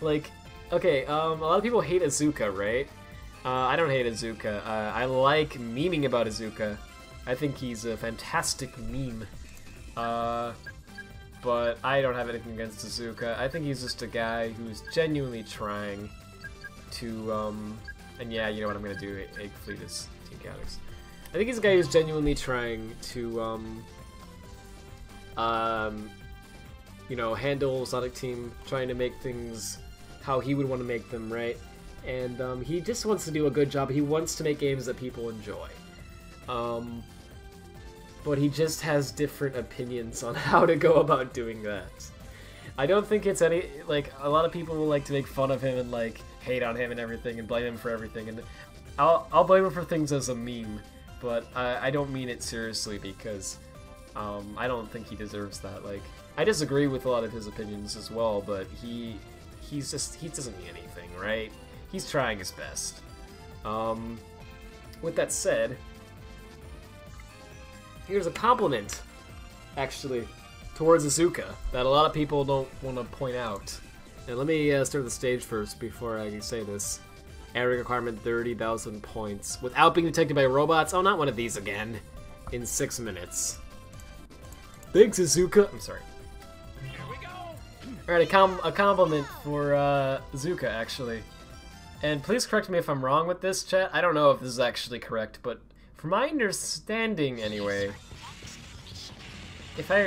like, okay, a lot of people hate Azuka, right? I don't hate Azuka. I like memeing about Azuka. I think he's a fantastic meme. But I don't have anything against Azuka. I think he's just a guy who's genuinely trying to, and yeah, you know what I'm gonna do, Egg Fleet is Team Chaotix. I think he's a guy who's genuinely trying to, you know, handle Sonic Team, trying to make things how he would want to make them, right? And, he just wants to do a good job. He wants to make games that people enjoy. But he just has different opinions on how to go about doing that. I don't think it's any, like, a lot of people will like to make fun of him and, like, hate on him and everything and blame him for everything, and I'll blame him for things as a meme, but I don't mean it seriously because, I don't think he deserves that. Like, I disagree with a lot of his opinions as well, but he doesn't mean anything, right? He's trying his best. With that said, here's a compliment, actually, towards Azuka that a lot of people don't want to point out. And let me start the stage first before I say this. Area requirement 30,000 points. Without being detected by robots. Oh, not one of these again. In 6 minutes. Thanks, Azuka. I'm sorry. Alright, a compliment for Azuka, actually. And please correct me if I'm wrong with this, chat. I don't know if this is actually correct, but from my understanding, anyway, if I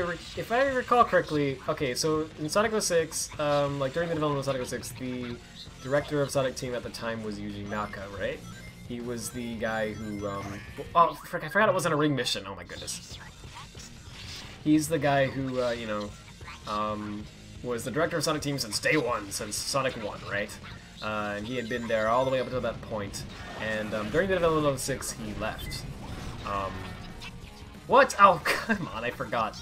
recall correctly, okay, so in Sonic 06, like during the development of Sonic 06, the director of Sonic Team at the time was Yuji Naka, right? He was the guy who, oh, frick, I forgot it wasn't a ring mission. Oh my goodness. He's the guy who, you know, was the director of Sonic Team since day one, since Sonic 1, right? And he had been there all the way up until that point. And during the development of 06, he left. What? Oh, come on, I forgot.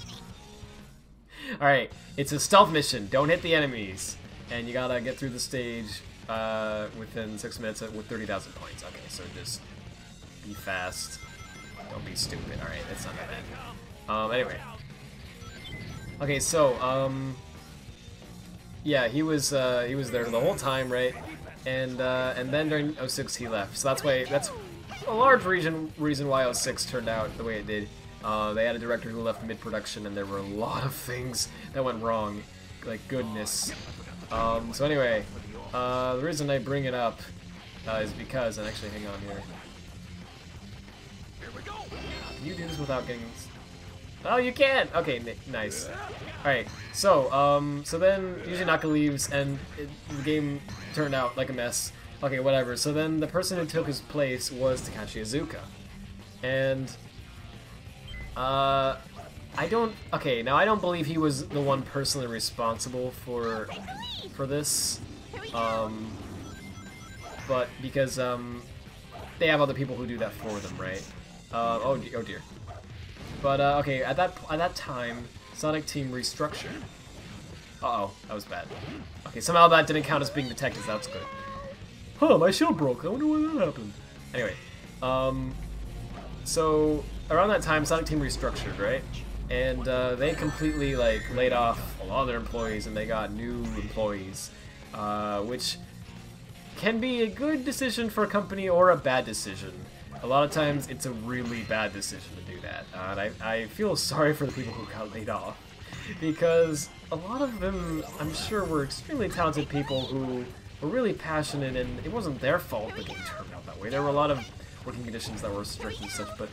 Alright, it's a stealth mission. Don't hit the enemies. And you gotta get through the stage within 6 minutes with 30,000 points. Okay, so just be fast. Don't be stupid. Alright, that's not that bad. Anyway. Okay, so, yeah, he was there the whole time, right? And then during 06 he left. So that's a large reason why 06 turned out the way it did. They had a director who left mid-production, and there were a lot of things that went wrong. Like, goodness. So anyway, the reason I bring it up is because, and actually, hang on here. Can you do this without getting... Oh, you can! Okay, nice. Alright, so, so then Yuji Naka leaves, and the game turned out like a mess. Okay, whatever. So then the person who took his place was Takashi Iizuka. And, okay, now I don't believe he was the one personally responsible for this. But because, they have other people who do that for them, right? Oh dear. But, okay, at that time, Sonic Team restructured. Uh-oh, that was bad. Okay, somehow that didn't count as being detected, so that's good. Huh, my shield broke, I wonder why that happened. Anyway, so, around that time, Sonic Team restructured, right? And, they completely, like, laid off a lot of their employees, and they got new employees, which can be a good decision for a company or a bad decision. A lot of times, it's a really bad decision to do that, and I feel sorry for the people who got laid off, because a lot of them, I'm sure, were extremely talented people who were really passionate, and it wasn't their fault the game turned out that way. There were a lot of working conditions that were strict and such, but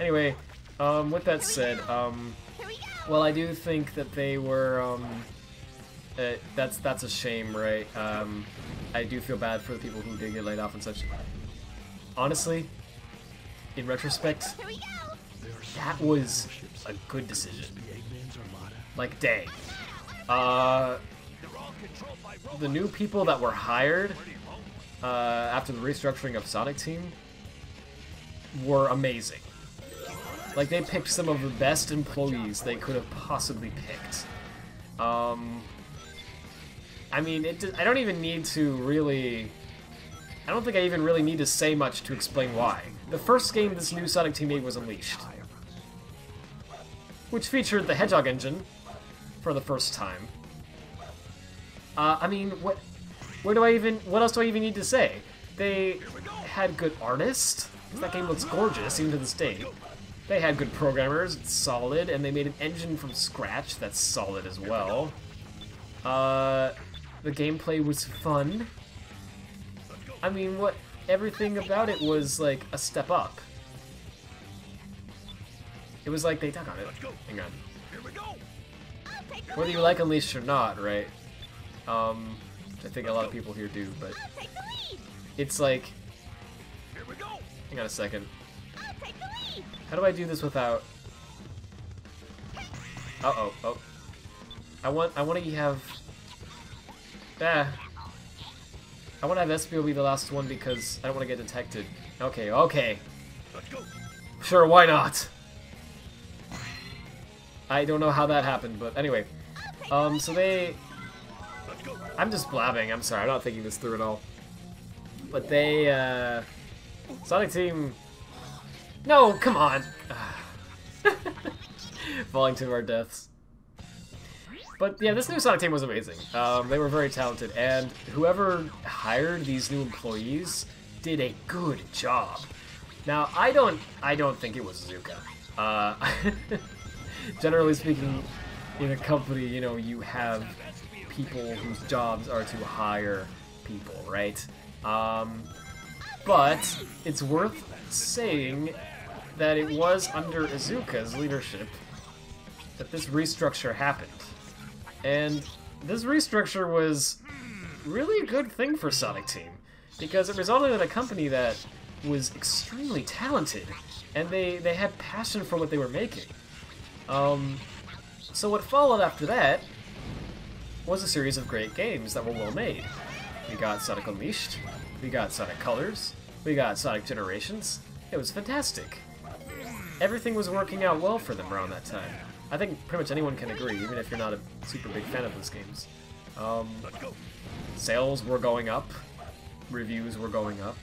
anyway, with that said, Well, I do think that they were, that's a shame, right? I do feel bad for the people who did get laid off and such. Honestly, in retrospect, Here we go. that was a good decision. Like, dang. The new people that were hired after the restructuring of Sonic Team were amazing. Like, they picked some of the best employees they could have possibly picked. I mean, I don't even need to really... I don't think I even really need to say much to explain why. The first game this new Sonic Team made was Unleashed, which featured the Hedgehog engine for the first time. I mean, what else do I even need to say? They had good artists, because that game looks gorgeous, even to this day. They had good programmers, it's solid, and they made an engine from scratch that's solid as well. The gameplay was fun. I mean, everything about it was, like, a step up. It was like they dug on it. Hang on. Whether you like Unleashed or not, right? Which I think a lot of people here do, but it's like... Hang on a second. How do I do this without... Uh-oh, oh. I want to have... I want to have Espio be the last one because I don't want to get detected. Okay, okay. Sure, why not? I don't know how that happened, but anyway. So they... I'm just blabbing, I'm sorry, I'm not thinking this through at all. But they, Sonic Team... No, come on! Falling to our deaths. But yeah, this new Sonic Team was amazing. They were very talented, and whoever hired these new employees did a good job. Now, I don't think it was Zuka. Generally speaking, in a company, you know, you have people whose jobs are to hire people, right? But it's worth saying that it was under Izuka's leadership that this restructure happened. And this restructure was really a good thing for Sonic Team, because it resulted in a company that was extremely talented, and they had passion for what they were making. So what followed after that was a series of great games that were well made. We got Sonic Unleashed, we got Sonic Colors, we got Sonic Generations. It was fantastic. Everything was working out well for them around that time. I think pretty much anyone can agree, even if you're not a super big fan of those games. Sales were going up, reviews were going up,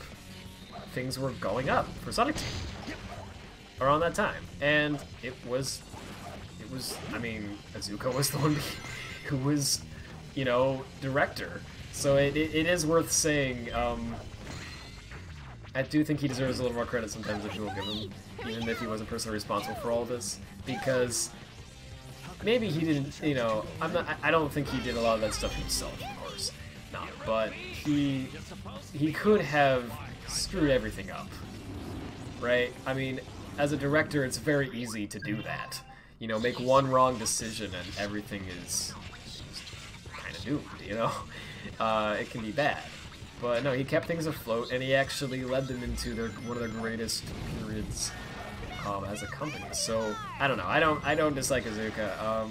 things were going up for Sonic Team around that time. And it was, I mean, Izuka was the one who was, you know, director. So it is worth saying, I do think he deserves a little more credit sometimes if you will give him, even if he wasn't personally responsible for all this, because maybe he didn't, you know, I don't think he did a lot of that stuff himself, of course, not, but he could have screwed everything up, right? I mean, as a director, it's very easy to do that. You know, make one wrong decision and everything is kind of doomed, you know? It can be bad. But no, he kept things afloat, and he actually led them into one of their greatest periods as a company. So I don't know. I don't dislike Izuka.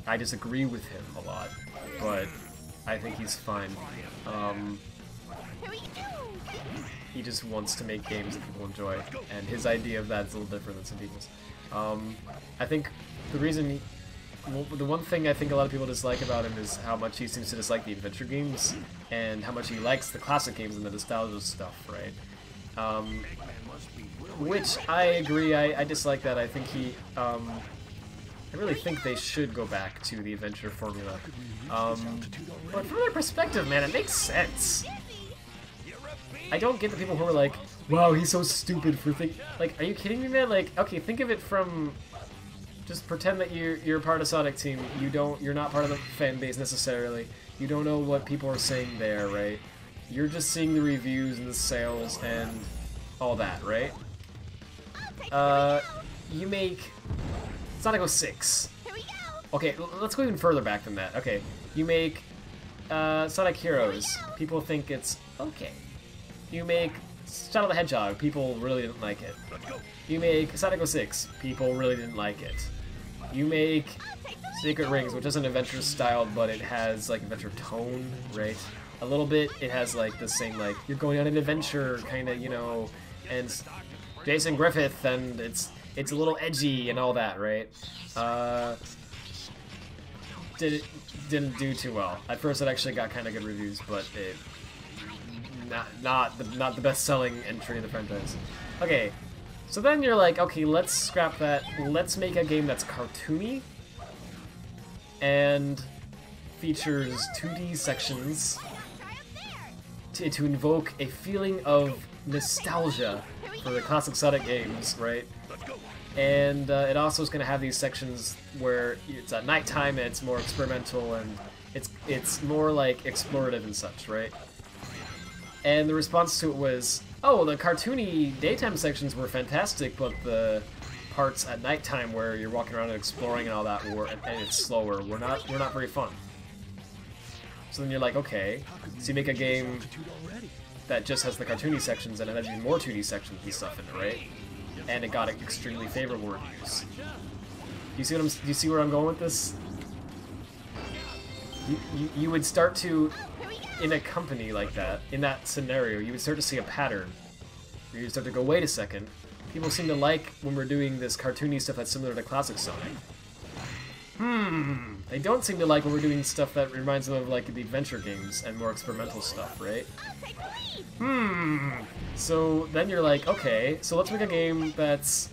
I disagree with him a lot, but I think he's fine. He just wants to make games that people enjoy, and his idea of that is a little different than some people's. I think the reason. The one thing I think a lot of people dislike about him is how much he seems to dislike the adventure games, and how much he likes the classic games and the nostalgia stuff, right? Which I agree, I dislike that. I think I really think they should go back to the adventure formula. But from their perspective, man, it makes sense. I don't get the people who are like, wow, he's so stupid for like, are you kidding me, man? Like, okay, think of it from... Just pretend that you're part of Sonic Team. You're not part of the fan base necessarily. You don't know what people are saying there, right? You're just seeing the reviews and the sales and all that, right? You make Sonic 06. Okay, let's go even further back than that. Okay, you make Sonic Heroes. People think it's okay. You make Sonic the Hedgehog. People really didn't like it. You make Sonic 06. People really didn't like it. You make Secret Rings, which isn't adventure styled, but it has like adventure tone, right? A little bit. It has like the same like you're going on an adventure kind of, you know, and Jason Griffith, and it's a little edgy and all that, right? Didn't do too well. At first, it actually got kind of good reviews, but it not the best-selling entry in the franchise. Okay, so then you're like, okay, let's scrap that. Let's make a game that's cartoony and features 2D sections to invoke a feeling of nostalgia for the classic Sonic games, right? And it also is going to have these sections where it's at nighttime and it's more experimental and it's more like explorative and such, right? And the response to it was, oh, the cartoony daytime sections were fantastic, but the parts at nighttime where you're walking around and exploring and all that and it's slower were not very fun. So then you're like, okay, so you make a game that just has the cartoony sections and it has even more 2D sections and stuff in it, right? And it got extremely favorable reviews. You see where I'm going with this? You would start to, in a company like that, in that scenario, you would start to see a pattern. Where you start to go, wait a second, people seem to like when we're doing this cartoony stuff that's similar to classic Sonic. They don't seem to like when we're doing stuff that reminds them of like the adventure games and more experimental stuff, right? So then you're like, okay, so let's make a game that's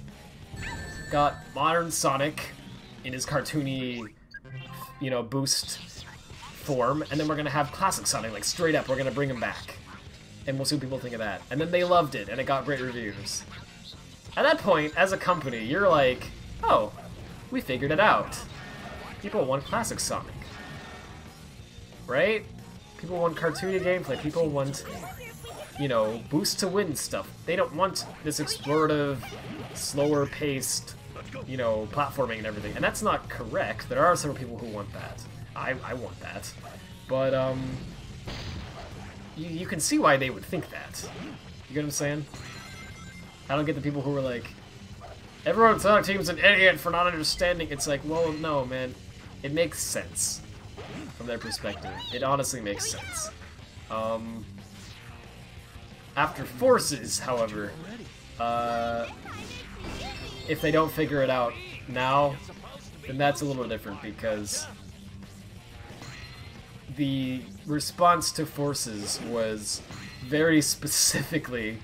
got modern Sonic in his cartoony, you know, boost form, and then we're gonna have classic Sonic, like straight up, we're gonna bring him back. And we'll see what people think of that. And then they loved it, and it got great reviews. At that point, as a company, you're like, oh, we figured it out. People want classic Sonic. Right? People want cartoony gameplay, people want, you know, boost to win stuff. They don't want this explorative, slower paced, you know, platforming and everything. And that's not correct. There are several people who want that. I want that. But, you can see why they would think that. You get what I'm saying? I don't get the people who are like, everyone on Sonic Team's an idiot for not understanding. It's like, well, no, man. It makes sense from their perspective. It honestly makes sense. After Forces, however, if they don't figure it out now, then that's a little different because the response to Forces was very specifically,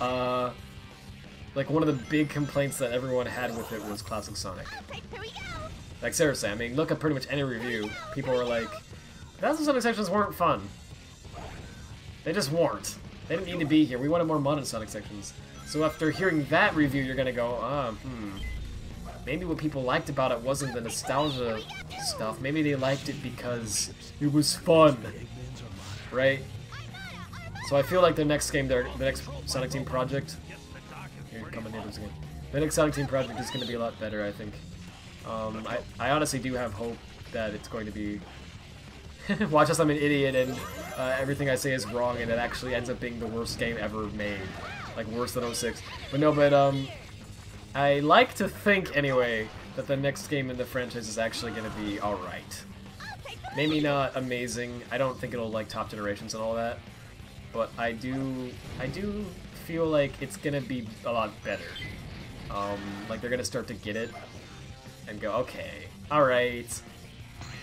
like one of the big complaints that everyone had with it was classic Sonic. Like seriously, I mean, look at pretty much any review. People were like, classic Sonic sections weren't fun. They just weren't. They didn't need to be here. We wanted more modern Sonic sections. So after hearing that review, you're gonna go, maybe what people liked about it wasn't the nostalgia stuff. Maybe they liked it because it was fun, right? So I feel like the next game, the next Sonic Team project, here, come in here again. The next Sonic Team project is gonna be a lot better, I think. I honestly do have hope that it's going to be. Watch us, I'm an idiot, and everything I say is wrong, and it actually ends up being the worst game ever made. Like, worse than 06. But no, I like to think, anyway, that the next game in the franchise is actually going to be alright. Maybe not amazing. I don't think it'll, like, top generations and all that. But I do feel like it's going to be a lot better. Like, they're going to start to get it and go, okay, alright.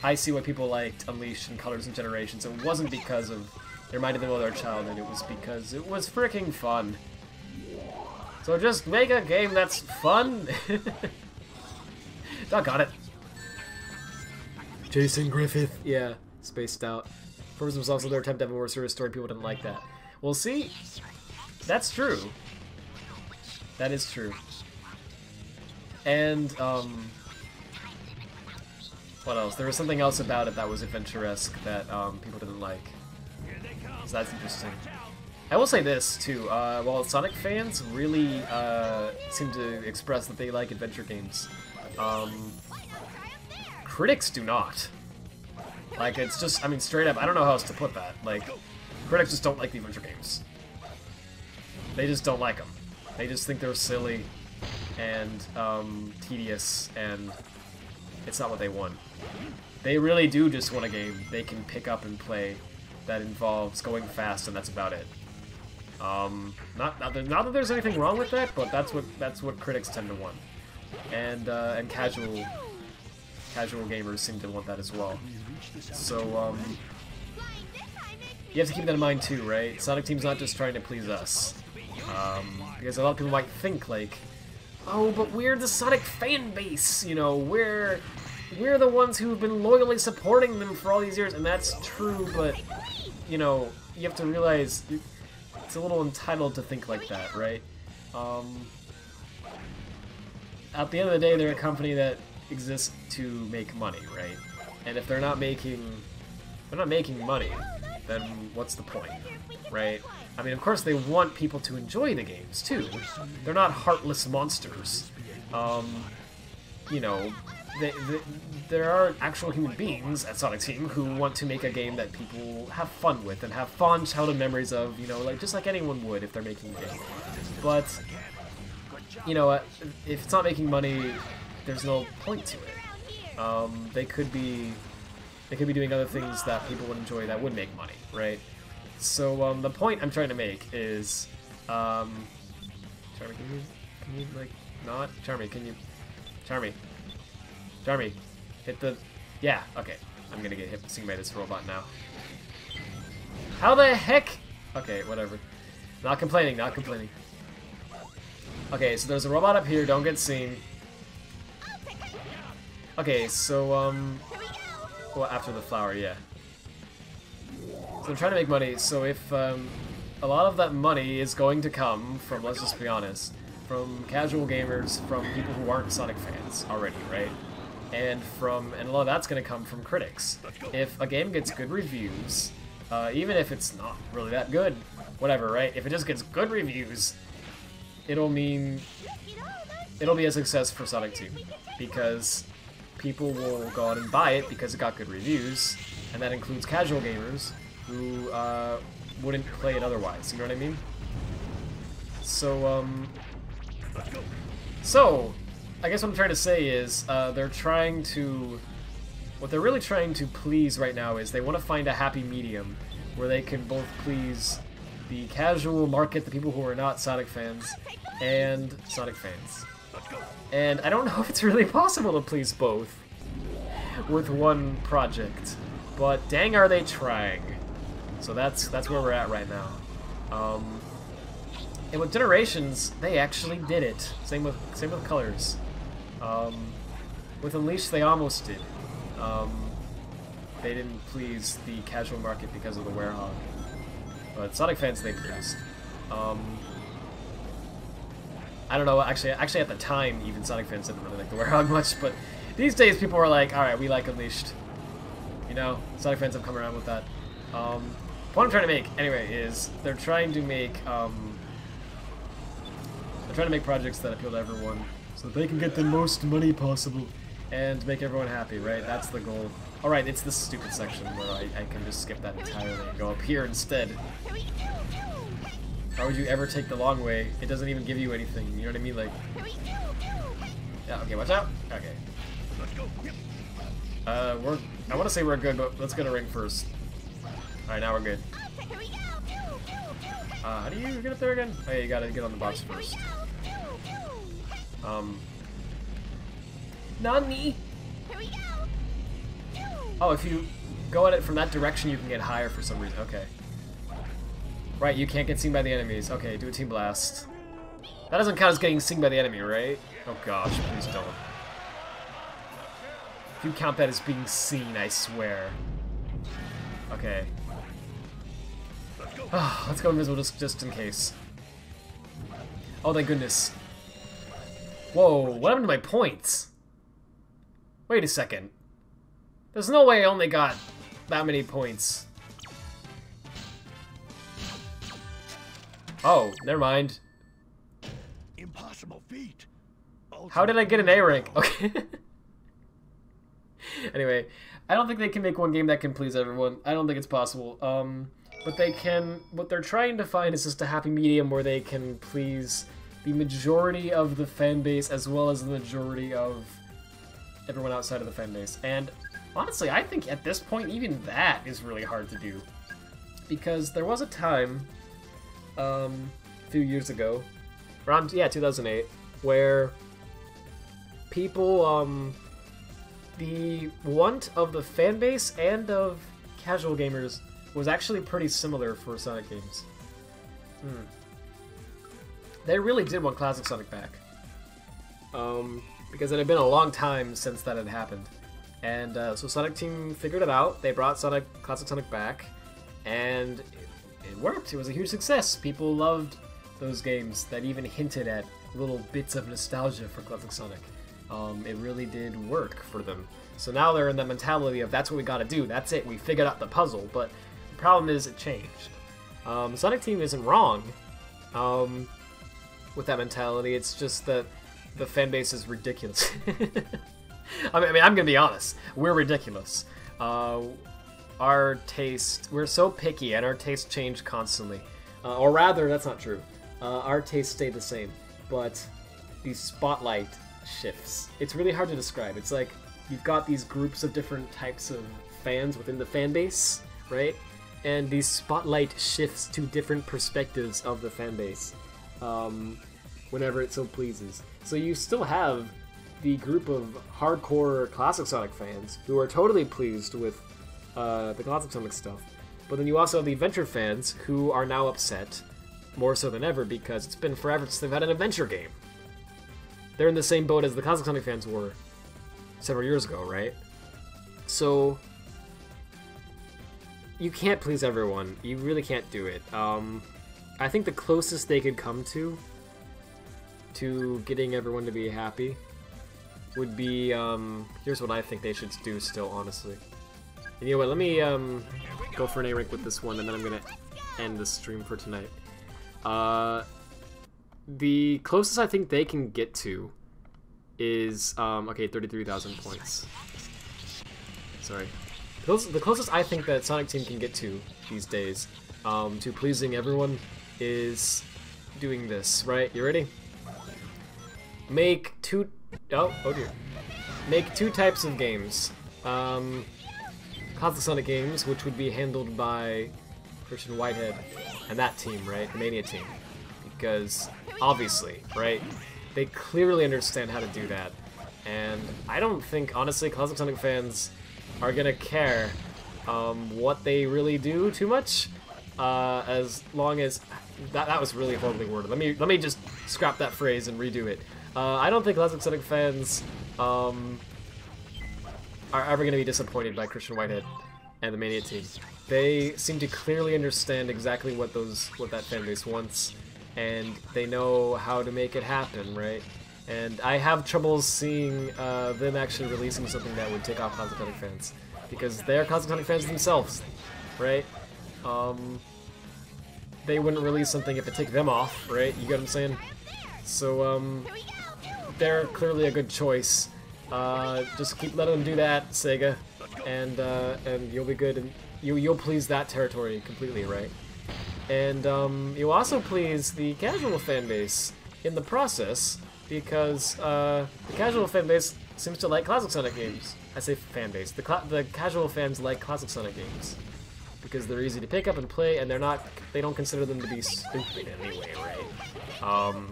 I see what people liked Unleashed and Colors and Generations. It wasn't because of it reminded them of their childhood, it was because it was freaking fun. So just make a game that's fun. Doggone it. Jason Griffith. Yeah, spaced out. Forza was also their attempt to have a more serious story. People didn't like that. Well, see, that's true. That is true. And, what else? There was something else about it that was adventure-esque that people didn't like. So that's interesting. I will say this, too. While Sonic fans really critics do not. Like, it's just, I mean, straight up, I don't know how else to put that. Like, critics just don't like the adventure games. They just don't like them. They just think they're silly and tedious, and it's not what they want. They really do just want a game they can pick up and play that involves going fast, and that's about it. Not that there's anything wrong with that, but that's what critics tend to want, and casual gamers seem to want that as well. So you have to keep that in mind too, right? Sonic Team's not just trying to please us, because a lot of people might think like, oh, but we're the Sonic fan base, you know, we're the ones who've been loyally supporting them for all these years, and that's true, but you know, you have to realize it's a little entitled to think like that, right? At the end of the day, they're a company that exists to make money, right? And if they're not making money, then what's the point, right? I mean, of course they want people to enjoy the games too. They're not heartless monsters. You know, there are actual human beings at Sonic Team who want to make a game that people have fun with and have fond childhood memories of, you know, like just like anyone would if they're making a game. But, you know, if it's not making money, there's no point to it. They could be doing other things that people would enjoy that would make money, right? So the point I'm trying to make is, Charmy, can you like not? Charmy, can you? Charmy, hit the... Yeah, okay. I'm gonna get hit seen by this robot now. How the heck? Okay, whatever. Not complaining, not complaining. Okay, so there's a robot up here, don't get seen. Okay, so, well, after the flower, yeah. So I'm trying to make money, so if, a lot of that money is going to come from, let's just be honest, from casual gamers, from people who aren't Sonic fans already, right? And a lot of that's going to come from critics. If a game gets good reviews, even if it's not really that good, whatever, right? If it just gets good reviews, it'll be a success for Sonic Team, because people will go out and buy it because it got good reviews, and that includes casual gamers who wouldn't play it otherwise, you know what I mean? So, I guess what I'm trying to say is, what they're really trying to please right now is they want to find a happy medium where they can both please the casual market, the people who are not Sonic fans, and Sonic fans. And I don't know if it's really possible to please both with one project, but dang are they trying. So that's where we're at right now. And with Generations, they actually did it. Same with Colors. With Unleashed, they almost did. They didn't please the casual market because of the Werehog. But Sonic fans, they pleased. I don't know, actually at the time, even Sonic fans didn't really like the Werehog much, but these days people are like, alright, we like Unleashed. You know, Sonic fans have come around with that. What I'm trying to make, anyway, is they're trying to make projects that appeal to everyone, so that they can get the most money possible and make everyone happy, right? That's the goal. Alright, it's this stupid section where I can just skip that entirely and go up here instead. Why would you ever take the long way? It doesn't even give you anything, you know what I mean? Like... Yeah, okay, watch out! Okay. I want to say we're good, but let's get a ring first. Alright, now we're good. How do you get up there again? Oh yeah, you gotta get on the box first. Nani? Oh, if you go at it from that direction, you can get higher for some reason. Okay. Right, you can't get seen by the enemies. Okay, do a Team Blast. That doesn't count as getting seen by the enemy, right? Oh gosh, please don't. If you count that as being seen, I swear. Okay. Oh, let's go invisible just in case. Oh, thank goodness. Whoa, what happened to my points? Wait a second. There's no way I only got that many points. Oh, never mind. Impossible feat. How did I get an A rank? Okay. Anyway, I don't think they can make one game that can please everyone. I don't think it's possible. But they can. What they're trying to find is just a happy medium where they can please the majority of the fan base as well as the majority of everyone outside of the fan base. And honestly, I think at this point, even that is really hard to do. Because there was a time, a few years ago, around, 2008, where people, the want of the fan base and of casual gamers was actually pretty similar for Sonic games. They really did want Classic Sonic back. Because it had been a long time since that had happened. And so Sonic Team figured it out. They brought Classic Sonic back, and it worked. It was a huge success. People loved those games that even hinted at little bits of nostalgia for Classic Sonic. It really did work for them. So now they're in the mentality of that's what we gotta do. That's it. We figured out the puzzle. But the problem is it changed. Sonic Team isn't wrong with that mentality. It's just that the fan base is ridiculous. I mean, I'm gonna be honest. We're ridiculous. Our taste, we're so picky, and our tastes change constantly. Or rather, that's not true. Our tastes stay the same, but the spotlight shifts. It's really hard to describe. It's like you've got these groups of different types of fans within the fan base, right? And the spotlight shifts to different perspectives of the fan base whenever it so pleases. So you still have the group of hardcore Classic Sonic fans who are totally pleased with the Classic Sonic stuff. But then you also have the Adventure fans who are now upset, more so than ever, because it's been forever since they've had an adventure game. They're in the same boat as the Classic Sonic fans were several years ago, right? So you can't please everyone. You really can't do it. I think the closest they could come to getting everyone to be happy would be, here's what I think they should do still, honestly. And you know what, let me go for an A-rank with this one, and then I'm gonna end the stream for tonight. The closest I think they can get to is, okay, 33,000 points. Sorry. The closest I think that Sonic Team can get to these days, to pleasing everyone, is doing this, right? You ready? Make two... Oh dear. Make two types of games. Classic Sonic games, which would be handled by Christian Whitehead and that team, right? The Mania team. Because, obviously, right? They clearly understand how to do that. And I don't think, honestly, Classic Sonic fans are gonna care what they really do too much. As long as... That was really horribly worded. Let me just scrap that phrase and redo it. I don't think Classic Sonic fans are ever going to be disappointed by Christian Whitehead and the Mania team. They seem to clearly understand exactly what that fan base wants, and they know how to make it happen, right? And I have trouble seeing them actually releasing something that would take off Classic Sonic fans, because they are Classic Sonic fans themselves, right? They wouldn't release something if it took them off, right? You get what I'm saying? So, they're clearly a good choice. Just keep letting them do that, Sega, and you'll be good, and you'll please that territory completely, right? And you'll also please the casual fan base in the process, because the casual fan base seems to like Classic Sonic games. I say fan base. The casual fans like Classic Sonic games because they're easy to pick up and play, and they don't consider them to be stupid anyway, right?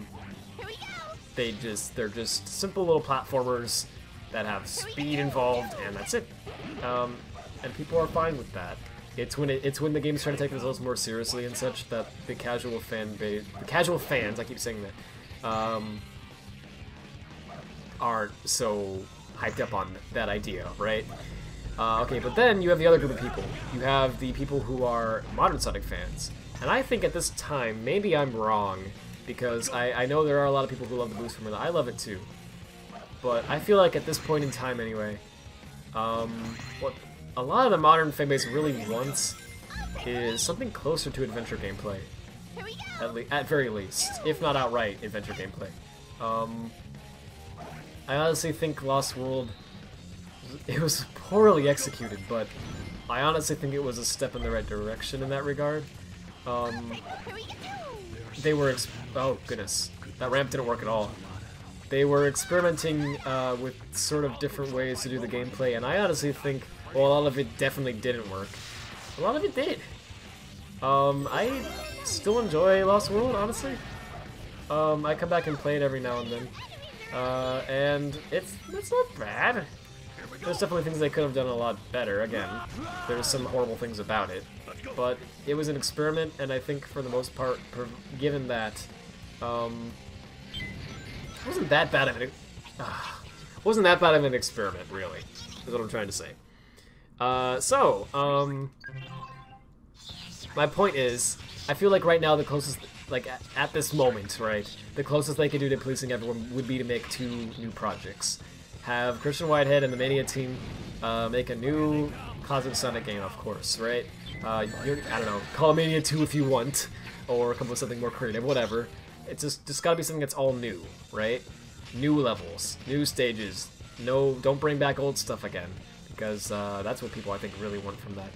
They're just simple little platformers that have speed involved, and that's it. And people are fine with that. It's when the games try to take themselves more seriously and such that the casual fans, I keep saying that, aren't so hyped up on that idea, right? Okay, but then you have the other group of people. You have the people who are modern Sonic fans. And I think at this time, maybe I'm wrong, because I know there are a lot of people who love the boost formula. I love it too. But I feel like at this point in time anyway, what a lot of the modern fanbase really wants is something closer to adventure gameplay. At very least, if not outright adventure gameplay. I honestly think Lost World it was poorly executed, but I honestly think it was a step in the right direction in that regard. They were oh goodness, that ramp didn't work at all. They were experimenting with sort of different ways to do the gameplay, and I honestly think, well, a lot of it definitely didn't work. A lot of it did. I still enjoy Lost World, honestly. I come back and play it every now and then, and it's not bad. There's definitely things they could have done a lot better. Again, there's some horrible things about it, but it was an experiment, and I think for the most part, given that, it wasn't that bad of an experiment, really. Is what I'm trying to say. My point is, I feel like right now the closest, like at this moment, right, the closest they could do to pleasing everyone would be to make 2 new projects. Have Christian Whitehead and the Mania team make a new Cosmic Sonic game, of course, right? I don't know, call it Mania 2 if you want, or come up with something more creative, whatever. It's just gotta be something that's all new, right? New levels, new stages. No, don't bring back old stuff again, because that's what people I think really want from that.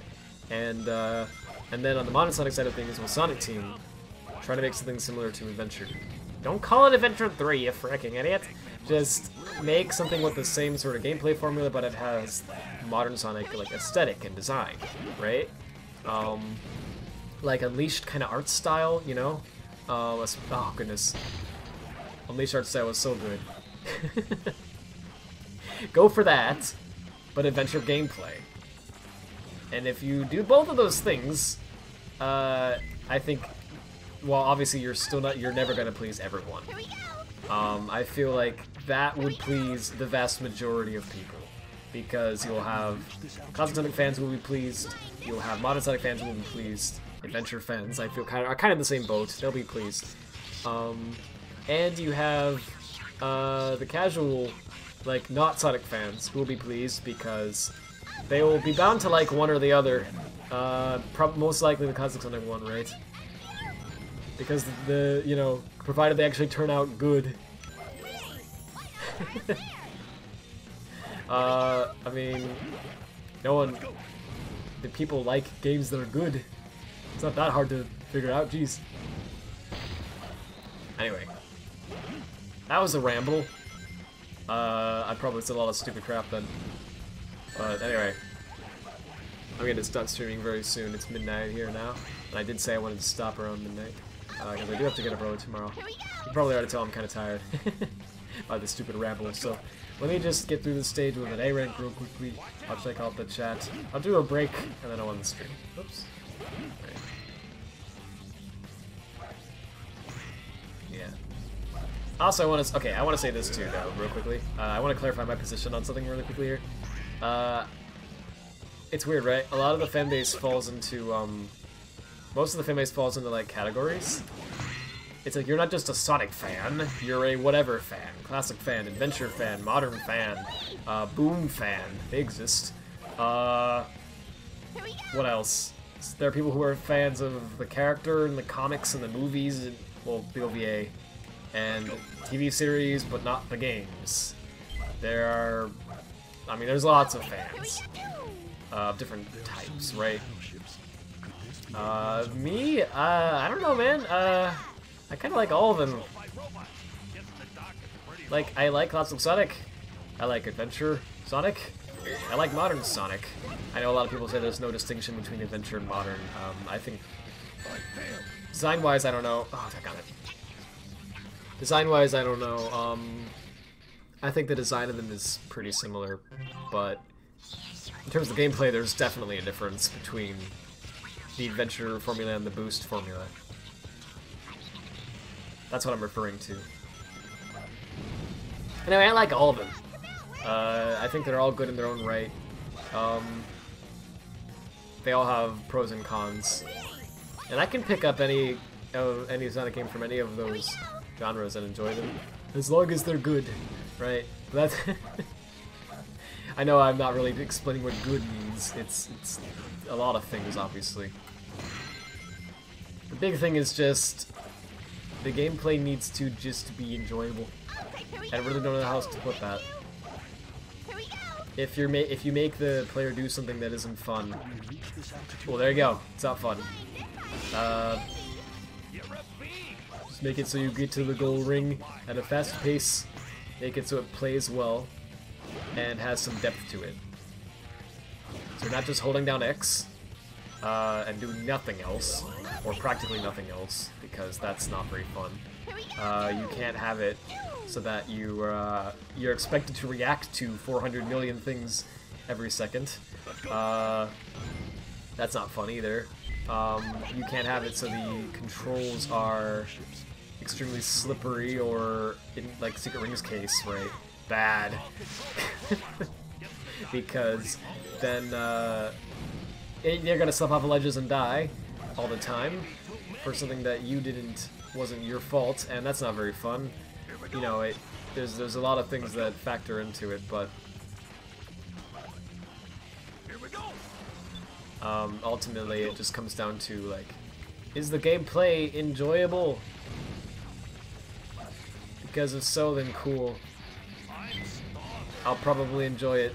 And then on the modern Sonic side of things, with Sonic Team, trying to make something similar to Adventure. Don't call it Adventure 3, you fricking idiot. Just make something with the same sort of gameplay formula, but it has modern Sonic like aesthetic and design, right? Like Unleashed kind of art style, you know? Oh goodness, Unleashed art style was so good. Go for that, but adventure gameplay. And if you do both of those things, I think, well, obviously you're never gonna please everyone. I feel like that would please the vast majority of people, because you'll have Cosmic Sonic fans who will be pleased, you'll have modern Sonic fans who will be pleased, adventure fans I feel are kind of in the same boat, they'll be pleased, and you have the casual, like not Sonic fans who will be pleased because they will be bound to like one or the other, most likely the Cosmic Sonic one, right? Because you know, provided they actually turn out good. I mean, the people like games that are good. It's not that hard to figure out, jeez. Anyway, that was a ramble. I probably said a lot of stupid crap then. But anyway, I'm gonna start streaming very soon. It's midnight here now, and I did say I wanted to stop around midnight. Because I do have to get up early tomorrow. You can probably already tell I'm kind of tired by this stupid ramble, so let me just get through this stage with an A rank real quickly. I'll check out the chat. I'll do a break, and then I'll end the stream. Oops. Right. Yeah. Also, I want to say this too, though, real quickly. I want to clarify my position on something really quickly here. It's weird, right? A lot of the fan base falls into, most of the fan base falls into, like, categories. It's like, you're not just a Sonic fan, you're a whatever fan. Classic fan, adventure fan, modern fan, boom fan. They exist. What else? There are people who are fans of the character and the comics and the movies, and, well, the OVA, and TV series, but not the games. There are, I mean, there's lots of fans of different types, right? Me? I don't know, man. I kind of like all of them. Like, I like Classic Sonic. I like Adventure Sonic. I like Modern Sonic. I know a lot of people say there's no distinction between Adventure and Modern. I think, design-wise, I don't know. Oh, I got it. Design-wise, I don't know. I think the design of them is pretty similar, but in terms of gameplay, there's definitely a difference between the Adventure formula and the Boost formula. That's what I'm referring to. Anyway, I like all of them. I think they're all good in their own right. They all have pros and cons. And I can pick up any Sonic game from any of those genres and enjoy them, as long as they're good, right? That's I know I'm not really explaining what good means. It's a lot of things, obviously. The big thing is just the gameplay needs to just be enjoyable. I really don't know how else to put that. if you make the player do something that isn't fun, well, there you go. It's not fun. Just make it so you get to the goal ring at a fast pace. Make it so it plays well and has some depth to it. So you're not just holding down X and doing nothing else, or practically nothing else, because that's not very fun. You can't have it so that you're expected to react to 400 million things every second. That's not fun either. You can't have it so the controls are extremely slippery, or in like Secret Ring's case, right? Bad. Because then you're gonna slip off of ledges and die all the time for something that wasn't your fault, and that's not very fun. You know, there's a lot of things that factor into it, but ultimately it just comes down to, like, is the gameplay enjoyable? Because if so, then cool. I'll probably enjoy it.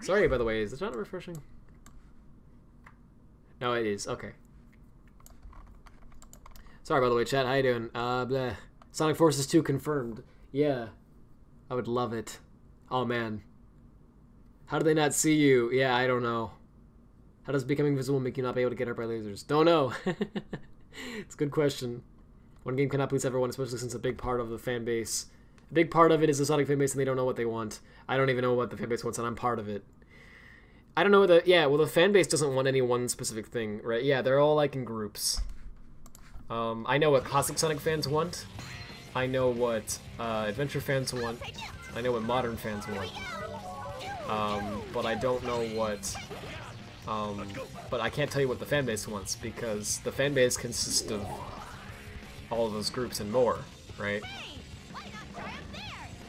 Sorry, by the way, is it not refreshing? No, it is. Okay. Sorry, by the way, chat. How you doing? Blah. Sonic Forces 2 confirmed. Yeah. I would love it. Oh, man. How do they not see you? Yeah, I don't know. How does becoming invisible make you not be able to get hurt by lasers? Don't know. It's a good question. One game cannot please everyone, especially since a big part of the fan base. A big part of it is the Sonic fan base, and they don't know what they want. I don't even know what the fan base wants, and I'm part of it. I don't know what the... Yeah, well, the fan base doesn't want any one specific thing, right? Yeah, they're all, like, in groups. I know what classic Sonic fans want. I know what adventure fans want. I know what modern fans want. But I don't know what... but I can't tell you what the fan base wants, because the fan base consists of all of those groups and more, right?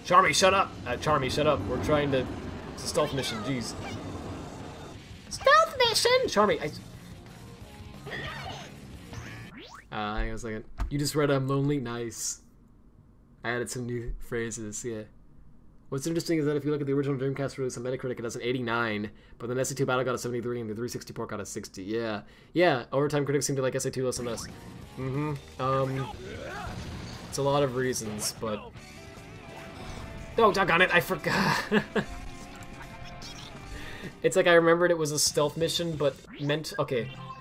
Charmy, shut up! Charmy, shut up. We're trying to... It's a stealth mission, jeez. Stealth mission! Charmy, hang on a second. You just read I'm lonely? Nice. I added some new phrases, yeah. What's interesting is that if you look at the original Dreamcast release on Metacritic, it has an 89, but then SA2 Battle got a 73 and the 360 port got a 60. Yeah. Yeah, overtime critics seem to like SA2 less than us. It's a lot of reasons, but... Oh, doggone it, I forgot! It's like I remembered it was a stealth mission, but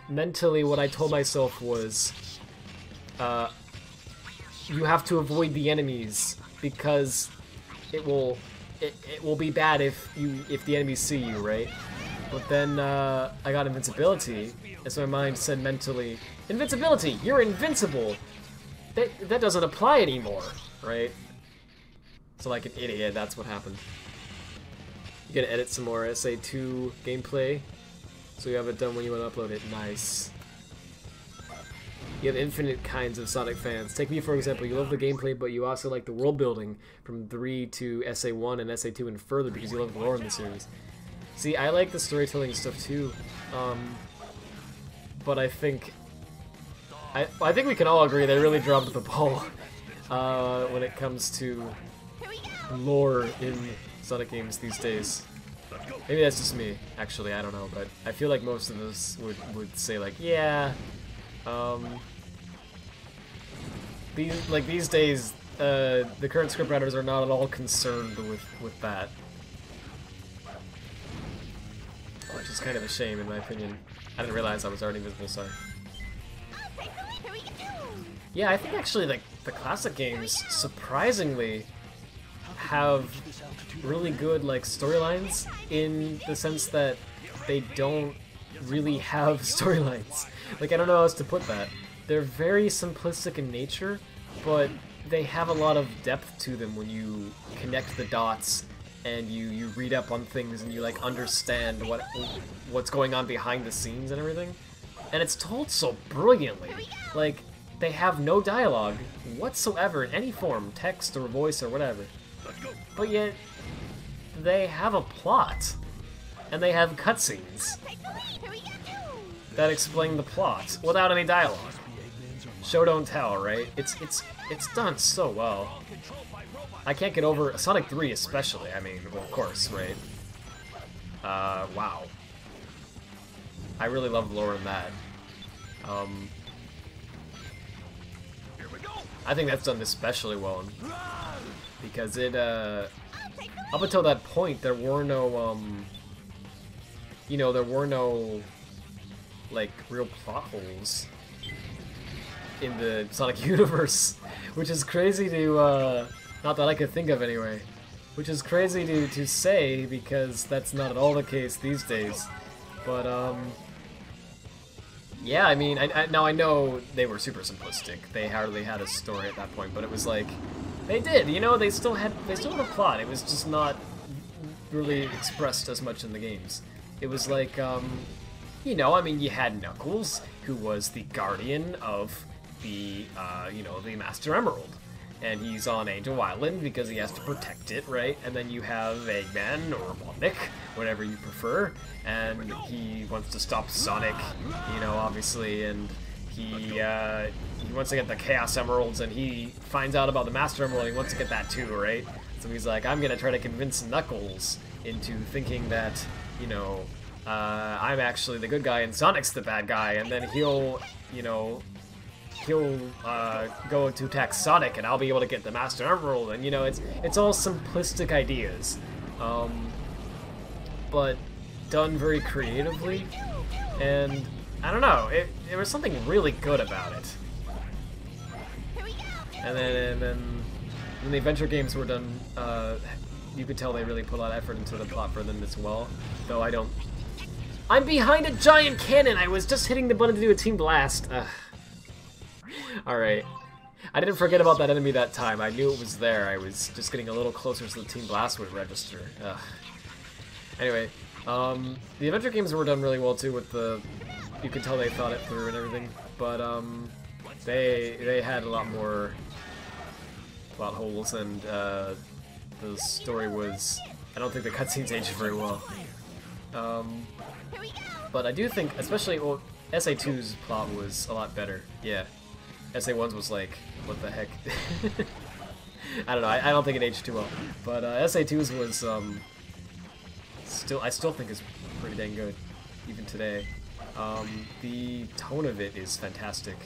mentally what I told myself was, you have to avoid the enemies, because it will be bad if the enemies see you, right? But then I got invincibility, and so my mind said mentally, invincibility, you're invincible! That doesn't apply anymore, right? So like an idiot, that's what happened. You gotta edit some more SA2 gameplay, so you have it done when you want to upload it. Nice. You have infinite kinds of Sonic fans. Take me for example, you love the gameplay, but you also like the world building from 3 to SA1 and SA2 and further because you love the lore in the series. See, I like the storytelling stuff too, but I think we can all agree they really dropped the ball when it comes to lore in Sonic games these days. Maybe that's just me, actually, I don't know, but I feel like most of us would say like, yeah, these days, the current scriptwriters are not at all concerned with that. Which is kind of a shame, in my opinion. I didn't realize I was already invisible, sorry. Yeah, I think actually, like, the classic games, surprisingly, have really good, like, storylines, in the sense that they don't really have storylines. Like, I don't know how else to put that. They're very simplistic in nature, but they have a lot of depth to them when you connect the dots and you read up on things and you, like, understand what's going on behind the scenes and everything. And it's told so brilliantly. Like, they have no dialogue whatsoever in any form, text or voice or whatever. But yet, they have a plot. And they have cutscenes that explain the plot without any dialogue. Show don't tell, right? It's done so well. I can't get over Sonic 3 especially. I mean, well, of course, right? Wow. I really love the lore in that. I think that's done especially well because it, up until that point, there were no, you know, there were no, like, real plot holes in the Sonic universe, which is crazy to, not that I could think of anyway, which is crazy to say because that's not at all the case these days, but, yeah, I mean, now I know they were super simplistic. They hardly had a story at that point, but it was like, they did, you know, they still had a plot. It was just not really expressed as much in the games. It was like, you know, I mean, you had Knuckles, who was the guardian of the, you know, the Master Emerald. And he's on Angel Island because he has to protect it, right? And then you have Eggman, or Robotnik, whatever you prefer, and he wants to stop Sonic, you know, obviously, and he wants to get the Chaos Emeralds, and he finds out about the Master Emerald, and he wants to get that too, right? So he's like, I'm gonna try to convince Knuckles into thinking that, you know, I'm actually the good guy and Sonic's the bad guy, and then he'll, you know, he'll go to attack Sonic, and I'll be able to get the Master Emerald, and you know, it's all simplistic ideas, but done very creatively, and I don't know, there was something really good about it. And then when the adventure games were done, you could tell they really put a lot of effort into the plot for them as well. Though I'm behind a giant cannon. I was just hitting the button to do a team blast. Alright. I didn't forget about that enemy that time. I knew it was there. I was just getting a little closer so the team blast would register. Anyway, the adventure games were done really well too with the... You could tell they thought it through and everything. But, they had a lot more plot holes, and, the story was... I don't think the cutscenes aged very well. But I do think, especially, well, SA2's plot was a lot better. Yeah. SA1's was like, what the heck? I don't know, I don't think it aged too well. But SA2's was, I still think is pretty dang good, even today. The tone of it is fantastic.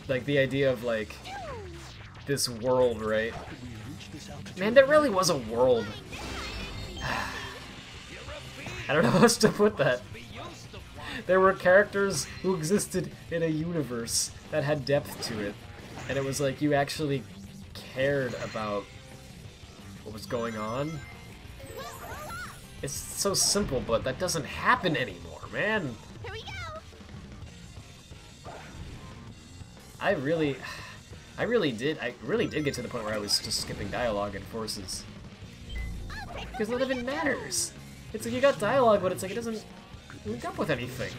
Like, the idea of, like, this world, right? Man, there really was a world. I don't know how else to put that. There were characters who existed in a universe that had depth to it, and it was like you actually cared about what was going on. It's so simple, but that doesn't happen anymore, man. I really did get to the point where I was just skipping dialogue and forces. Because none of it matters. It's like you got dialogue, but it's like it doesn't link up with anything.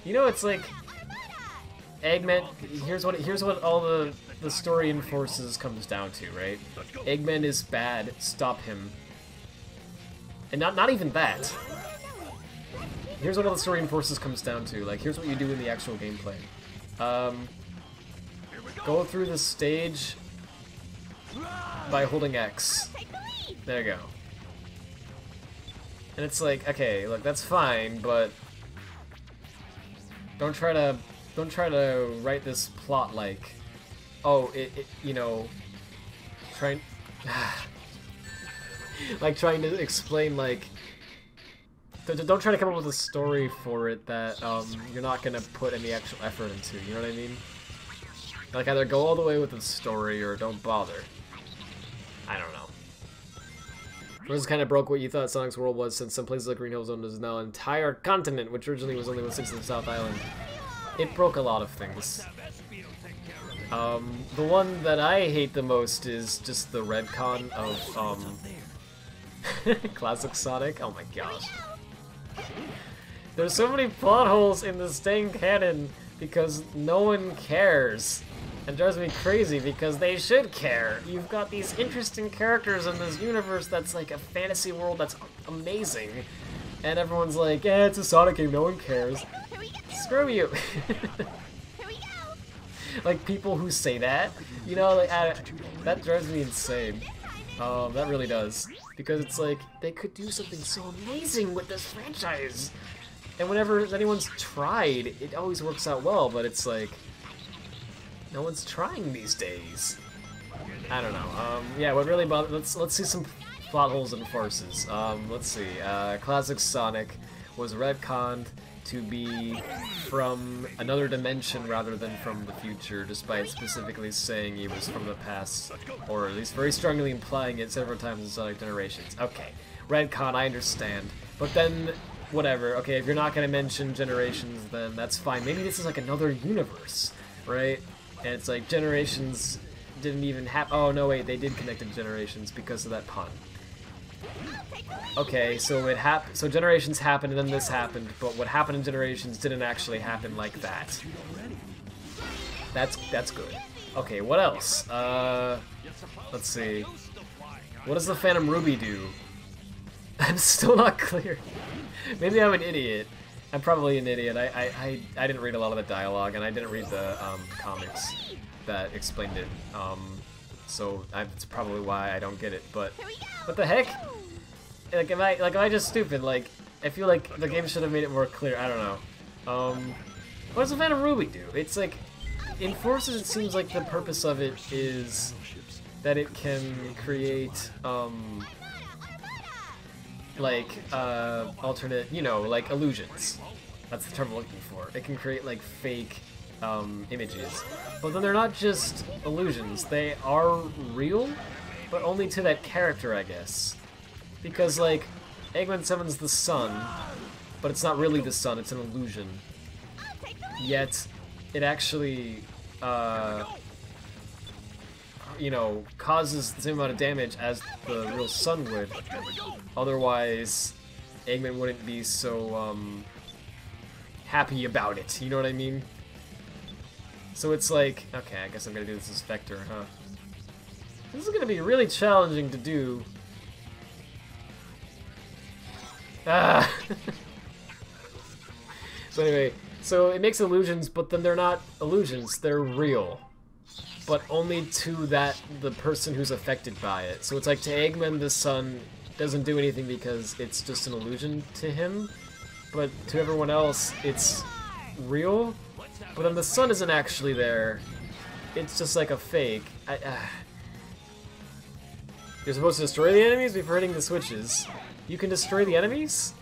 You know, it's like Eggman. Here's what all the story in Forces comes down to, right? Eggman is bad. Stop him. And not even that. Here's what all the story in Forces comes down to. Like, here's what you do in the actual gameplay. Go through the stage by holding X. There you go. And it's like, okay, look, that's fine, but don't try to write this plot like, oh, you know, trying to explain, like, don't try to come up with a story for it that you're not gonna put any actual effort into. You know what I mean? Like, either go all the way with the story or don't bother. I don't know. This kind of broke what you thought Sonic's world was, since some places like Green Hill Zone is now an entire continent, which originally was only 1/6 of the South Island. It broke a lot of things. The one that I hate the most is just the retcon of classic Sonic. Oh my gosh. There's so many plot holes in this dang canon because no one cares. It drives me crazy because they should care. You've got these interesting characters in this universe that's like a fantasy world that's amazing. And everyone's like, yeah, it's a Sonic game, no one cares. Screw you. Like, people who say that, you know, like, that drives me insane. That really does. Because it's like, they could do something so amazing with this franchise! And whenever anyone's tried, it always works out well, but it's like, no one's trying these days. I don't know. Yeah, what really bothers... Let's see some plot holes and farces. Let's see. Classic Sonic was retconned to be from another dimension rather than from the future, despite specifically saying he was from the past, or at least very strongly implying it several times in Sonic Generations. Okay, retcon, I understand. But then, whatever. Okay, if you're not going to mention Generations, then that's fine. Maybe this is like another universe, right? And it's like Generations didn't even happen. Oh, no, wait, they did connect to Generations because of that pun. Okay, so so Generations happened and then this happened, but what happened in Generations didn't actually happen like that. That's good. Okay, what else? Let's see. What does the Phantom Ruby do? I'm still not clear. Maybe I'm an idiot. I'm probably an idiot. I didn't read a lot of the dialogue, and I didn't read the comics that explained it. So that's probably why I don't get it. But what the heck? Like, am I just stupid? Like, I feel like the game should have made it more clear. I don't know. What does the Phantom Ruby do? It's like, in Forces, it seems like the purpose of it is that it can create, like, alternate, you know, like illusions. That's the term I'm looking for. It can create, like, fake images. But then they're not just illusions. They are real, but only to that character, I guess. Because, like, Eggman summons the sun, but it's not really the sun, it's an illusion. Yet, it actually, you know, causes the same amount of damage as the real sun would. Otherwise, Eggman wouldn't be so, happy about it, you know what I mean? So it's like, okay, I guess I'm gonna do this as Vector, huh? This is gonna be really challenging to do. Ah! So anyway, so it makes illusions, but then they're not illusions, they're real. But only to the person who's affected by it. So it's like to Eggman, the sun doesn't do anything because it's just an illusion to him. But to everyone else, it's real. But then the sun isn't actually there. It's just like a fake. You're supposed to destroy the enemies before hitting the switches. You can destroy the enemies?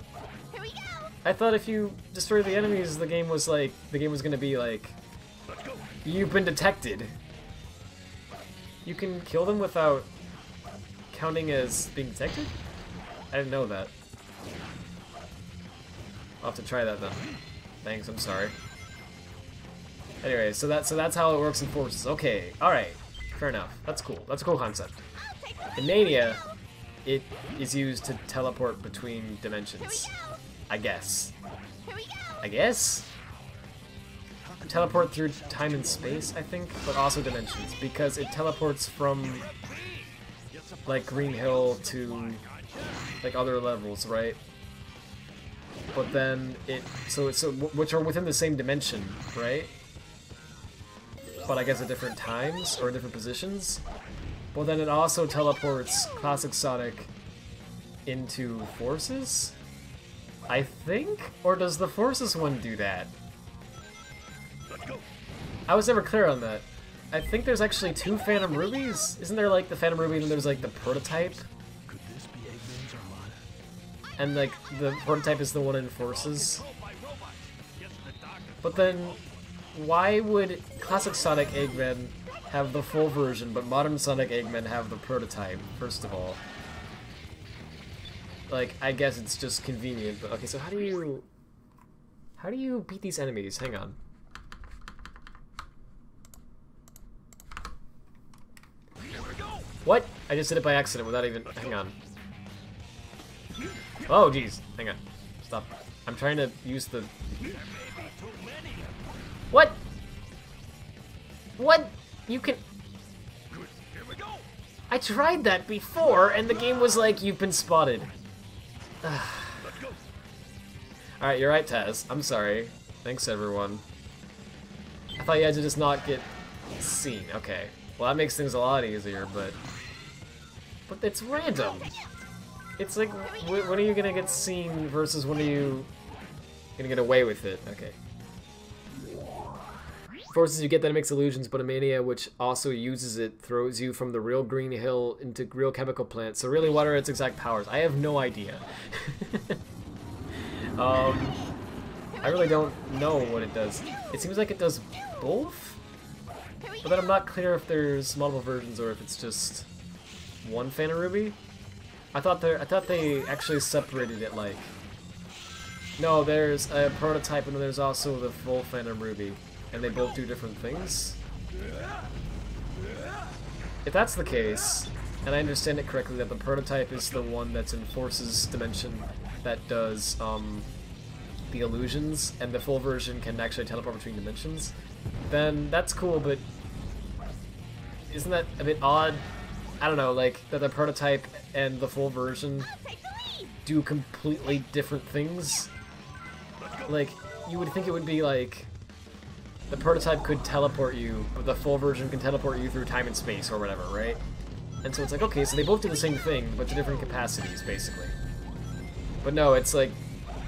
I thought if you destroy the enemies, the game was gonna be like, you've been detected. You can kill them without counting as being detected? I didn't know that. I'll have to try that then. Thanks, I'm sorry. Anyway, so that's how it works in Forces. Okay, alright. Fair enough. That's cool. That's a cool concept. In Mania, it is used to teleport between dimensions. I guess. I guess? Teleport through time and space, I think, but also dimensions, because it teleports from, like, Green Hill to, like, other levels, right? But then which are within the same dimension, right? But I guess at different times, or different positions. Well, then it also teleports Classic Sonic into Forces? I think? Or does the Forces one do that? I was never clear on that. I think there's actually two Phantom Rubies? Isn't there like the Phantom Ruby and then there's like the prototype? Could this be Eggman's Armada? And like the prototype is the one in Forces? But then why would Classic Sonic Eggman have the full version, but modern Sonic Eggman have the prototype, first of all? Like, I guess it's just convenient, but okay, so how do you beat these enemies? Hang on. What? I just did it by accident without even... Hang on. Oh, jeez. Hang on. Stop. I'm trying to use the... What? What? You can... I tried that before, and the game was like, you've been spotted. Alright, you're right, Taz. I'm sorry. Thanks, everyone. I thought you had to just not get Seen. Okay. Well, that makes things a lot easier, but it's random. It's like, when are you gonna get seen versus when are you gonna get away with it? Okay. Forces you get that it makes illusions, but a mania which also uses it throws you from the real green hill into real chemical plants. So really, what are its exact powers? I have no idea. I really don't know what it does. It seems like it does both, but then I'm not clear if there's multiple versions or if it's just one Phantom Ruby. I thought they actually separated it, like, no, there's a prototype and then there's also the full Phantom Ruby, and they both do different things. If that's the case, and I understand it correctly, that the prototype is the one that's in Force's dimension that does the illusions, and the full version can actually teleport between dimensions, then that's cool, but isn't that a bit odd? I don't know, like, that the prototype and the full version do completely different things. Like, you would think it would be like, the prototype could teleport you, but the full version can teleport you through time and space or whatever, right? And so it's like, okay, so they both do the same thing, but to different capacities, basically. But no, it's like,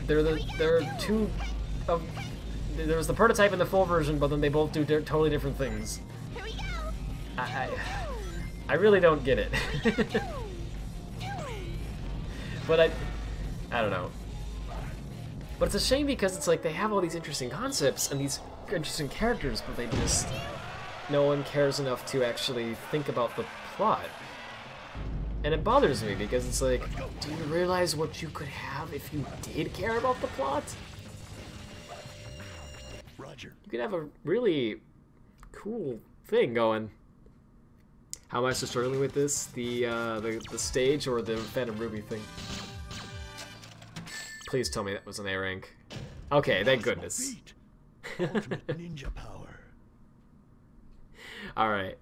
there are two of... There's the prototype and the full version, but then they both do totally different things. I really don't get it. But I don't know. But it's a shame because it's like they have all these interesting concepts and these interesting characters, but they just... no one cares enough to actually think about the plot. And it bothers me because it's like, do you realize what you could have if you did care about the plot? Roger. You could have a really cool thing going. How am I still struggling with this? The stage or the Phantom Ruby thing? Please tell me that was an A rank. Okay, thank goodness. Ultimate ninja power. Alright.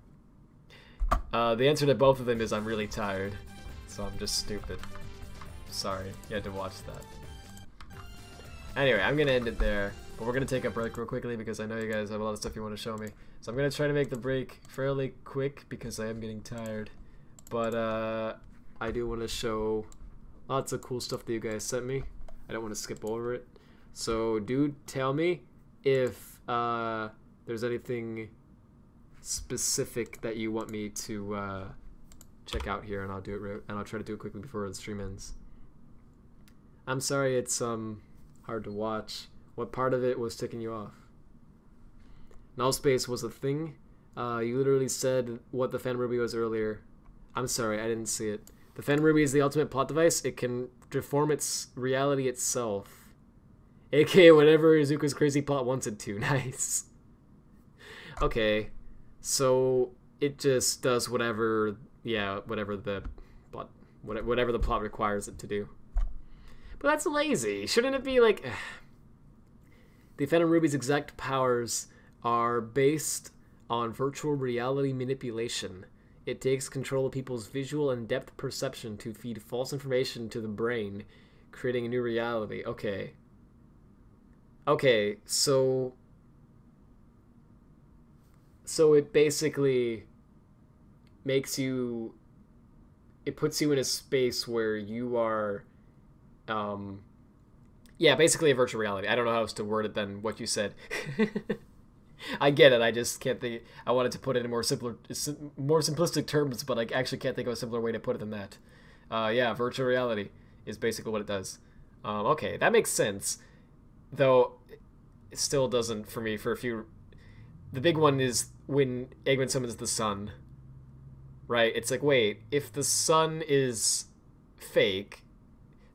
The answer to both of them is I'm really tired. So I'm just stupid. Sorry, you had to watch that. Anyway, I'm gonna end it there. But we're gonna take a break real quickly because I know you guys have a lot of stuff you want to show me. So I'm gonna try to make the break fairly quick because I am getting tired. But I do want to show lots of cool stuff that you guys sent me. I don't want to skip over it. So do tell me if there's anything specific that you want me to check out here, and I'll do it, and I'll try to do it quickly before the stream ends. I'm sorry it's hard to watch. What part of it was ticking you off? Null space was a thing. You literally said what the Phantom Ruby was earlier. I'm sorry, I didn't see it. The Phantom Ruby is the ultimate plot device. It can deform its reality itself. AKA whatever Izuku's crazy plot wants it to. Nice. Okay. So it just does whatever, yeah, whatever the plot, whatever the plot requires it to do. But that's lazy. Shouldn't it be like... The Phantom Ruby's exact powers are based on virtual reality manipulation. It takes control of people's visual and depth perception to feed false information to the brain, creating a new reality. Okay. Okay, so it basically makes you... It puts you in a space where you are... yeah, basically a virtual reality. I don't know how else to word it than what you said. I get it. I just can't think. I wanted to put it in more simplistic terms, but I actually can't think of a simpler way to put it than that. Yeah, virtual reality is basically what it does. Okay, that makes sense. Though it still doesn't for me for a few. The big one is when Eggman summons the sun. Right? It's like, wait, if the sun is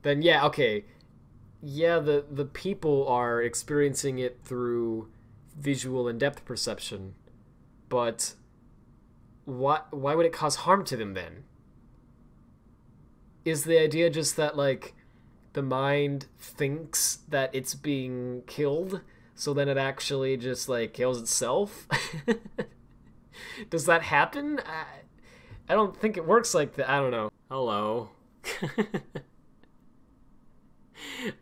then yeah, okay. Yeah, the people are experiencing it through visual and depth perception, but why would it cause harm to them then? Is the idea just that, like, the mind thinks that it's being killed, so then it actually just, like, kills itself? Does that happen? I don't think it works like that. I don't know. Hello.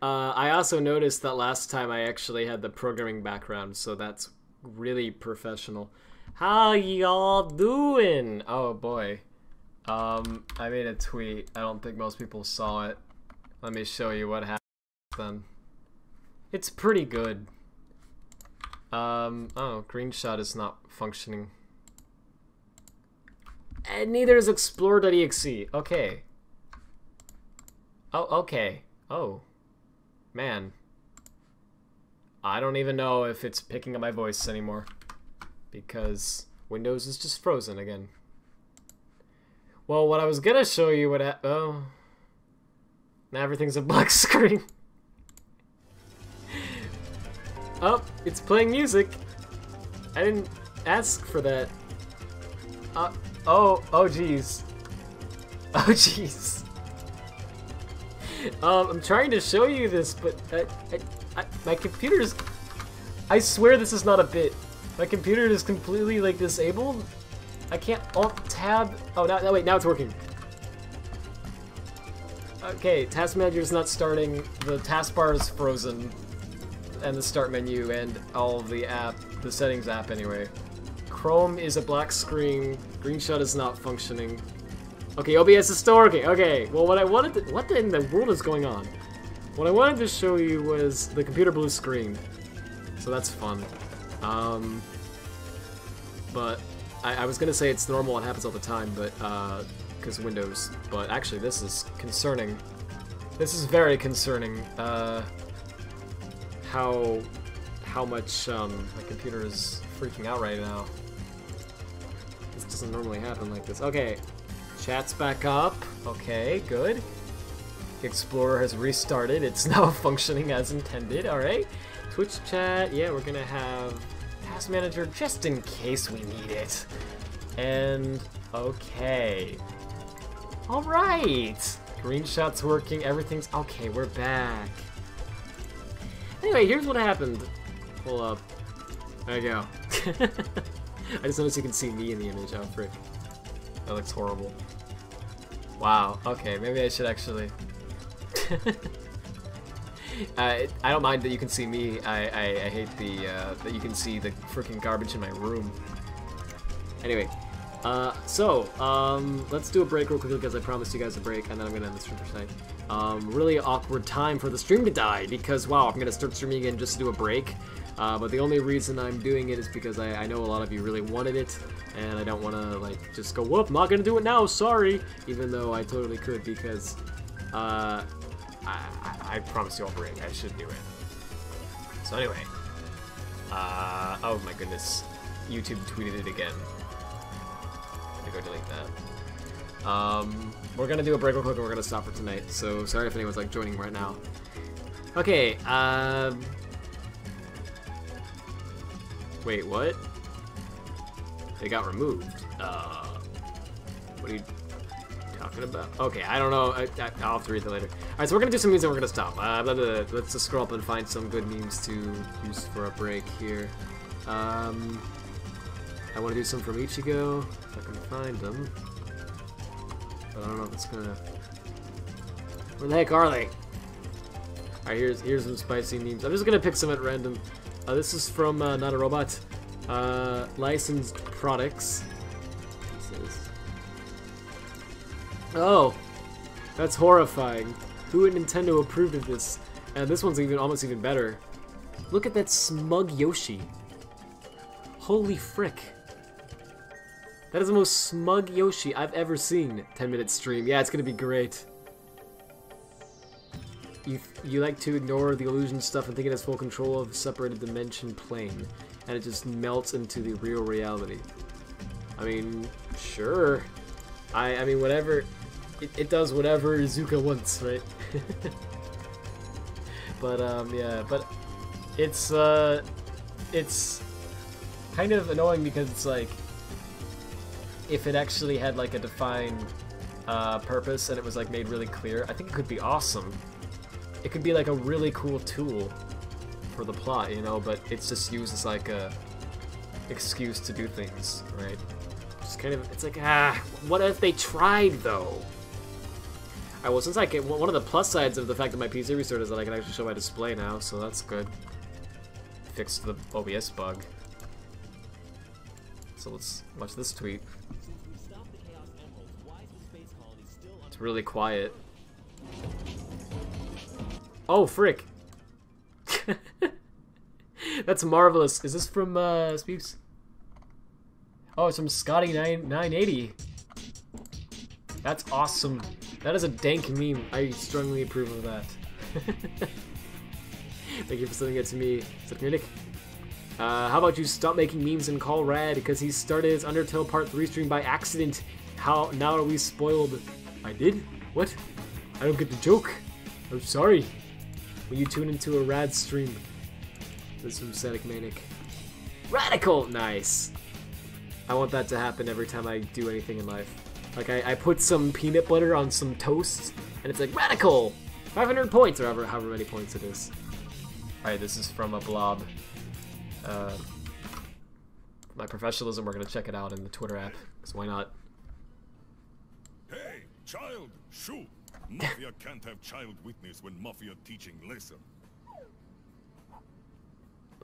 I also noticed that last time I actually had the programming background, so that's really professional. How y'all doing? Oh boy. I made a tweet. I don't think most people saw it. Let me show you what happened then. It's pretty good. Oh, green shot is not functioning. And neither is explore.exe. Okay. Oh, okay. Oh. Man. I don't even know if it's picking up my voice anymore. Because Windows is just frozen again. Well, what I was gonna show you what oh. Now everything's a black screen. Oh, it's playing music. I didn't ask for that. Oh jeez. Oh jeez. I'm trying to show you this, but my computer's... I swear this is not a bit. My computer is completely, like, disabled. I can't Alt-Tab... Oh, no, wait, now it's working. Okay, Task Manager is not starting. The taskbar is frozen. And the start menu and all of the settings app anyway. Chrome is a black screen. Greenshot is not functioning. Okay, OBS is still working. Okay, well, what I wanted to... What in the world is going on? What I wanted to show you was the computer blue screen. So that's fun. But I was gonna say it's normal, it happens all the time, but, because Windows. But actually, this is concerning. This is very concerning, how much, my computer is freaking out right now. This doesn't normally happen like this. Okay, chat's back up. Okay, good. Explorer has restarted. It's now functioning as intended. Alright. Twitch chat. Yeah, we're gonna have Task Manager just in case we need it. And okay. Alright. Green shot's working. Everything's okay. We're back. Anyway, here's what happened. Pull up. There you go. I just noticed you can see me in the image. Oh, frick. That looks horrible. Wow. Okay, maybe I should actually... I don't mind that you can see me. I hate the that you can see the freaking garbage in my room. Anyway, let's do a break real quickly because I promised you guys a break, and then I'm gonna end the stream for tonight. Really awkward time for the stream to die because wow, I'm gonna start streaming again just to do a break. But the only reason I'm doing it is because I know a lot of you really wanted it, and I don't want to like just go, whoop, not gonna do it now, sorry. Even though I totally could because I promise you I'll break. I should do it. So anyway, oh my goodness, YouTube tweeted it again. I'm gonna go delete that. We're gonna do a break real quick and we're gonna stop for tonight. So sorry if anyone's like joining right now. Okay. Wait, what? They got removed. What are you talking about? Okay, I don't know. I'll have to read that later. Alright, so we're gonna do some memes and we're gonna stop. Let's just scroll up and find some good memes to use for a break here. I want to do some from Ichigo, if I can find them. But I don't know if it's gonna... Where the heck are they? Alright, here's some spicy memes. I'm just gonna pick some at random. This is from Not a Robot. Licensed products. Oh, that's horrifying. Who at Nintendo approved of this? And this one's almost even better. Look at that smug Yoshi. Holy frick. That is the most smug Yoshi I've ever seen. 10-minute stream. Yeah, it's gonna be great. You like to ignore the illusion stuff and think it has full control of a separated dimension plane, and it just melts into the real reality. I mean, sure. I mean, whatever. It does whatever Izuka wants, right? But yeah, but it's kind of annoying because it's like if it actually had like a defined purpose and it was like made really clear, I think it could be awesome. It could be like a really cool tool for the plot, you know, but it's just used as like a excuse to do things, right? Just kind of, it's like, what if they tried though? Alright, well, since I can, one of the plus sides of the fact that my PC restarted is that I can actually show my display now, so that's good. Fixed the OBS bug. So let's watch this tweet. It's really quiet. Oh, frick. That's marvelous. Is this from Speeps? Oh, it's from Scotty980. That's awesome. That is a dank meme. I strongly approve of that. Thank you for sending it to me, Nick. How about you stop making memes and call Rad because he started his Undertale Part 3 stream by accident. How now are we spoiled? I did? What? I don't get the joke. I'm sorry. When you tune into a Rad stream. This is from Sonic Manic. Radical! Nice. I want that to happen every time I do anything in life. Like I put some peanut butter on some toast and it's like radical! 500 points or however many points it is. Alright, this is from a blob. My professionalism, we're gonna check it out in the Twitter app, because why not? Hey, child, shoo! Mafia can't have child witness when Mafia teaching lesson.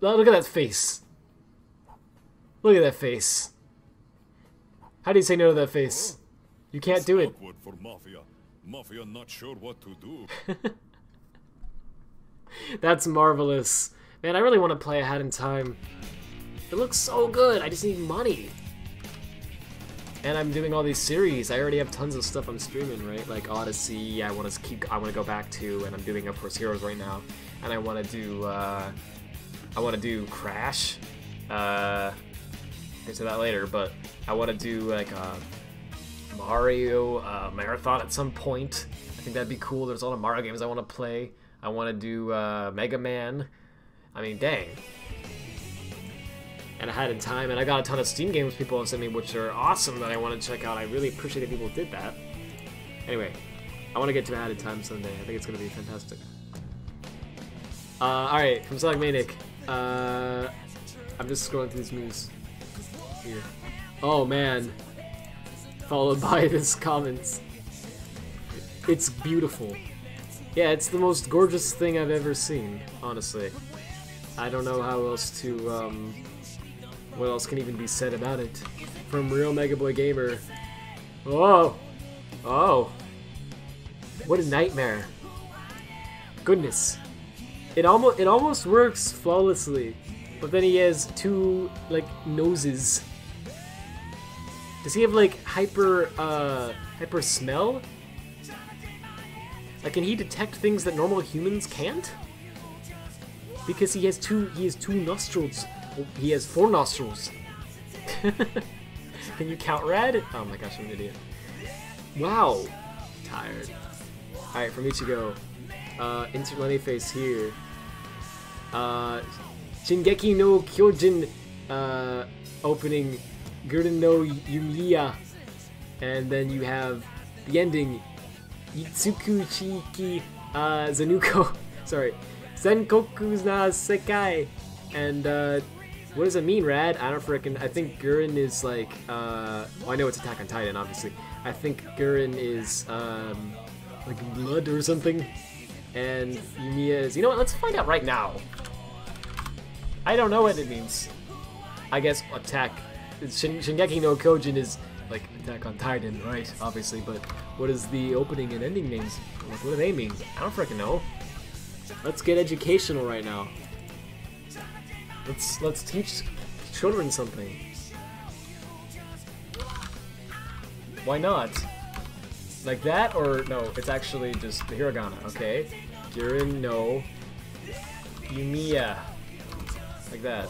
Oh, look at that face. Look at that face. How do you say no to that face? You can't do it. Awkward for Mafia. Mafia not sure what to do. That's marvelous. Man, I really want to play Ahead in Time. It looks so good. I just need money. And I'm doing all these series. I already have tons of stuff I'm streaming, right? Like Odyssey. I want to go back to, and I'm doing Of Course Heroes right now. And I want to do Crash. Get to that later, but I want to do like a Mario marathon at some point. I think that'd be cool. There's a lot of Mario games I want to play. I want to do Mega Man. I mean, dang. And Ahead in Time, and I got a ton of Steam games people have sent me, which are awesome that I want to check out. I really appreciate that people did that. Anyway, I want to get to Ahead in Time someday. I think it's going to be fantastic. Alright, from Sonic Manic. I'm just scrolling through these memes. Here. Oh man. Followed by this comments. It's beautiful. Yeah, it's the most gorgeous thing I've ever seen, honestly. I don't know how else to, what else can even be said about it. From Real Mega Boy Gamer. Oh! Oh! What a nightmare. Goodness. It almost works flawlessly, but then he has two, like, noses. Does he have, like, hyper smell? Like, can he detect things that normal humans can't? Because he has two nostrils. Well, he has 4 nostrils. Can you count Rad? Oh my gosh, I'm an idiot. Wow. Tired. Alright, from Ichigo. Insert Lenny face here. Shingeki no Kyojin opening Gurren no Yumiya. And then you have the ending Itsuku Chiki Zanuko. Sorry. Senkoku na Sekai. And what does it mean, Rad? I don't frickin'. I think Gurren is like well, I know it's Attack on Titan, obviously. I think Gurren is like blood or something. And Yumiya is, you know what, let's find out right now. I don't know what it means. I guess attack. Shingeki no Kyojin is like Attack on Titan, right? Obviously, but what is the opening and ending names? Like, what do they mean? I don't freaking know. Let's get educational right now. Let's teach children something. Why not? Like that, or no? It's actually just the hiragana. Okay. Gurren no Yumiya. Like that.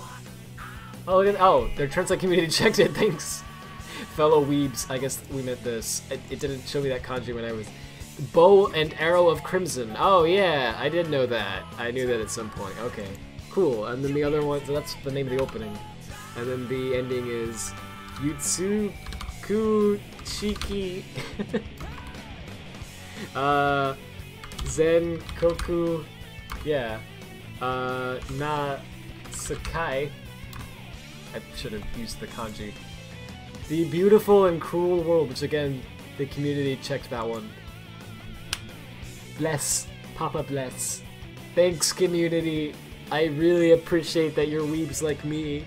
Oh, look at, oh, their translate community checked it. Thanks, fellow weebs. I guess we meant this. It didn't show me that kanji when I was. Bow and Arrow of Crimson. Oh yeah, I did know that. I knew that at some point. Okay, cool. And then the other one, so that's the name of the opening. And then the ending is Yutsuku Chiki Zen Koku. Yeah. Na Sakai. I should have used the kanji. The Beautiful and Cruel World, which again, the community checked that one. Bless. Papa bless. Thanks, community. I really appreciate that you're weebs like me.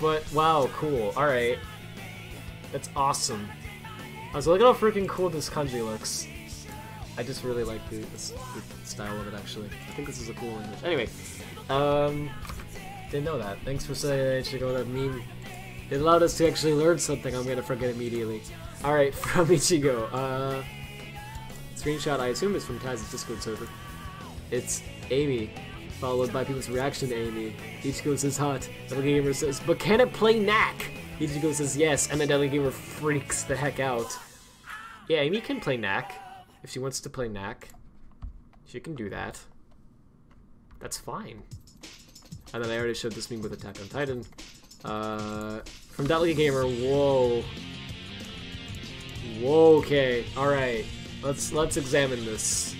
But wow, cool. All right, that's awesome. So look at how freaking cool this kanji looks. I just really like the style of it, actually. I think this is a cool image. Anyway, didn't know that. Thanks for saying Ichigo, that meme. It allowed us to actually learn something I'm gonna forget immediately. Alright, from Ichigo. Screenshot, I assume, is from Taz's Discord server. It's Amy, followed by people's reaction to Amy. Ichigo says hot. Deadly Gamer says, but can it play Knack? Ichigo says yes, and then Deadly Gamer freaks the heck out. Yeah, Amy can play Knack. If she wants to play Knack, she can do that. That's fine. And then I already showed this meme with Attack on Titan. From Deadly Gamer, whoa. Whoa, okay. Alright. Let's examine this.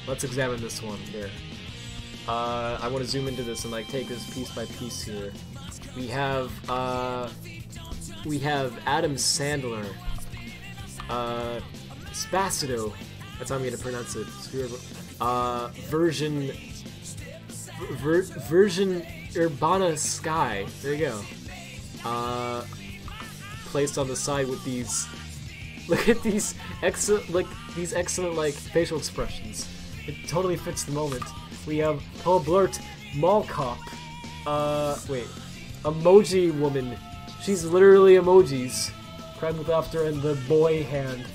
Let's examine this one here. I want to zoom into this and like take this piece by piece here. We have Adam Sandler. Spacido, that's how I'm gonna pronounce it. Version Urbana Sky. There you go. Placed on the side with these. Look at these excellent, like facial expressions. It totally fits the moment. We have Paul Blurt, Mall Cop. Wait, Emoji Woman. She's literally emojis. Cried with laughter and the boy hand,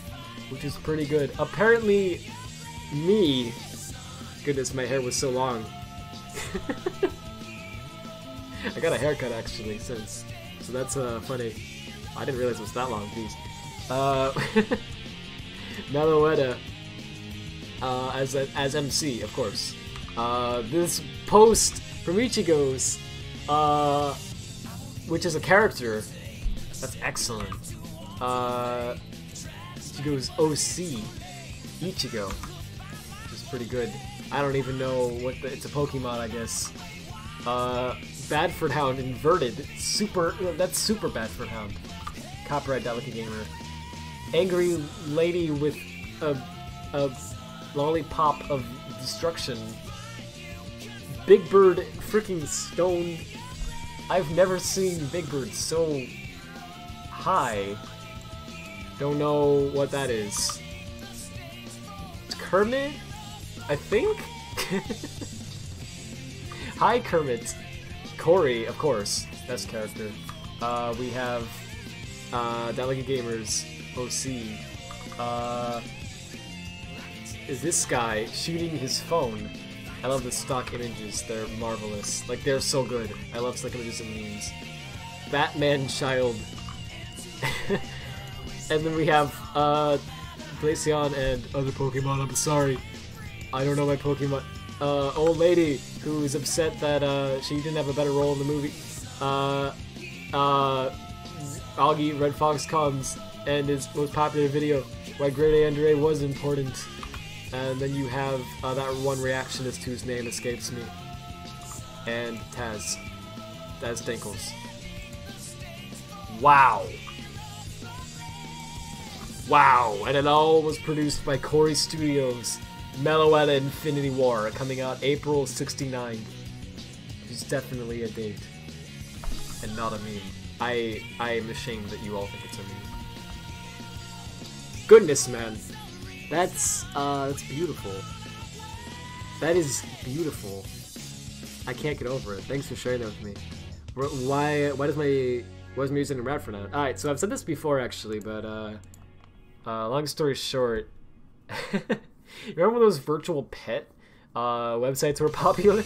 which is pretty good. Apparently, me. Goodness, my hair was so long. I got a haircut actually since, so that's funny. I didn't realize it was that long. Geez. Meloetta as MC, of course. This post from Ichigo's, which is a character. That's excellent. Ichigo's OC, Ichigo, which is pretty good. I don't even know what it's a Pokemon, I guess. Radfordhound inverted, that's super Radfordhound. Copyright Delicate Gamer. Angry lady with a lollipop of destruction. Big Bird freaking stone. I've never seen Big Bird so high. Don't know what that is. It's Kermit? I think? Hi Kermit. Corey, of course. Best character. We have Delicate Gamers, OC. Is this guy shooting his phone? I love the stock images. They're marvelous. Like, they're so good. I love stock images and memes. Batman Child. And then we have Glaceon and other Pokemon. I'm sorry. I don't know my Pokemon. Old lady who's upset that she didn't have a better role in the movie. Augie, Red Fox comes, and his most popular video, why Great Andre was important. And then you have that one reactionist whose name escapes me. And Taz Dinkles. Wow. Wow, and it all was produced by Corey Studios. Meloetta Infinity War, coming out April '69. Which is definitely a date. And not a meme. I am ashamed that you all think it's a meme. Goodness, man. That's beautiful. That is beautiful. I can't get over it. Thanks for sharing that with me. Why does my using Radford now? Alright, so I've said this before actually, but long story short, remember when those virtual pet websites were popular?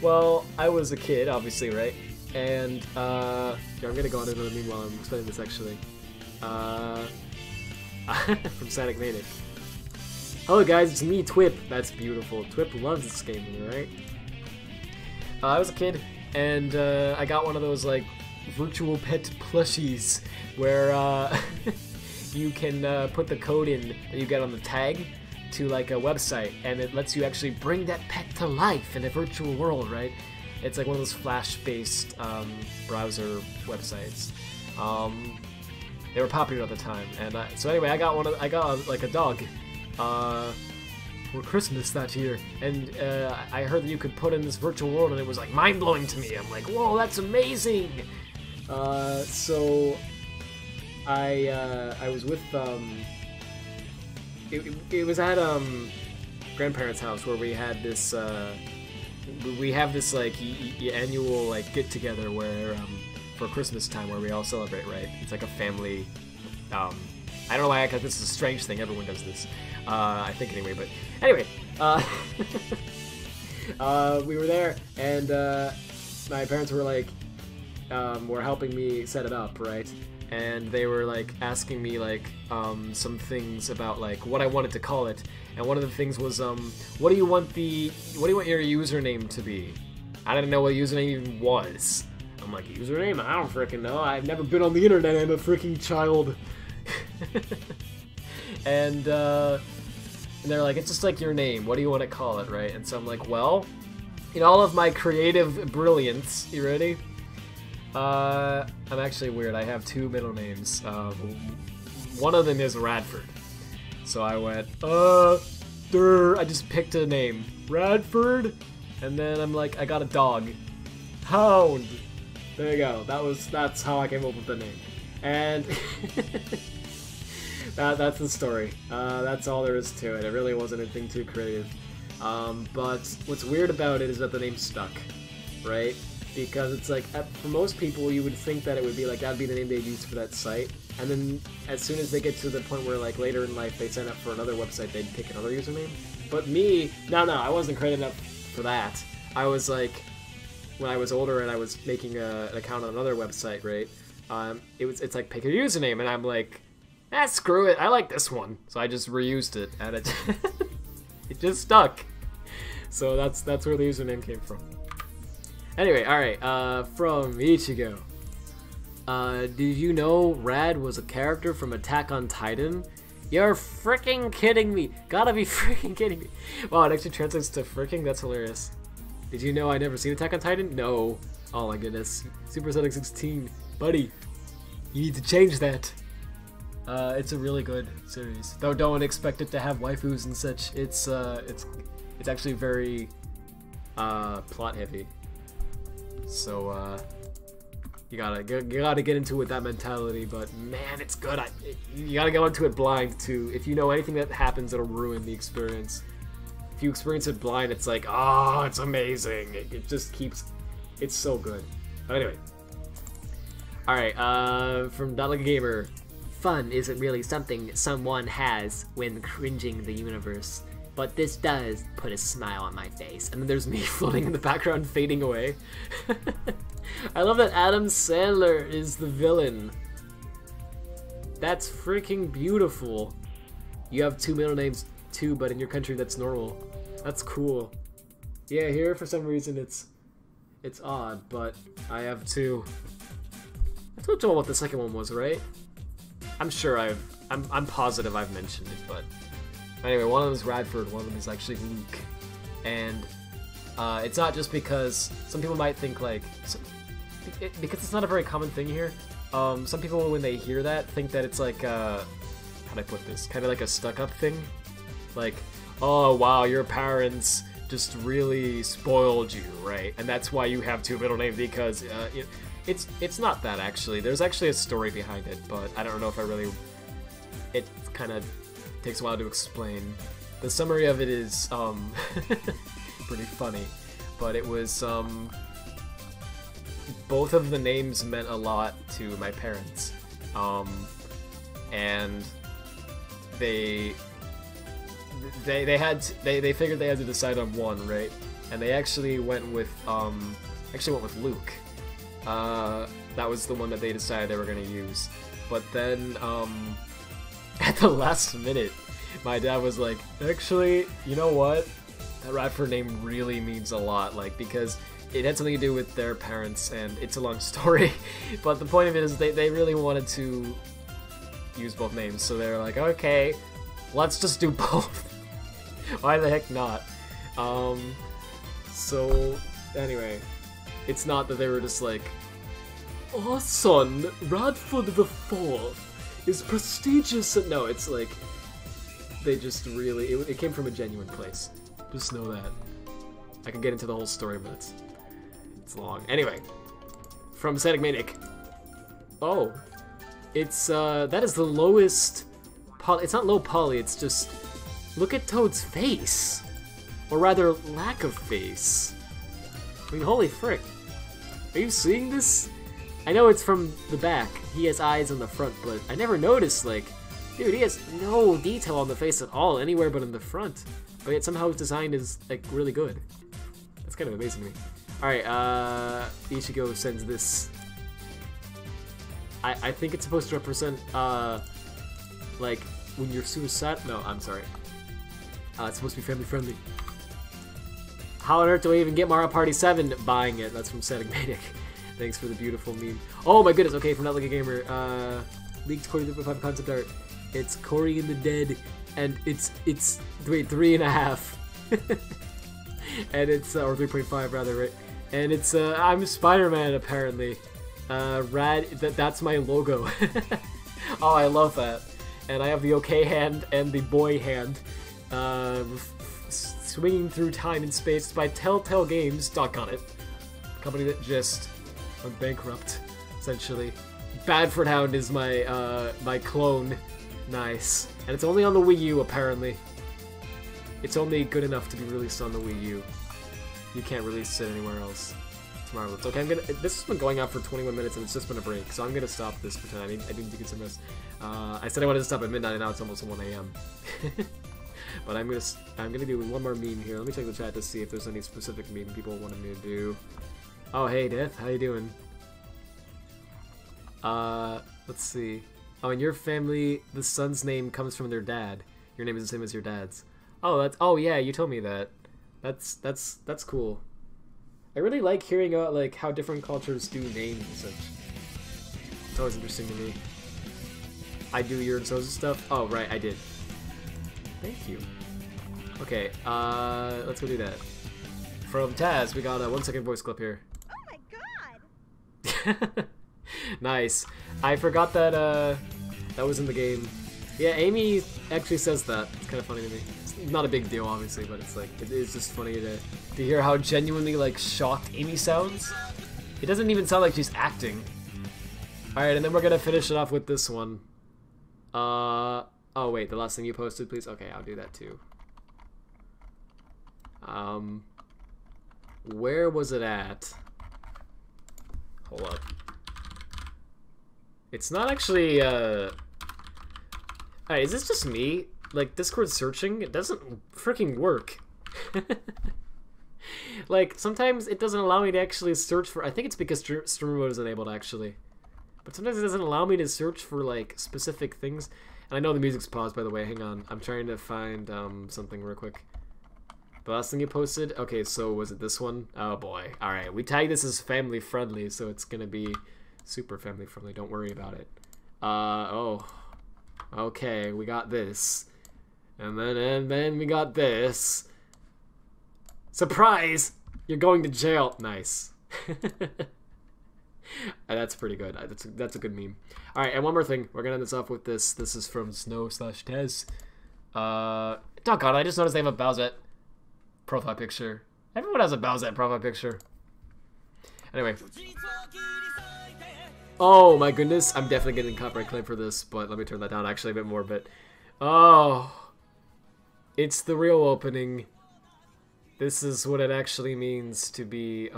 Well, I was a kid, obviously, right? And here, I'm gonna go on another meme while I'm explaining this actually. From Sonic Manic. Hello guys, it's me, Twip. That's beautiful. Twip loves this game, right? I was a kid, and I got one of those like virtual pet plushies where you can put the code in that you get on the tag to like a website, and it lets you actually bring that pet to life in a virtual world, right? It's like one of those Flash-based browser websites. They were popular at the time, and so anyway, I got like a dog for Christmas that year, and I heard that you could put in this virtual world, and it was like mind-blowing to me. I'm like, whoa, that's amazing! So I was with it was at grandparents' house where we had this we have this like annual like get together where for Christmas time where we all celebrate, right? It's like a family. I don't know why, because this is a strange thing. Everyone does this. I think anyway. But anyway, we were there, and my parents were like, were helping me set it up, right? And they were like asking me like some things about like what I wanted to call it, and one of the things was what do you want your username to be? I didn't know what username even was. I'm like, username? I don't freaking know. I've never been on the internet. I'm a freaking child. And they're like, it's just like your name. What do you want to call it, right? And so I'm like, well, in all of my creative brilliance, you ready? I'm actually weird. I have two middle names. One of them is Radford. So I went, I just picked a name. Radford. And then I'm like, I got a dog. Hound. There you go. That's how I came up with the name. And that's the story. That's all there is to it. It really wasn't anything too creative. But what's weird about it is that the name stuck, right? Because it's like, for most people, you would think that it would be like, that'd be the name they'd use for that site. And then as soon as they get to the point where like later in life they sign up for another website, they'd pick another username. But me, no, I wasn't creative enough for that. I was like, when I was older and I was making an account on another website, right? It's like, pick a username, and I'm like, screw it, I like this one. So I just reused it, and it it just stuck. So that's where the username came from. Anyway, alright, from Ichigo. Did you know Rad was a character from Attack on Titan? You're freaking kidding me. Gotta be freaking kidding me. Wow, it actually translates to freaking? That's hilarious. Did you know I never seen Attack on Titan? No. Oh my goodness. Super Sonic 16. Buddy, you need to change that. It's a really good series. Though don't expect it to have waifus and such. It's actually very plot heavy. So you gotta get into it with that mentality. But man, it's good. You gotta go into it blind too. If you know anything that happens, it'll ruin the experience. If you experience it blind, it's like, oh, it's amazing. It just keeps, it's so good. But anyway. Alright, from Dot Like a Gamer. Fun isn't really something someone has when cringing the universe, but this does put a smile on my face. And then there's me floating in the background, fading away. I love that Adam Sandler is the villain. That's freaking beautiful. You have two middle names too, but in your country that's normal. That's cool. Yeah, here for some reason it's odd, but I have two. I told you all what the second one was, right? I'm sure I'm positive I've mentioned it, but anyway, one of them is Radford, one of them is actually Luke, and it's not just because some people might think like because it's not a very common thing here. Some people when they hear that think that it's like how'd I put this? Kind of like a stuck-up thing, like, oh wow, your parents just really spoiled you, right? And that's why you have two middle names, because it's not that actually. There's actually a story behind it, but I don't know if I really. It kind of takes a while to explain. The summary of it is pretty funny, but it was both of the names meant a lot to my parents, and they figured they had to decide on one, right? And they actually went with Luke. That was the one that they decided they were gonna use. But then at the last minute, my dad was like, actually, you know what? That Radford name really means a lot, like, because it had something to do with their parents, and it's a long story. But the point of it is they really wanted to use both names, so they were like, okay, let's just do both. Why the heck not? So anyway, it's not that they were just like, oh son, Radford the Fourth is prestigious. No, it's like, they just really... It came from a genuine place. Just know that. I can get into the whole story, but it's long. Anyway. From Sonic Manic. Oh. It's, that is the lowest... It's not low poly, it's just... Look at Toad's face! Or rather, lack of face. I mean, holy frick. Are you seeing this? I know it's from the back. He has eyes on the front, but I never noticed, like... Dude, he has no detail on the face at all, anywhere but in the front. But yet somehow his design is, like, really good. That's kind of amazing to me. Alright, Ichigo sends this... I think it's supposed to represent, like, when you're suicidal... No, I'm sorry. It's supposed to be family friendly. How on earth do I even get Mario Party 7? Buying it. That's from Sonic Manic. Thanks for the beautiful meme. Oh my goodness, okay, from Not Like a Gamer. Leaked Corey 3.5 concept art. It's Corey in the Dead, and it's wait, 3.5. And it's, or 3.5 rather, right? And it's, I'm Spider-Man apparently. That's my logo. Oh, I love that. And I have the okay hand and the boy hand. Swinging Through Time and Space by Telltale Games. Doggone it. A company that just went bankrupt, essentially. Radfordhound is my, my clone. Nice. And it's only on the Wii U, apparently. It's only good enough to be released on the Wii U. You can't release it anywhere else. It's marvelous. Okay, this has been going on for 21 minutes and it's just been a break, so I'm gonna stop this for tonight. I need to get some rest. I said I wanted to stop at midnight and now it's almost 1 AM. But I'm gonna do one more meme here. Let me check the chat to see if there's any specific meme people wanted me to do. Oh, hey, Death. How you doing? Let's see. Oh, in your family, the son's name comes from their dad. Your name is the same as your dad's. Oh, oh yeah, you told me that. That's cool. I really like hearing about like how different cultures do names and such. It's always interesting to me. I do your and so's stuff. Oh right, I did. Thank you. Okay, let's go do that. From Taz, we got a 1-second voice clip here. Oh my god! Nice. I forgot that that was in the game. Yeah, Amy actually says that. It's kind of funny to me. It's not a big deal, obviously, but it's like it is just funny to hear how genuinely like shocked Amy sounds. It doesn't even sound like she's acting. All right, and then we're gonna finish it off with this one. Oh wait, the last thing you posted, please. Okay, I'll do that too. Where was it at? Hold up. It's not actually, Alright, is this just me? Like, Discord searching? It doesn't freaking work. Like, sometimes it doesn't allow me to actually search for... I think it's because streamer mode is enabled, actually. But sometimes it doesn't allow me to search for, like, specific things. And I know the music's paused, by the way. Hang on. I'm trying to find, something real quick. The last thing you posted? Okay, so was it this one? Oh, boy. Alright, we tagged this as family friendly, so it's gonna be... super family friendly, don't worry about it. Oh. Okay, we got this. And then we got this. Surprise! You're going to jail. Nice. That's pretty good. That's a good meme. Alright, and one more thing. We're gonna end this off with this. This is from Snow/Tez. Doggone, I just noticed they have a Bowsette profile picture. Everyone has a Bowsette profile picture. Anyway. Oh my goodness, I'm definitely getting copyright claim for this, but let me turn that down actually a bit more, but... Oh! It's the real opening. This is what it actually means to be,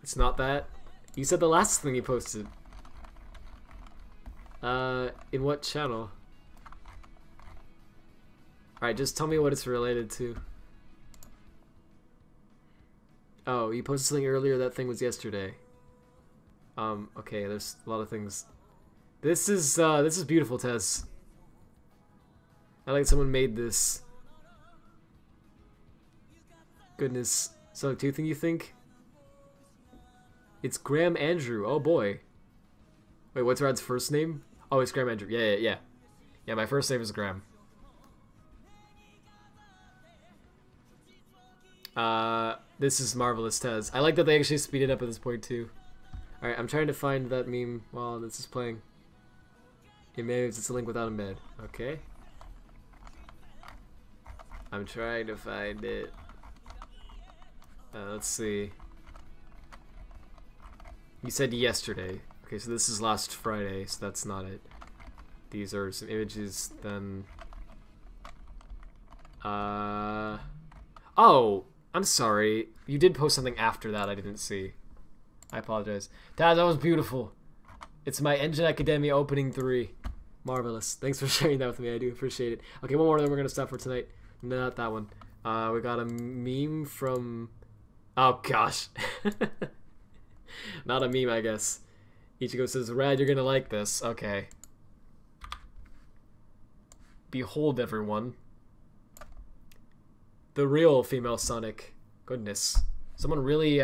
It's not that. You said the last thing you posted. In what channel? Alright, just tell me what it's related to. Oh, you posted something earlier, that thing was yesterday. Okay, there's a lot of things. This is beautiful, Tess. I like someone made this. Goodness. So, do you think? It's Graham Andrew. Oh boy. Wait, what's Rad's first name? Oh, it's Graham Andrew. Yeah. Yeah, my first name is Graham. This is marvelous, Tez. I like that they actually speed it up at this point too. Alright, I'm trying to find that meme while this is playing. It may it's a link without embed. Okay. I'm trying to find it. Let's see. You said yesterday. Okay, so this is last Friday, so that's not it. These are some images, then... Oh! I'm sorry. You did post something after that I didn't see. I apologize. Dad, that was beautiful. It's my Engine Academia opening 3. Marvelous. Thanks for sharing that with me. I do appreciate it. Okay, one more, then we're going to stop for tonight. No, not that one. We got a meme from... Oh, gosh. Not a meme, I guess. Ichigo says, Rad, you're going to like this. Okay. Behold, everyone. The real female Sonic. Goodness. Someone really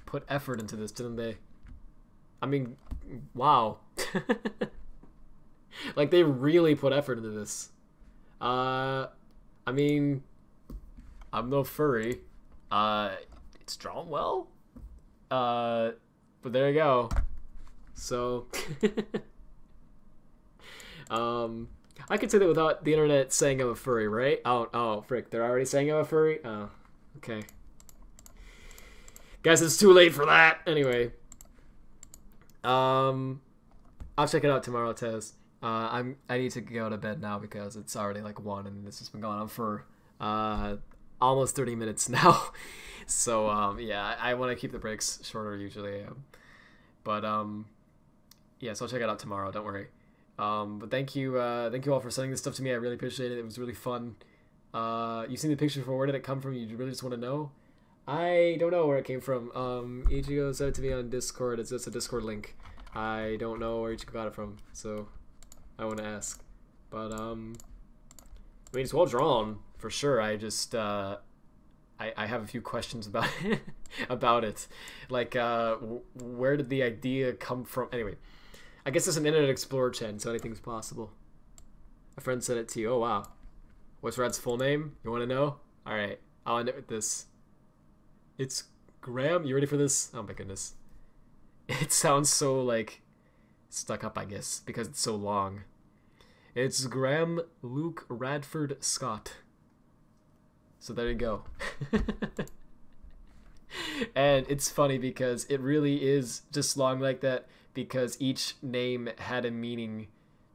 put effort into this, didn't they? I mean, wow. Like, they really put effort into this. I mean, I'm no furry. It's drawn well. But there you go. So, I could say that without the internet saying I'm a furry, right? Oh, frick, they're already saying I'm a furry? Oh, okay. Guys, it's too late for that. Anyway. I'll check it out tomorrow, Tez. I need to go to bed now because it's already like 1 and this has been going on for, almost 30 minutes now. So, yeah, I want to keep the breaks shorter usually. But, yeah, so I'll check it out tomorrow, don't worry. But thank you all for sending this stuff to me. I really appreciate it. It was really fun. You seen the picture for where did it come from? You really just want to know? I don't know where it came from. Ichigo sent it to me on Discord. It's just a Discord link. I don't know where Ichigo got it from, so I want to ask. But, I mean, it's well drawn, for sure. I just, I have a few questions about it. About it. Like, where did the idea come from? Anyway, I guess it's an Internet Explorer chain, so anything's possible. A friend sent it to you. Oh, wow. What's Rad's full name? You want to know? Alright, I'll end it with this. It's Graham. You ready for this? Oh my goodness. It sounds so, like, stuck up, I guess, because it's so long. It's Graham Luke Radford Scott. So there you go. And it's funny because it really is just long like that because each name had a meaning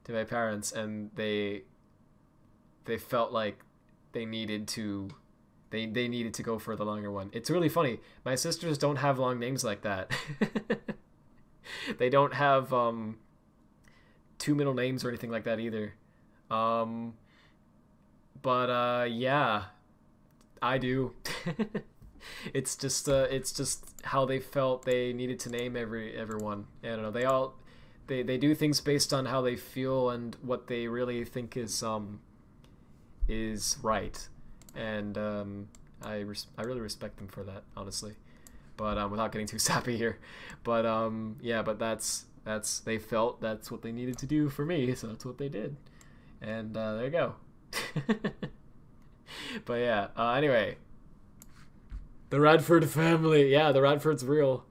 to my parents and they felt like they needed to needed to go for the longer one. It's really funny. My sisters don't have long names like that. They don't have 2 middle names or anything like that either. Yeah, I do. It's just how they felt they needed to name everyone. I don't know. They do things based on how they feel and what they really think is right. And I really respect them for that, honestly. But without getting too sappy here. But yeah, but that's they felt that's what they needed to do for me, so that's what they did. And there you go. But yeah, anyway. The Radford family. Yeah, the Radford's real.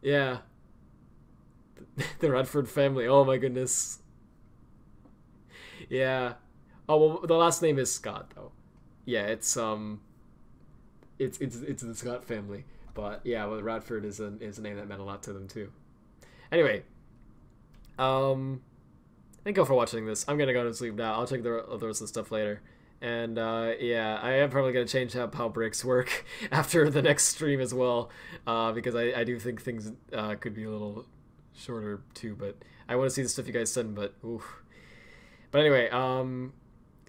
Yeah. The Radford family. Oh my goodness. Yeah. Oh, well, the last name is Scott, though. Yeah, it's the Scott family. But yeah, well, Radford is a name that meant a lot to them too. Anyway, thank you all for watching this. I'm gonna go to sleep now. I'll check the rest of the stuff later. And yeah, I am probably gonna change up how breaks work after the next stream as well, because I do think things could be a little shorter too. But I want to see the stuff you guys send. But oof. But anyway,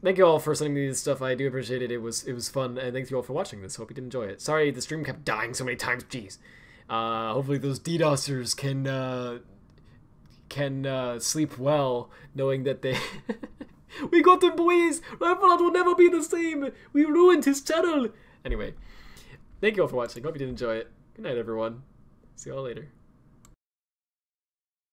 thank you all for sending me this stuff. I do appreciate it. It was fun, and thank you all for watching this. Hope you did enjoy it. Sorry the stream kept dying so many times. Jeez. Hopefully those DDoSers can sleep well, knowing that they. We got him, boys! Radfordhound will never be the same! We ruined his channel! Anyway, thank you all for watching. Hope you did enjoy it. Good night, everyone. See you all later.